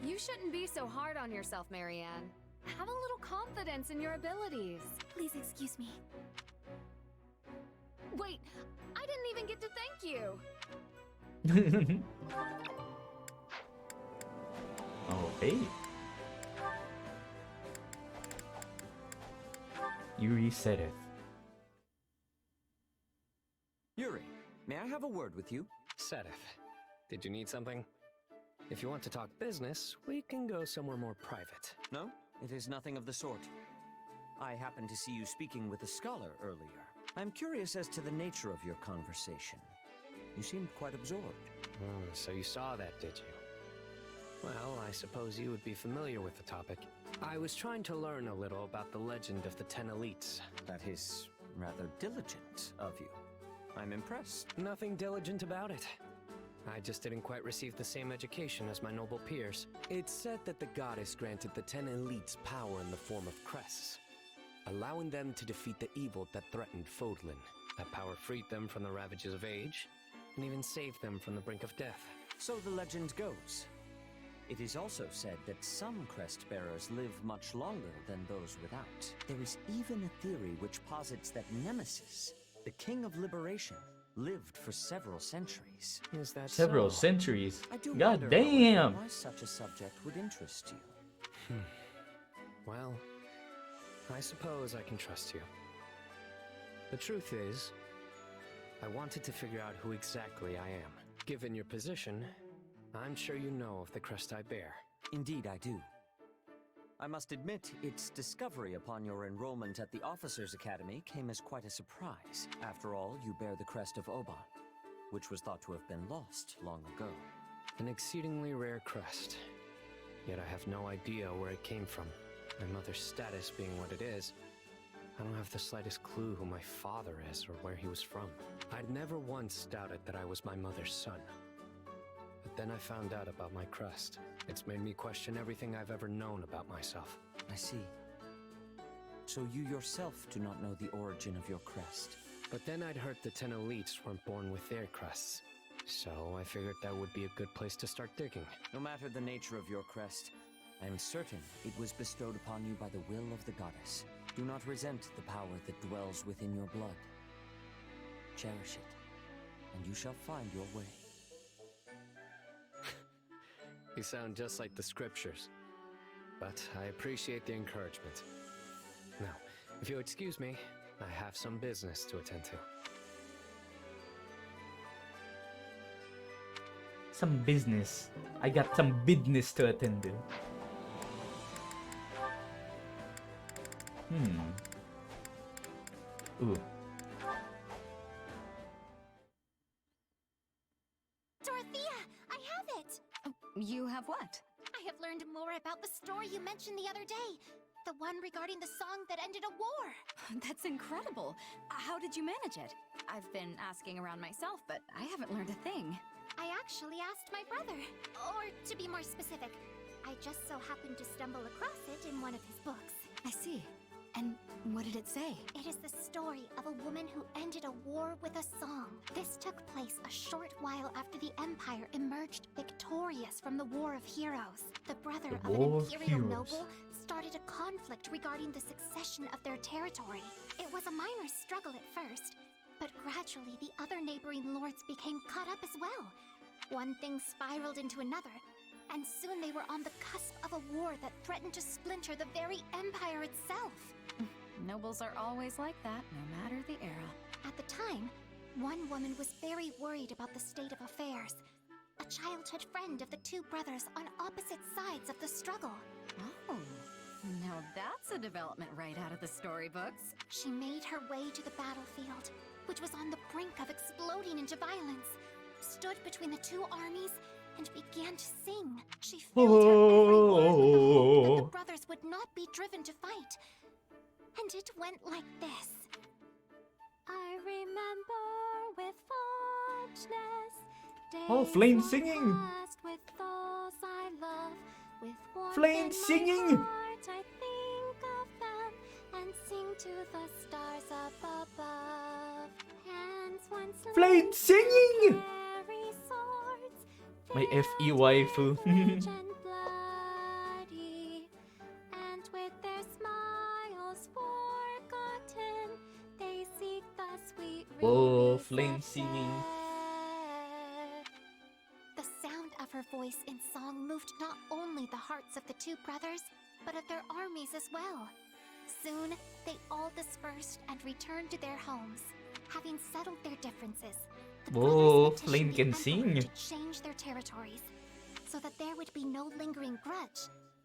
You shouldn't be so hard on yourself, Marianne. Have a little confidence in your abilities. Please excuse me. Wait, I didn't even get to thank you. Okay. You reset it. Yuri, may I have a word with you? Sedith, did you need something? If you want to talk business, we can go somewhere more private. No, it is nothing of the sort. I happened to see you speaking with a scholar earlier. I'm curious as to the nature of your conversation. You seemed quite absorbed. Oh, so you saw that, did you? Well, I suppose you would be familiar with the topic. I was trying to learn a little about the legend of the 10 elites. That is rather diligent of you. I'm impressed. Nothing diligent about it. I just didn't quite receive the same education as my noble peers. It's said that the goddess granted the 10 elites power in the form of crests, allowing them to defeat the evil that threatened Fodlan. That power freed them from the ravages of age, and even saved them from the brink of death. So the legend goes. It is also said that some crest bearers live much longer than those without. There is even a theory which posits that Nemesis, the king of liberation, lived for several centuries. Is that Several so? centuries. I do God wonder, damn. however, why such a subject would interest you. Well, I suppose I can trust you. The truth is, I wanted to figure out who exactly I am. Given your position, I'm sure you know of the crest I bear. Indeed I do. I must admit, its discovery upon your enrollment at the Officers' Academy came as quite a surprise. After all, you bear the crest of Oban, which was thought to have been lost long ago. An exceedingly rare crest. Yet I have no idea where it came from. My mother's status being what it is, I don't have the slightest clue who my father is or where he was from. I'd never once doubted that I was my mother's son. But then I found out about my crest. It's made me question everything I've ever known about myself. I see. So you yourself do not know the origin of your crest. But then I'd heard the 10 elites weren't born with their crests. So I figured that would be a good place to start digging. No matter the nature of your crest, I am certain it was bestowed upon you by the will of the goddess. Do not resent the power that dwells within your blood. Cherish it, and you shall find your way. You sound just like the scriptures. But I appreciate the encouragement. Now, if you'll excuse me, I have some business to attend to. Some business. I got some business to attend to. Ooh. Dorothea, I have it! You have what? I have learned more about the story you mentioned the other day. The one regarding the song that ended a war. That's incredible. How did you manage it? I've been asking around myself, but I haven't learned a thing. I actually asked my brother. Or to be more specific, I just so happened to stumble across it in one of his books. I see. And what did it say? It is the story of a woman who ended a war with a song. This took place a short while after the Empire emerged victorious from the War of Heroes. The brother of an imperial noble started a conflict regarding the succession of their territory. It was a minor struggle at first, but gradually the other neighboring lords became caught up as well. One thing spiraled into another, and soon they were on the cusp of a war that threatened to splinter the very empire itself. Nobles are always like that, no matter the era. At the time, one woman was very worried about the state of affairs. A childhood friend of the two brothers on opposite sides of the struggle. Oh, now that's a development right out of the storybooks. She made her way to the battlefield, which was on the brink of exploding into violence, stood between the two armies, and began to sing. She filled her every word with the hope that the brothers would not be driven to fight. And it went like this. I remember with fondness. Oh, Flame singing! With those I love, with warmth Flame in singing! my heart, I think of them and sing to the stars up above. Hands once Flame singing! carry swords, My FE waifu. and bloody, and with their smiles forgotten, they seek the sweet Whoa, Flame singing. The sound of her voice in song moved not only the hearts of the two brothers, but of their armies as well. Soon, they all dispersed and returned to their homes. Having settled their differences, the Whoa, brothers Flame petitioned can the emperor sing. to change their territories. So that there would be no lingering grudge,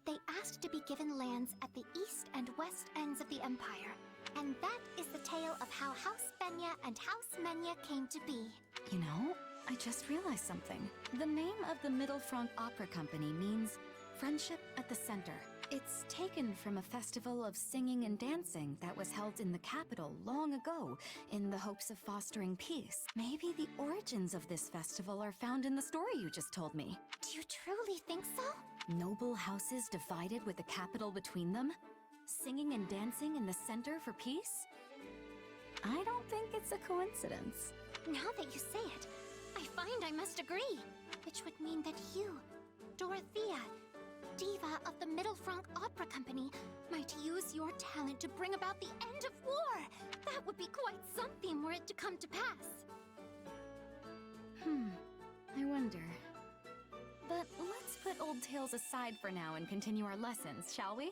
they asked to be given lands at the east and west ends of the empire. And that is the tale of how House Benya and House Menya came to be. You know, I just realized something. The name of the Middle Franc Opera Company means Friendship at the Center. It's taken from a festival of singing and dancing that was held in the capital long ago in the hopes of fostering peace. Maybe the origins of this festival are found in the story you just told me. Do you truly think so? Noble houses divided with the capital between them? Singing and dancing in the center for peace? I don't think it's a coincidence. Now that you say it, I find I must agree. Which would mean that you, Dorothea, diva of the Middle Franc Opera Company, might use your talent to bring about the end of war. That would be quite something were it to come to pass. I wonder. But let's put old tales aside for now and continue our lessons, shall we?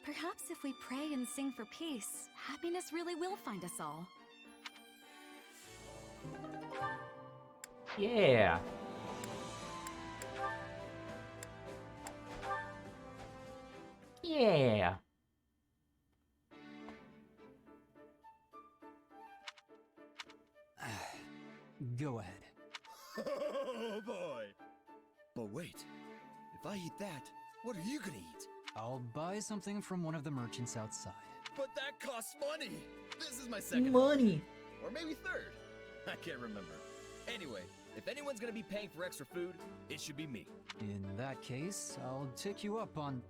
Perhaps if we pray and sing for peace, happiness really will find us all. Yeah. Yeah. Go ahead. Oh boy! But wait, if I eat that, what are you gonna eat? I'll buy something from one of the merchants outside. But that costs money! This is my second Money! Or maybe third. I can't remember. Anyway, if anyone's gonna be paying for extra food, it should be me. In that case, I'll take you up on...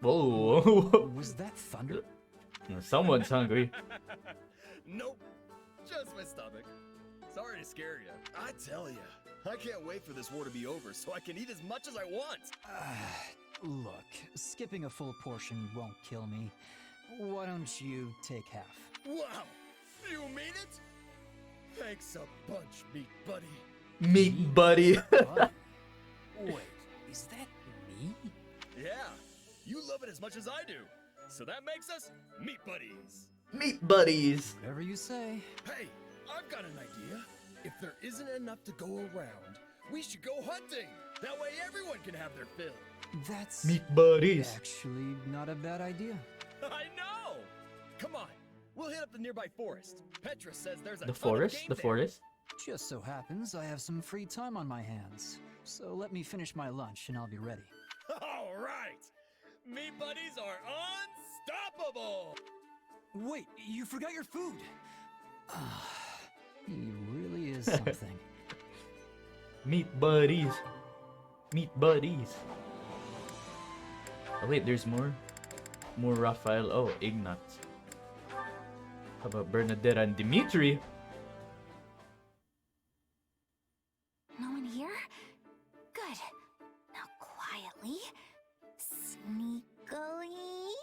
Whoa. Was that thunder? Someone's hungry. Nope. Just my stomach. Sorry to scare you. I tell ya, I can't wait for this war to be over so I can eat as much as I want. Look, skipping a full portion won't kill me. Why don't you take half? Wow! You mean it? Thanks a bunch, meat buddy. Meat buddy. Wait, is that me? Yeah, you love it as much as I do. So that makes us meat buddies. Meat buddies. Whatever you say. Hey, I've got an idea. If there isn't enough to go around, we should go hunting. That way everyone can have their fill. That's Meat buddies. actually not a bad idea. I know! Come on, we'll hit up the nearby forest. Petra says there's a The ton of forest? game The there. forest? Just so happens I have some free time on my hands. So let me finish my lunch and I'll be ready. All right! Meat buddies are unstoppable! Wait, you forgot your food! He really is something. Meet buddies. Meet buddies. Oh wait, there's more. More Raphael. Oh, Ignatz. How about Bernadetta and Dimitri? No one here? Good. Now quietly, sneakily.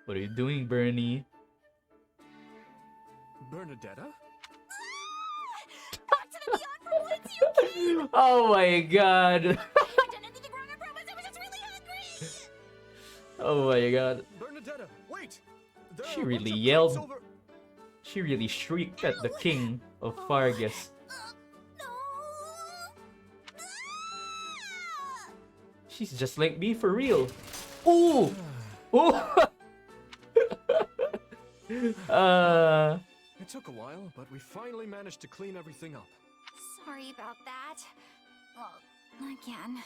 What are you doing, Bernie? Bernadetta? Back to the beyond from whence you came! Oh my god. I haven't done anything wrong, I promise. I was just really hungry. Oh my god. Bernadetta, wait! She really yelled. She really shrieked at the king of Fargus. She's just like me for real. Ooh! Ooh! It took a while, but we finally managed to clean everything up. Sorry about that. Well, again.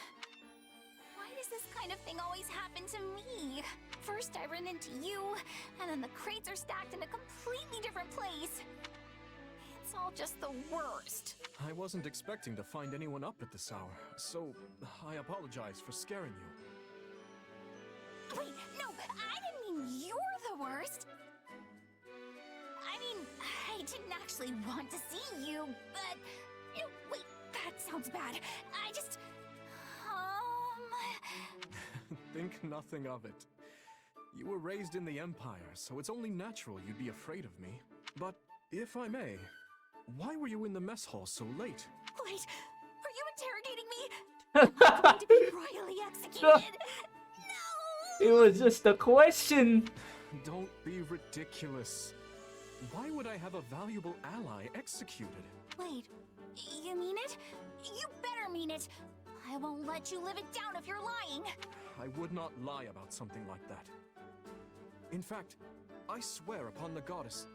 Why does this kind of thing always happen to me? First I run into you, and then the crates are stacked in a completely different place. It's all just the worst. I wasn't expecting to find anyone up at this hour, so I apologize for scaring you. Wait, no, I didn't mean you're the worst. I mean, I didn't actually want to see you, but... No, wait, that sounds bad. I just... Think nothing of it. You were raised in the Empire, so it's only natural you'd be afraid of me. But, if I may, why were you in the mess hall so late? Wait, are you interrogating me? Am I going to be royally executed? It was just a question. Don't be ridiculous. Why would I have a valuable ally executed? Wait, you mean it? You better mean it. I won't let you live it down if you're lying. I would not lie about something like that. In fact, I swear upon the goddess...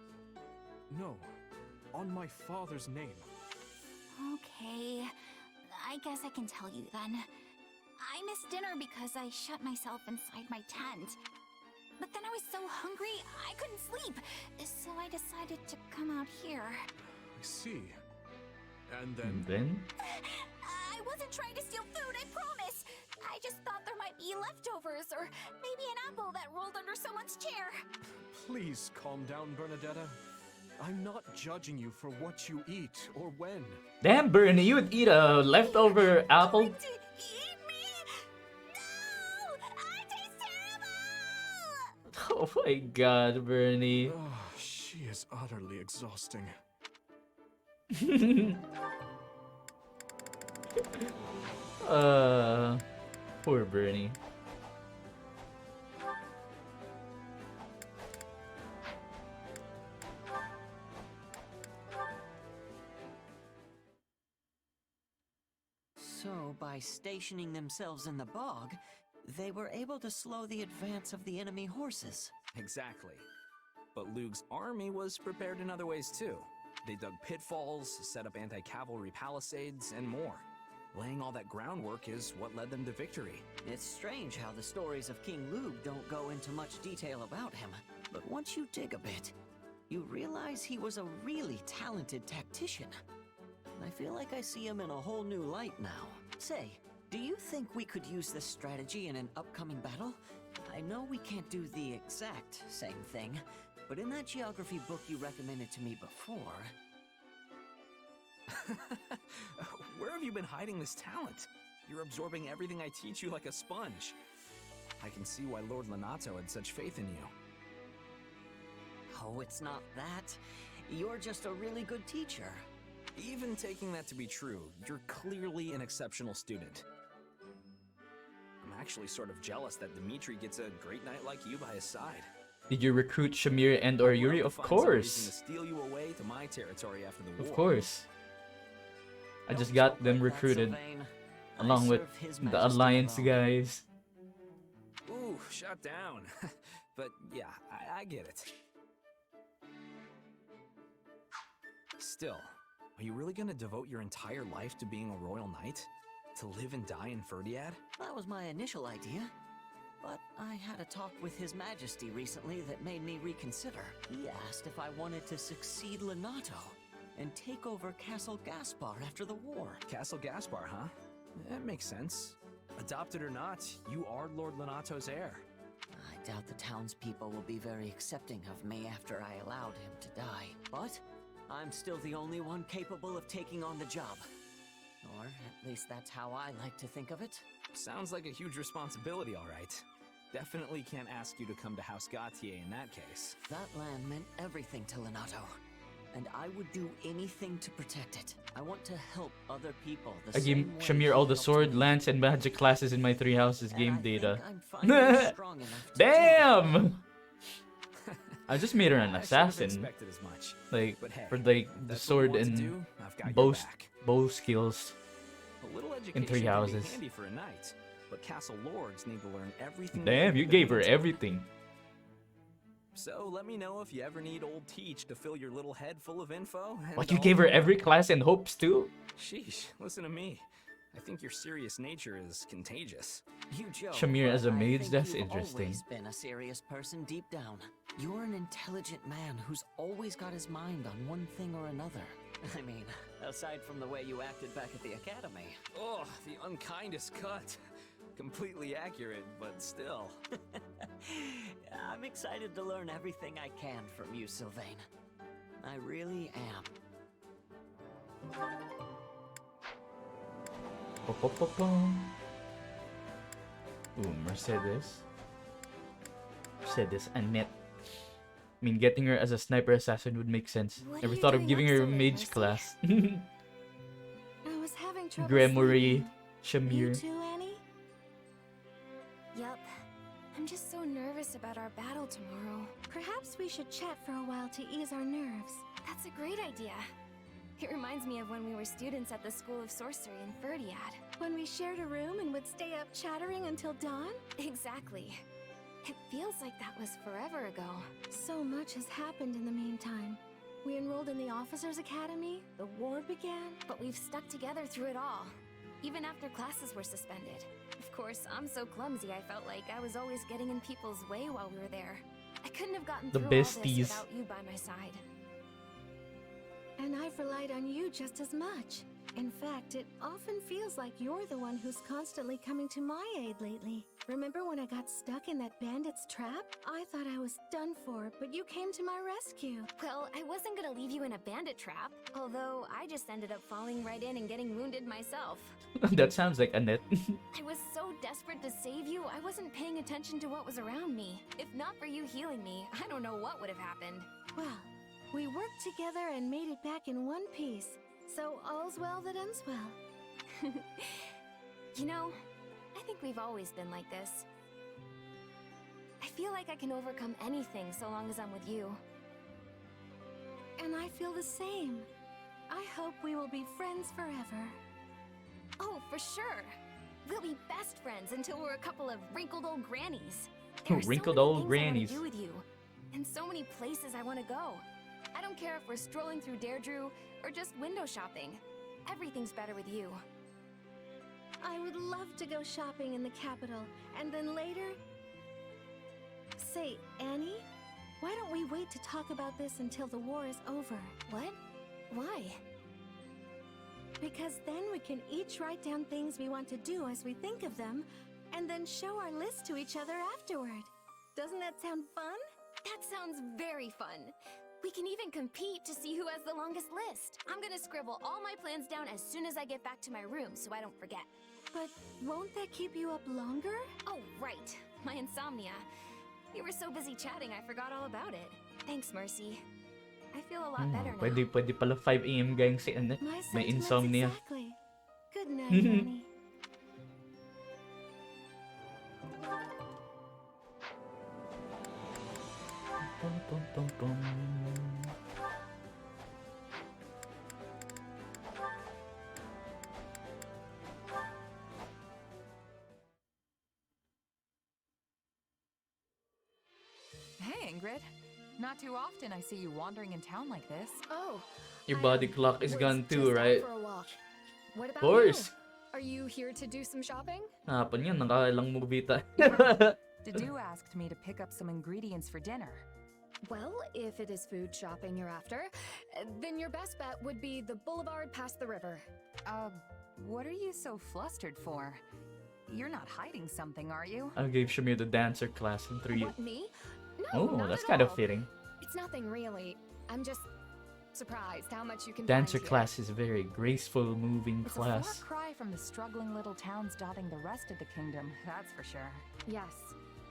No, on my father's name. Okay, I guess I can tell you then. I missed dinner because I shut myself inside my tent. But then I was so hungry, I couldn't sleep. So I decided to come out here. I see. And then? I wasn't trying to steal food, I promise. I just thought there might be leftovers, or maybe an apple that rolled under someone's chair. Please calm down, Bernadetta. I'm not judging you for what you eat or when. Damn, Bernie, you would eat a leftover apple? Oh my god, Bernie. Oh, she is utterly exhausting. Poor Bernie. So, by stationing themselves in the bog, they were able to slow the advance of the enemy horses. Exactly. But Lug's army was prepared in other ways too. They dug pitfalls, set up anti-cavalry palisades, and more. Laying all that groundwork is what led them to victory. It's strange how the stories of King Lug don't go into much detail about him. But once you dig a bit, you realize he was a really talented tactician. I feel like I see him in a whole new light now. Say, do you think we could use this strategy in an upcoming battle? I know we can't do the exact same thing, but in that geography book you recommended to me before... Where have you been hiding this talent? You're absorbing everything I teach you like a sponge. I can see why Lord Lenato had such faith in you. Oh, it's not that. You're just a really good teacher. Even taking that to be true, you're clearly an exceptional student. I'm actually sort of jealous that Dimitri gets a great knight like you by his side. Did you recruit Shamir and or Yuri? Of course. To steal you away to my territory after the war. Of course. I just got them recruited along with the Alliance guys. Ooh, shut down. But yeah, I get it. Still, are you really gonna devote your entire life to being a royal knight? To live and die in Ferdiad? That was my initial idea. But I had a talk with His Majesty recently that made me reconsider. He asked if I wanted to succeed Lenato. and take over Castle Gaspar after the war. Castle Gaspar, huh? That makes sense. Adopted or not, you are Lord Lenato's heir. I doubt the townspeople will be very accepting of me after I allowed him to die. But I'm still the only one capable of taking on the job. Or at least that's how I like to think of it. Sounds like a huge responsibility, all right. Definitely can't ask you to come to House Gautier in that case. That land meant everything to Lenato, and I would do anything to protect it. I want to help other people the I gave same way Shamir all the sword, lance, and magic classes in my 3 houses game data. Damn! I just made her an assassin. As much. Like, But hey, for like the that's sword what you want to and do, I've got your back. bow skills. A little In 3 education can houses. be handy for a night, but castle lords need to learn everything. Damn, they you can gave her into. everything. So let me know if you ever need old Teach to fill your little head full of info. and What, you I'll gave her do every it. class and hopes too? Sheesh, listen to me. I think your serious nature is contagious. You joke, Shamir as a but I mage, think that's you've interesting. always been a serious person deep down. You're an intelligent man who's always got his mind on one thing or another. I mean, aside from the way you acted back at the academy. Oh, the unkindest cut. Completely accurate, but still. I'm excited to learn everything I can from you, Sylvain. I really am. Ooh, Mercedes. Mercedes Annette. I mean, getting her as a sniper assassin would make sense. What Never are you thought of doing giving up her so a late, mage Mercy? class. I was having trouble Gremory, sleeping. You Shamir. too, Annie? Yup. I'm just so nervous about our battle tomorrow. Perhaps we should chat for a while to ease our nerves. That's a great idea. It reminds me of when we were students at the School of Sorcery in Ferdiad. When we shared a room and would stay up chattering until dawn? Exactly. It feels like that was forever ago. So much has happened in the meantime. We enrolled in the Officers Academy, the war began. But we've stuck together through it all, even after classes were suspended. Of course, I'm so clumsy I felt like I was always getting in people's way while we were there. I couldn't have gotten The through all this besties. without you by my side. And I've relied on you just as much. In fact, it often feels like you're the one who's constantly coming to my aid lately. Remember when I got stuck in that bandit's trap? I thought I was done for, but you came to my rescue. Well, I wasn't gonna leave you in a bandit trap, although I just ended up falling right in and getting wounded myself. That sounds like Annette. I was so desperate to save you, I wasn't paying attention to what was around me. If not for you healing me, I don't know what would have happened. Well, we worked together and made it back in one piece. So all's well that ends well. You know, I think we've always been like this. I feel like I can overcome anything so long as I'm with you. And I feel the same. I hope we will be friends forever. Oh, for sure. We'll be best friends until we're a couple of wrinkled old grannies. There are Wrinkled so many old things grannies. I want to do with you, and so many places I want to go. I don't care if we're strolling through Deirdre or just window shopping. Everything's better with you. I would love to go shopping in the capital, and then later... Say, Annie? Why don't we wait to talk about this until the war is over? What? Why? Because then we can each write down things we want to do as we think of them, and then show our list to each other afterward. Doesn't that sound fun? That sounds very fun. We can even compete to see who has the longest list. I'm gonna scribble all my plans down as soon as I get back to my room so I don't forget. But won't that keep you up longer? Oh, right. My insomnia. You were so busy chatting, I forgot all about it. Thanks, Mercy. I feel a lot better now. Pwede pala 5 AM gang si Annette. My May sentiments insomnia. Exactly. Good night, Annie. Hey, Ingrid. Not too often I see you wandering in town like this. Oh, Your body clock is gone just too, out right? for a walk. What about Of course. you? Are you here to do some shopping? Hapon yan, nakailang movie tayo. Dadu asked me to pick up some ingredients for dinner. Well, if it is food shopping you're after, then your best bet would be the boulevard past the river. What are you so flustered for? You're not hiding something, are you? I gave Shamir the dancer class in 3. What, me? No, Oh, not that's at kind of all. fitting. It's nothing really. I'm just surprised how much you can Dancer find here. class is a very graceful, moving It's class. a far cry from the struggling little towns dotting the rest of the kingdom, that's for sure. Yes.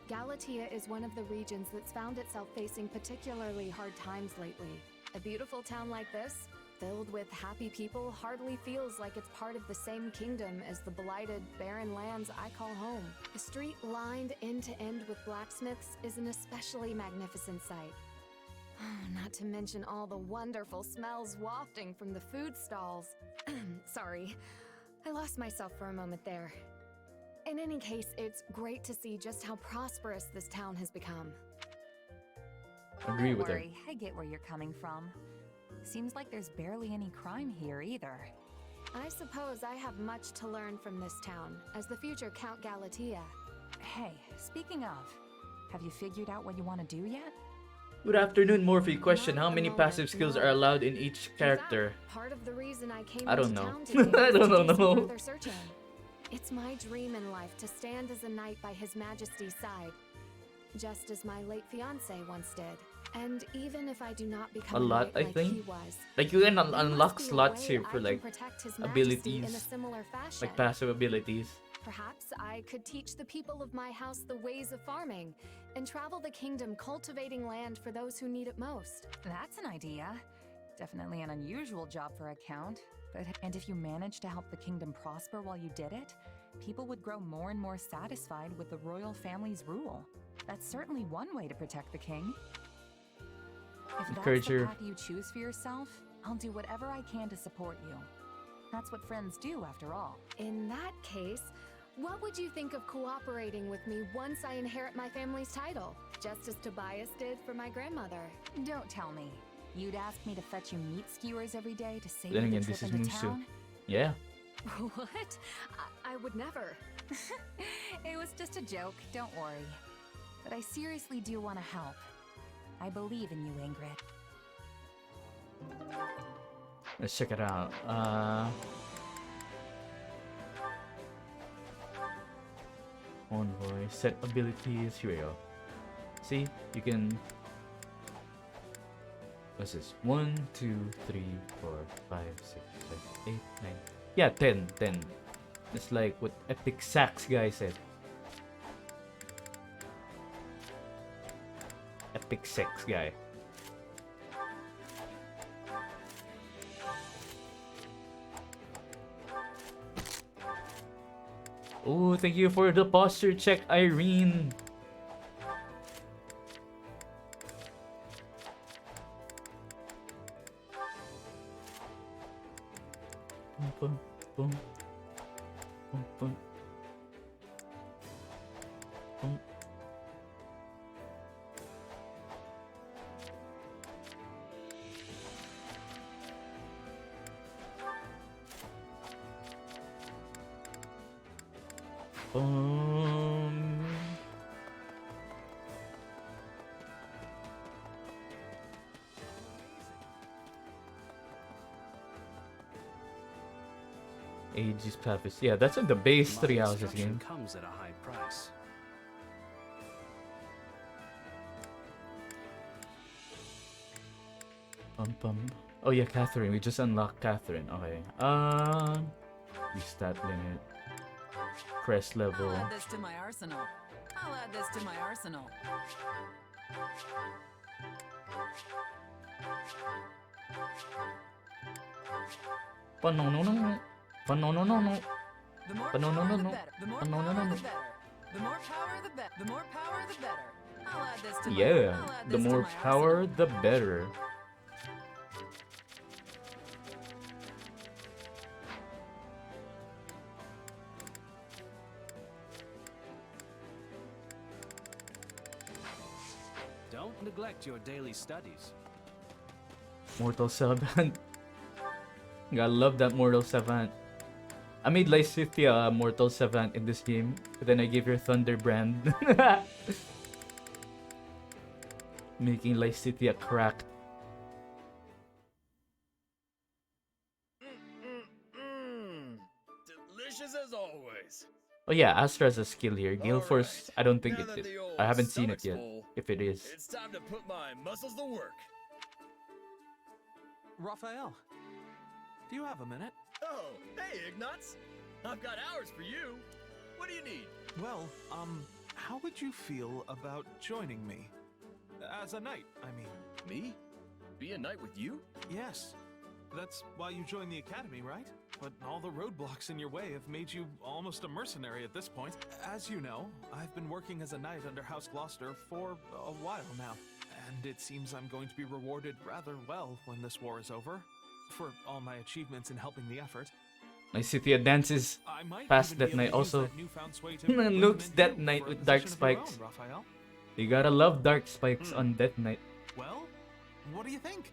Galatea is one of the regions that's found itself facing particularly hard times lately. A beautiful town like this, filled with happy people, hardly feels like it's part of the same kingdom as the blighted, barren lands I call home. A street lined end to end with blacksmiths is an especially magnificent sight. Not to mention all the wonderful smells wafting from the food stalls. Sorry, I lost myself for a moment there. In any case, it's great to see just how prosperous this town has become. Agree Don't with her. worry, I get where you're coming from. Seems like there's barely any crime here either. I suppose I have much to learn from this town, as the future Count Galatea. Hey, speaking of, have you figured out what you want to do yet? Good afternoon, Morphy. Question: how many passive skills are allowed in each character? Part of the reason I came I don't into know. town today I was don't to do some know. further searching. It's my dream in life to stand as a knight by His Majesty's side, just as my late fiancé once did. And even if I do not become A lot, knight I like think. he was, Like you can there must unlock be a slots way here I for can like protect His Majesty abilities, in a similar fashion. like passive abilities. Perhaps I could teach the people of my house the ways of farming and travel the kingdom cultivating land for those who need it most. That's an idea. Definitely an unusual job for a count. And if you managed to help the kingdom prosper while you did it, people would grow more and more satisfied with the royal family's rule. That's certainly one way to protect the king. If Encourage that's the her. path you choose for yourself, I'll do whatever I can to support you. That's what friends do, after all. In that case, what would you think of cooperating with me once I inherit my family's title? Just as Tobias did for my grandmother. Don't tell me. You'd ask me to fetch you meat skewers every day to save Then you again, the this trip is into Musu. town? Yeah. What? I would never. It was just a joke, don't worry. But I seriously do want to help. I believe in you, Ingrid. Let's check it out. Envoy, set abilities. Here we go. See, you can. What's this? 1, 2, 3, 4, 5, 6, 7, 8, 9. Yeah, 10. 10. It's like what Epic Sax guy said. Epic Sax guy. Oh, thank you for the posture check, Irene. Boom, boom, boom, boom, boom. Boom. Aegis Papyrus. Yeah, that's like the base My 3 houses instruction game. comes at a high price. Oh yeah, Catherine. We just unlocked Catherine. Okay. Stat limit. Crest level. I'll add this to my arsenal. I'll add this to my arsenal. Panonono. Panonono. The more Panonono. power, the better. The more Panonono. power, the better. The more power, the better. The more power, the better. I'll add this to my Yeah, I'll add the this to more my power, the better. Don't neglect your daily studies. Mortal Savant. Gotta love that Mortal Savant. I made Lysithia Mortal Savant in this game, but then I gave her Thunderbrand. Making Lysithea cracked. Delicious as always. Oh yeah, Astra has a skill here. Gale Force, I don't think Now it that did. the old I haven't seen it stomach's yet, full, if it is. It's time to put my muscles to work. Raphael, do you have a minute? Oh, hey, Ignatz. I've got hours for you. What do you need? Well, how would you feel about joining me? As a knight, I mean. Me? Be a knight with you? Yes. That's why you joined the academy, right? But all the roadblocks in your way have made you almost a mercenary at this point. As you know, I've been working as a knight under House Gloucester for a while now. And it seems I'm going to be rewarded rather well when this war is over. For all my achievements in helping the effort. Lysithea dances past Death Knight also. Nukes Death Knight with Dark Spikes. You gotta love Dark Spikes on Death Knight. Well, what do you think?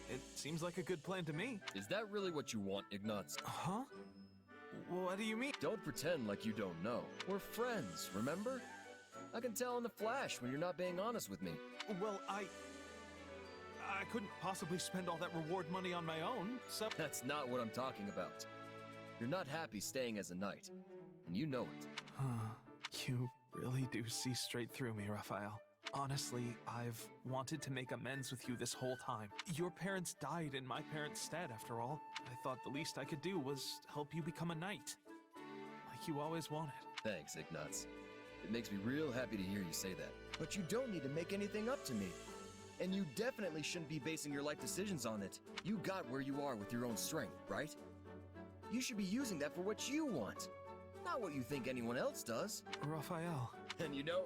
It seems like a good plan to me. Is that really what you want, Ignatz? Huh? What do you mean? Don't pretend like you don't know. We're friends, remember? I can tell in the flash when you're not being honest with me. Well, I couldn't possibly spend all that reward money on my own, so... That's not what I'm talking about. You're not happy staying as a knight, and you know it. You really do see straight through me, Raphael. Honestly, I've wanted to make amends with you this whole time. Your parents died in my parents' stead, after all. I thought the least I could do was help you become a knight. Like you always wanted. Thanks, Ignatz. It makes me real happy to hear you say that. But you don't need to make anything up to me. And you definitely shouldn't be basing your life decisions on it. You got where you are with your own strength, right? You should be using that for what you want, not what you think anyone else does. Raphael. And you know,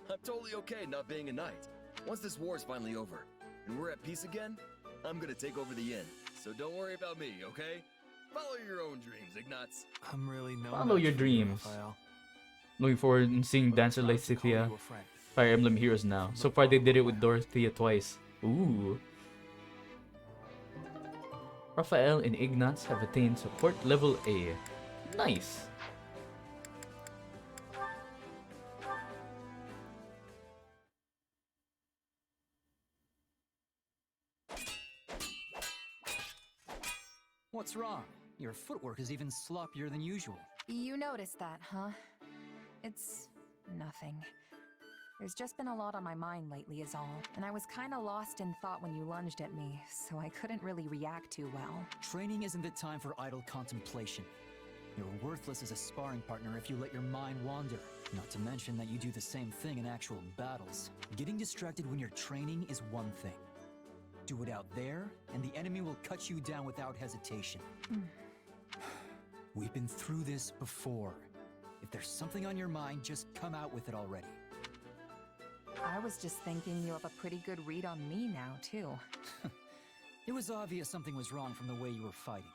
I'm totally okay not being a knight. Once this war is finally over, and we're at peace again, I'm gonna take over the inn. So don't worry about me, okay? Follow your own dreams, Ignatz. I'm really no Follow your dreams. Raphael. Looking forward to seeing Dancer Lysithea Fire Emblem Heroes now. So far they did it with Dorothea twice. Ooh. Raphael and Ignatz have attained support level A. Nice. What's wrong? Your footwork is even sloppier than usual. You noticed that, huh? It's nothing. There's just been a lot on my mind lately is all, and I was kinda lost in thought when you lunged at me, so I couldn't really react too well. Training isn't the time for idle contemplation. You're worthless as a sparring partner if you let your mind wander. Not to mention that you do the same thing in actual battles. Getting distracted when you're training is one thing. Do it out there, and the enemy will cut you down without hesitation. We've been through this before. If there's something on your mind, just come out with it already. I was just thinking you have a pretty good read on me now, too. It was obvious something was wrong from the way you were fighting.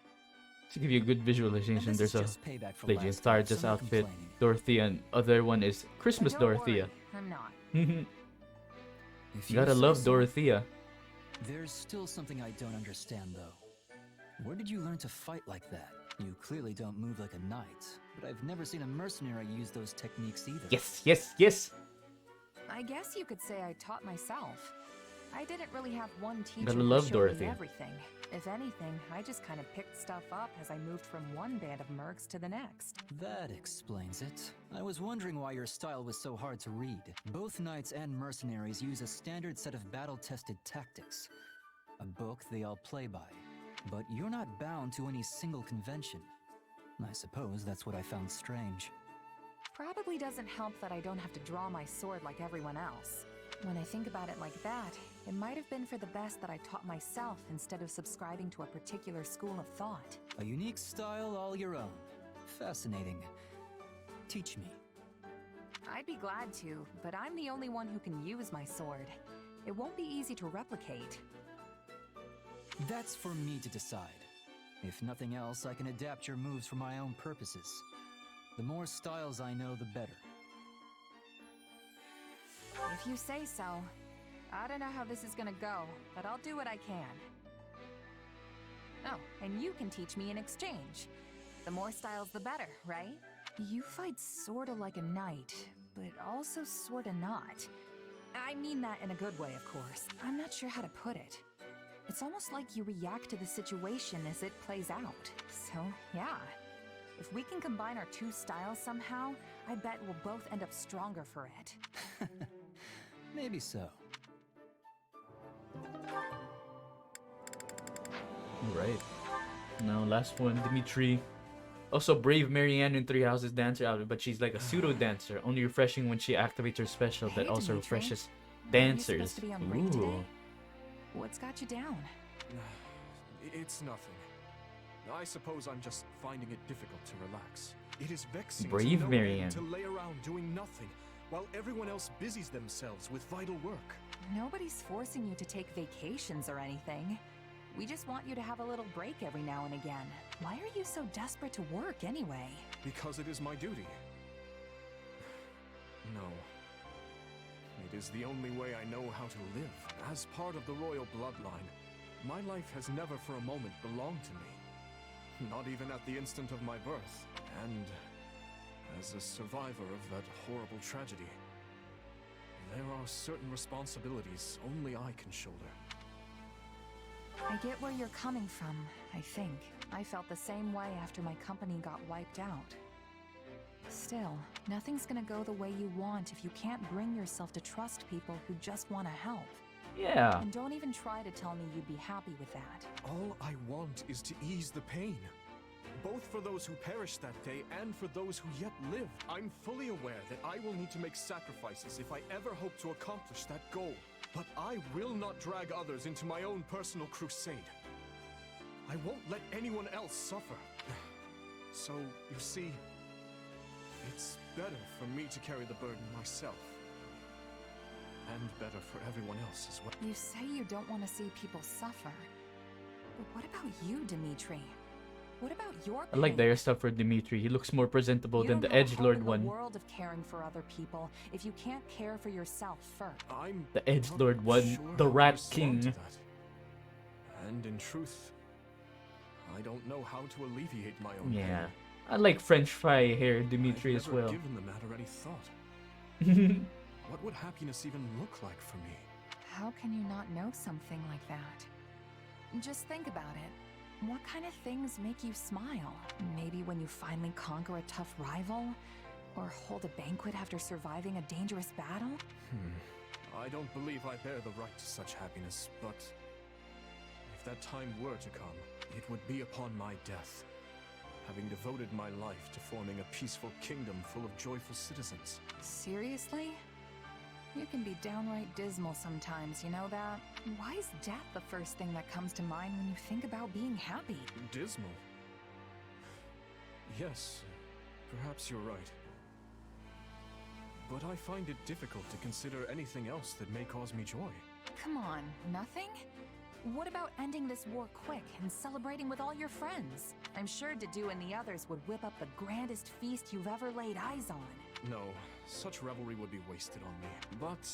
To give you a good visualization, there's a payback for Legion last Sarge's time, so no outfit, complaining. Dorothea, and other one is Christmas Don't Dorothea. worry, I'm not. If you Gotta say love so. Dorothea. There's still something I don't understand, though. Where did you learn to fight like that? You clearly don't move like a knight, but I've never seen a mercenary use those techniques either. Yes, yes, yes! I guess you could say I taught myself. I didn't really have one teacher Gotta who love showed Dorothy. me everything. If anything, I just kind of picked stuff up as I moved from one band of mercs to the next. That explains it. I was wondering why your style was so hard to read. Both knights and mercenaries use a standard set of battle-tested tactics. A book they all play by. But you're not bound to any single convention. I suppose that's what I found strange. Probably doesn't help that I don't have to draw my sword like everyone else. When I think about it like that, it might have been for the best that I taught myself instead of subscribing to a particular school of thought. A unique style all your own. Fascinating. Teach me. I'd be glad to, but I'm the only one who can use my sword. It won't be easy to replicate. That's for me to decide. If nothing else, I can adapt your moves for my own purposes. The more styles I know, the better. If you say so. I don't know how this is gonna go, but I'll do what I can. Oh, and you can teach me in exchange. The more styles, the better, right? You fight sorta like a knight, but also sorta not. I mean that in a good way, of course. I'm not sure how to put it. It's almost like you react to the situation as it plays out. So, yeah. If we can combine our two styles somehow, I bet we'll both end up stronger for it. Maybe so. Right. Now, last one, Dimitri. Also, Brave Marianne in Three Houses dancer outfit, but she's like a pseudo dancer, only refreshing when she activates her special that also Dimitri. refreshes Are you dancers. supposed to be on break today? Ooh. What's got you down? It's nothing. I suppose I'm just finding it difficult to relax. It is vexing Brave to know Marianne. to lay around doing nothing while everyone else busies themselves with vital work. Nobody's forcing you to take vacations or anything. We just want you to have a little break every now and again. Why are you so desperate to work anyway? Because it is my duty. No. It is the only way I know how to live. As part of the royal bloodline, my life has never for a moment belonged to me. Not even at the instant of my birth. And as a survivor of that horrible tragedy, there are certain responsibilities only I can shoulder. I get where you're coming from, I think. I felt the same way after my company got wiped out. Still, nothing's gonna go the way you want if you can't bring yourself to trust people who just want to help. Yeah. And don't even try to tell me you'd be happy with that. All I want is to ease the pain. Both for those who perished that day and for those who yet live. I'm fully aware that I will need to make sacrifices if I ever hope to accomplish that goal. But I will not drag others into my own personal crusade. I won't let anyone else suffer. So, you see, it's better for me to carry the burden myself. And better for everyone else as well. You say you don't want to see people suffer. But what about you, Dimitri? What about your I like the pain? hairstyle for Dimitri. He looks more presentable You than don't the have a hope edgelord in the one. world of caring for other people if you can't care for yourself first. The edgelord one, the Rat King. And in truth, I don't know how to alleviate my own Yeah. pain. I like French fry hair Dimitri I've as never well. given the matter any thought. What would happiness even look like for me? How can you not know something like that? Just think about it. What kind of things make you smile? Maybe when you finally conquer a tough rival? Or hold a banquet after surviving a dangerous battle? I don't believe I bear the right to such happiness, but if that time were to come, it would be upon my death, having devoted my life to forming a peaceful kingdom full of joyful citizens. Seriously? You can be downright dismal sometimes, you know that? Why is death the first thing that comes to mind when you think about being happy? Dismal? Yes, perhaps you're right. But I find it difficult to consider anything else that may cause me joy. Come on, nothing? What about ending this war quick and celebrating with all your friends? I'm sure Dedu and the others would whip up the grandest feast you've ever laid eyes on. No, such revelry would be wasted on me. But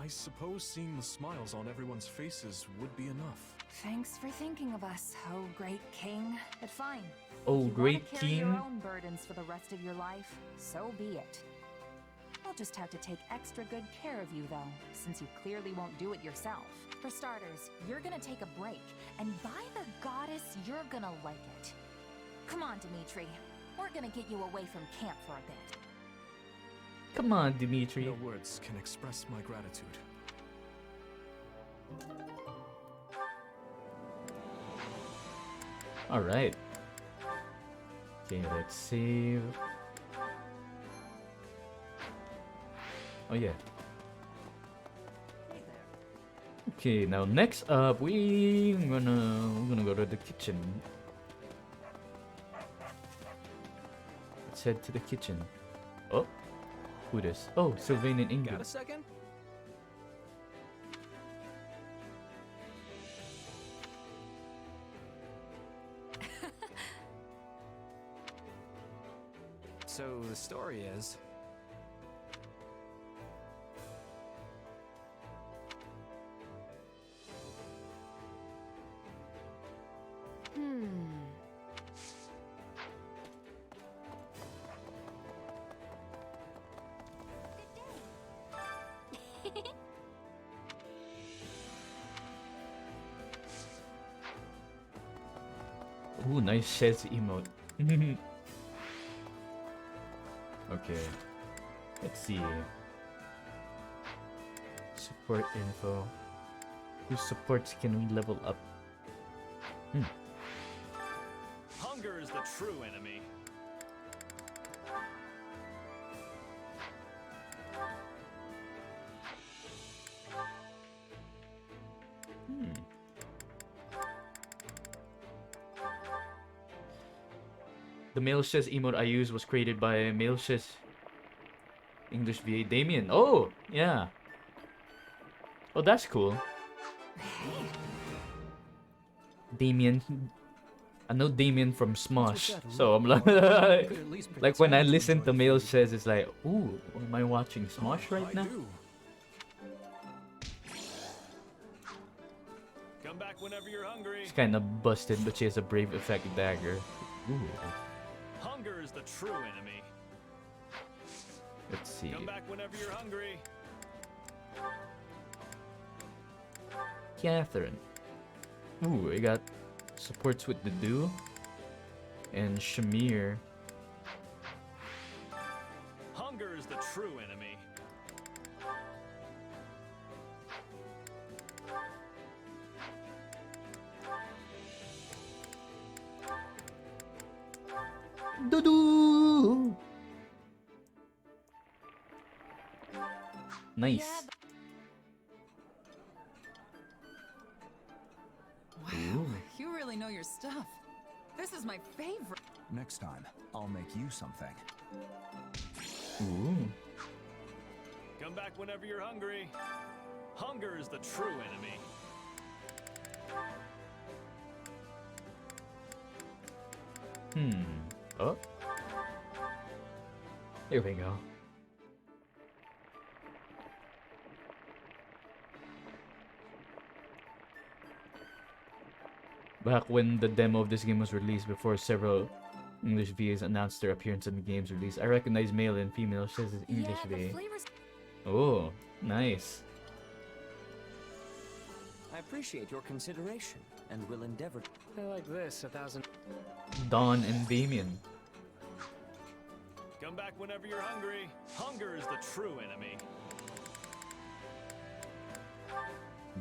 I suppose seeing the smiles on everyone's faces would be enough. Thanks for thinking of us, oh great king. But fine. Oh, If you great wanna carry your king. own burdens for the rest of your life, so be it. I'll just have to take extra good care of you, though, since you clearly won't do it yourself. For starters, you're gonna take a break, and by the goddess, you're gonna like it. Come on, Dimitri. We're gonna get you away from camp for a bit. Come on, Dimitri. No words can express my gratitude. Alright. Okay, let's save. Oh yeah. Okay, now next up we're gonna go to the kitchen. Let's head to the kitchen. Oh, who this? Oh, Sylvain and Ingrid. Got a second? So the story is... Ooh, nice Shez emote. Okay. Let's see. Support info. Whose supports can we level up? Hunger is the true enemy. The Mailshes emote I used was created by Mailshes English VA Damien. Oh, yeah. Oh, that's cool. Damien. I know Damien from Smosh, so I'm like, like when I listen to Mailshes, it's like, ooh, am I watching Smosh right now? Come back whenever you're hungry. She's kind of busted, but she has a brave effect dagger. Ooh. Hunger is the true enemy. Let's see. Come back whenever you're hungry. Catherine. Ooh, I got supports with the Dew and Shamir. Hunger is the true enemy. Doo-doo! Nice. Wow, you really know your stuff. This is my favorite. Next time, I'll make you something. Ooh. Come back whenever you're hungry. Hunger is the true enemy. Oh. Here we go. Back when the demo of this game was released, before several English VAs announced their appearance in the game's release, I recognized male and female Shes as English VA. Oh, nice. I appreciate your consideration and will endeavor. I like this 1,000. Dawn and Damien. Come back whenever you're hungry. Hunger is the true enemy.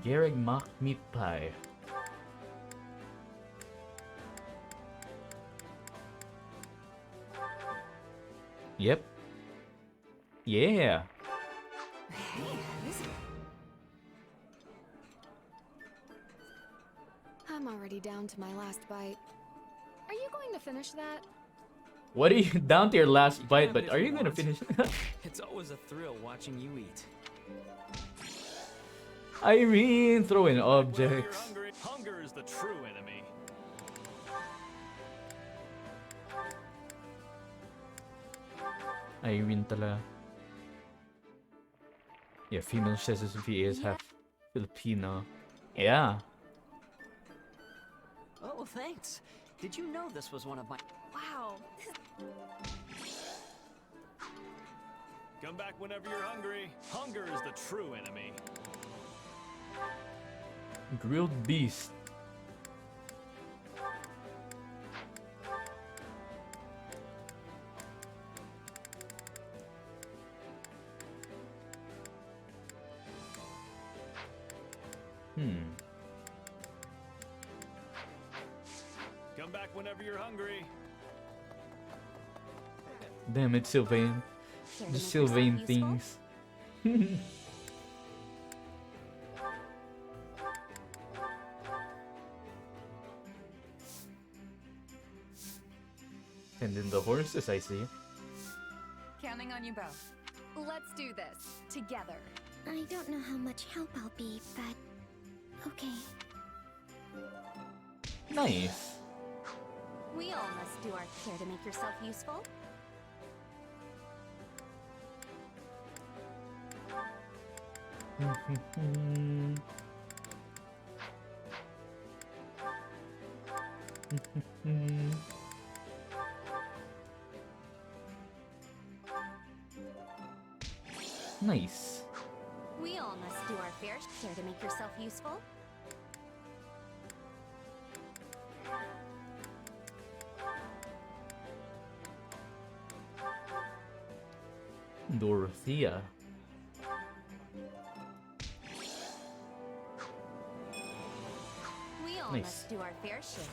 Gerrig Mach Meat Pie. Yep. Yeah. I'm already down to my last bite. Are you going to finish that? What are you down to your last bite, but are you gonna finish it? It's always a thrill watching you eat. Irene throwing objects. Hunger is the true enemy. Irene tala. Yeah, female Shes VAs have Filipino. Yeah. Oh, thanks. Did you know this was one of my... Wow. Come back whenever you're hungry. Hunger is the true enemy. Grilled beast. Come back whenever you're hungry. Damn it, Sylvain. The Sylvain things. And then the horses, I see. Counting on you both. Let's do this together. I don't know how much help I'll be, but okay. Nice. We all must do our share to make yourself useful. Nice. We all must do our fair share to make yourself useful. Dorothea. We all Nice. must do our fair share.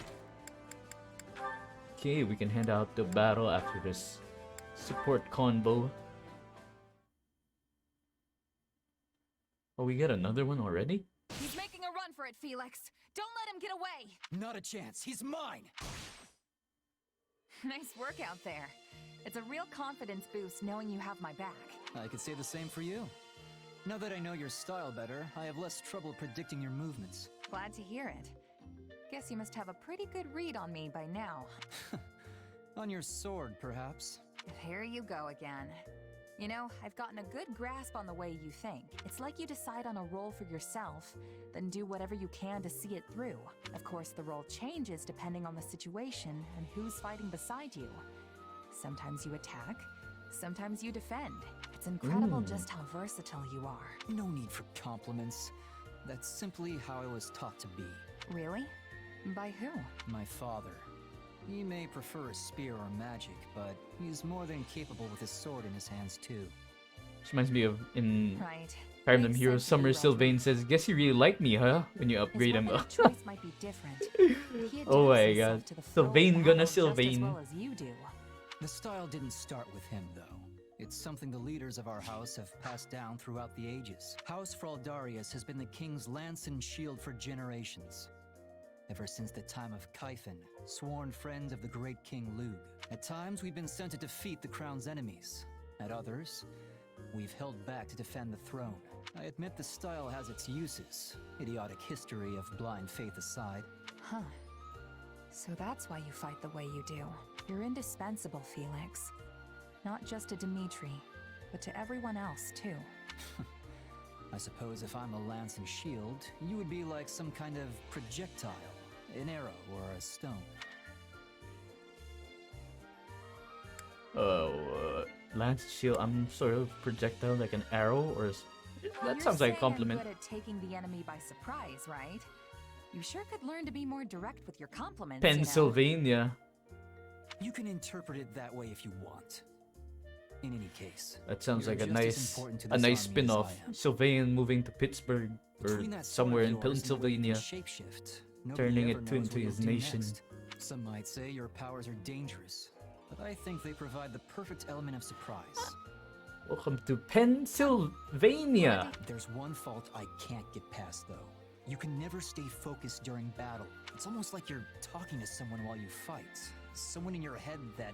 Okay, we can head out to battle after this support combo. Oh, we get another one already? He's making a run for it, Felix. Don't let him get away. Not a chance. He's mine. Nice work out there. It's a real confidence boost knowing you have my back. I could say the same for you. Now that I know your style better, I have less trouble predicting your movements. Glad to hear it. Guess you must have a pretty good read on me by now. On your sword, perhaps. Here you go again. You know, I've gotten a good grasp on the way you think. It's like you decide on a role for yourself, then do whatever you can to see it through. Of course, the role changes depending on the situation and who's fighting beside you. Sometimes you attack, sometimes you defend. It's incredible just how versatile you are. No need for compliments. That's simply how I was taught to be. Really? By who? My father. He may prefer a spear or magic, but he's more than capable with his sword in his hands too. Which reminds me of in Right. Fire Emblem Heroes Summer, Sylvain says, "Guess you really like me, huh?" When you upgrade him. Choice might be different. He Oh my adapts god. himself to the flow of Sylvain battle gonna just as Sylvain. well as you do. The style didn't start with him, though. It's something the leaders of our house have passed down throughout the ages. House Fraldarius has been the king's lance and shield for generations. Ever since the time of Kaifin, sworn friends of the great King Lug. At times, we've been sent to defeat the crown's enemies. At others, we've held back to defend the throne. I admit the style has its uses, idiotic history of blind faith aside. Huh. So that's why you fight the way you do. You're indispensable, Felix. Not just to Dimitri, but to everyone else, too. I suppose if I'm a lance and shield, you would be like some kind of projectile, an arrow or a stone. Lance shield. I'm sort of projectile like an arrow, or that You're sounds like a saying compliment. I'm good at taking the enemy by surprise, right? You sure could learn to be more direct with your compliments. Pennsylvania. You can interpret it that way if you want. In any case, That sounds you're like a just as nice, important to a this nice army as spin-off. I am. Sylvain moving to Pittsburgh or Between that sword somewhere of in yours and the way you Pennsylvania, can shapeshift, nobody turning ever it knows into what his you'll do nation. next. Some might say your powers are dangerous, but I think they provide the perfect element of surprise. Welcome to Pennsylvania. There's one fault I can't get past, though. You can never stay focused during battle. It's almost like you're talking to someone while you fight. Someone in your head that...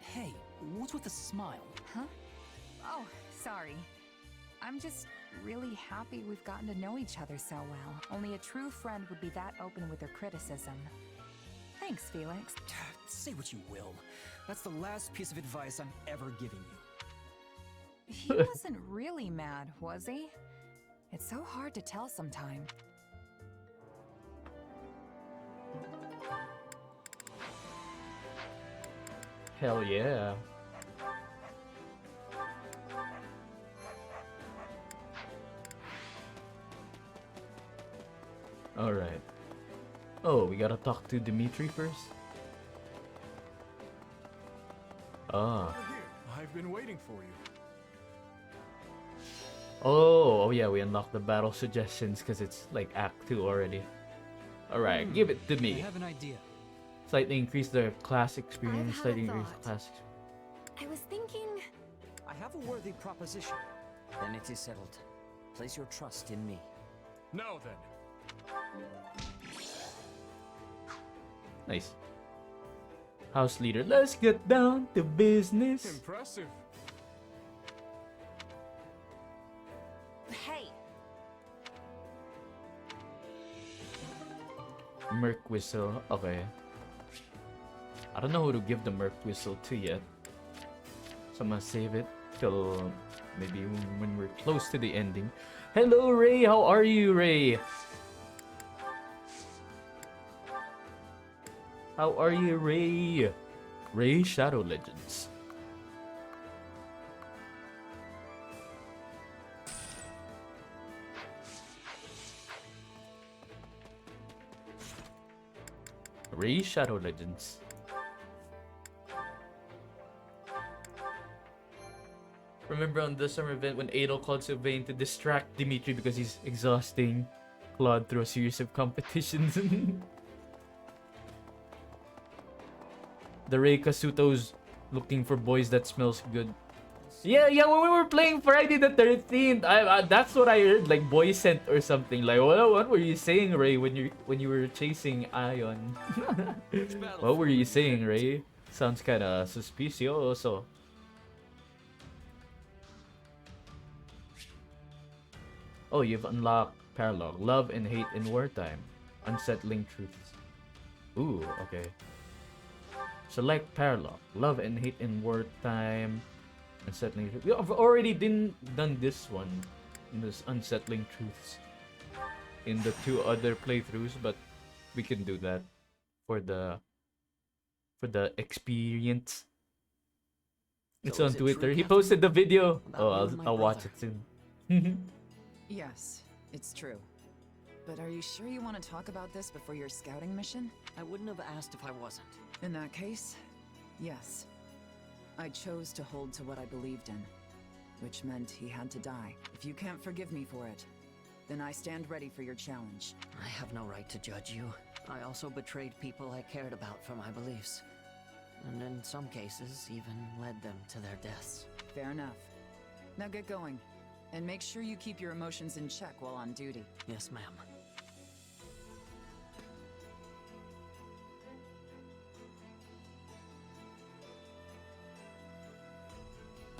Hey, what's with the smile? Huh? Oh, sorry. I'm just really happy we've gotten to know each other so well. Only a true friend would be that open with their criticism. Thanks, Felix. Say what you will. That's the last piece of advice I'm ever giving you. He wasn't really mad, was he? It's so hard to tell sometimes. Hell yeah. Alright. Oh, we gotta talk to Dimitri first? Ah. Over here. I've been waiting for you. Oh yeah, we unlocked the battle suggestions because it's like Act 2 already. Alright, give it to I me. have an idea. Slightly increase the class experience, had a slightly increase the thought. class I was thinking... I have a worthy proposition. Then it is settled. Place your trust in me. Now then. Nice. House leader, let's get down to business. Impressive. Hey! Merc whistle, okay. I don't know who to give the Merc whistle to yet. So I'm gonna save it till maybe when we're close to the ending. Hello Ray, how are you Ray? How are you Ray? Ray Shadow Legends. Ray Shadow Legends. Remember on the summer event when Adel called Sylvain to distract Dimitri because he's exhausting Claude through a series of competitions. The Rei Kasuto's looking for boys that smells good. Yeah, when we were playing Friday the 13th, that's what I heard, like boy scent or something. Like, what were you saying, Ray, when you were chasing Ion? What were you saying, Ray? Sounds kind of suspicioso. Oh, you've unlocked Paralog. Love and hate in wartime. Unsettling truths. Ooh, okay. Select Paralog. Love and hate in wartime. Unsettling truths. I've already done this one. This unsettling truths. In the 2 other playthroughs, but we can do that for the experience. It's on Twitter. He posted the video. Oh, I'll watch it soon. Yes, it's true. But are you sure you want to talk about this before your scouting mission? I wouldn't have asked if I wasn't. In that case, yes. I chose to hold to what I believed in, which meant he had to die. If you can't forgive me for it, then I stand ready for your challenge. I have no right to judge you. I also betrayed people I cared about for my beliefs. And in some cases, even led them to their deaths. Fair enough. Now get going. And make sure you keep your emotions in check while on duty. Yes, ma'am.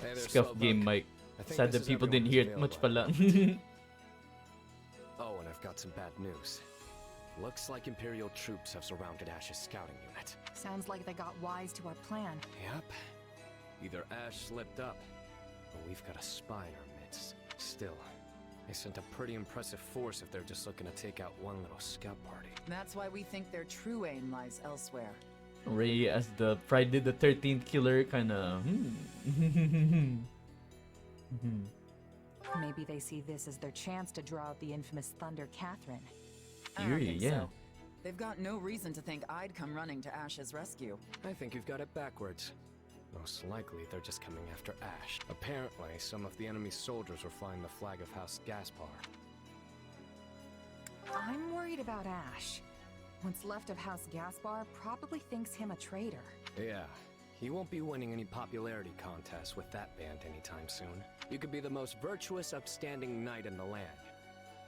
Hey there, Scuff game mic. Sad that people didn't hear it much pala. Oh, and I've got some bad news. Looks like Imperial troops have surrounded Ash's scouting unit. Sounds like they got wise to our plan. Yep. Either Ash slipped up, or we've got a spy in our midst. Still, they sent a pretty impressive force if they're just looking to take out one little scout party. That's why we think their true aim lies elsewhere. Ray as the Friday the 13th killer, kinda. Maybe they see this as their chance to draw out the infamous Thunder Catherine. I don't think yeah. so. They've got no reason to think I'd come running to Ash's rescue. I think you've got it backwards. Most likely, they're just coming after Ash. Apparently, some of the enemy's soldiers were flying the flag of House Gaspar. I'm worried about Ash. What's left of House Gaspar probably thinks him a traitor. Yeah, he won't be winning any popularity contests with that band anytime soon. You could be the most virtuous, upstanding knight in the land,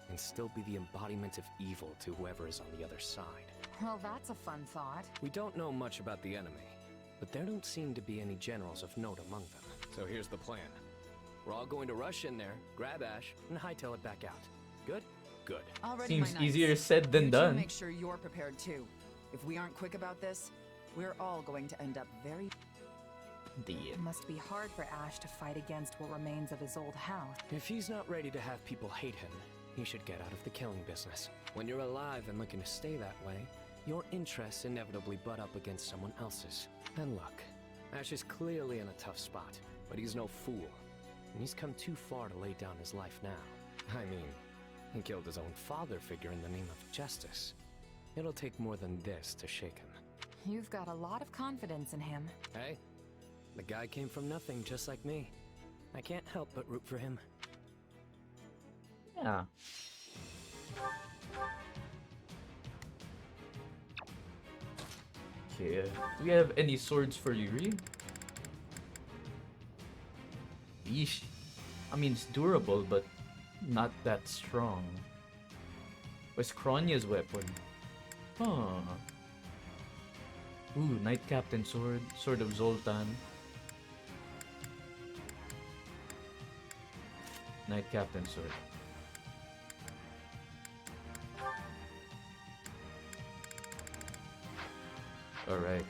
and still be the embodiment of evil to whoever is on the other side. Well, that's a fun thought. We don't know much about the enemy, but there don't seem to be any generals of note among them. So here's the plan. We're all going to rush in there, grab Ash, and hightail it back out. Good? Good. Already, Seems my knights. easier said than You two done. make sure you're prepared too. If we aren't quick about this, we're all going to end up very... It must be hard for Ash to fight against what remains of his old house. If he's not ready to have people hate him, he should get out of the killing business. When you're alive and looking to stay that way, your interests inevitably butt up against someone else's. And look, Ash is clearly in a tough spot, but he's no fool. And he's come too far to lay down his life now. I mean, he killed his own father figure in the name of justice. It'll take more than this to shake him. You've got a lot of confidence in him. Hey, the guy came from nothing just like me. I can't help but root for him. Yeah. Okay, do we have any swords for Yuri? Yeesh. I mean, it's durable, but not that strong. Where's Kronya's weapon? Huh. Ooh, Knight Captain Sword. Sword of Zoltan. Knight Captain Sword. Alright.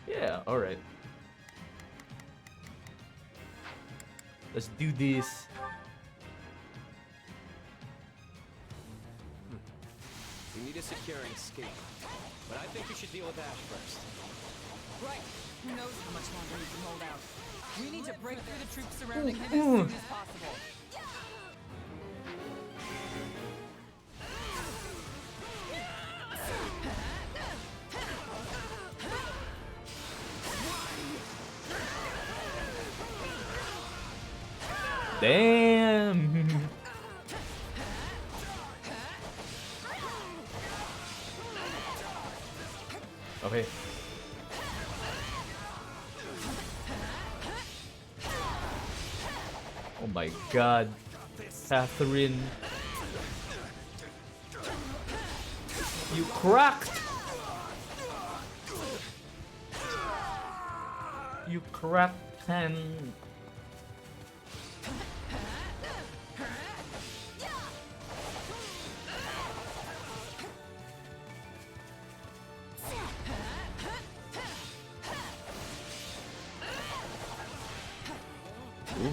Yeah, alright. Let's do this. We need a securing escape, but I think we should deal with Ash first. Right. Who knows how much longer we can hold out. We need to break through the troops surrounding him as soon as possible. Damn. Okay. Oh my god. Catherine. You cracked! You cracked 10. Ooh.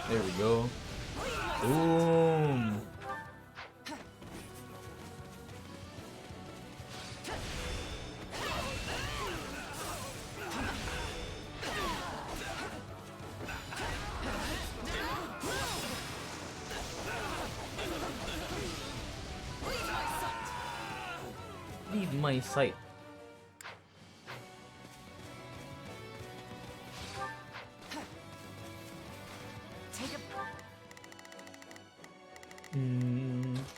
There we go. Boom. Leave my sight.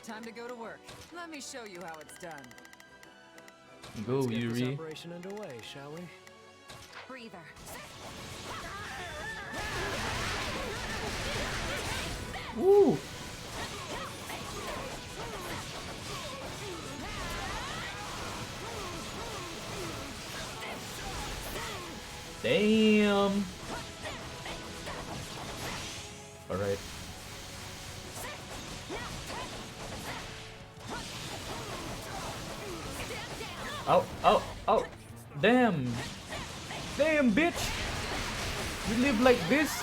Time to go to work. Let me show you how it's done. Go, Let's get this Yuri. operation underway, shall we? Breather. Woo! Damn! Alright. Oh, oh, oh! Damn! Damn, bitch! You live like this?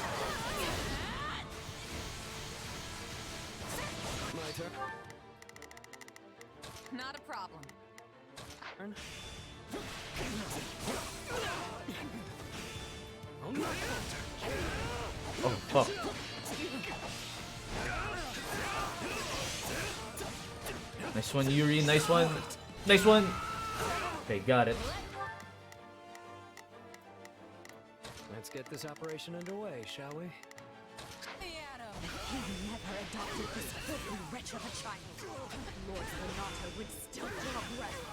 My turn. Not a problem. Oh, fuck. Nice one, Yuri. Nice one. Nice one. Okay, got it. Let's get this operation underway, shall we? He never adopted this filthy wretch of a child. Lord Renato would still draw breath.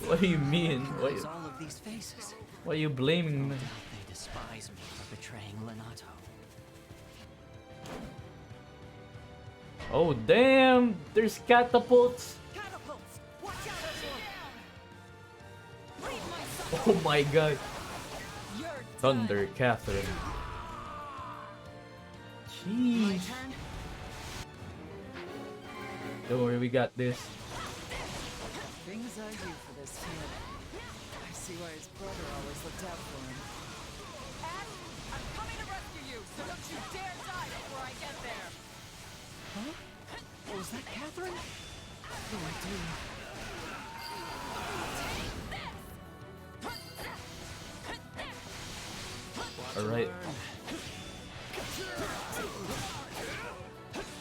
What do you mean? What There's all of these faces. are you blaming me? They despise me for betraying Renato. Oh, damn! There's catapults! Catapults! Watch out, everyone! Oh my god. Thunder, Catherine. Jeez. Don't worry, we got this. Things I do for this kid. I see why his brother always looked out for him. Ash, I'm coming to rescue you, so don't you dare die before I get there! Huh? Was that Catherine? What do I do? Alright.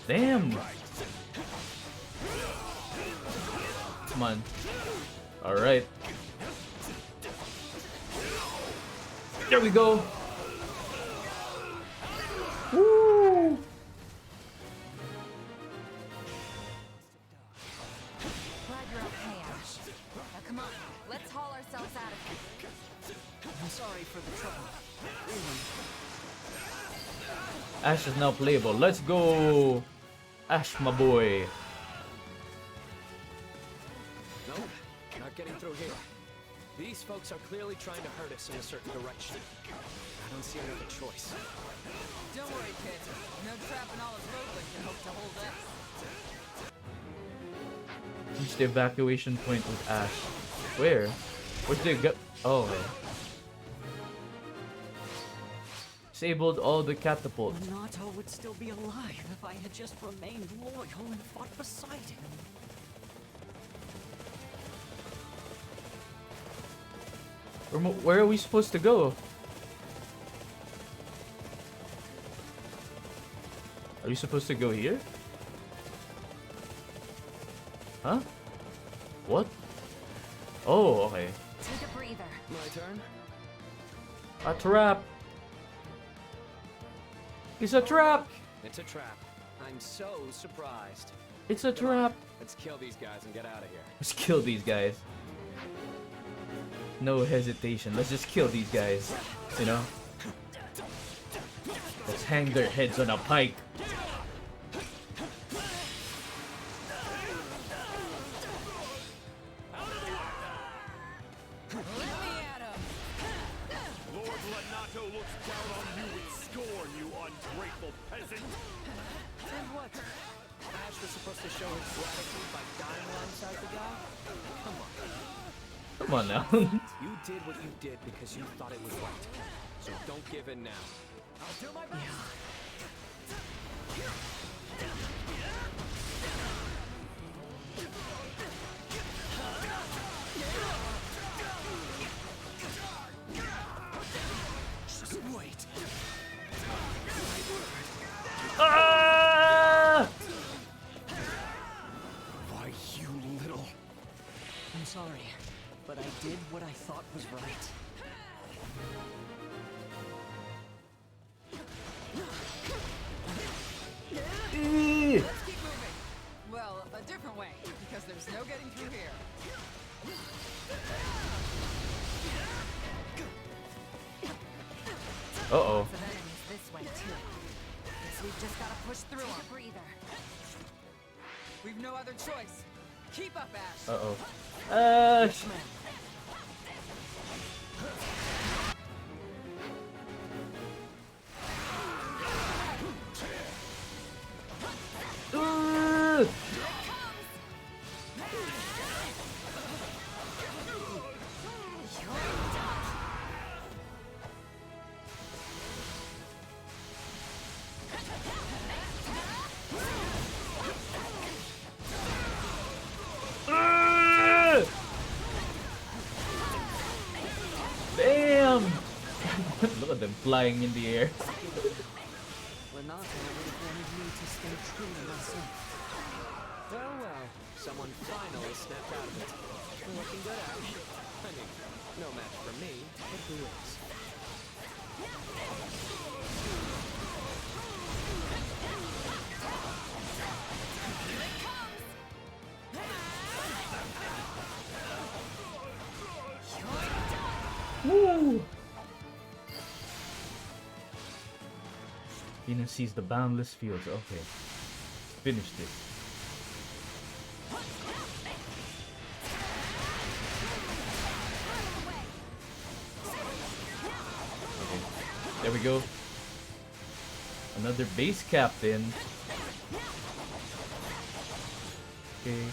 Damn! Come on. Alright. There we go! Woo! Glad you're okay, Ash. Now come on, let's haul ourselves out of here. I'm sorry for the trouble. Ash is now playable. Let's go! Ash, my boy. Nope, not getting through here. These folks are clearly trying to hurt us in a certain direction. I don't see another choice. Don't worry, kid. No trap in all of Rogueland can hope to hold us. Reach the evacuation point with Ash. Where? Where's the go? Oh, okay. Disabled all the catapults. Renato would still be alive if I had just remained loyal and fought beside him. Where are we supposed to go? we supposed to go here? Huh? What? Oh, okay. Take a breather. My turn? A trap! It's a trap! It's a trap. I'm so surprised. It's a trap! Let's kill these guys and get out of here. Let's kill these guys. No hesitation. Let's just kill these guys. You know? Let's hang their heads on a pike. Lord Lenato looks down on you with scorn, you ungrateful peasant! And what? Ash was supposed to show his gratitude by dying alongside the guy? Come on. Come on now. You did what you did because you thought it was right. So don't give in now. I'll do my best. Just wait. Ah! Why, you little... I'm sorry, but I did what I thought was right. Let's keep moving. Well, a different way, because there's no getting through here. Uh-oh. Lots of enemies this way too. Guess we've just gotta push through them. Take a breather. We've no other choice. Keep up, Ash. Uh-oh. Damn! Look at them flying in the air. Lenato would have wanted me to stay true to myself. Well, well, someone finally snapped out of it. You're looking good, Ash. I mean, no match for me, but who is? Woo! Venus sees the boundless fields. Okay. Finish this. Okay. There we go. Another base captain. Okay.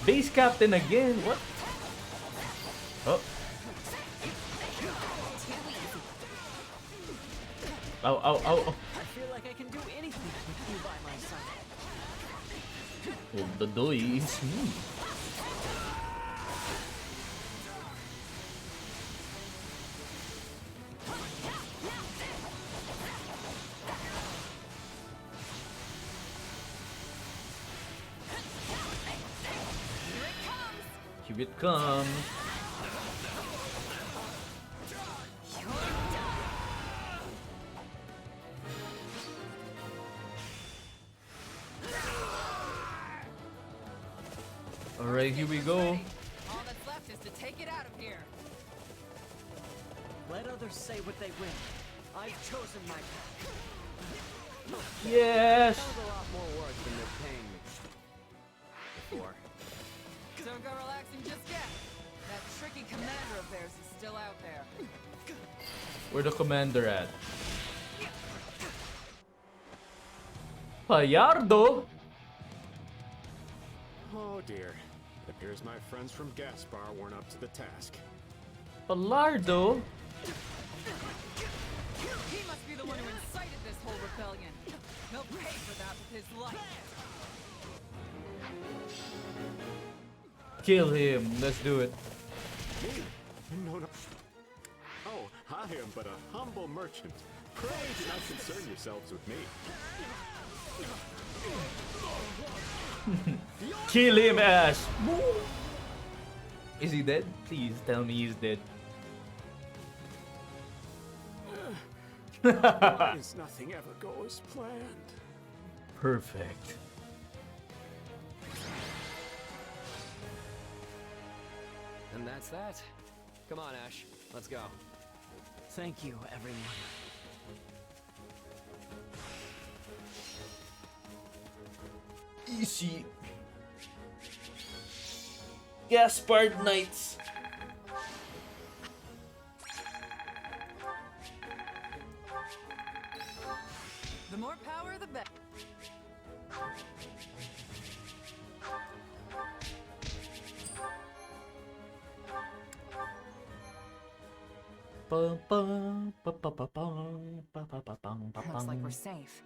Base captain again. What? Oh. Ow, ow, ow, ow. I feel like I can do anything with you by my side. Oh, the doy is me. Here it comes. Alright, here we go. All that's left is to take it out of here. Let others say what they will. I've chosen my path. Yes! That was a lot more work than they're paying me. Before. Don't go relaxing just yet. That tricky commander of theirs is still out there. Where the commander at? Payardo? Oh dear. It appears my friends from Gaspar weren't up to the task. Palardo? He must be the one who incited this whole rebellion. He'll pay for that with his life. Kill him. Let's do it. Me? No, no. Oh, I am but a humble merchant. Pray do not concern yourselves with me. Kill him, Ash! Is he dead? Please tell me he's dead. Why does nothing ever go as planned? Perfect. And that's that. Come on, Ash. Let's go. Thank you, everyone. Easy. Gaspard Knights. The more power, the better. Looks like we're safe.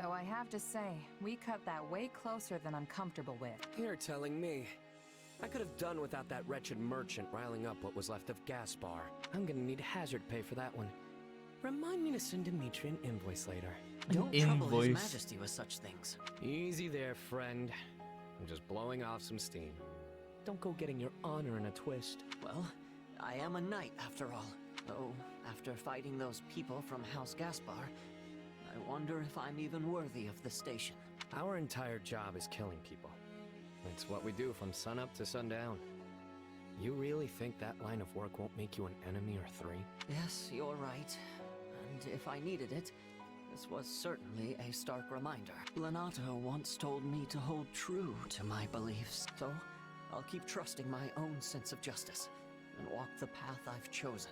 Though I have to say, we cut that way closer than I'm comfortable with. You're telling me. I could have done without that wretched merchant riling up what was left of Gaspar. I'm gonna need hazard pay for that one. Remind me to send Dimitri an invoice later. Don't trouble His Majesty with such things. Easy there, friend. I'm just blowing off some steam. Don't go getting your honor in a twist. Well, I am a knight after all. Though, after fighting those people from House Gaspar, I wonder if I'm even worthy of the station. Our entire job is killing people. It's what we do from sunup to sundown. You really think that line of work won't make you an enemy or three? Yes, you're right. And if I needed it, this was certainly a stark reminder. Lenato once told me to hold true to my beliefs, so I'll keep trusting my own sense of justice and walk the path I've chosen.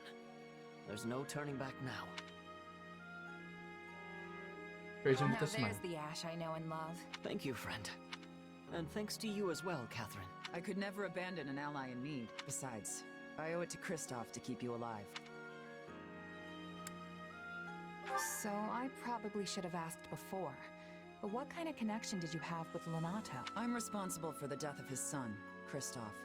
There's no turning back now. Now there's the Ash I know and love. Thank you, friend. And thanks to you as well, Catherine. I could never abandon an ally in need. Besides, I owe it to Kristoff to keep you alive. So I probably should have asked before. But what kind of connection did you have with Lenato? I'm responsible for the death of his son, Kristoff,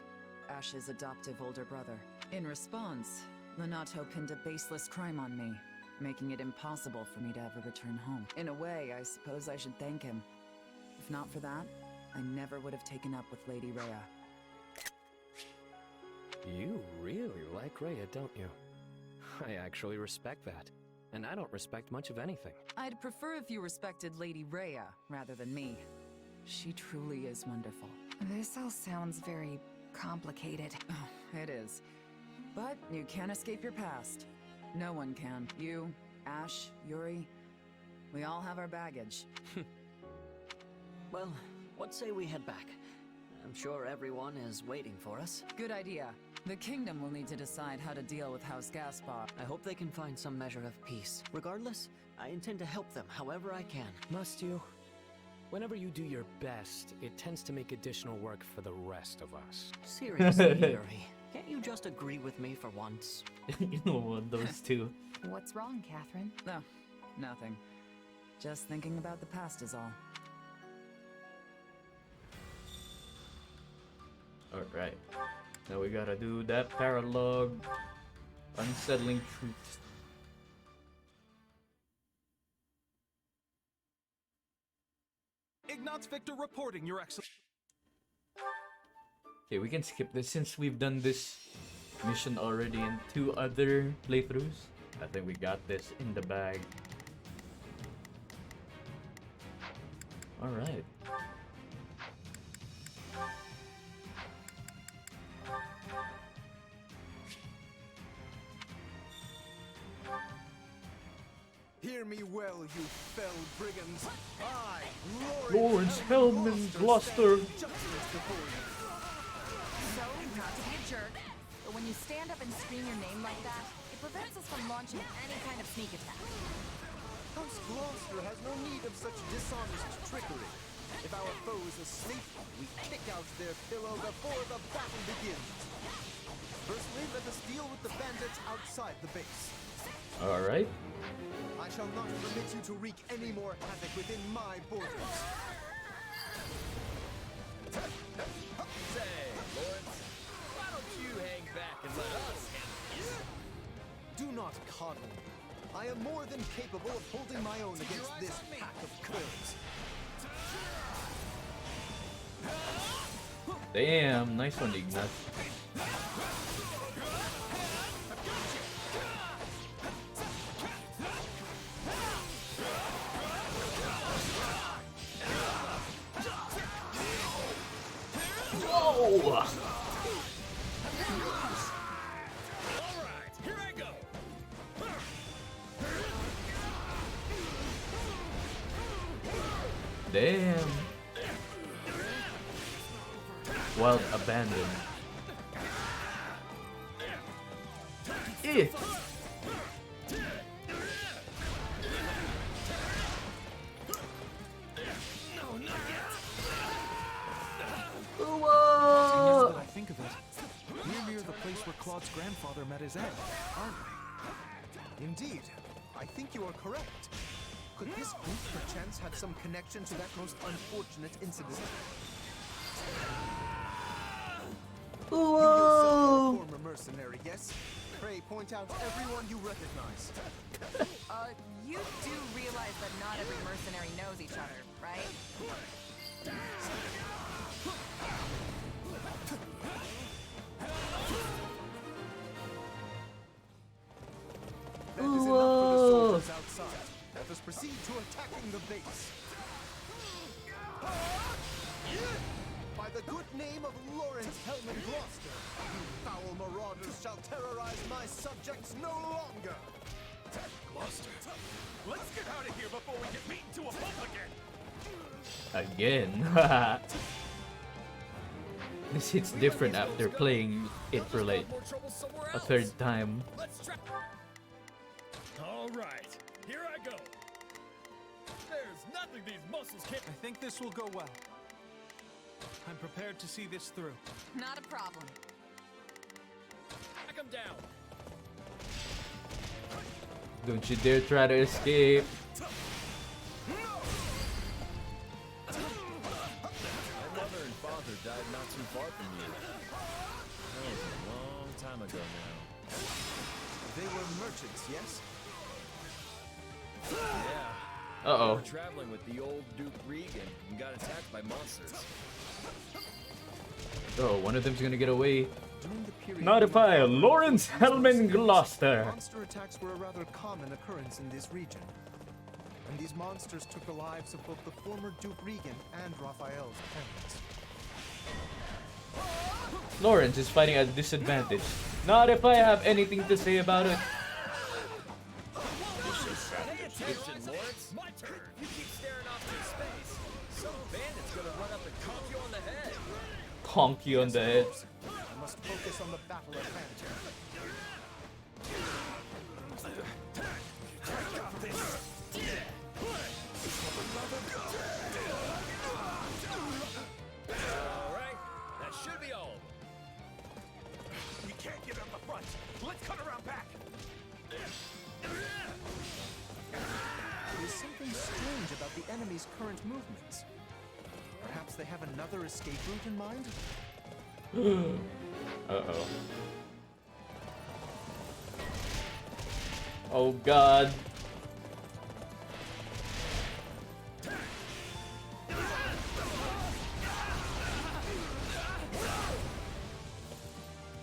Ash's adoptive older brother. In response, Lenato pinned a baseless crime on me, making it impossible for me to ever return home. In a way, I suppose I should thank him. If not for that, I never would have taken up with Lady Rhea. You really like Rhea, don't you? I actually respect that. And I don't respect much of anything. I'd prefer if you respected Lady Rhea rather than me. She truly is wonderful. This all sounds very complicated. Oh, it is. But you can't escape your past. No one can. You, Ash, Yuri, we all have our baggage. Well, what say we head back? I'm sure everyone is waiting for us. Good idea. The kingdom will need to decide how to deal with House Gaspar. I hope they can find some measure of peace. Regardless, I intend to help them however I can. Must you? Whenever you do your best, it tends to make additional work for the rest of us. Seriously, Yuri, can't you just agree with me for once? You know what, those two. What's wrong, Catherine? No, nothing. Just thinking about the past is all. Alright. Now we gotta do that paralogue. Unsettling truth. Ignatz Victor reporting, Your Excellency. Okay, we can skip this since we've done this mission already in 2 other playthroughs. I think we got this in the bag. Alright. Hear me well, you fell brigands. I, Lawrence Hellman Gloucester. So, not to be a jerk, but when you stand up and scream your name like that, it prevents us from launching any kind of sneak attack. House Gloucester has no need of such dishonest trickery. If our foe is asleep, we kick out their pillow before the battle begins. Firstly, let us deal with the bandits outside the base. Alright. I shall not permit you to wreak any more havoc within my borders. Say, Lawrence, why don't you hang back and let us handle this? Do not coddle me. I am more than capable of holding my own against this pack of curs. Damn, nice one, Ignat. Whoa! Damn. Wild abandoned. Eh. Now that I think of it, we're near the place where Claude's grandfather met his end, aren't we? Indeed. I think you are correct. Could this group perchance have some connection to that most unfortunate incident? You yourself a former mercenary, yes? Pray point out everyone you recognize. You do realize that not every mercenary knows each other, right? That is enough for the soldiers outside. Let us proceed to attacking the base. By the good name of Lawrence Hellman Gloucester, you foul marauders shall terrorize my subjects no longer. Gloucester, let's get out of here before we get beaten to a pulp again. Again. This hits different after playing it for like a third time. All right, here I go. There's nothing these muscles can't. I think this will go well. I'm prepared to see this through. Not a problem. Back 'em down. Don't you dare try to escape. My mother and father died not too far from you. That was a long time ago now. They were merchants, yes? Yeah. Uh-oh. We were traveling with the old Duke Regan and got attacked by monsters. Oh, one of them's gonna get away. During the period Notify Lawrence Hellman Gloucester. monster attacks were a rather common occurrence in this region. And these monsters took the lives of both the former Duke Regan and Raphael's parents. Lawrence is fighting at a disadvantage. Not if I have anything to say about it. Pay attention, Lawrence. My turn. You keep staring off into space. Some bandit's gonna run up and conk you on the head. Conk you on the head. I must focus on the battle at hand. Alright, that should be all. We can't give them the front. Let's cut around back. There is something strange about the enemy's current movements. Perhaps they have another escape route in mind? Uh-oh. Oh god.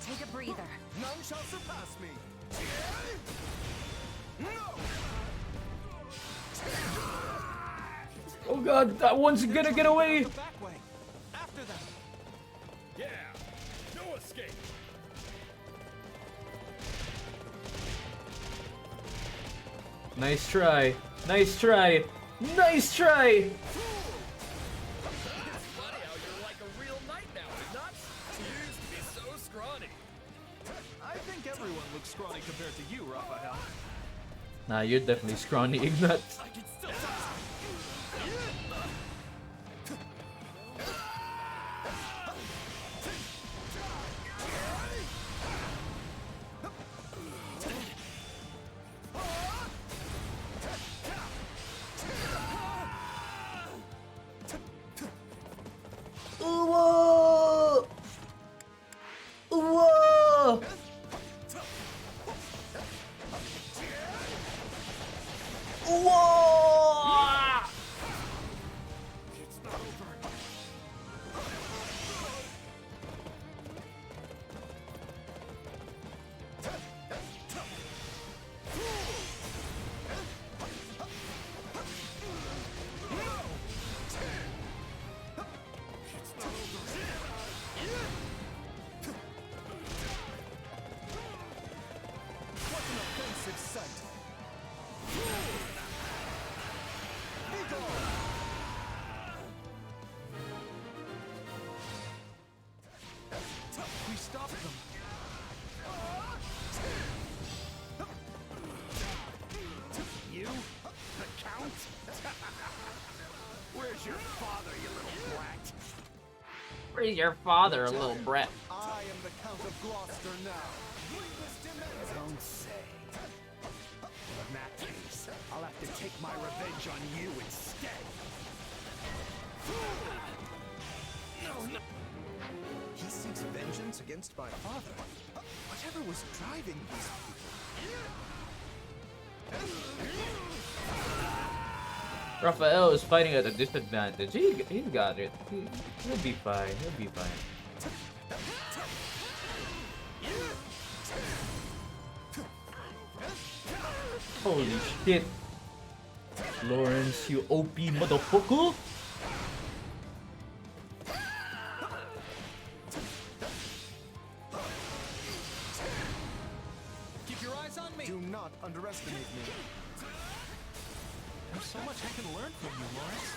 Take a breather. None shall surpass me. Oh god, that one's gonna get away. Back way. After them. Yeah, no escape. Nice try. Nice try. Nice try. It's funny how you're like a real knight now, nuts. You used to be so scrawny. I think everyone looks scrawny compared to you, Raphael. Nah, you're definitely scrawny, Ignat. I can still Whoa! Whoa! Whoa! It's not over. is your father, little brat? I am the Count of Gloucester now. Don't say. In that case, I'll have to take my revenge on you instead. No. He seeks vengeance against my father. Whatever was driving these Raphael is fighting at a disadvantage. He's got it. He'll be fine. He'll be fine. Holy shit. Lawrence, you OP motherfucker. Keep your eyes on me. Do not underestimate me. There's so much I can learn from you, Lawrence.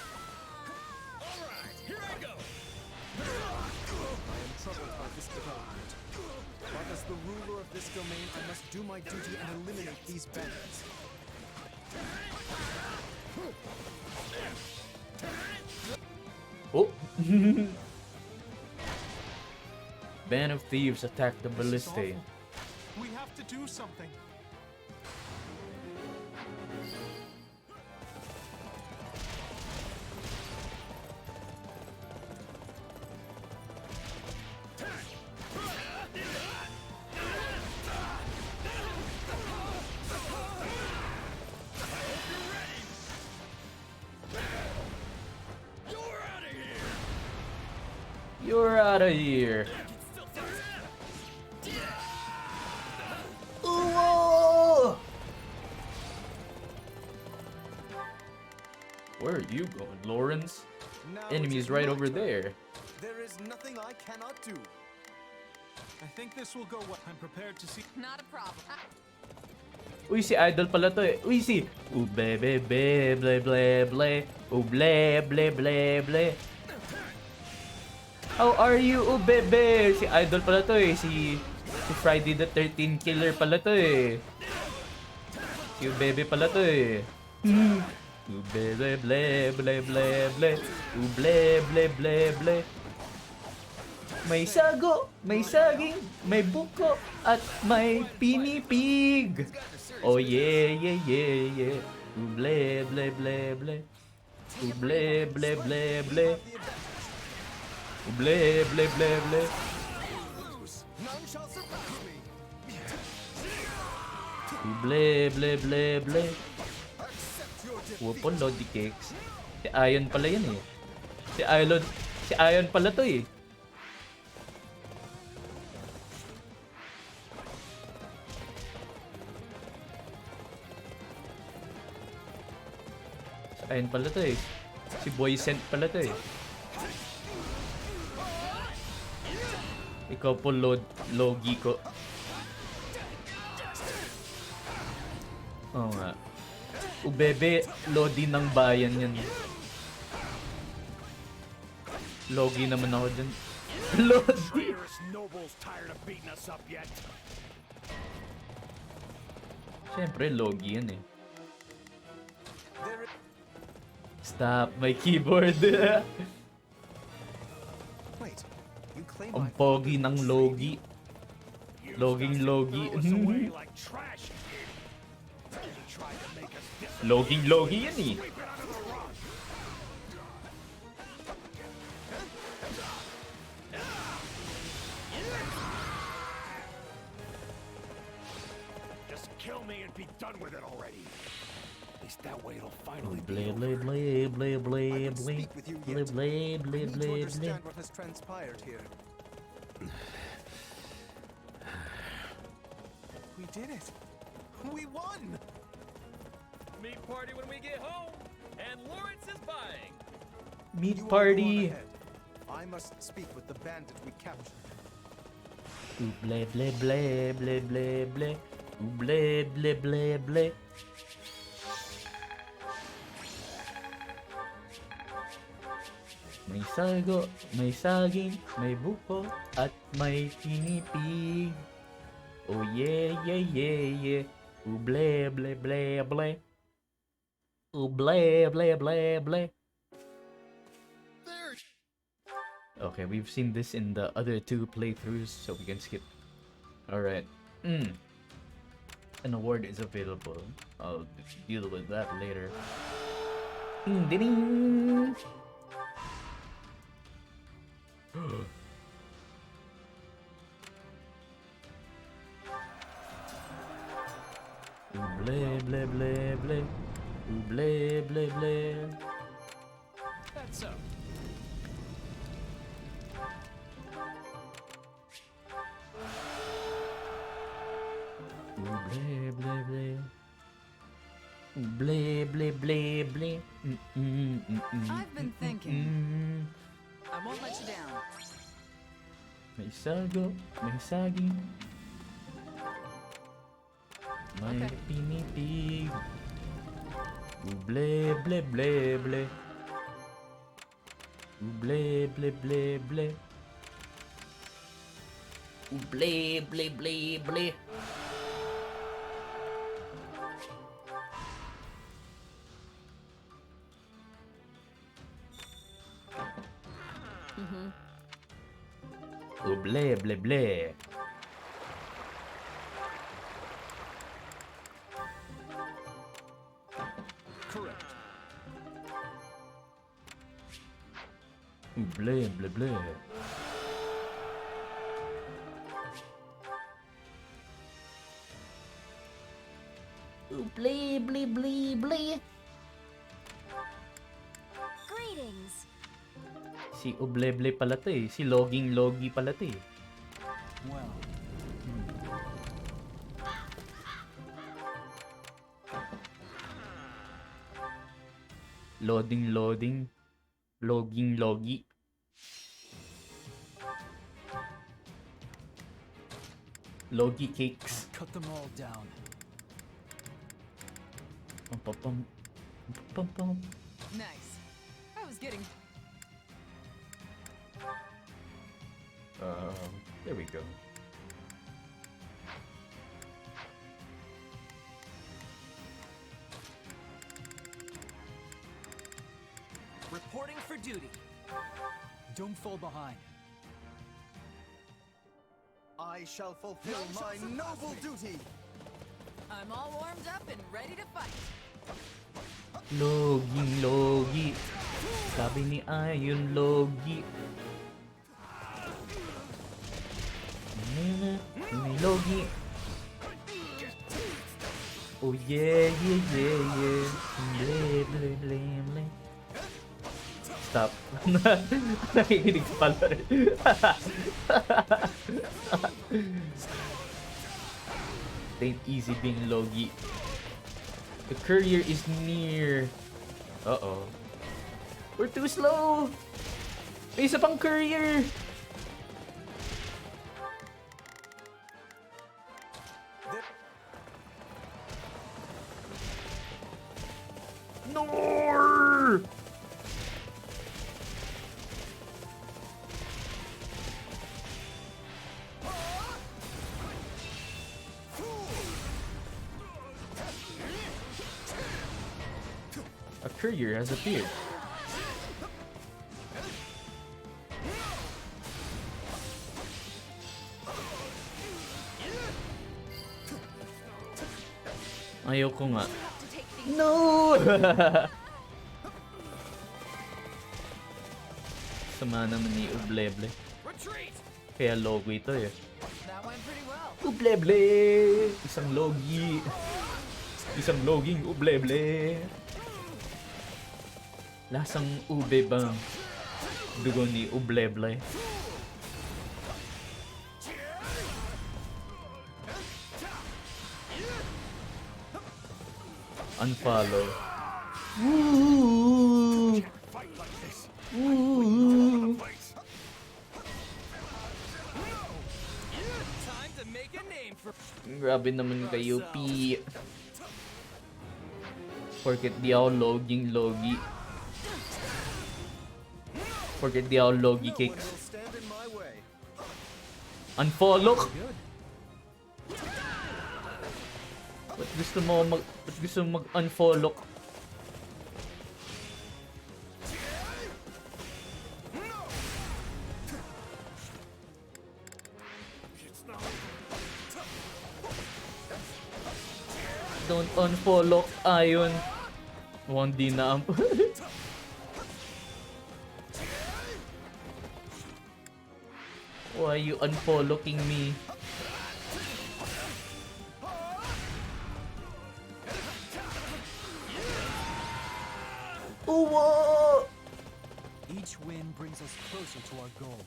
Alright, here I go. I am troubled by this development. But as the ruler of this domain, I must do my duty and eliminate these bandits. Oh. Band of thieves attacked the ballista. We have to do something. You're out of here. Ooh. Where are you going, Lawrence? Enemy's right over there. There is nothing I cannot do. I think this will go well. I'm prepared to see. Not a problem. Uy, si Idol pala to eh. Uy, si... Bleh Bleh Bleh Bleh Bleh Bleh. Bleh Bleh Bleh Bleh. How are you, bebe? Si Idol pala to eh. Si Friday the 13th Killer pala to eh. Si bebe pala to eh. Bleh Bleh Bleh Bleh Bleh Bleh. Bleh Bleh Bleh Bleh. May sago, may saging, may buko, at may pinipig. Oh yeah, yeah, yeah, yeah. Bleh Bleh Bleh Bleh. Bleh Bleh Bleh Bleh. Bleh Bleh Bleh Bleh. None shall surpass me. Bleh Bleh Bleh Bleh. Wapon Lodi Cakes. Si Ion pala yan eh. Si Ion pala to eh. Si Ion pala to eh. Si Boycent pala to eh. Ikaw po logi ko. Oo nga. Ubebe, lodi ng bayan yan. Logi naman ako dyan. Lodi! Siyempre, logi yan eh. Stop my keyboard. Ang pogi ng logi. Loging logi. Loging logi yan eh. Just kill me and be done with it already. At least that way it'll finally be Bleh over. bleh bleh bleh bleh bleh. Bleh bleh bleh I need to bleh bleh. understand what has transpired here. We did it! We won! Meat party when we get home, and Lawrence is buying. Meat You all party. go on ahead. I must speak with the bandit we captured. Bleh bleh bleh bleh bleh bleh. Bleh bleh bleh bleh. May sago, may saging, may buko, at may pinipig. Oh yeah, yeah, yeah, yeah. Bleh bleh bleh bleh. Bleh bleh bleh bleh. Okay, we've seen this in the other 2 playthroughs, so we can skip. Alright. An award is available. I'll deal with that later. Ding ding. Bleh bleh bleh bleh. Bleh bleh bleh. That's so. Bleh bleh bleh. Bleh bleh bleh bleh. I've been thinking. I won't let you down. May sago, may saging. May pinitig. Bleh bleh bleh bleh. Bleh bleh bleh bleh. Bleh bleh bleh bleh. Bleh bleh bleh. Correct. Bleh bleh bleh. Bleh bleh bleh bleh. Greetings. Si Ubleble pala to eh. Si Loging Logi pala to eh. Well. Loading loading. Logging logi. Logi cakes. Cut them all down. Pum pum pum. Pum pum. Nice. I was getting. There we go. Reporting for duty. Don't fall behind. I shall fulfill my noble duty. I'm all warmed up and ready to fight. Loging logi. Sabi ni Ayon logi. May logi. Oh yeah, yeah, yeah, yeah. Bleh, bleh, bleh, bleh. Stop. Nakikinig pala rin. It ain't easy being logi. The courier is near. Uh-oh. We're too slow. May isa pang courier. No! A courier has appeared. Ayoko nga. No! Sama naman ni Ubleble. Kaya logo ito eh. That went pretty well. Ubleble! Isang logi. Isang loging Ubleble. Lasang ube bang dugo ni Ubleble? Unfollow. Woo! Woo! Time to make a name for. Grabe naman kayo, P. Forget di ako loging logi. Forget di ako logi cakes. Unfollow! Ba't gusto mo mag-unfollow? Don't unfollow ayon. Mukhang di na ang... Why are you unfollowing me? Oh, Each win brings us closer to our goal.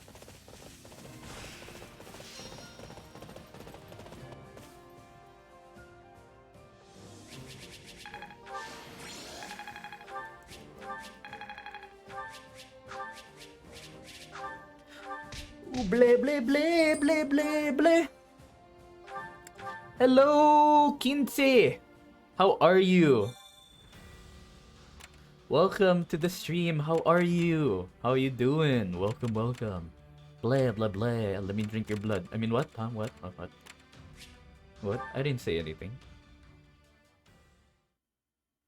Bleh bleh bleh bleh bleh bleh. Hello, Kinsey. How are you? Welcome to the stream. How are you? How you doing? Welcome, welcome. Bleh bleh bleh. Let me drink your blood. I mean, what? Huh? What? What? What? I didn't say anything.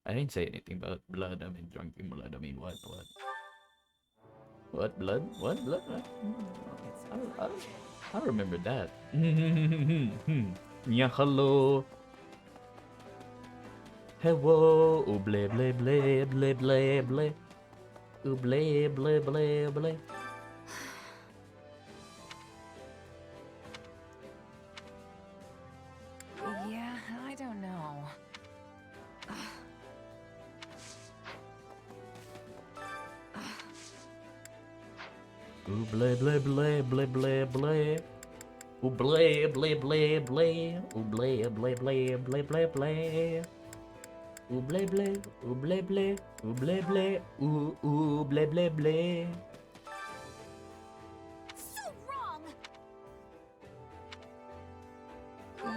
I didn't say anything about blood. I mean, drinking blood. I mean, what? What? What blood? What blood? I don't remember that. Yeah, hello. Hello. Oh, bleh bleh bleh bleh bleh bleh. Oh, bleh bleh bleh bleh. Yeah, I don't know. Ooh, bleh bleh bleh bleh bleh bleh. Ooh, bleh bleh bleh bleh. Ooh, bleh bleh bleh bleh bleh bleh. Ooh, bleh bleh. Ooh, bleh bleh. Ooh, bleh bleh. Ooh, bleh bleh bleh. So wrong!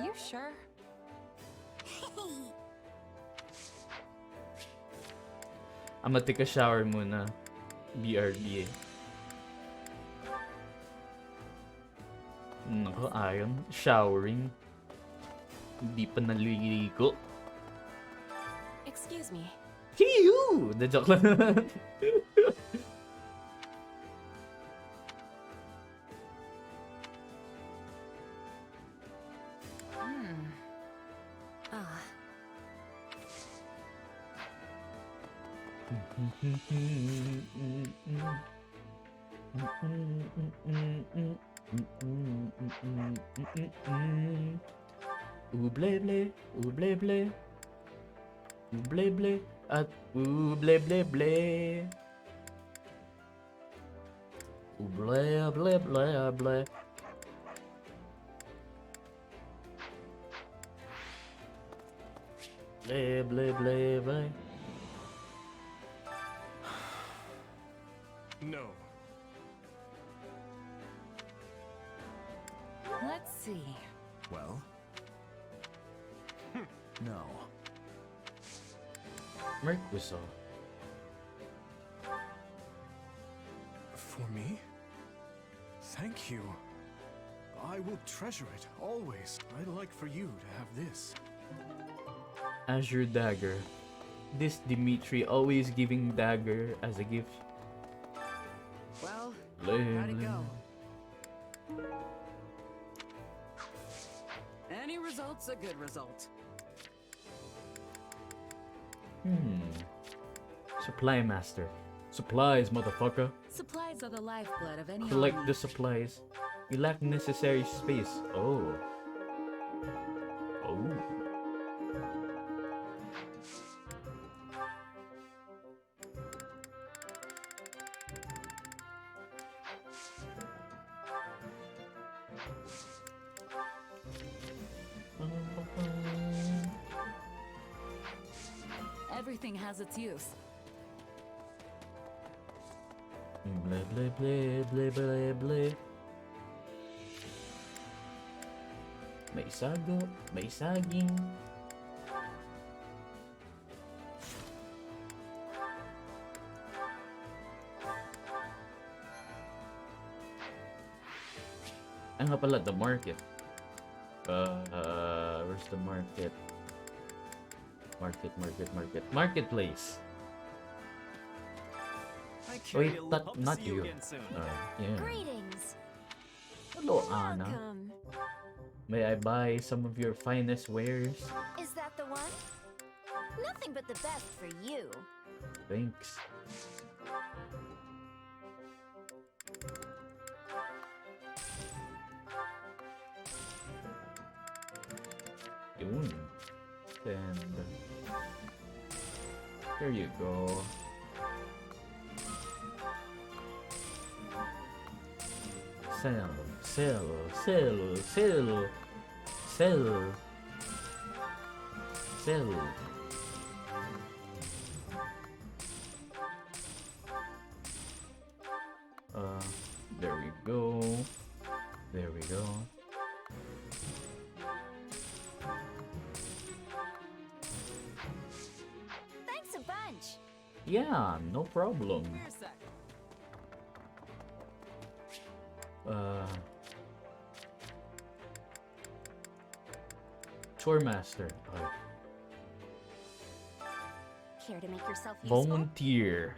You sure? I'ma take a shower muna. BRB. Nako, ayon. Showering. Hindi pa naliligo. Excuse me. Hiyu! The joke lang. Ah. Ooh, bleh bleh. Ooh, bleh bleh. Ooh, bleh bleh. At ooh, bleh bleh bleh. Ooh, bleh bleh bleh bleh. Bleh bleh bleh bleh. No. Let's see. Well? No. Mercusol. For me? Thank you. I will treasure it, always. I'd like for you to have this. Azure Dagger. This Dimitri always giving dagger as a gift. Well, Bleh, how'd it bleh. go? Any result's a good result. Supply master. Supplies, motherfucker. Supplies are the lifeblood of any Collect army. the supplies. You lack necessary space. Oh. Oh. Everything has its use. Bleh bleh bleh bleh bleh bleh. May sago, may saging. Nga pala, the market. Where's the market? Marketplace. Wait, not you. Yeah. Greetings. Hello, Anna. Welcome. May I buy some of your finest wares? Is that the one? Nothing but the best for you. Thanks. Yun. And there you go. Sell, sell, sell, sell, sell, sell. There we go. There we go. Thanks a bunch. Yeah, no problem. Come here a sec. Chore Master. Okay. Care to make yourself useful? Volunteer.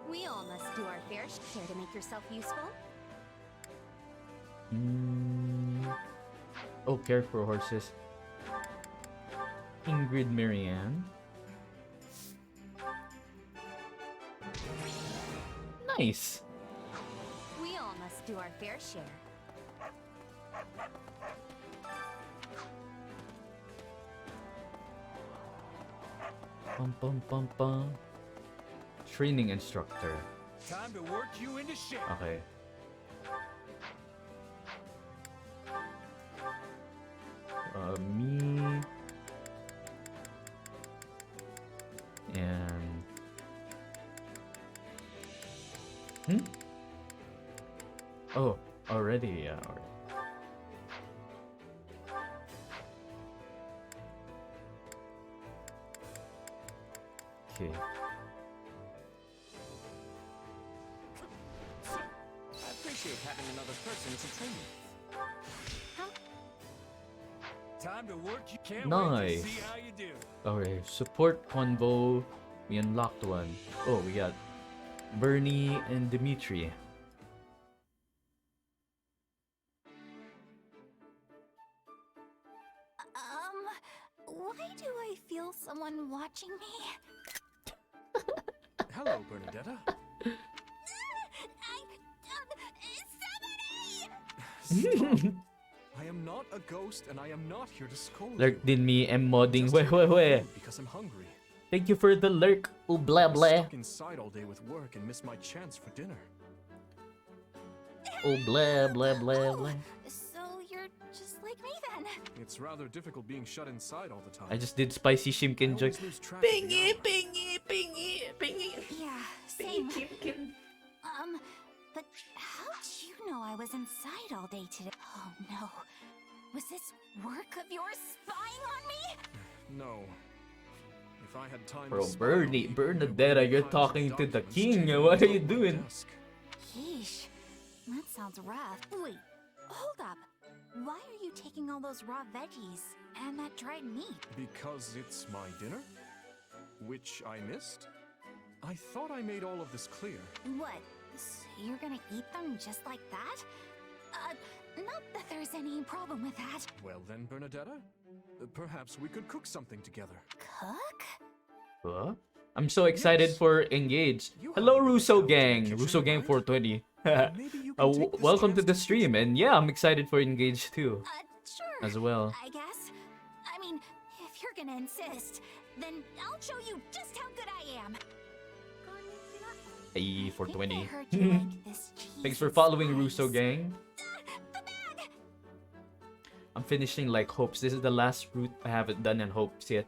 We all must do our fair share. Care to make yourself useful? Oh, care for horses. Ingrid Marianne. Nice. We all must do our fair share. Bum bum bum bum. Training instructor. Time to work you into shape. Okay. Me and oh, already, yeah. Already. Okay. I appreciate having another person to train with. Time to work. You can't Nice. wait to see how you do. Okay, support convo. We unlocked one. Oh, we got Bernie and Dimitri. Why do I feel someone watching me? Hello, Bernadetta. Stop. I am not a ghost, and I am not here to scold you. Lurk din me modding. Just Wait, wait, wait. Because I'm hungry. Thank you for the lurk. Oh, blah, blah. Stuck inside all day with work and miss my chance for dinner. Oh, blah, blah, blah, blah. So you're just like me then. It's rather difficult being shut inside all the time. I just did spicy shimkin joke. Pingy, pingy, pingy, pingy. Yeah, same. But how'd you know I was inside all day today? Oh no. Was this work of yours spying on me? No. If I had time Bro, to spy Bernie, on you, Bernadetta, you're talking to the king. What are you doing? Yeesh. That sounds rough. Wait, hold up. Why are you taking all those raw veggies and that dried meat? Because it's my dinner? Which I missed? I thought I made all of this clear. What? So you're gonna eat them just like that? Not that there's any problem with that. Well then, Bernadetta, perhaps we could cook something together. Cook? Huh? I'm so excited for Engage. Hello, Russo Gang. Russo Gang 420. Welcome to the stream. And yeah, I'm excited for Engage too. Sure. As well. I guess. I mean, if you're gonna insist, then I'll show you just how good I am. Hey, 420. heard you like this cheese Thanks for following, Russo Gang. I'm finishing like Hopes. This is the last route I haven't done in Hopes yet.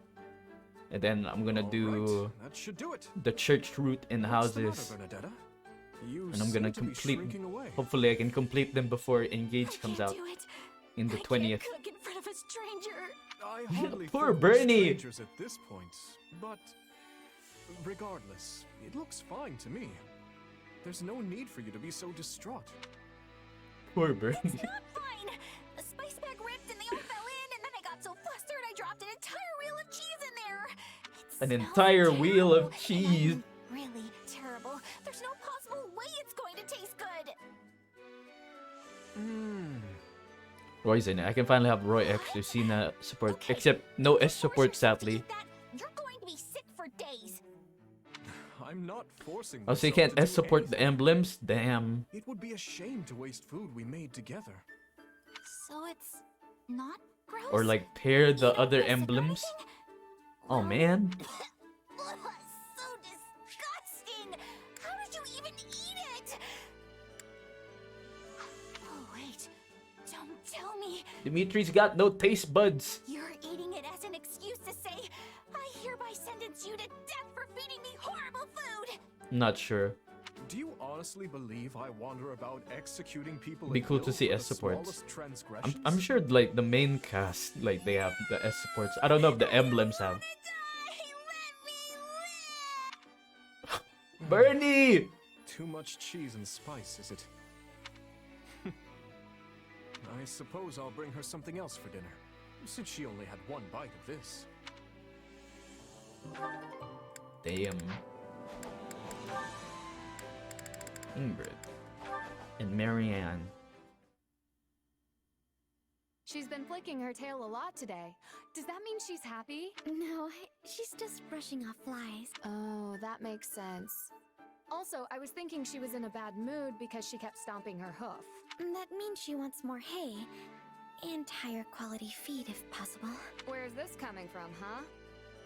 And then I'm gonna do That should do it. the church route in What's the houses. matter, Bernadetta? You And I'm gonna seem to be complete. shrinking away. Hopefully, I can complete them before Engage comes out in the 20th. Cook in front of a stranger. I hardly Poor think we're Bernie. strangers at this point, but regardless, it looks fine to me. There's no need for you to be so distraught. Poor Bernie. Not fine. The spice bag ripped and they all fell in, and then I got so flustered I dropped an entire reel of cheese in there. An entire wheel of cheese. Really terrible. There's no possible way it's going to taste good. Roy's in it. I can finally have Roy X to Cena support, except no S support sadly. You're going to be sick for days. I'm not forcing Oh, so you myself can't to S do support anything. the emblems? Damn. It would be a shame to waste food we made together. So it's not gross? Or like pair the other emblems. Oh man. So disgusting. How did you even eat it? Oh, wait. Don't tell me. Dimitri's got no taste buds. You're eating it as an excuse to say, I hereby sentence you to death for feeding me horrible food. Not sure. Do you honestly believe I wander about executing people? It'd be at cool to will see for S the supports. smallest transgressions? I'm sure like the main cast, like they have the S supports. I don't know if the emblems have. Bernie! Too much cheese and spice, is it? I suppose I'll bring her something else for dinner, since she only had one bite of this. Damn. Ingrid. And Marianne. She's been flicking her tail a lot today. Does that mean she's happy? No, she's just brushing off flies. Oh, that makes sense. Also, I was thinking she was in a bad mood because she kept stomping her hoof. That means she wants more hay. And higher quality feed if possible. Where's this coming from, huh?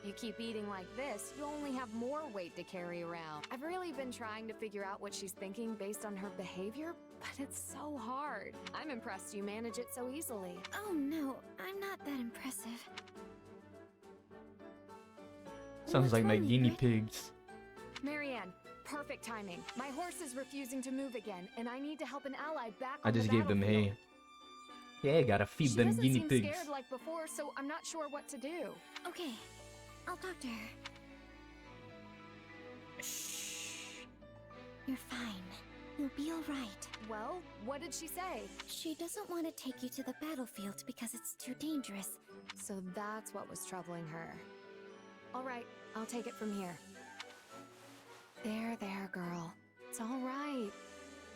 You keep eating like this, you only have more weight to carry around. I've really been trying to figure out what she's thinking based on her behavior, but it's so hard. I'm impressed you manage it so easily. Oh no, I'm not that impressive. Sounds like my guinea pigs. Marianne, perfect timing. My horse is refusing to move again, and I need to help an ally back I on just the gave them battlefield. hay. Yeah, gotta feed She them doesn't guinea seem pigs. scared like before, so I'm not sure what to do. Okay, I'll talk to her. Shh. You're fine. You'll be alright. Well, what did she say? She doesn't want to take you to the battlefield because it's too dangerous. So that's what was troubling her. All right, I'll take it from here. There, girl. It's all right.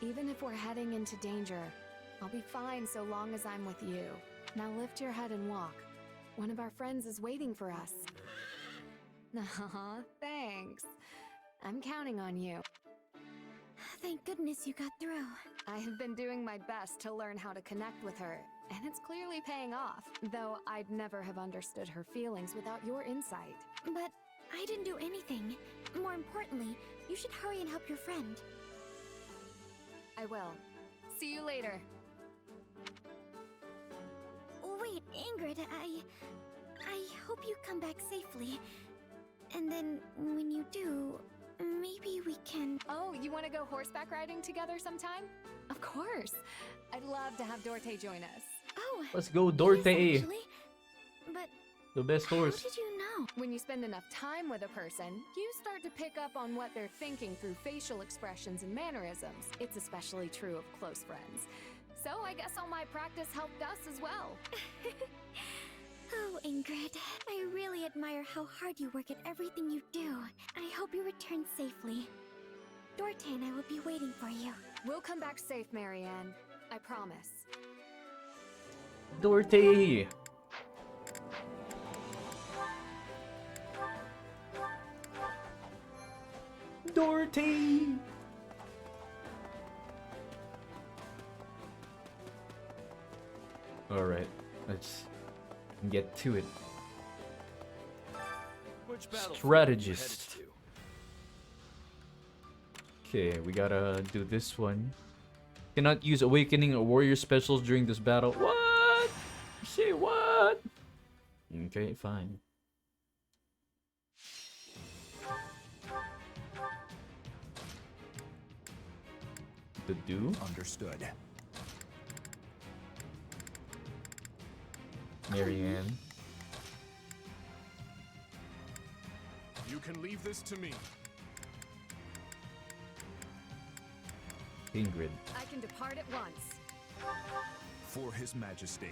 Even if we're heading into danger, I'll be fine so long as I'm with you. Now lift your head and walk. One of our friends is waiting for us. Aw, thanks. I'm counting on you. Thank goodness you got through. I have been doing my best to learn how to connect with her, and it's clearly paying off, though I'd never have understood her feelings without your insight. But I didn't do anything. More importantly, you should hurry and help your friend. I will. See you later. Wait, Ingrid, I hope you come back safely. And then, when you do, maybe we can... Oh, you want to go horseback riding together sometime? Of course. I'd love to have Dorte join us. Oh, Let's go, Dorte. yes, actually. But The best horse. how did you know? When you spend enough time with a person, you start to pick up on what they're thinking through facial expressions and mannerisms. It's especially true of close friends. So I guess all my practice helped us as well. Oh, Ingrid, I really admire how hard you work at everything you do. I hope you return safely. Dorte and I will be waiting for you. We'll come back safe, Marianne. I promise. Dorte! Dorte! Alright, let's get to it. Which battlefield Strategist. headed Okay, we gotta do this one. Cannot use awakening or warrior specials during this battle. What? Say what? Okay, fine. The do? Understood. Marianne. You can leave this to me. Ingrid. I can depart at once. For His Majesty.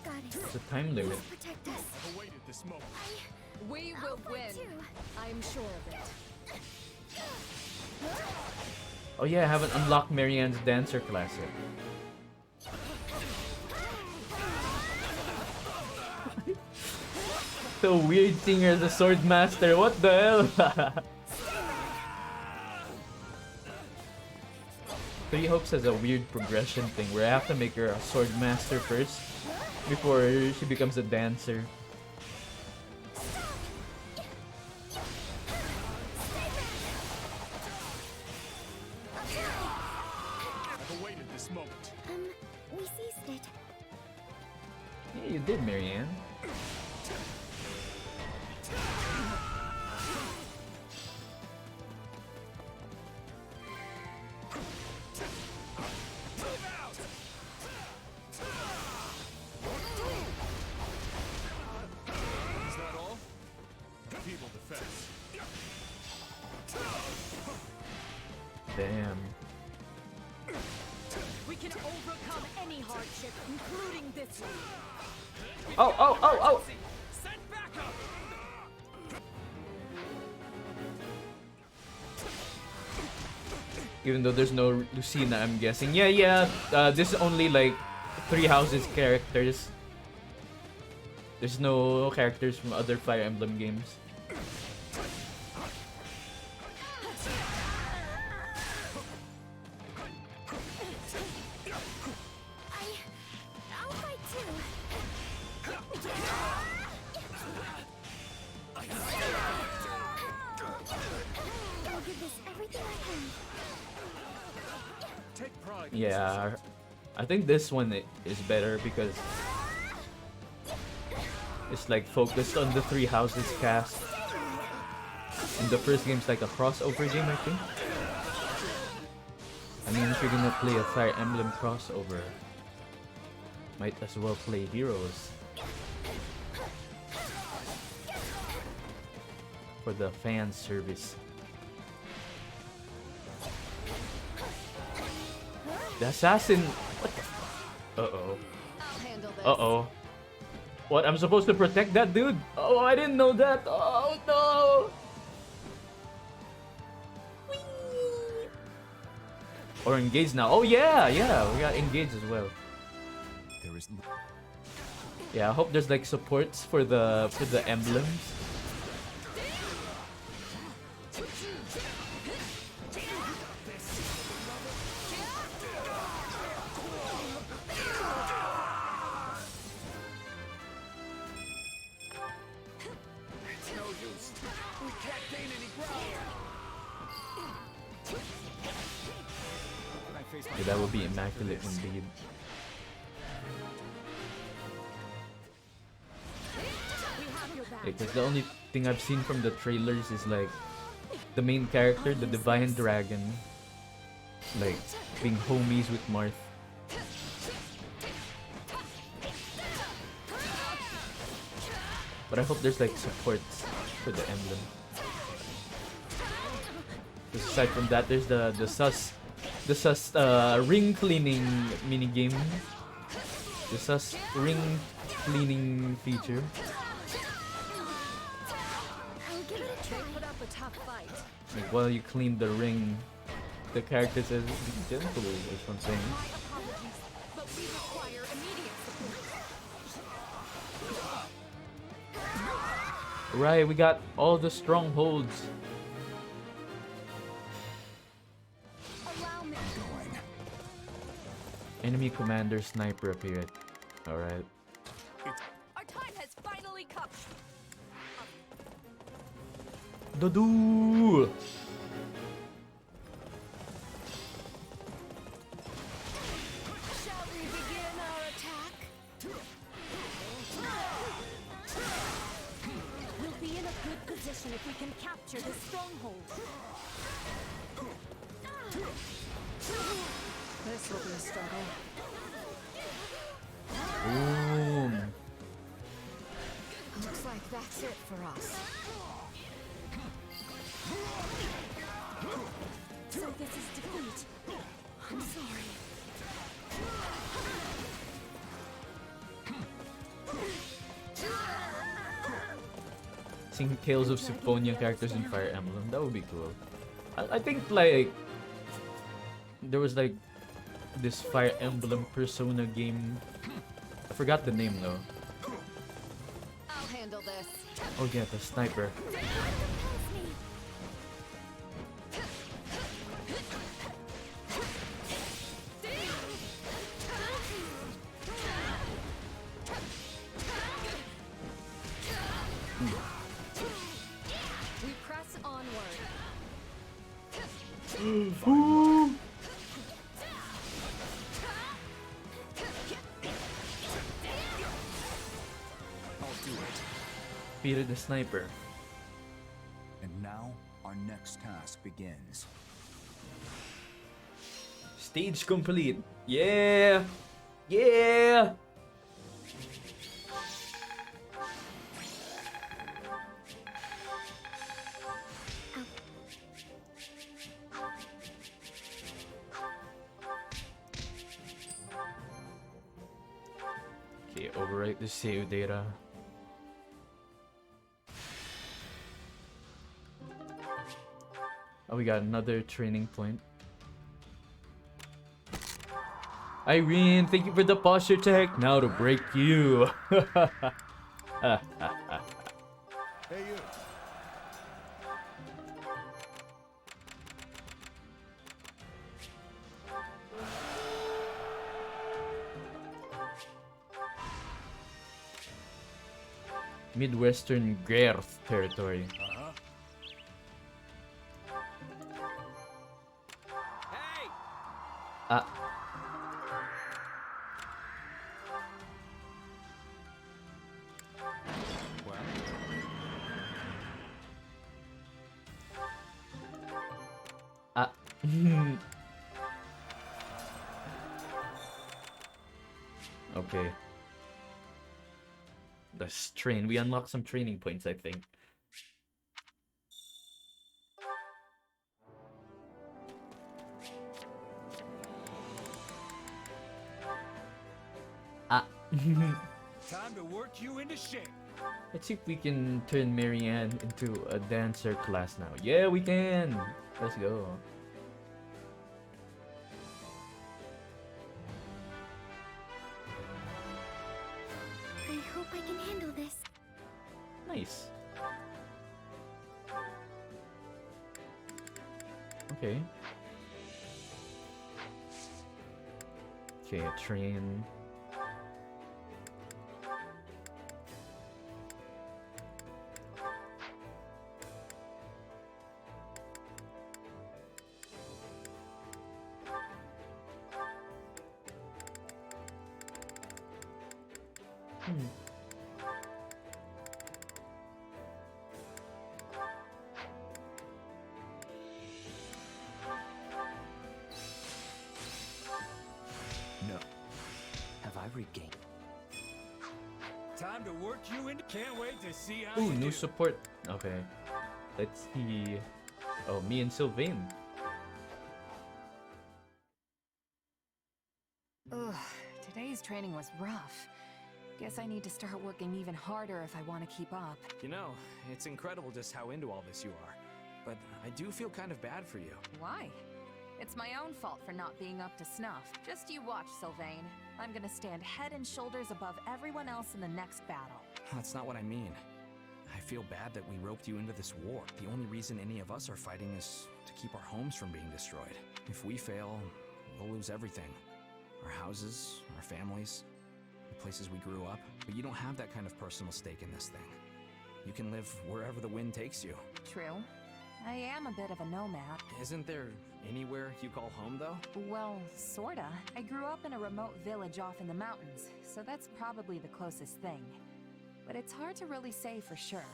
Got There's a time limit. Protect us. I've awaited this moment. We will win. I'm sure of it. Oh yeah, I haven't unlocked Marianne's dancer class yet. The weird singer is a sword master. What the hell? Three Hopes has a weird progression thing where I have to make her a sword master first before she becomes a dancer. I've awaited this moment. We seized it. Yeah, you did, Marianne. Is that all? Feeble defense. Damn. We can overcome any hardship, including this one. Oh, oh, oh, oh! Send backup! Even though there's no Lucina, I'm guessing. Yeah. This is only like Three Houses characters. There's no characters from other Fire Emblem games. I'll fight too. I'll give this everything I can. Take pride. Yeah, I think this one is better because it's like focused on the Three Houses cast. And the first game's like a crossover game, I think. I mean, if you're gonna play a Fire Emblem crossover, might as well play Heroes. For the fan service. The assassin. What the? Uh-oh. Uh-oh. What? I'm supposed to protect that dude? Oh, I didn't know that. Oh no. Whee! Or engage now. Oh yeah, we got engage as well. There is. Yeah, I hope there's like supports for the emblems. It's no use. We can't gain any ground. Can I face my Yeah, that would be immaculate indeed. Because the only thing I've seen from the trailers is like the main character, the Divine Dragon, like being homies with Marth. But I hope there's like supports for the emblem. Aside from that, there's the sus ring cleaning mini game. The sus ring cleaning feature. Like while you clean the ring, the character says be gentle or something. Right, we got all the strongholds. Enemy commander sniper appeared. Alright. Our time has finally come. Dudu! Shall we begin our attack? We'll be in a good position if we can capture this stronghold. This will be a struggle. Boom! Looks like that's it for us. So this is defeat. I'm sorry. Seeing Tales of Symphonia characters in Fire Emblem, that would be cool. I think like there was like this Fire Emblem Persona game. I forgot the name though. I'll handle this. Oh yeah, the sniper. We press onward. Ooh. Defeated the sniper. And now our next task begins. Stage complete. Yeah. Yeah. Okay, overwrite the save data. Oh, we got another training point. Irene, thank you for the posture check. Now to break you. Hey, you. Midwestern Gerth territory. Ah. Ah. Okay. Let's train. We unlock some training points, I think. Ah. Time to work you into shape. Let's see if we can turn Marianne into a dancer class now. Yeah, we can. Let's go. I hope I can handle this. Nice. Okay. Okay, a train. No. Have I regained? Time to work you into. Can't wait to see how Ooh, you new do. support. Okay. Let's see. Oh, me and Sylvain. Ugh, today's training was rough. Guess I need to start working even harder if I want to keep up. You know, it's incredible just how into all this you are. But I do feel kind of bad for you. Why? It's my own fault for not being up to snuff. Just you watch, Sylvain. I'm gonna stand head and shoulders above everyone else in the next battle. That's not what I mean. I feel bad that we roped you into this war. The only reason any of us are fighting is to keep our homes from being destroyed. If we fail, we'll lose everything. Our houses, our families, the places we grew up. But you don't have that kind of personal stake in this thing. You can live wherever the wind takes you. True. I am a bit of a nomad. Isn't there anywhere you call home, though? Well, sorta. I grew up in a remote village off in the mountains, so that's probably the closest thing. But it's hard to really say for sure.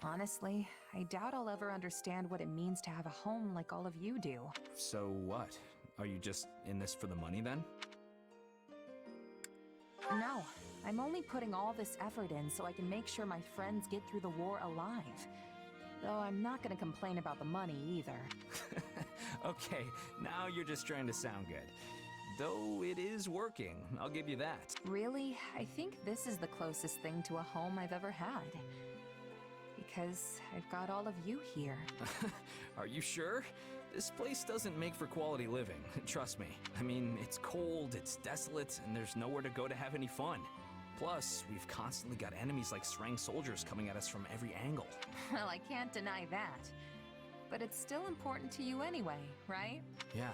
Honestly, I doubt I'll ever understand what it means to have a home like all of you do. So what? Are you just in this for the money, then? No, I'm only putting all this effort in so I can make sure my friends get through the war alive. Though I'm not gonna complain about the money either. Okay, now you're just trying to sound good. though it is working, I'll give you that. Really, I think this is the closest thing to a home I've ever had. Because I've got all of you here. Are you sure? This place doesn't make for quality living, trust me. I mean, it's cold, it's desolate, and there's nowhere to go to have any fun. Plus, we've constantly got enemies like Srang soldiers coming at us from every angle. Well, I can't deny that. But it's still important to you anyway, right? Yeah,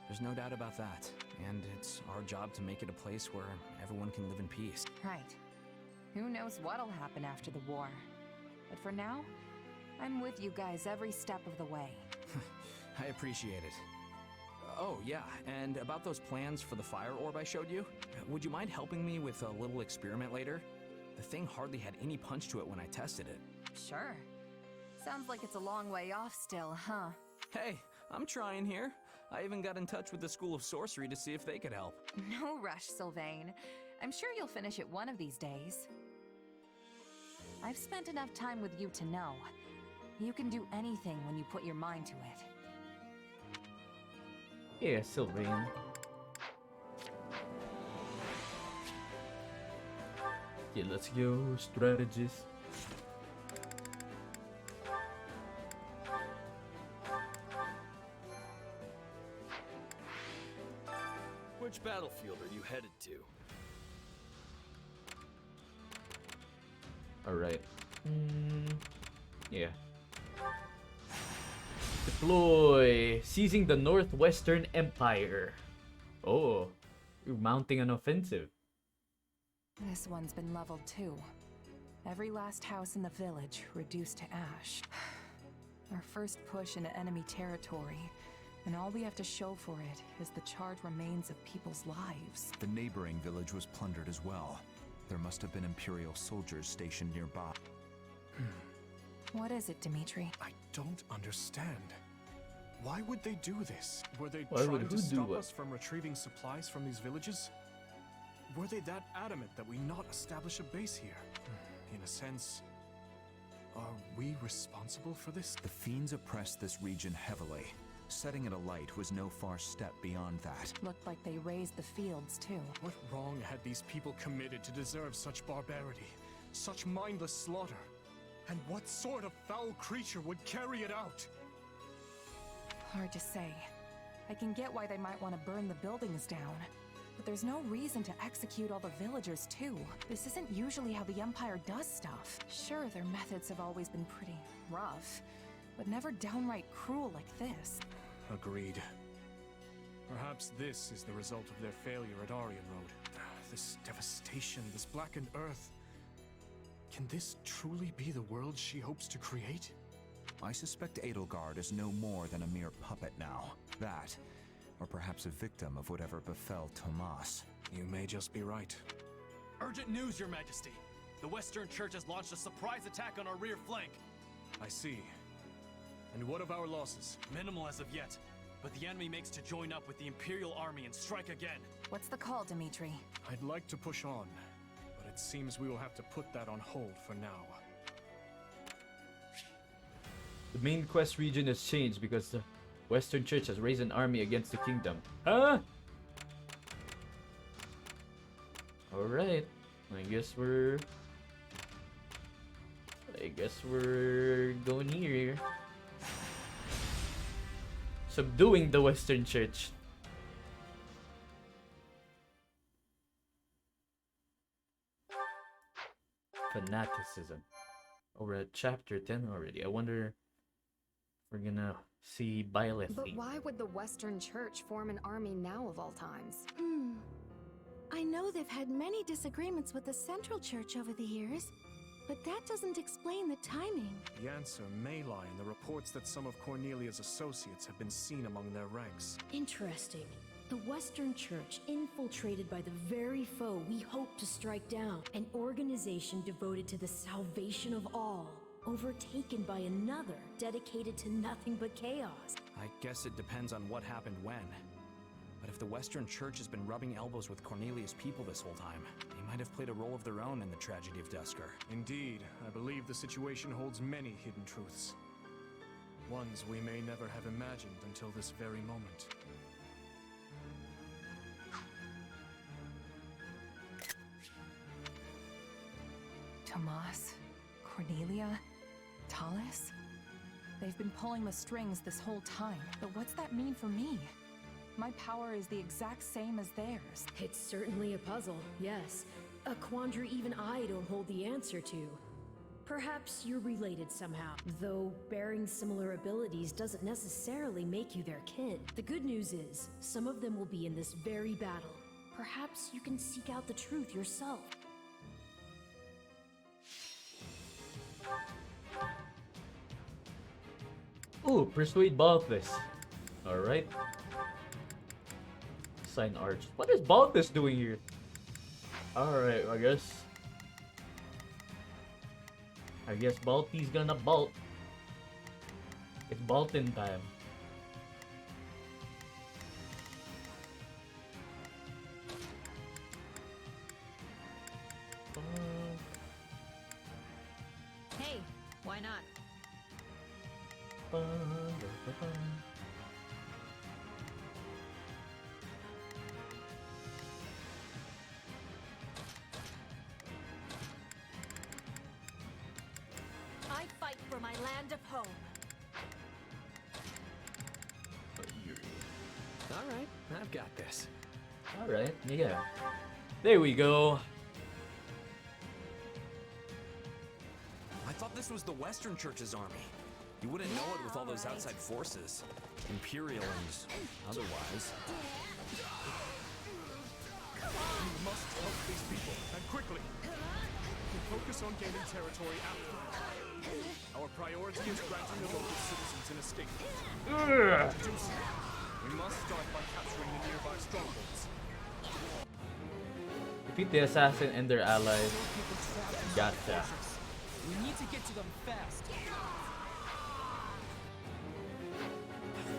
there's no doubt about that. And it's our job to make it a place where everyone can live in peace. Right. Who knows what'll happen after the war. But for now, I'm with you guys every step of the way. I appreciate it. Oh, yeah, and about those plans for the fire orb I showed you, would you mind helping me with a little experiment later? The thing hardly had any punch to it when I tested it. Sure. Sounds like it's a long way off still, huh? Hey, I'm trying here. I even got in touch with the School of Sorcery to see if they could help. No rush, Sylvain. I'm sure you'll finish it one of these days. I've spent enough time with you to know. You can do anything when you put your mind to it. Yeah, Sylvain. Yeah, let's go, strategist. Which battlefield are you headed to? Alright. Yeah. Deploy! Seizing the Northwestern Empire. Oh, you're mounting an offensive. This one's been leveled too. Every last house in the village reduced to ash. Our first push into enemy territory, and all we have to show for it is the charred remains of people's lives. The neighboring village was plundered as well. There must have been Imperial soldiers stationed nearby. What is it, Dimitri? I don't understand. Why would they do this? Were they Why trying would to who do stop what? us from retrieving supplies from these villages? Were they that adamant that we not establish a base here? In a sense, are we responsible for this? The fiends oppressed this region heavily. Setting it alight was no far step beyond that. Looked like they raised the fields too. What wrong had these people committed to deserve such barbarity, such mindless slaughter? And what sort of foul creature would carry it out? Hard to say. I can get why they might want to burn the buildings down. But there's no reason to execute all the villagers too. This isn't usually how the Empire does stuff. Sure, their methods have always been pretty rough, but never downright cruel like this. Agreed. Perhaps this is the result of their failure at Aryan Road. This devastation, this blackened earth. Can this truly be the world she hopes to create? I suspect Edelgard is no more than a mere puppet now. That, or perhaps a victim of whatever befell Tomas. You may just be right. Urgent news, Your Majesty! The Western Church has launched a surprise attack on our rear flank. I see. And what of our losses? Minimal as of yet, but the enemy makes to join up with the Imperial Army and strike again. What's the call, Dimitri? I'd like to push on, but it seems we will have to put that on hold for now. The main quest region has changed because the Western Church has raised an army against the kingdom. Huh? Alright. I guess we're going here. Subduing the Western Church. Fanaticism. Oh, we're at chapter 10 already. I wonder if we're gonna see Byleth. But why would the Western Church form an army now of all times? I know they've had many disagreements with the Central Church over the years, but that doesn't explain the timing. The answer may lie in the reports that some of Cornelia's associates have been seen among their ranks. Interesting. The Western Church, infiltrated by the very foe we hope to strike down. An organization devoted to the salvation of all, overtaken by another dedicated to nothing but chaos. I guess it depends on what happened when. But if the Western Church has been rubbing elbows with Cornelia's people this whole time, they might have played a role of their own in the tragedy of Dusker. Indeed, I believe the situation holds many hidden truths. Ones we may never have imagined until this very moment. Tomas, Cornelia, Thales? They've been pulling the strings this whole time, but what's that mean for me? My power is the exact same as theirs. It's certainly a puzzle, yes. A quandary even I don't hold the answer to. Perhaps you're related somehow, though bearing similar abilities doesn't necessarily make you their kin. The good news is, some of them will be in this very battle. Perhaps you can seek out the truth yourself. Ooh, persuade Balthus. Alright. Sign Arch. What is Balthus doing here? Alright, I guess Balti's gonna bolt. It's bolting time. Hey, why not? I fight for my land of home. Alright, I've got this. Alright, yeah. There we go. I thought this was the Western Church's army. You wouldn't know it with all those outside forces. Imperial and otherwise. We must help these people, and quickly. We focus on gaining territory after. Our priority is granting the local citizens an escape. To do so, we must start by capturing the nearby strongholds. Defeat the assassin and their allies. Gotcha. We need to get to them fast.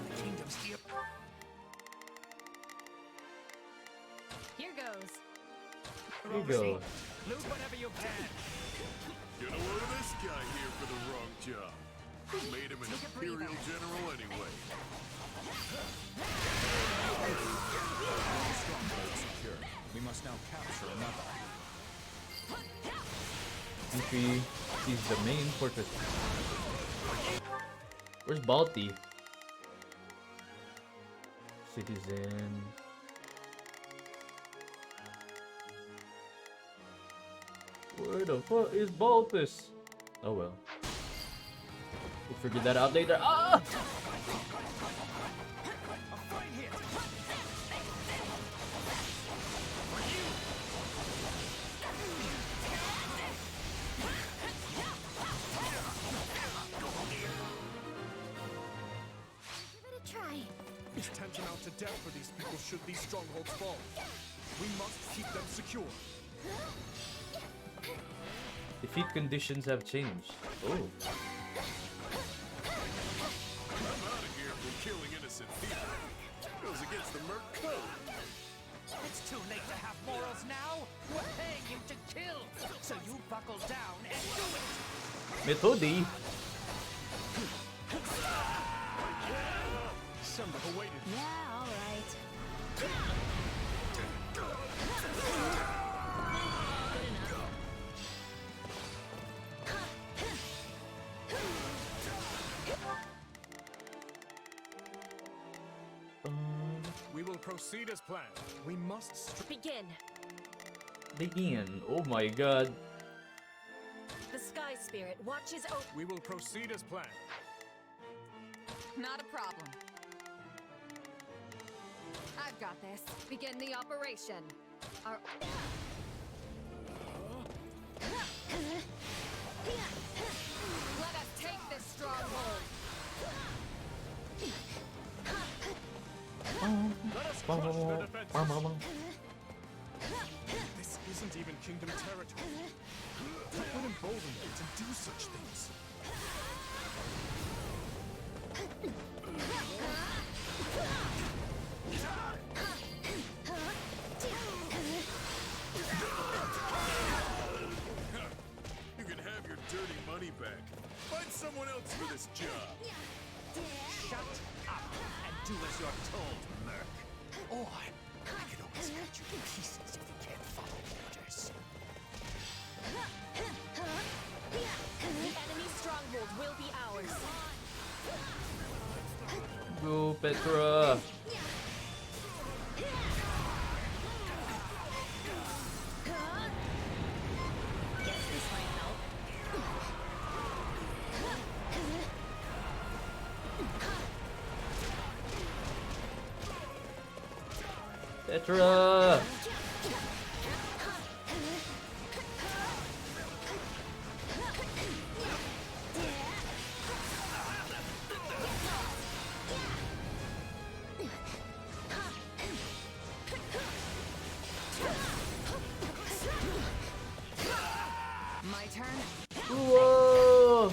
The kingdom's here. Here goes. Here you go. Loot whatever you can. Gonna order this guy here for the wrong job. Who made him an Imperial General anyway? Stronghold secure. We must now capture another. D3 is the main fortress. Where's Balti? Citizen. Where the fuck is Balthus? Oh well. We'll figure that out later. Ah! It's tantamount to death for these people should these strongholds fall. We must keep them secure. Defeat conditions have changed. Oh. I'm out of here for killing innocent people. Goes against the Merc Code. It's too late to have morals now. We're paying you to kill. So you buckle down and do it. Methodi. Somebody awaited. Yeah, all right. We will proceed as planned. We must begin. Begin. Oh my god. The Sky Spirit watches over. We will proceed as planned. Not a problem. I've got this. Begin the operation. Our... Let us take this stronghold. Let us crush their defenses. This isn't even kingdom territory. What would embolden them to do such things? You can have your dirty money back. Find someone else for this job. Shut up and do as you're told, Merc. Or I could always cut you to pieces if you can't follow orders. Petra. Petra. My turn. Whoa.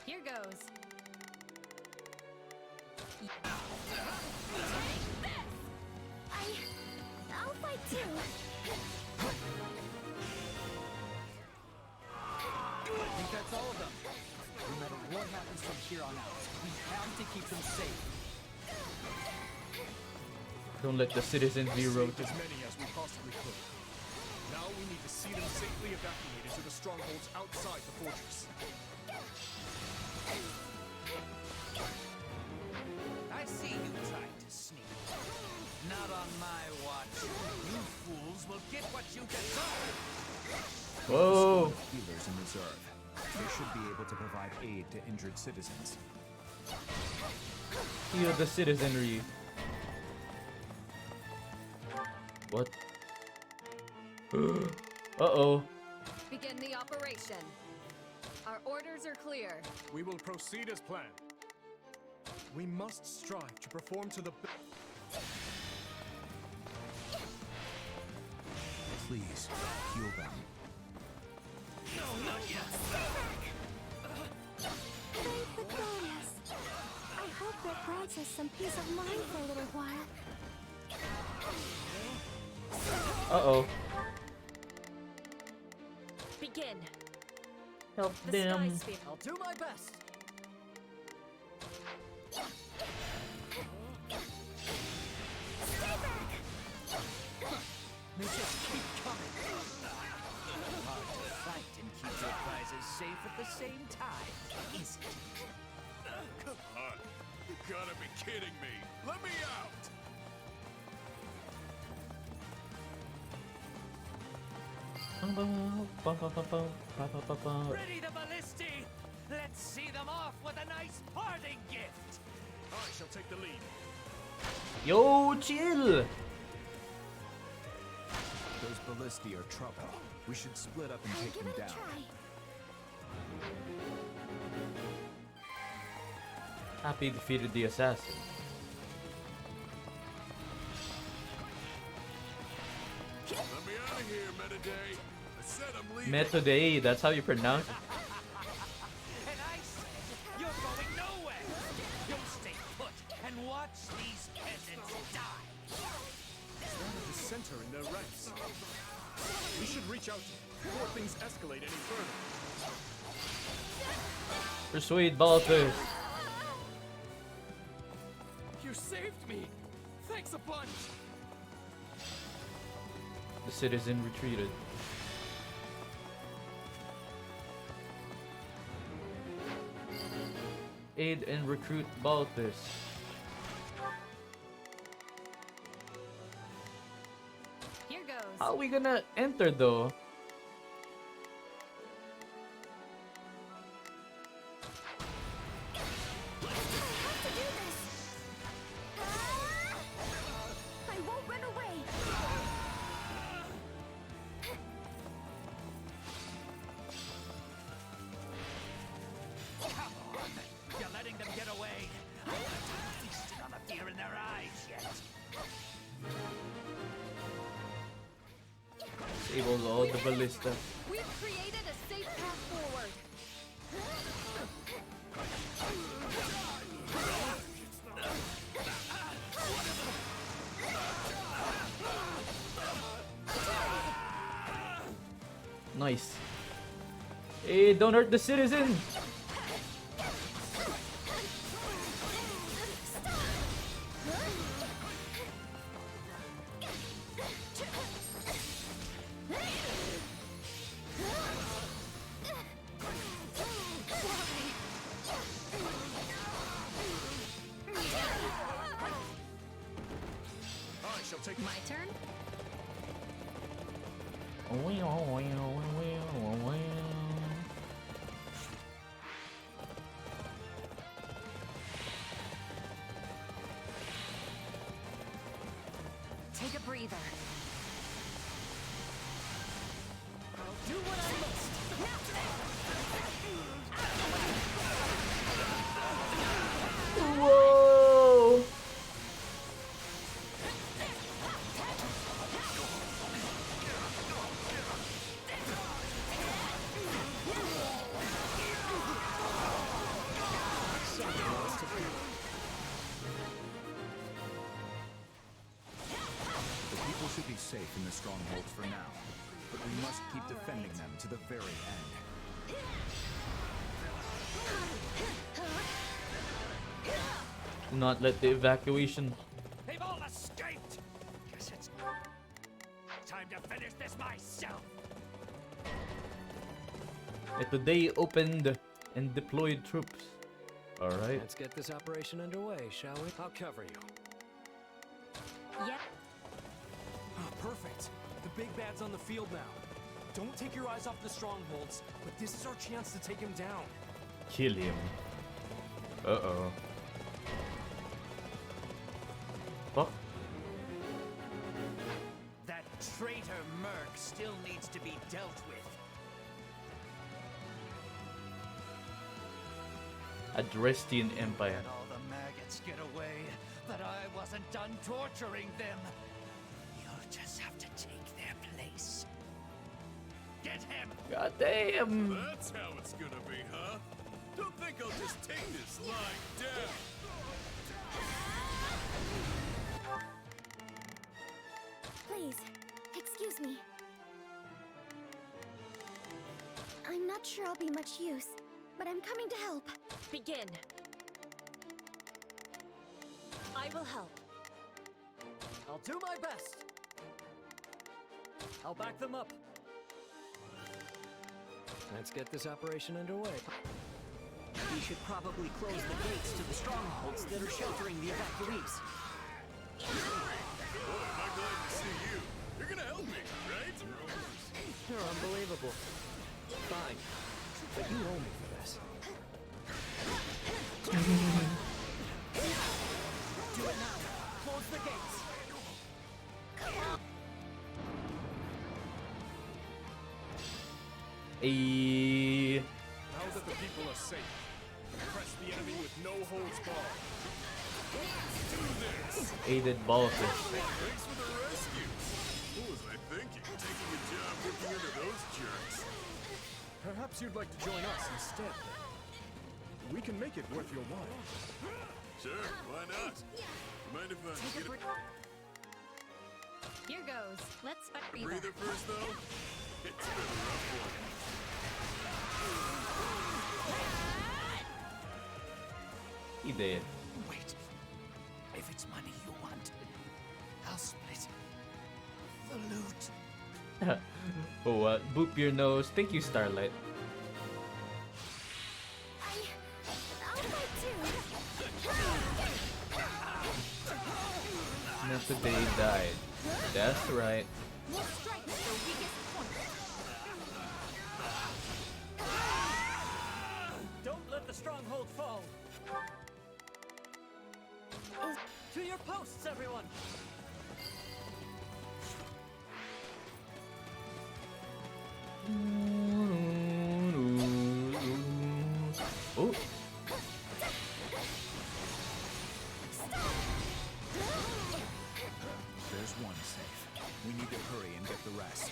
Here goes. I'll fight too. I think that's all of them. No matter what happens from here on out, we have to keep them safe. Don't let the citizens be rogue. As many as we possibly could. Now we need to see them safely evacuated to the strongholds outside the fortress. I see you tried to sneak. Not on my watch. You fools will get what you deserve. Whoa. Healers in reserve. They should be able to provide aid to injured citizens. Heal the citizenry. What? Uh-oh. Begin the operation. Our orders are clear. We will proceed as planned. We must strive to perform to the Please, heal them. No, not yet. Thank the goddess. I hope that grants us some peace of mind for a little while. Uh-oh. Begin. Help The them. sky sphere. I'll do my best. They just keep coming. Hard to fight and keep your prizes safe at the same time, is it? Come on. You gotta be kidding me. Let me out. Ready the ballisti! Let's see them off with a nice parting gift! I shall take the lead. Yo, chill. Those ballisti are trouble. We should split up and take them down. Happy defeated the assassin. Let me out of here, Metaday. I said I'm leaving. Metoday, that's how you pronounce it. And I said, you're going nowhere! You'll stay put and watch these peasants die! Stand at the center in their ranks. We should reach out to them before things escalate any further. Persuade Balthus. You saved me. Thanks a bunch. The citizen retreated. Aid and recruit Balthus. Here goes. How are we gonna enter though? I won't run away. Come on! You're letting them get away! I'm not feasting on the fear in their eyes yet! Disables all the ballista. We've created a safe path forward. Nice. Hey, don't hurt the citizen. shall take my turn. Take a breather. I'll do what I must. Whoa! The people should be safe in the strongholds for now, but we must keep defending them to the very end. Do not let the evacuation. They've all escaped! Guess it's time to finish this myself! They opened and deployed troops. Alright. Let's get this operation underway, shall we? I'll cover you. Yep. Oh, perfect. The big bad's on the field now. Don't take your eyes off the strongholds, but this is our chance to take him down. Kill him. Uh-oh. Fuck. That traitor Merc still needs to be dealt with. A Drestian Empire. Let all the maggots get away, but I wasn't done torturing them. You'll just have to take their place. Get him! God damn! That's how it's gonna be, huh? Don't think I'll just take this lying down. Please, excuse me. I'm not sure I'll be much use, but I'm coming to help. Begin. I will help. I'll do my best. I'll back them up. Let's get this operation underway. We should probably close the gates to the strongholds that are sheltering the evacuees. Boy, am I glad to see you. You're gonna help me, right? You're unbelievable. Fine. But you owe me for this. Do it now. Close the gates. Now that the people are safe, press the enemy with no holds barred. Do this! Aided ballfish. Thanks for the rescue. What was I thinking? Taking a job looking into those jerks. Perhaps you'd like to join us instead. We can make it worth your while. Sure, why not? Mind if I get a Here goes. Let's fight breather first, though? It's been a rough one. He did. Wait. If it's money you want, I'll split the loot. Oh, what? Boop your nose. Thank you, Starlight. Not today died. That's right. We'll strike at the weakest point. Don't let the stronghold fall. To your posts, everyone! Oh. There's one safe. We need to hurry and get the rest.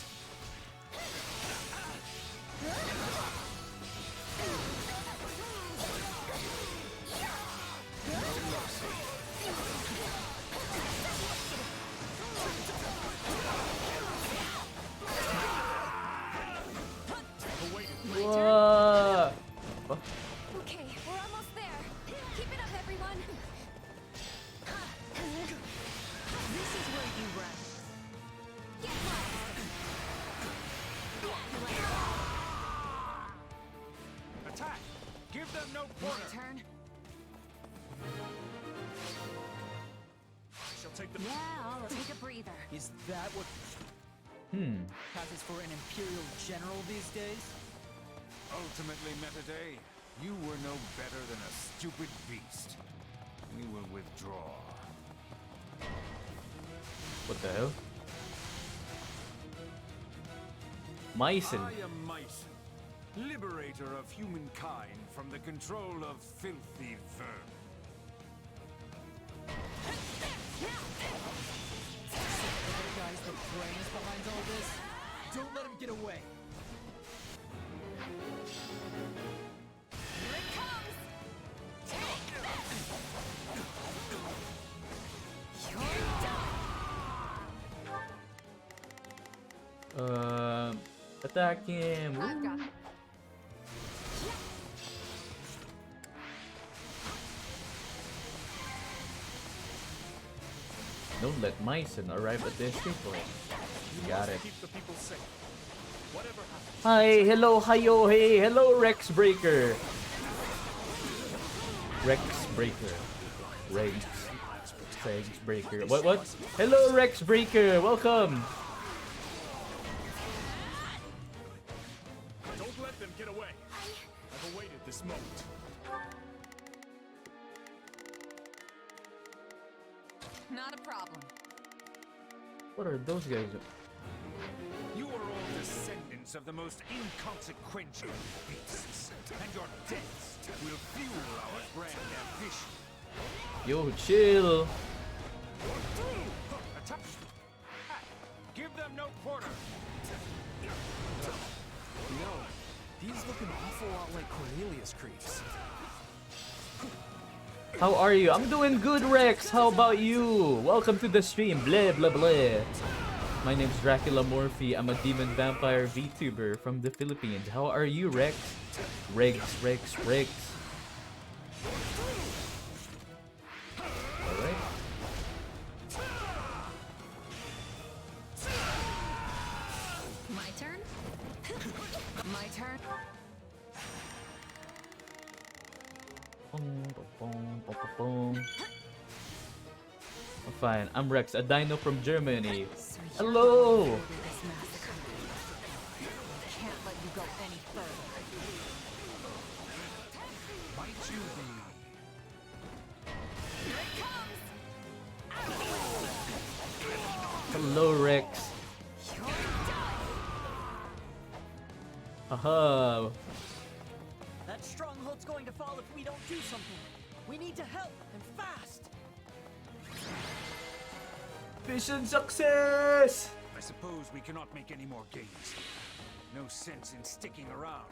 Whoa. Okay, we're almost there. Keep it up, everyone. This is where you run. Get lost. take the... Yeah, I'll take a breather. Is that what passes for an Imperial General these days? Ultimately, Metaday, you were no better than a stupid beast. We will withdraw. What the hell? Mycen. I am Mycen, liberator of humankind from the control of filthy vermin. The guy's the brains behind all this. Don't let him get away. Here it comes! Take this! You're done! Attack him! I've got it. Don't let Mycen arrive at the escape point. You got it. Keep the people safe. Whatever happens. Hi, hello, hiyo, hey, hello, Rex Breaker. Rex Breaker. Rex Breaker. What? Hello, Rex Breaker. Welcome. Don't let them get away. I've awaited this moment. Not a problem. What are those guys? You are all descendants of the most inconsequential beasts, and your deaths will fuel our grand ambition. Yo, chill. Attack! Give them no quarter. No, these look an awful lot like Cornelius creeps. How are you? I'm doing good, Rex. How about you? Welcome to the stream. Bleh Bleh Bleh. My name's Dracula Morphy. I'm a Demon Vampire VTuber from the Philippines. How are you, Rex? Rex. Alright. My turn? My turn? Oh, fine. I'm Rex, a dino from Germany. Hello! Can't let you go any further. Might you be? Here it comes! Hello, Rex. Haha. That stronghold's going to fall if we don't do something. We need to help, and fast! Mission success! I suppose we cannot make any more gains. No sense in sticking around.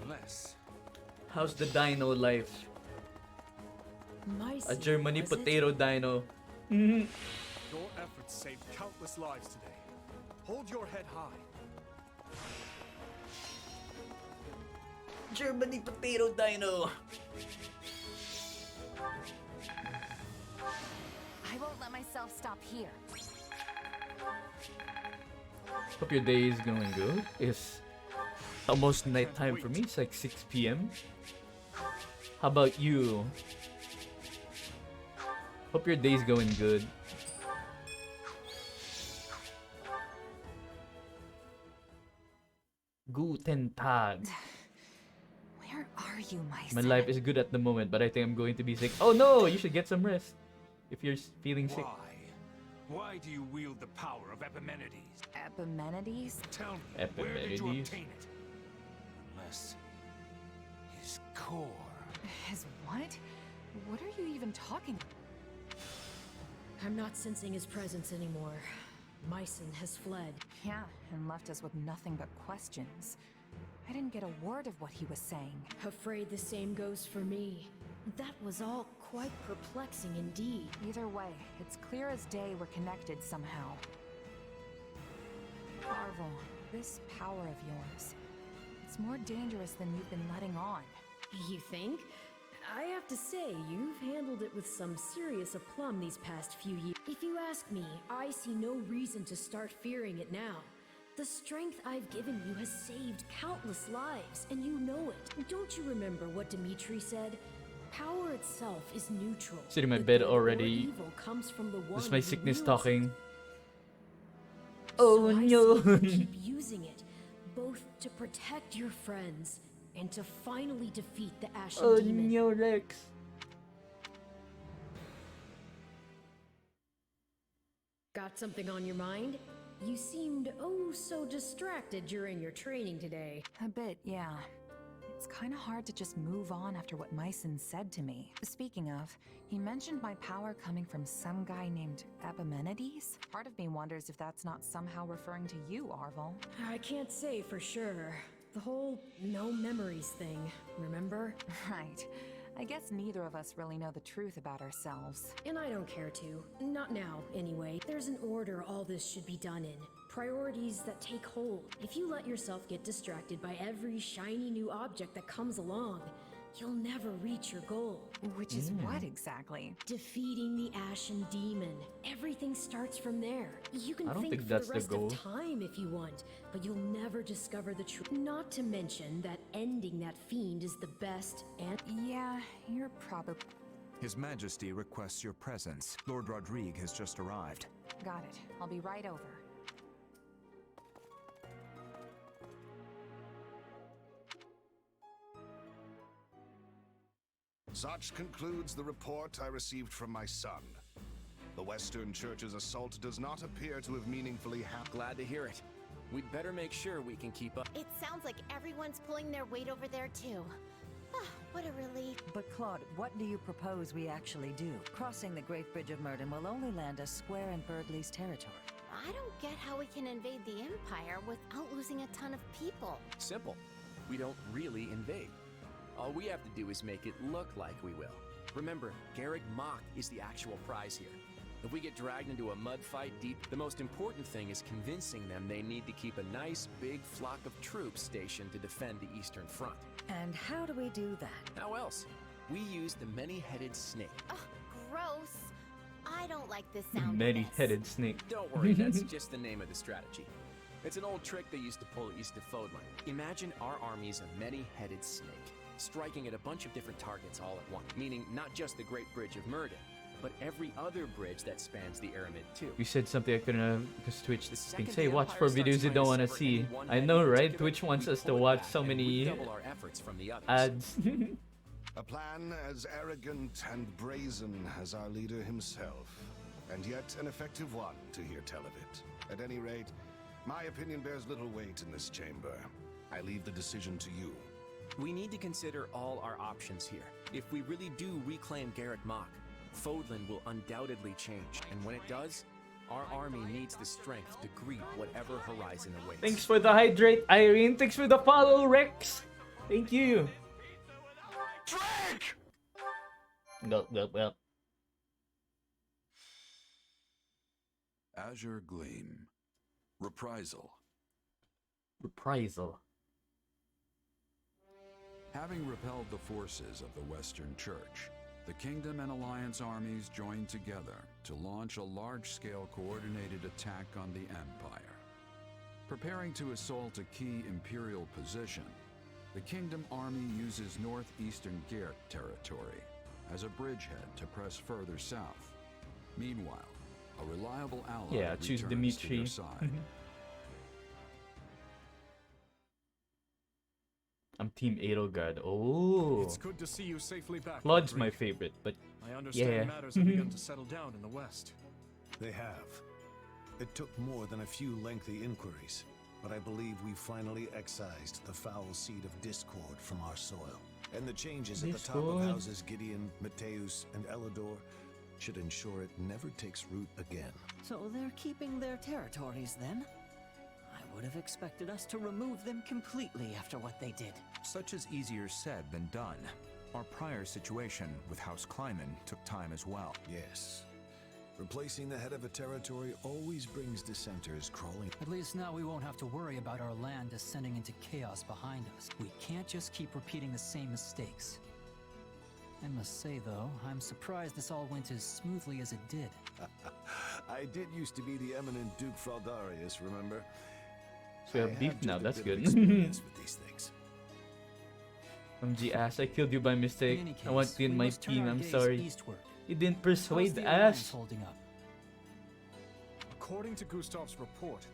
Unless... How's the dino life? A Germany potato dino. Your efforts saved countless lives today. Hold your head high. Germany potato dino. I won't let myself stop here. Hope your day is going good. It's almost nighttime for me. It's like 6 p.m. How about you? Hope your day's going good. Guten Tag. Where are you, My life is good at the moment, but I think I'm going to be sick. Oh no! You should get some rest if you're feeling sick. Why do you wield the power of Epimenides? Epimenides? Tell me, where did you Epimenides? obtain it? Unless... his core. His what? What are you even talking about? I'm not sensing his presence anymore. Mycen has fled. Yeah, and left us with nothing but questions. I didn't get a word of what he was saying. Afraid the same goes for me. That was all quite perplexing indeed. Either way, it's clear as day we're connected somehow. Arvon, this power of yours, it's more dangerous than you've been letting on. You think? I have to say, you've handled it with some serious aplomb these past few years. If you ask me, I see no reason to start fearing it now. The strength I've given you has saved countless lives, and you know it. Don't you remember what Dimitri said? Power itself is neutral. Sitting in my The bed good or already. evil comes from the one This is my who sickness wields talking. it. Oh So I no. say you keep using it, both to protect your friends and to finally defeat the Ashen Oh Demon. no, Rex. Got something on your mind? You seemed oh so distracted during your training today. A bit, yeah. It's kind of hard to just move on after what Myson said to me. Speaking of, he mentioned my power coming from some guy named Epimenides. Part of me wonders if that's not somehow referring to you, Arvel. I can't say for sure. The whole no memories thing, remember? Right. I guess neither of us really know the truth about ourselves. And I don't care to. Not now, anyway. There's an order all this should be done in. Priorities that take hold. If you let yourself get distracted by every shiny new object that comes along, you'll never reach your goal. Which is what exactly? Defeating the Ashen Demon. Everything starts from there. You can I don't think think for that's the the rest goal. of time if you want, but you'll never discover the truth. Not to mention that ending that fiend is the best and... Yeah, you're probably... His Majesty requests your presence. Lord Rodrigue has just arrived. Got it. I'll be right over. Such concludes the report I received from my son. The Western Church's assault does not appear to have meaningfully happened. Glad to hear it. We'd better make sure we can keep up. It sounds like everyone's pulling their weight over there too. Ah, what a relief. But Claude, what do you propose we actually do? Crossing the Great Bridge of Murden will only land us square in Birdley's territory. I don't get how we can invade the Empire without losing a ton of people. Simple. We don't really invade. All we have to do is make it look like we will. Remember, Garreg Mach is the actual prize here. If we get dragged into a mud fight deep, the most important thing is convincing them they need to keep a nice big flock of troops stationed to defend the Eastern Front. And how do we do that? How else? We use the many-headed snake. Ugh, gross. I don't like this sound. Many-headed snake. Don't worry, that's just the name of the strategy. It's an old trick they used to pull east of Fodlan. Imagine our army's a many-headed snake, striking at a bunch of different targets all at once, meaning not just the Great Bridge of Murden, but every other bridge that spans the Aramid too. You said something I couldn't because Twitch The can second say the watch Empire for videos you starts don't trying want to to separate see. any one I head know, in right? particular, Twitch wants we us to pull it watch back so and many redouble our efforts from the others. ads. A plan as arrogant and brazen as our leader himself, and yet an effective one to hear tell of it. At any rate, my opinion bears little weight in this chamber. I leave the decision to you. We need to consider all our options here. If we really do reclaim Garreg Mach, Fodlan will undoubtedly change, and when it does, our army needs the strength to greet whatever horizon awaits. Thanks for the hydrate, Irene. Thanks for the follow, Rex. Thank you. Drink! Well. Azure Gleam. Reprisal. Reprisal. Having repelled the forces of the Western Church, the Kingdom and Alliance armies joined together to launch a large-scale coordinated attack on the Empire. Preparing to assault a key Imperial position, the Kingdom army uses northeastern Gert territory as a bridgehead to press further south. Meanwhile, a reliable ally Yeah, choose returns to Dimitri. their side. I'm Team Edelgard. Oh. It's good to see you safely back. Claude's Rodrigue. my favorite, but I understand yeah. matters have begun to settle down in the West. They have. It took more than a few lengthy inquiries, but I believe we finally excised the foul seed of discord from our soil. And the changes at the top of Discord? houses Gideon, Mateus, and Elidor should ensure it never takes root again. So they're keeping their territories then? I would have expected us to remove them completely after what they did. Such is easier said than done. Our prior situation with House Kleiman took time as well. Yes. Replacing the head of a territory always brings dissenters crawling. At least now we won't have to worry about our land descending into chaos behind us. We can't just keep repeating the same mistakes. I must say, though, I'm surprised this all went as smoothly as it did. I did used to be the eminent Duke Fraldarius, remember? So we have beef now, that's good. Experience with these things. MG Ash, I killed you by mistake. In any I want case, you in we my must turn team. our I'm gaze sorry. eastward. You didn't How's persuade the Ash. Alliance holding up? According to Gustav's report,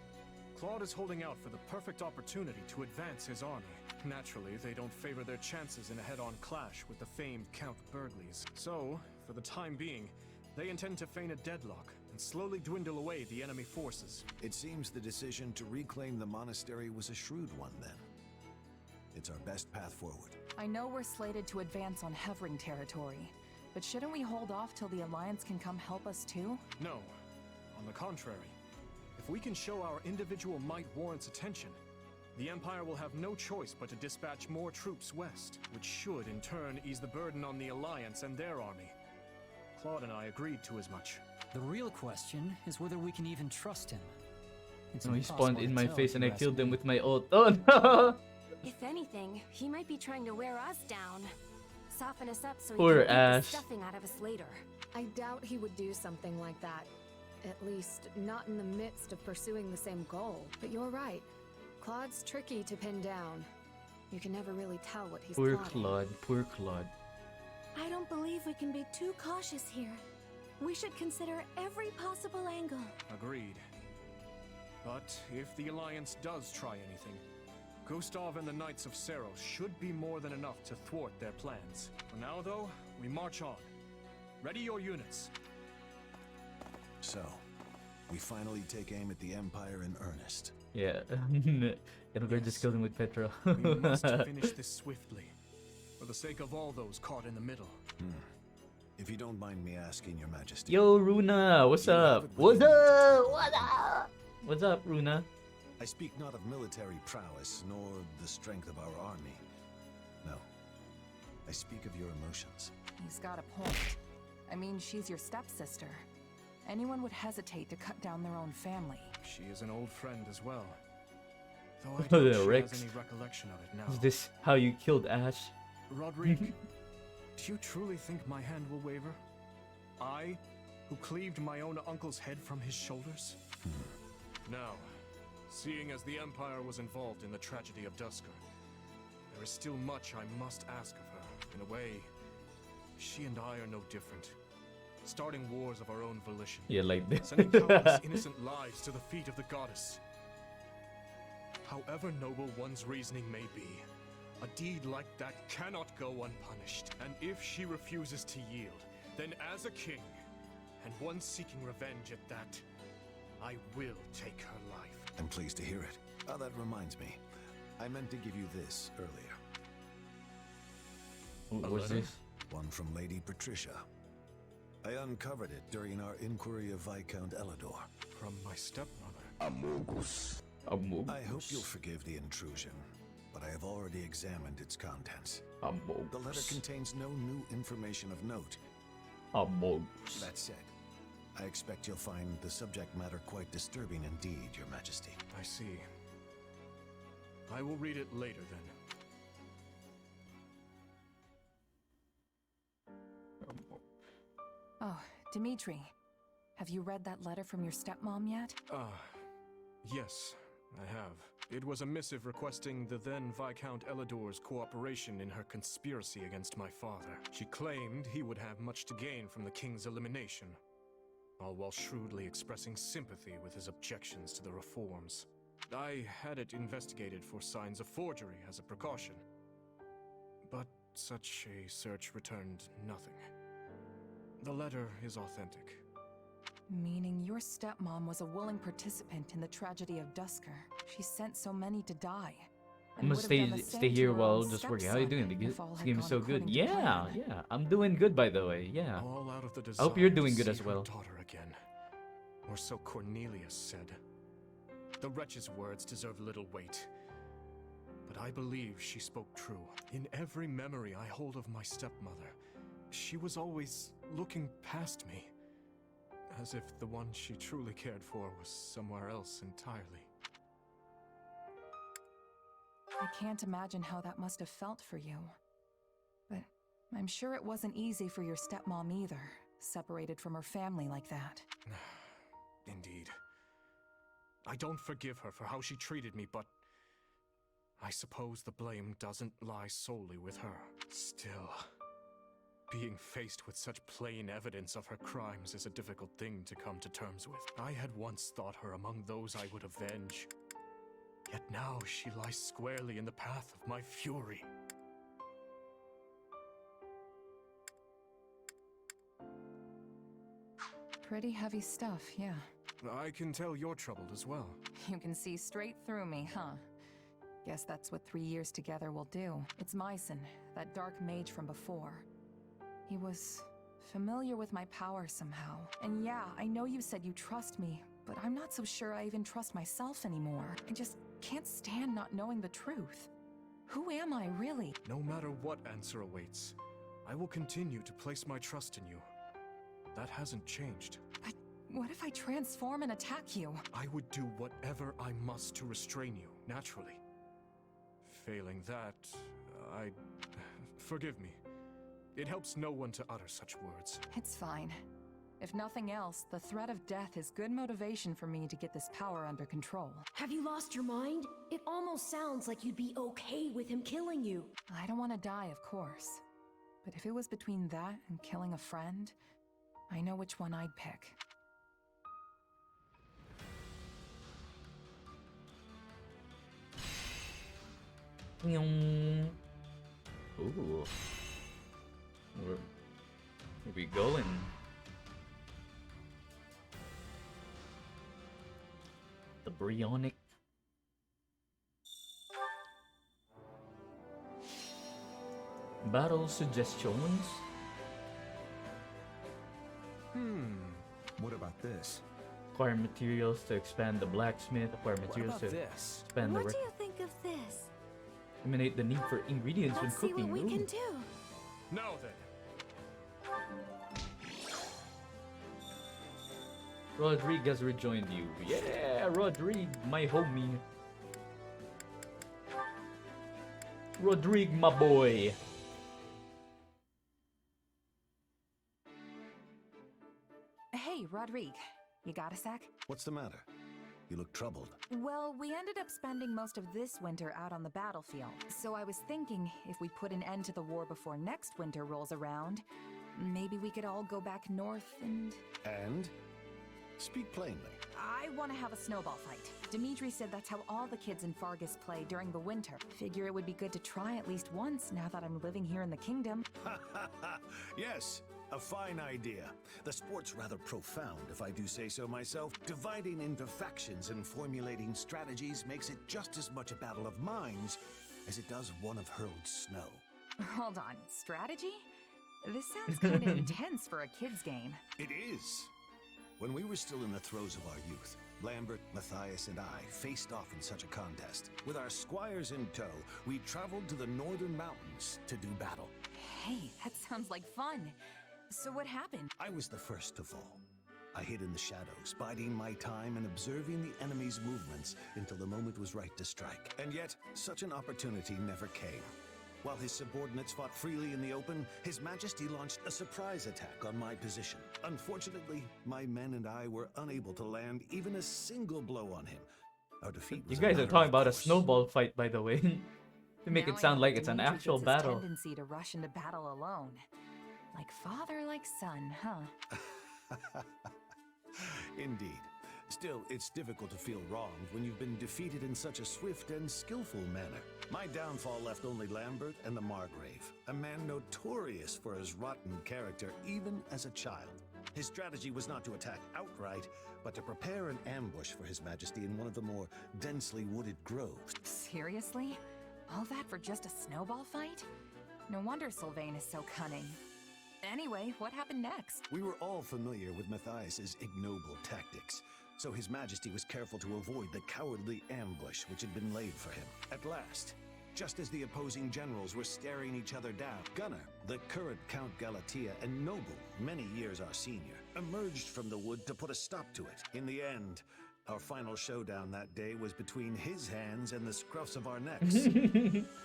Claude is holding out for the perfect opportunity to advance his army. Naturally, they don't favor their chances in a head-on clash with the famed Count Burgleys. So, for the time being, they intend to feign a deadlock and slowly dwindle away the enemy forces. It seems the decision to reclaim the monastery was a shrewd one, then. It's our best path forward. I know we're slated to advance on Hevring territory, but shouldn't we hold off till the Alliance can come help us too? No. On the contrary. If we can show our individual might warrants attention, the Empire will have no choice but to dispatch more troops west, which should, in turn, ease the burden on the Alliance and their army. Claude and I agreed to as much. The real question is whether we can even trust him. It's No, he impossible spawned to in my tell, face if and you I ask killed me. him with my ult. Oh no! If anything, he might be trying to wear us down. Soften us up so he Poor can beat the Ash. stuffing out of us later. I doubt he would do something like that. At least, not in the midst of pursuing the same goal. But you're right. Claude's tricky to pin down. You can never really tell what he's Poor plotting. Claude. Poor Claude. I don't believe we can be too cautious here. We should consider every possible angle. Agreed. But if the Alliance does try anything, Gustav and the Knights of Seros should be more than enough to thwart their plans. For now, though, we march on. Ready your units. So, we finally take aim at the Empire in earnest. Yeah. Edelgard just killed him with Petra. We must finish this swiftly, for the sake of all those caught in the middle. If you don't mind me asking, Your Majesty. Yo, Runa, what's up? What's up? What up? What's up, Runa? I speak not of military prowess, nor the strength of our army. No. I speak of your emotions. He's got a point. I mean, she's your stepsister. Anyone would hesitate to cut down their own family. She is an old friend as well. Though I doubt she Rex. has any recollection of it now. Is this how you killed Ash? Rodrigue, do you truly think my hand will waver? I, who cleaved my own uncle's head from his shoulders? Now, seeing as the Empire was involved in the tragedy of Duscar, there is still much I must ask of her. In a way, she and I are no different. Starting wars of our own volition. Yeah, like this. Sending countless innocent lives to the feet of the goddess. However noble one's reasoning may be, a deed like that cannot go unpunished. And if she refuses to yield, then as a king, and one seeking revenge at that, I will take her life. I'm pleased to hear it. Oh, that reminds me. I meant to give you this earlier. What was this? One from Lady Patricia. I uncovered it during our inquiry of Viscount Elidor. From my stepmother. Amogus. Amogus. I hope you'll forgive the intrusion, but I have already examined its contents. Amogus. The letter contains no new information of note. Amogus. That said, I expect you'll find the subject matter quite disturbing indeed, Your Majesty. I see. I will read it later then. Oh, Dimitri. Have you read that letter from your stepmom yet? Yes, I have. It was a missive requesting the then Viscount Elidor's cooperation in her conspiracy against my father. She claimed he would have much to gain from the king's elimination, all while shrewdly expressing sympathy with his objections to the reforms. I had it investigated for signs of forgery as a precaution, but such a search returned nothing. The letter is authentic. Meaning your stepmom was a willing participant in the tragedy of Duscar. She sent so many to die. I'm gonna stay here while just working. How are you doing? This game is so good. Yeah, yeah. I'm doing good, by the way. Yeah. All out of the I hope you're desire doing to good see as her well. daughter again. Or so Cornelius said. The wretch's words deserve little weight. But I believe she spoke true. In every memory I hold of my stepmother, she was always looking past me. As if the one she truly cared for was somewhere else entirely. I can't imagine how that must have felt for you. But I'm sure it wasn't easy for your stepmom either, separated from her family like that. Indeed. I don't forgive her for how she treated me, but I suppose the blame doesn't lie solely with her. Still, being faced with such plain evidence of her crimes is a difficult thing to come to terms with. I had once thought her among those I would avenge. Yet now she lies squarely in the path of my fury. Pretty heavy stuff, yeah. I can tell you're troubled as well. You can see straight through me, huh? Guess that's what 3 years together will do. It's Myson, that dark mage from before. He was familiar with my power somehow. And yeah, I know you said you trust me, but I'm not so sure I even trust myself anymore. I just can't stand not knowing the truth. Who am I, really? No matter what answer awaits, I will continue to place my trust in you. That hasn't changed. But what if I transform and attack you? I would do whatever I must to restrain you, naturally. Failing that, forgive me. It helps no one to utter such words. It's fine. If nothing else, the threat of death is good motivation for me to get this power under control. Have you lost your mind? It almost sounds like you'd be okay with him killing you. I don't want to die, of course. But if it was between that and killing a friend, I know which one I'd pick. Ooh. Where we going? The Bryonic. Battle suggestions. What about this? Acquire materials to expand the blacksmith. Acquire materials to expand the. What do you think of this? Eliminate the need for ingredients when Let's see cooking. what we can Ooh. do. Now then. Rodrigue has rejoined you. Yeah, Rodrigue, my homie. Rodrigue, my boy. Hey, Rodrigue. You got a sec? What's the matter? You look troubled. Well, we ended up spending most of this winter out on the battlefield. So I was thinking, if we put an end to the war before next winter rolls around, maybe we could all go back north and... And? Speak plainly. I want to have a snowball fight. Dimitri said that's how all the kids in Fargus play during the winter. Figure it would be good to try at least once now that I'm living here in the kingdom. Yes, a fine idea. The sport's rather profound, if I do say so myself. Dividing into factions and formulating strategies makes it just as much a battle of minds as it does one of hurled snow. Hold on, strategy? This sounds kind of intense for a kid's game. It is. When we were still in the throes of our youth, Lambert, Matthias, and I faced off in such a contest. With our squires in tow, we traveled to the northern mountains to do battle. Hey, that sounds like fun. So what happened? I was the first to fall. I hid in the shadows, biding my time and observing the enemy's movements until the moment was right to strike. And yet, such an opportunity never came. While his subordinates fought freely in the open, His Majesty launched a surprise attack on my position. Unfortunately, my men and I were unable to land even a single blow on him. Our defeat was You guys are talking about a snowball fight, by the way. To make Now it I sound know like it's an Dimitri actual gets his battle. tendency to rush into battle alone. Like father, like son, huh? Indeed. Still, it's difficult to feel wronged when you've been defeated in such a swift and skillful manner. My downfall left only Lambert and the Margrave, a man notorious for his rotten character even as a child. His strategy was not to attack outright, but to prepare an ambush for His Majesty in one of the more densely wooded groves. Seriously? All that for just a snowball fight? No wonder Sylvain is so cunning. Anyway, what happened next? We were all familiar with Matthias's ignoble tactics, so His Majesty was careful to avoid the cowardly ambush which had been laid for him. At last, just as the opposing generals were staring each other down, Gunnar, the current Count Galatea and noble, many years our senior, emerged from the wood to put a stop to it. In the end, our final showdown that day was between his hands and the scruffs of our necks.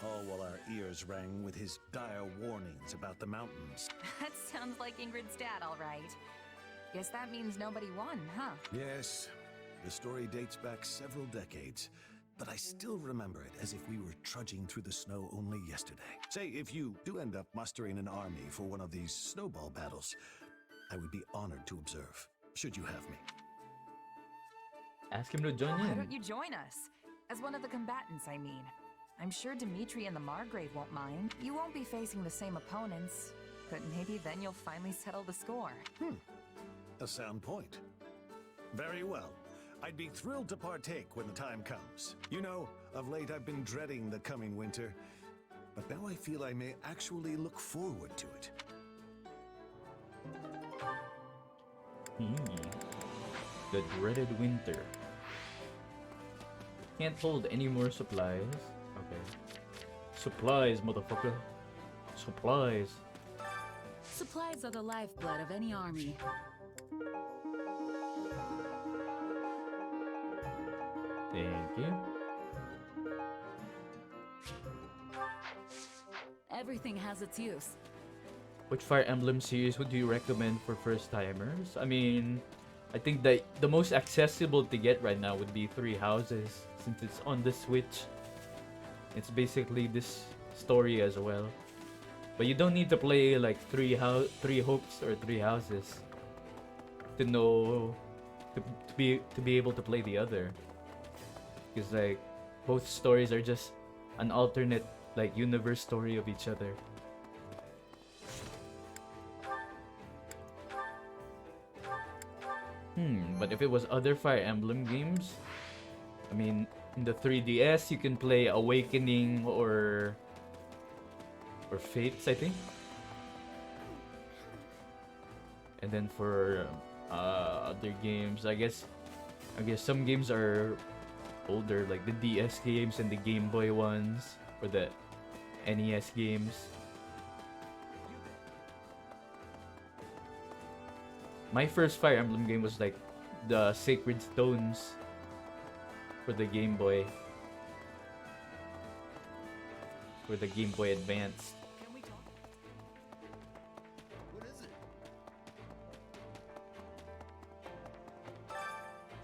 All while our ears rang with his dire warnings about the mountains. That sounds like Ingrid's dad, all right. Guess that means nobody won, huh? Yes, the story dates back several decades. but I still remember it as if we were trudging through the snow only yesterday. Say, if you do end up mustering an army for one of these snowball battles, I would be honored to observe, should you have me. Ask him to join Why in. don't you join us? As one of the combatants, I mean. I'm sure Dimitri and the Margrave won't mind. You won't be facing the same opponents, but maybe then you'll finally settle the score. A sound point. Very well. I'd be thrilled to partake when the time comes. You know, of late I've been dreading the coming winter, but now I feel I may actually look forward to it. The dreaded winter. Can't hold any more supplies. Okay. Supplies, motherfucker. Supplies. Supplies are the lifeblood of any army. Thank you. Everything has its use. Which Fire Emblem series would you recommend for first timers? I mean, I think that the most accessible to get right now would be Three Houses, since it's on the Switch. It's basically this story as well. But you don't need to play like Three Hopes or Three Houses to know to be able to play the other. Because like both stories are just an alternate like universe story of each other. But if it was other Fire Emblem games, I mean, in the 3DS you can play Awakening or Fates, I think. And then for other games, I guess some games are older, like the DS games and the Game Boy ones, or the NES games. My first Fire Emblem game was like the Sacred Stones for the Game Boy. For the Game Boy Advance. What is it?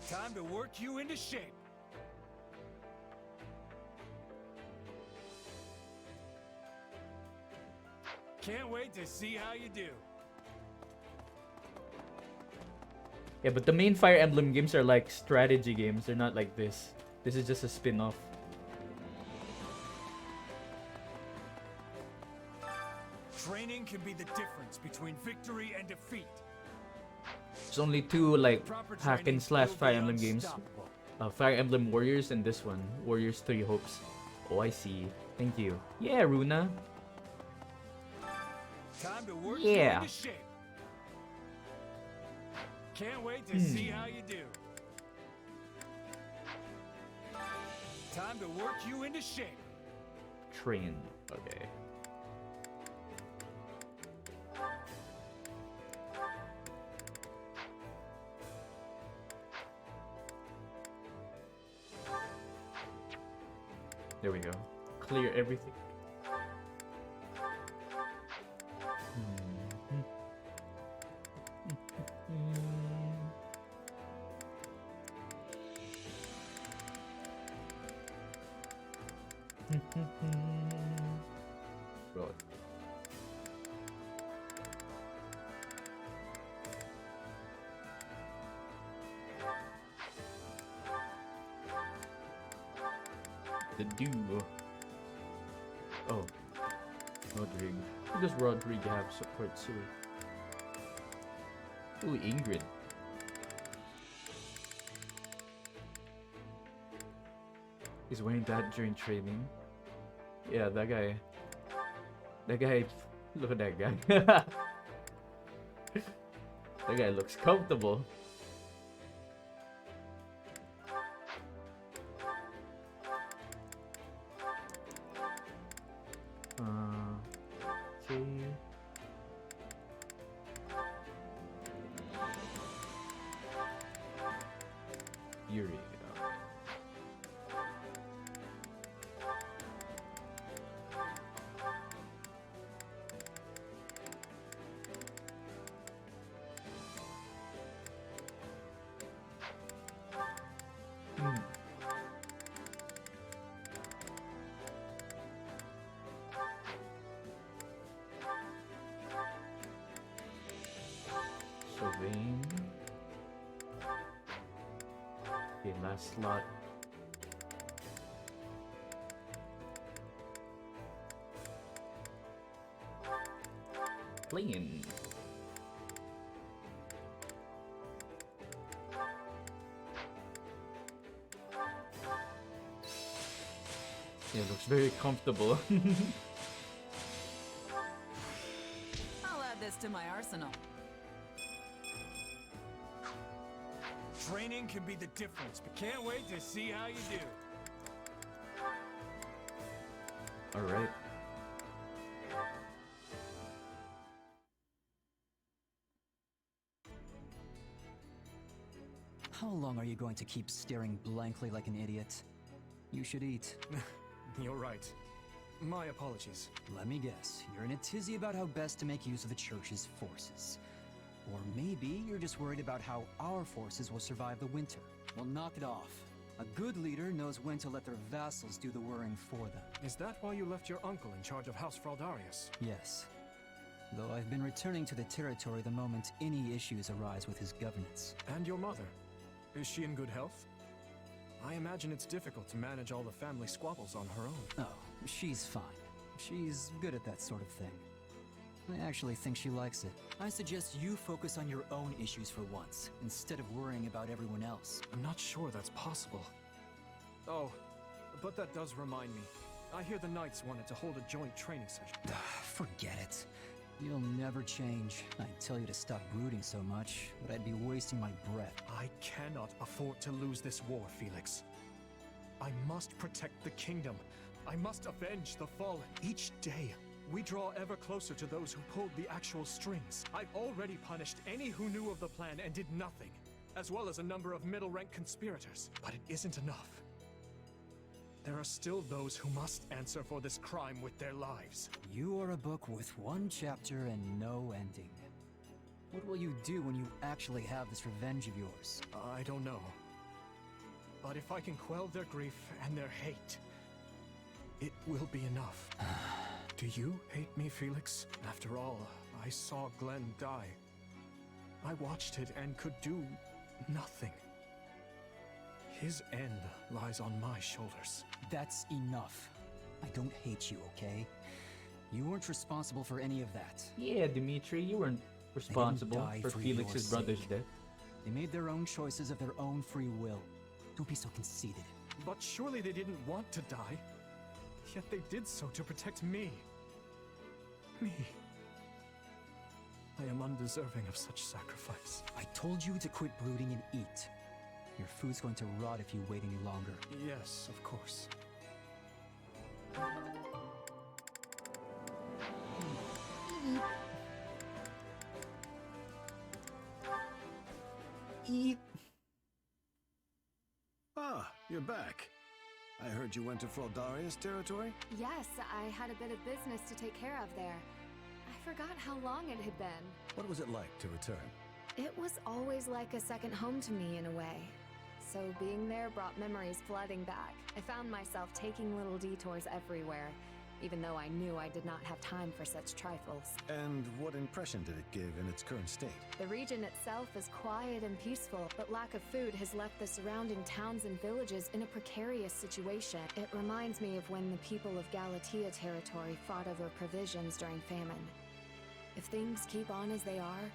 Time to work you into shape. Can't wait to see how you do. Yeah, but the main Fire Emblem games are like strategy games. They're not like this. This is just a spin-off. Training can be the difference between victory and defeat. There's only two like hack and slash Fire Emblem games. Fire Emblem Warriors and this one, Warriors 3 Hopes. Oh, I see. Thank you. Yeah, Runa. Time to work Yeah. you into shape. Can't wait to see how you do. Time to work you into shape. Train. Okay. There we go. Clear everything. Right. The duo. Oh. Rodrigue. Who does Rodrigue have support too? Ooh, Ingrid. He's wearing that during training. Yeah, that guy. That guy. Look at that guy. That guy looks comfortable. Okay. Yuri. Okay, last slot. Playing. Yeah, it looks very comfortable. I'll add this to my arsenal. Training can be the difference, but can't wait to see how you do. All right. How long are you going to keep staring blankly like an idiot? You should eat. You're right. My apologies. Let me guess, you're in a tizzy about how best to make use of the Church's forces. Or maybe you're just worried about how our forces will survive the winter. Well, knock it off. A good leader knows when to let their vassals do the worrying for them. Is that why you left your uncle in charge of House Fraldarius? Yes. Though I've been returning to the territory the moment any issues arise with his governance. And your mother? Is she in good health? I imagine it's difficult to manage all the family squabbles on her own. Oh, she's fine. She's good at that sort of thing. I actually think she likes it. I suggest you focus on your own issues for once, instead of worrying about everyone else. I'm not sure that's possible. Oh, but that does remind me. I hear the Knights wanted to hold a joint training session. Forget it. You'll never change. I'd tell you to stop brooding so much, but I'd be wasting my breath. I cannot afford to lose this war, Felix. I must protect the kingdom. I must avenge the fallen. Each day, we draw ever closer to those who pulled the actual strings. I've already punished any who knew of the plan and did nothing, as well as a number of middle-rank conspirators. But it isn't enough. There are still those who must answer for this crime with their lives. You are a book with one chapter and no ending. What will you do when you actually have this revenge of yours? I don't know. But if I can quell their grief and their hate, it will be enough. Do you hate me, Felix? After all, I saw Glenn die. I watched it and could do nothing. His end lies on my shoulders. That's enough. I don't hate you, okay? You weren't responsible for any of that. Yeah, Dimitri, you weren't responsible for Felix's brother's death. They made their own choices of their own free will. Don't be so conceited. But surely they didn't want to die. Yet they did so to protect me. Me. I am undeserving of such sacrifice. I told you to quit brooding and eat. Your food's going to rot if you wait any longer. Yes, of course. Eat. Ah, you're back. I heard you went to Fraldarius territory? Yes, I had a bit of business to take care of there. I forgot how long it had been. What was it like to return? It was always like a second home to me in a way. So being there brought memories flooding back. I found myself taking little detours everywhere, even though I knew I did not have time for such trifles. And what impression did it give in its current state? The region itself is quiet and peaceful, but lack of food has left the surrounding towns and villages in a precarious situation. It reminds me of when the people of Galatia territory fought over provisions during famine. If things keep on as they are,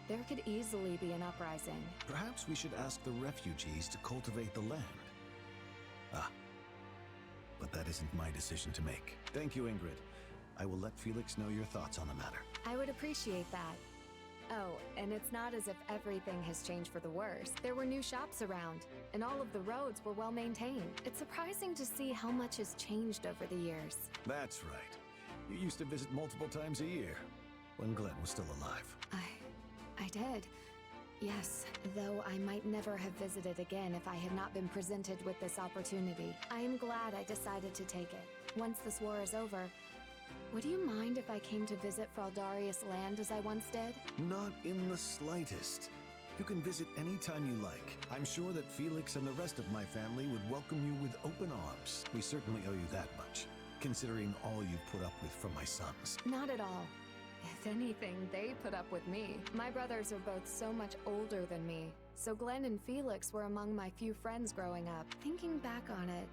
there could easily be an uprising. Perhaps we should ask the refugees to cultivate the land. Ah, but that isn't my decision to make. Thank you, Ingrid. I will let Felix know your thoughts on the matter. I would appreciate that. Oh, and it's not as if everything has changed for the worse. There were new shops around, and all of the roads were well maintained. It's surprising to see how much has changed over the years. That's right. You used to visit multiple times a year, when Glenn was still alive. I did. Yes, though I might never have visited again if I had not been presented with this opportunity. I am glad I decided to take it. Once this war is over, would you mind if I came to visit Fraldarius land as I once did? Not in the slightest. You can visit anytime you like. I'm sure that Felix and the rest of my family would welcome you with open arms. We certainly owe you that much, considering all you've put up with from my sons. Not at all. If anything, they put up with me. My brothers are both so much older than me. So Glenn and Felix were among my few friends growing up. Thinking back on it,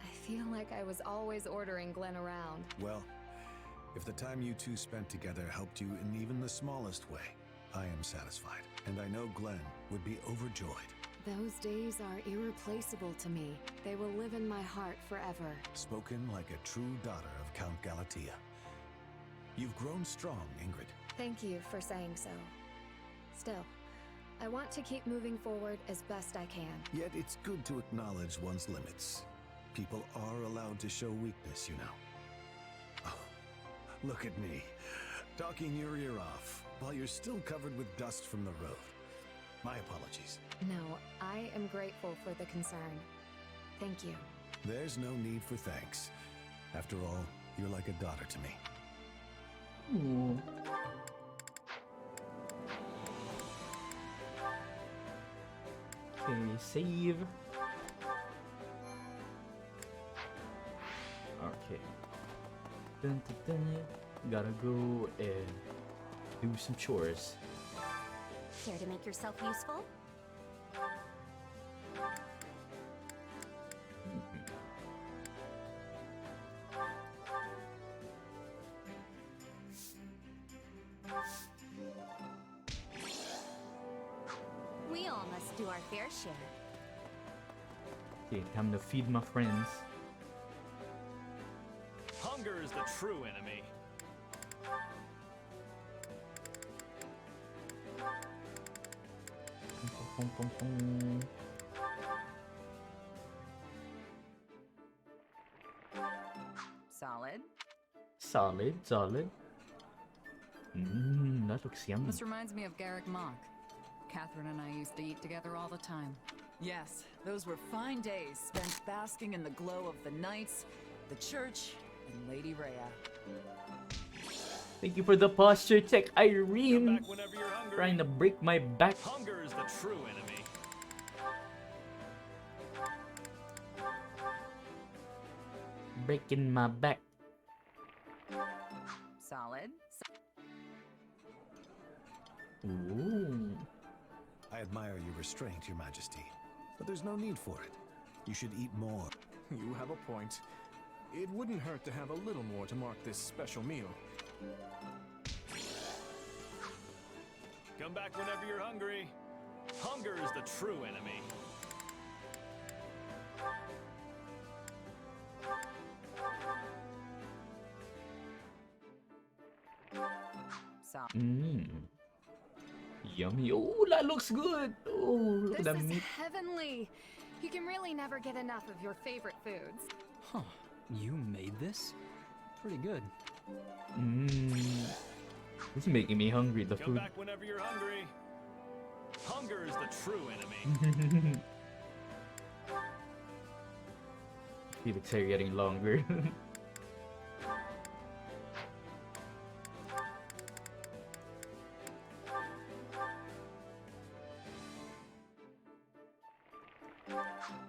I feel like I was always ordering Glenn around. Well, if the time you two spent together helped you in even the smallest way, I am satisfied. And I know Glenn would be overjoyed. Those days are irreplaceable to me. They will live in my heart forever. Spoken like a true daughter of Count Galatea. You've grown strong, Ingrid. Thank you for saying so. Still, I want to keep moving forward as best I can. Yet it's good to acknowledge one's limits. People are allowed to show weakness, you know. Oh, look at me, talking your ear off, while you're still covered with dust from the road. My apologies. No, I am grateful for the concern. Thank you. There's no need for thanks. After all, you're like a daughter to me. Ooh. Okay, save. Okay. Dun, dun, dun. Gotta go and do some chores. Care to make yourself useful? We all must do our fair share. Okay, time to feed my friends. Hunger is the true enemy. Solid. Solid. That looks yummy. This reminds me of Garrick Mock. Catherine and I used to eat together all the time. Yes, those were fine days spent basking in the glow of the knights, the church, and Lady Rhea. Thank you for the posture check, Irene. Trying to break my back. Hunger is the true enemy. Breaking my back. Solid. Ooh. I admire your restraint, Your Majesty, but there's no need for it. You should eat more. You have a point. It wouldn't hurt to have a little more to mark this special meal. Come back whenever you're hungry. Hunger is the true enemy. Yummy. Oh, that looks good. Oh, look at This that is meat. heavenly. You can really never get enough of your favorite foods. Huh. You made this? Pretty good. This is making me hungry, the Come food. back whenever you're hungry. Hunger is the true enemy. Felix hair getting longer.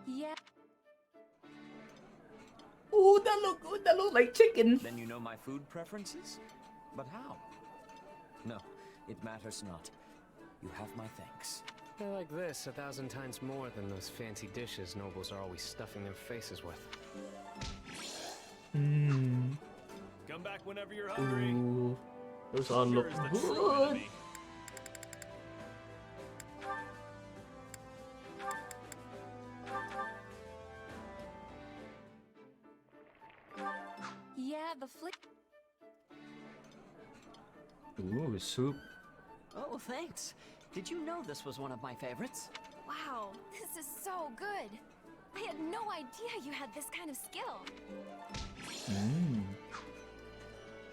Yeah. Oh, that look like chicken. Then you know my food preferences? But how? No, it matters not. You have my thanks. They're like this 1,000 times more than those fancy dishes nobles are always stuffing their faces with. Come back whenever you're hungry. Ooh, those all look Hunger is the true good. enemy. Yeah, the flick. Ooh, soup. Oh, thanks. Did you know this was one of my favorites? Wow, this is so good. I had no idea you had this kind of skill.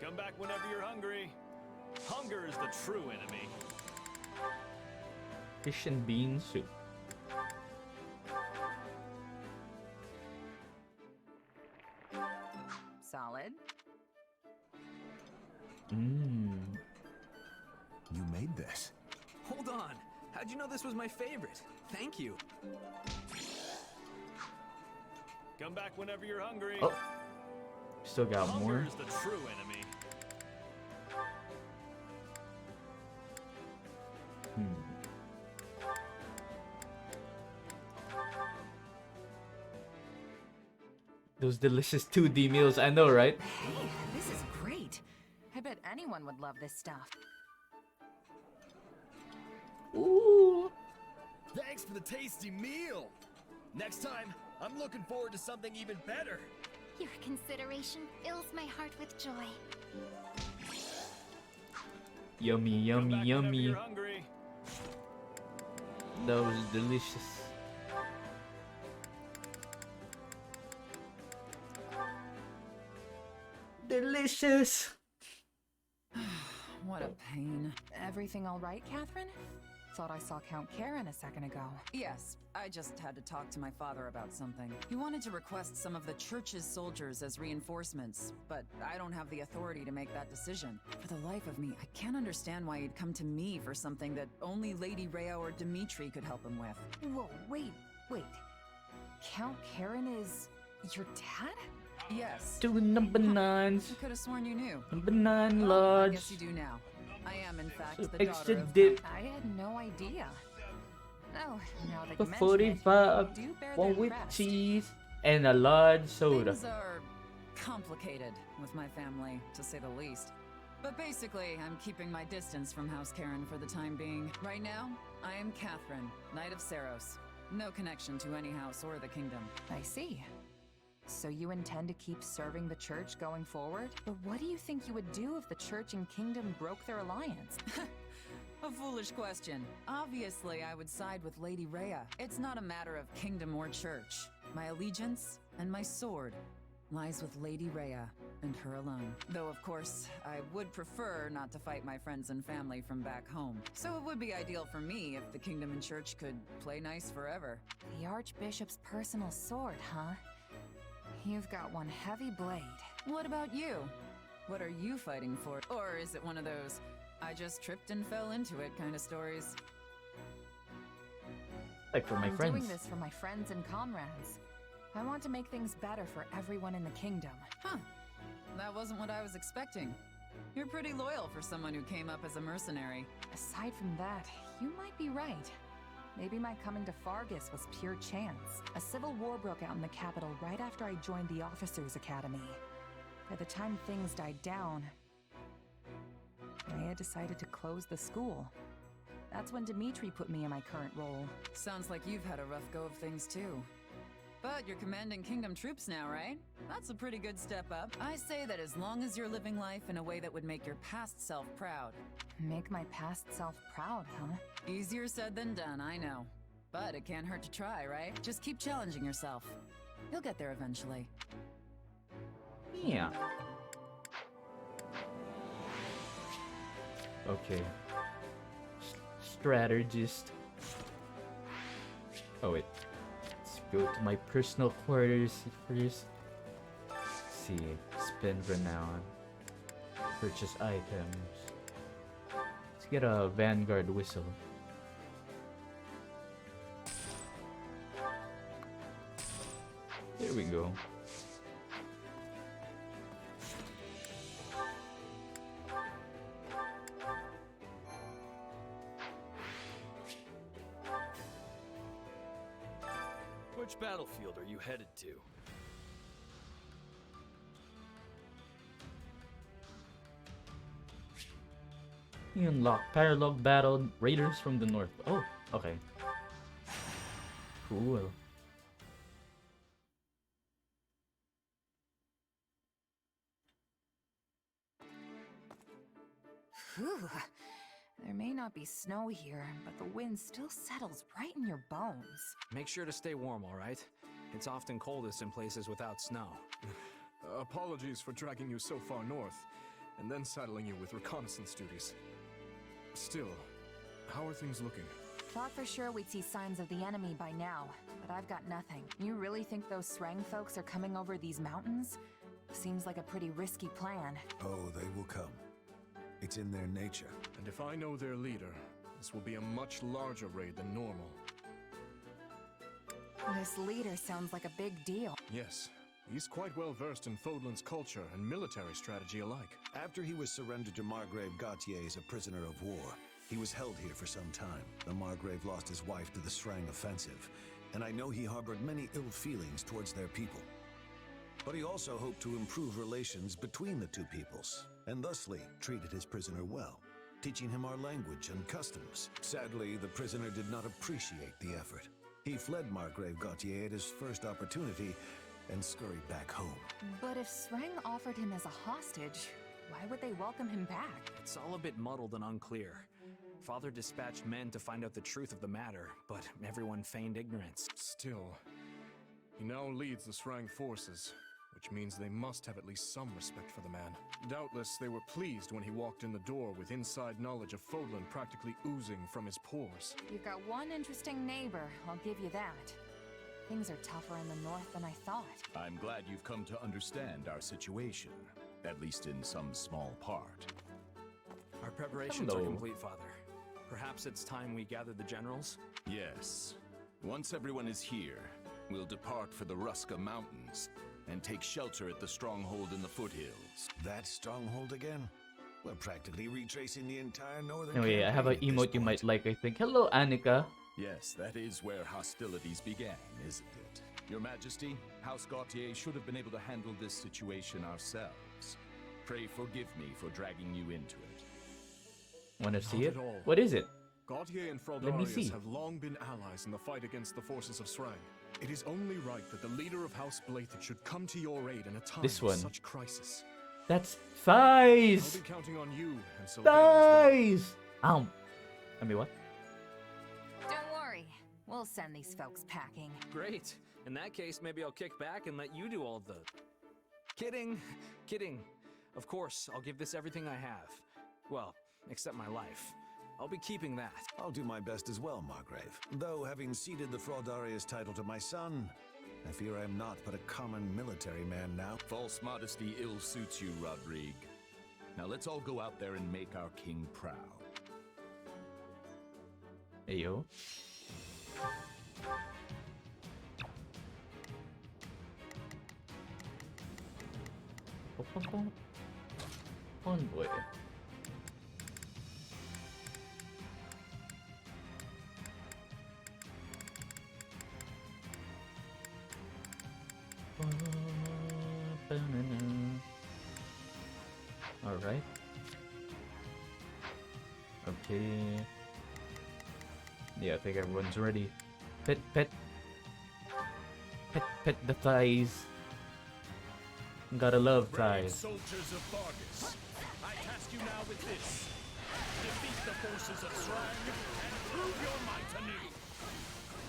Come back whenever you're hungry. Hunger is the true enemy. Fish and bean soup. Solid. You made this. Hold on. How'd you know this was my favorite? Thank you. Come back whenever you're hungry. Oh, still got Hunger more. is the true enemy. Those delicious 2D meals, I know, right? Hey, this is great. I bet anyone would love this stuff. Ooh. Thanks for the tasty meal. Next time, I'm looking forward to something even better. Your consideration fills my heart with joy. Yummy, yummy, yummy. You're hungry. That was delicious. Delicious. What a pain. Everything all right, Catherine? Thought I saw Count Karen a second ago. Yes, I just had to talk to my father about something. He wanted to request some of the church's soldiers as reinforcements, but I don't have the authority to make that decision. For the life of me, I can't understand why he'd come to me for something that only Lady Rhea or Dimitri could help him with. Whoa, wait. Count Karen is your dad? Yes. To number 9s. I could have sworn you knew. Number 9 I large. guess you do now. I am, in fact, So the extra daughter of... dip. I had no idea. Oh, now that For you mention it, 45, do bear one the with crest. cheese and a large soda. Things are complicated with my family, to say the least. But basically, I'm keeping my distance from House Karen for the time being. Right now, I am Catherine, Knight of Saros. No connection to any house or the kingdom. I see. So you intend to keep serving the church going forward? But what do you think you would do if the church and kingdom broke their alliance? A foolish question. Obviously, I would side with Lady Rhea. It's not a matter of kingdom or church. My allegiance and my sword lies with Lady Rhea and her alone. Though, of course, I would prefer not to fight my friends and family from back home. So it would be ideal for me if the kingdom and church could play nice forever. The Archbishop's personal sword, huh? You've got one heavy blade. What about you? What are you fighting for? Or is it one of those, I just tripped and fell into it kind of stories? Like for my I'm friends. doing this for my friends and comrades. I want to make things better for everyone in the kingdom. Huh. That wasn't what I was expecting. You're pretty loyal for someone who came up as a mercenary. Aside from that, you might be right. Maybe my coming to Fargus was pure chance. A civil war broke out in the capital right after I joined the Officers' Academy. By the time things died down, Rhea decided to close the school. That's when Dimitri put me in my current role. Sounds like you've had a rough go of things too. But you're commanding kingdom troops now, right? That's a pretty good step up. I say that as long as you're living life in a way that would make your past self proud. Make my past self proud, huh? Easier said than done, I know. But it can't hurt to try, right? Just keep challenging yourself. You'll get there eventually. Yeah. Okay. Strategist. Oh wait. Let's go to my personal quarters first. Let's see. Spend renown. Purchase items. Let's get a Vanguard whistle. There we go. Which battlefield are you headed to? You unlock parallel battle raiders from the north. Oh, okay. Cool. Whew. There may not be snow here, but the wind still settles right in your bones. Make sure to stay warm, all right? It's often coldest in places without snow. Apologies for dragging you so far north, and then saddling you with reconnaissance duties. Still, how are things looking? Thought for sure we'd see signs of the enemy by now, but I've got nothing. You really think those Sreng folks are coming over these mountains? Seems like a pretty risky plan. Oh, they will come. It's in their nature. And if I know their leader, this will be a much larger raid than normal. This leader sounds like a big deal. Yes, he's quite well versed in Fodlan's culture and military strategy alike. After he was surrendered to Margrave Gautier as a prisoner of war, he was held here for some time. The Margrave lost his wife to the Sreng offensive, and I know he harbored many ill feelings towards their people. But he also hoped to improve relations between the two peoples, and thusly treated his prisoner well, teaching him our language and customs. Sadly, the prisoner did not appreciate the effort. He fled Margrave Gautier at his first opportunity and scurried back home. But if Sreng offered him as a hostage, why would they welcome him back? It's all a bit muddled and unclear. Father dispatched men to find out the truth of the matter, but everyone feigned ignorance. Still, he now leads the Srang forces, which means they must have at least some respect for the man. Doubtless they were pleased when he walked in the door with inside knowledge of Fodlan practically oozing from his pores. You've got one interesting neighbor, I'll give you that. Things are tougher in the north than I thought. I'm glad you've come to understand our situation, at least in some small part. Our preparations are complete, Father. Perhaps it's time we gather the generals? Yes. Once everyone is here, we'll depart for the Ruska Mountains and take shelter at the stronghold in the foothills. That stronghold again? We're practically retracing the entire northern Anyway, I have an campaign at emote this you might point. like, I think. Hello, Annika. Yes, that is where hostilities began, isn't it? Your Majesty, House Gautier should have been able to handle this situation ourselves. Pray forgive me for dragging you into it. Wanna see Not it? at all. What is it? Gautier and Let me see. Fraldarius have long been allies in the fight against the forces of Srang. It is only right that the leader of House Blathid should come to your aid in a time This of one. such crisis. That's I'll thighs! be counting on you and Sylvain as Thighs! I mean, what? Don't worry, we'll send these folks packing. Great. In that case, maybe I'll kick back and let you do all the... Kidding. Kidding. Of course, I'll give this everything I have. Well, except my life. I'll be keeping that. I'll do my best as well, Margrave. Though, having ceded the Fraldarius title to my son, I fear I am not but a common military man now. False modesty ill suits you, Rodrigue. Now let's all go out there and make our king proud. Ayo. Convoy. Alright. Okay. Yeah, I think everyone's ready. Pet the thighs. Gotta love thighs. Soldiers of Vargas, I task you now with this. Defeat the forces of Srang and prove your might anew.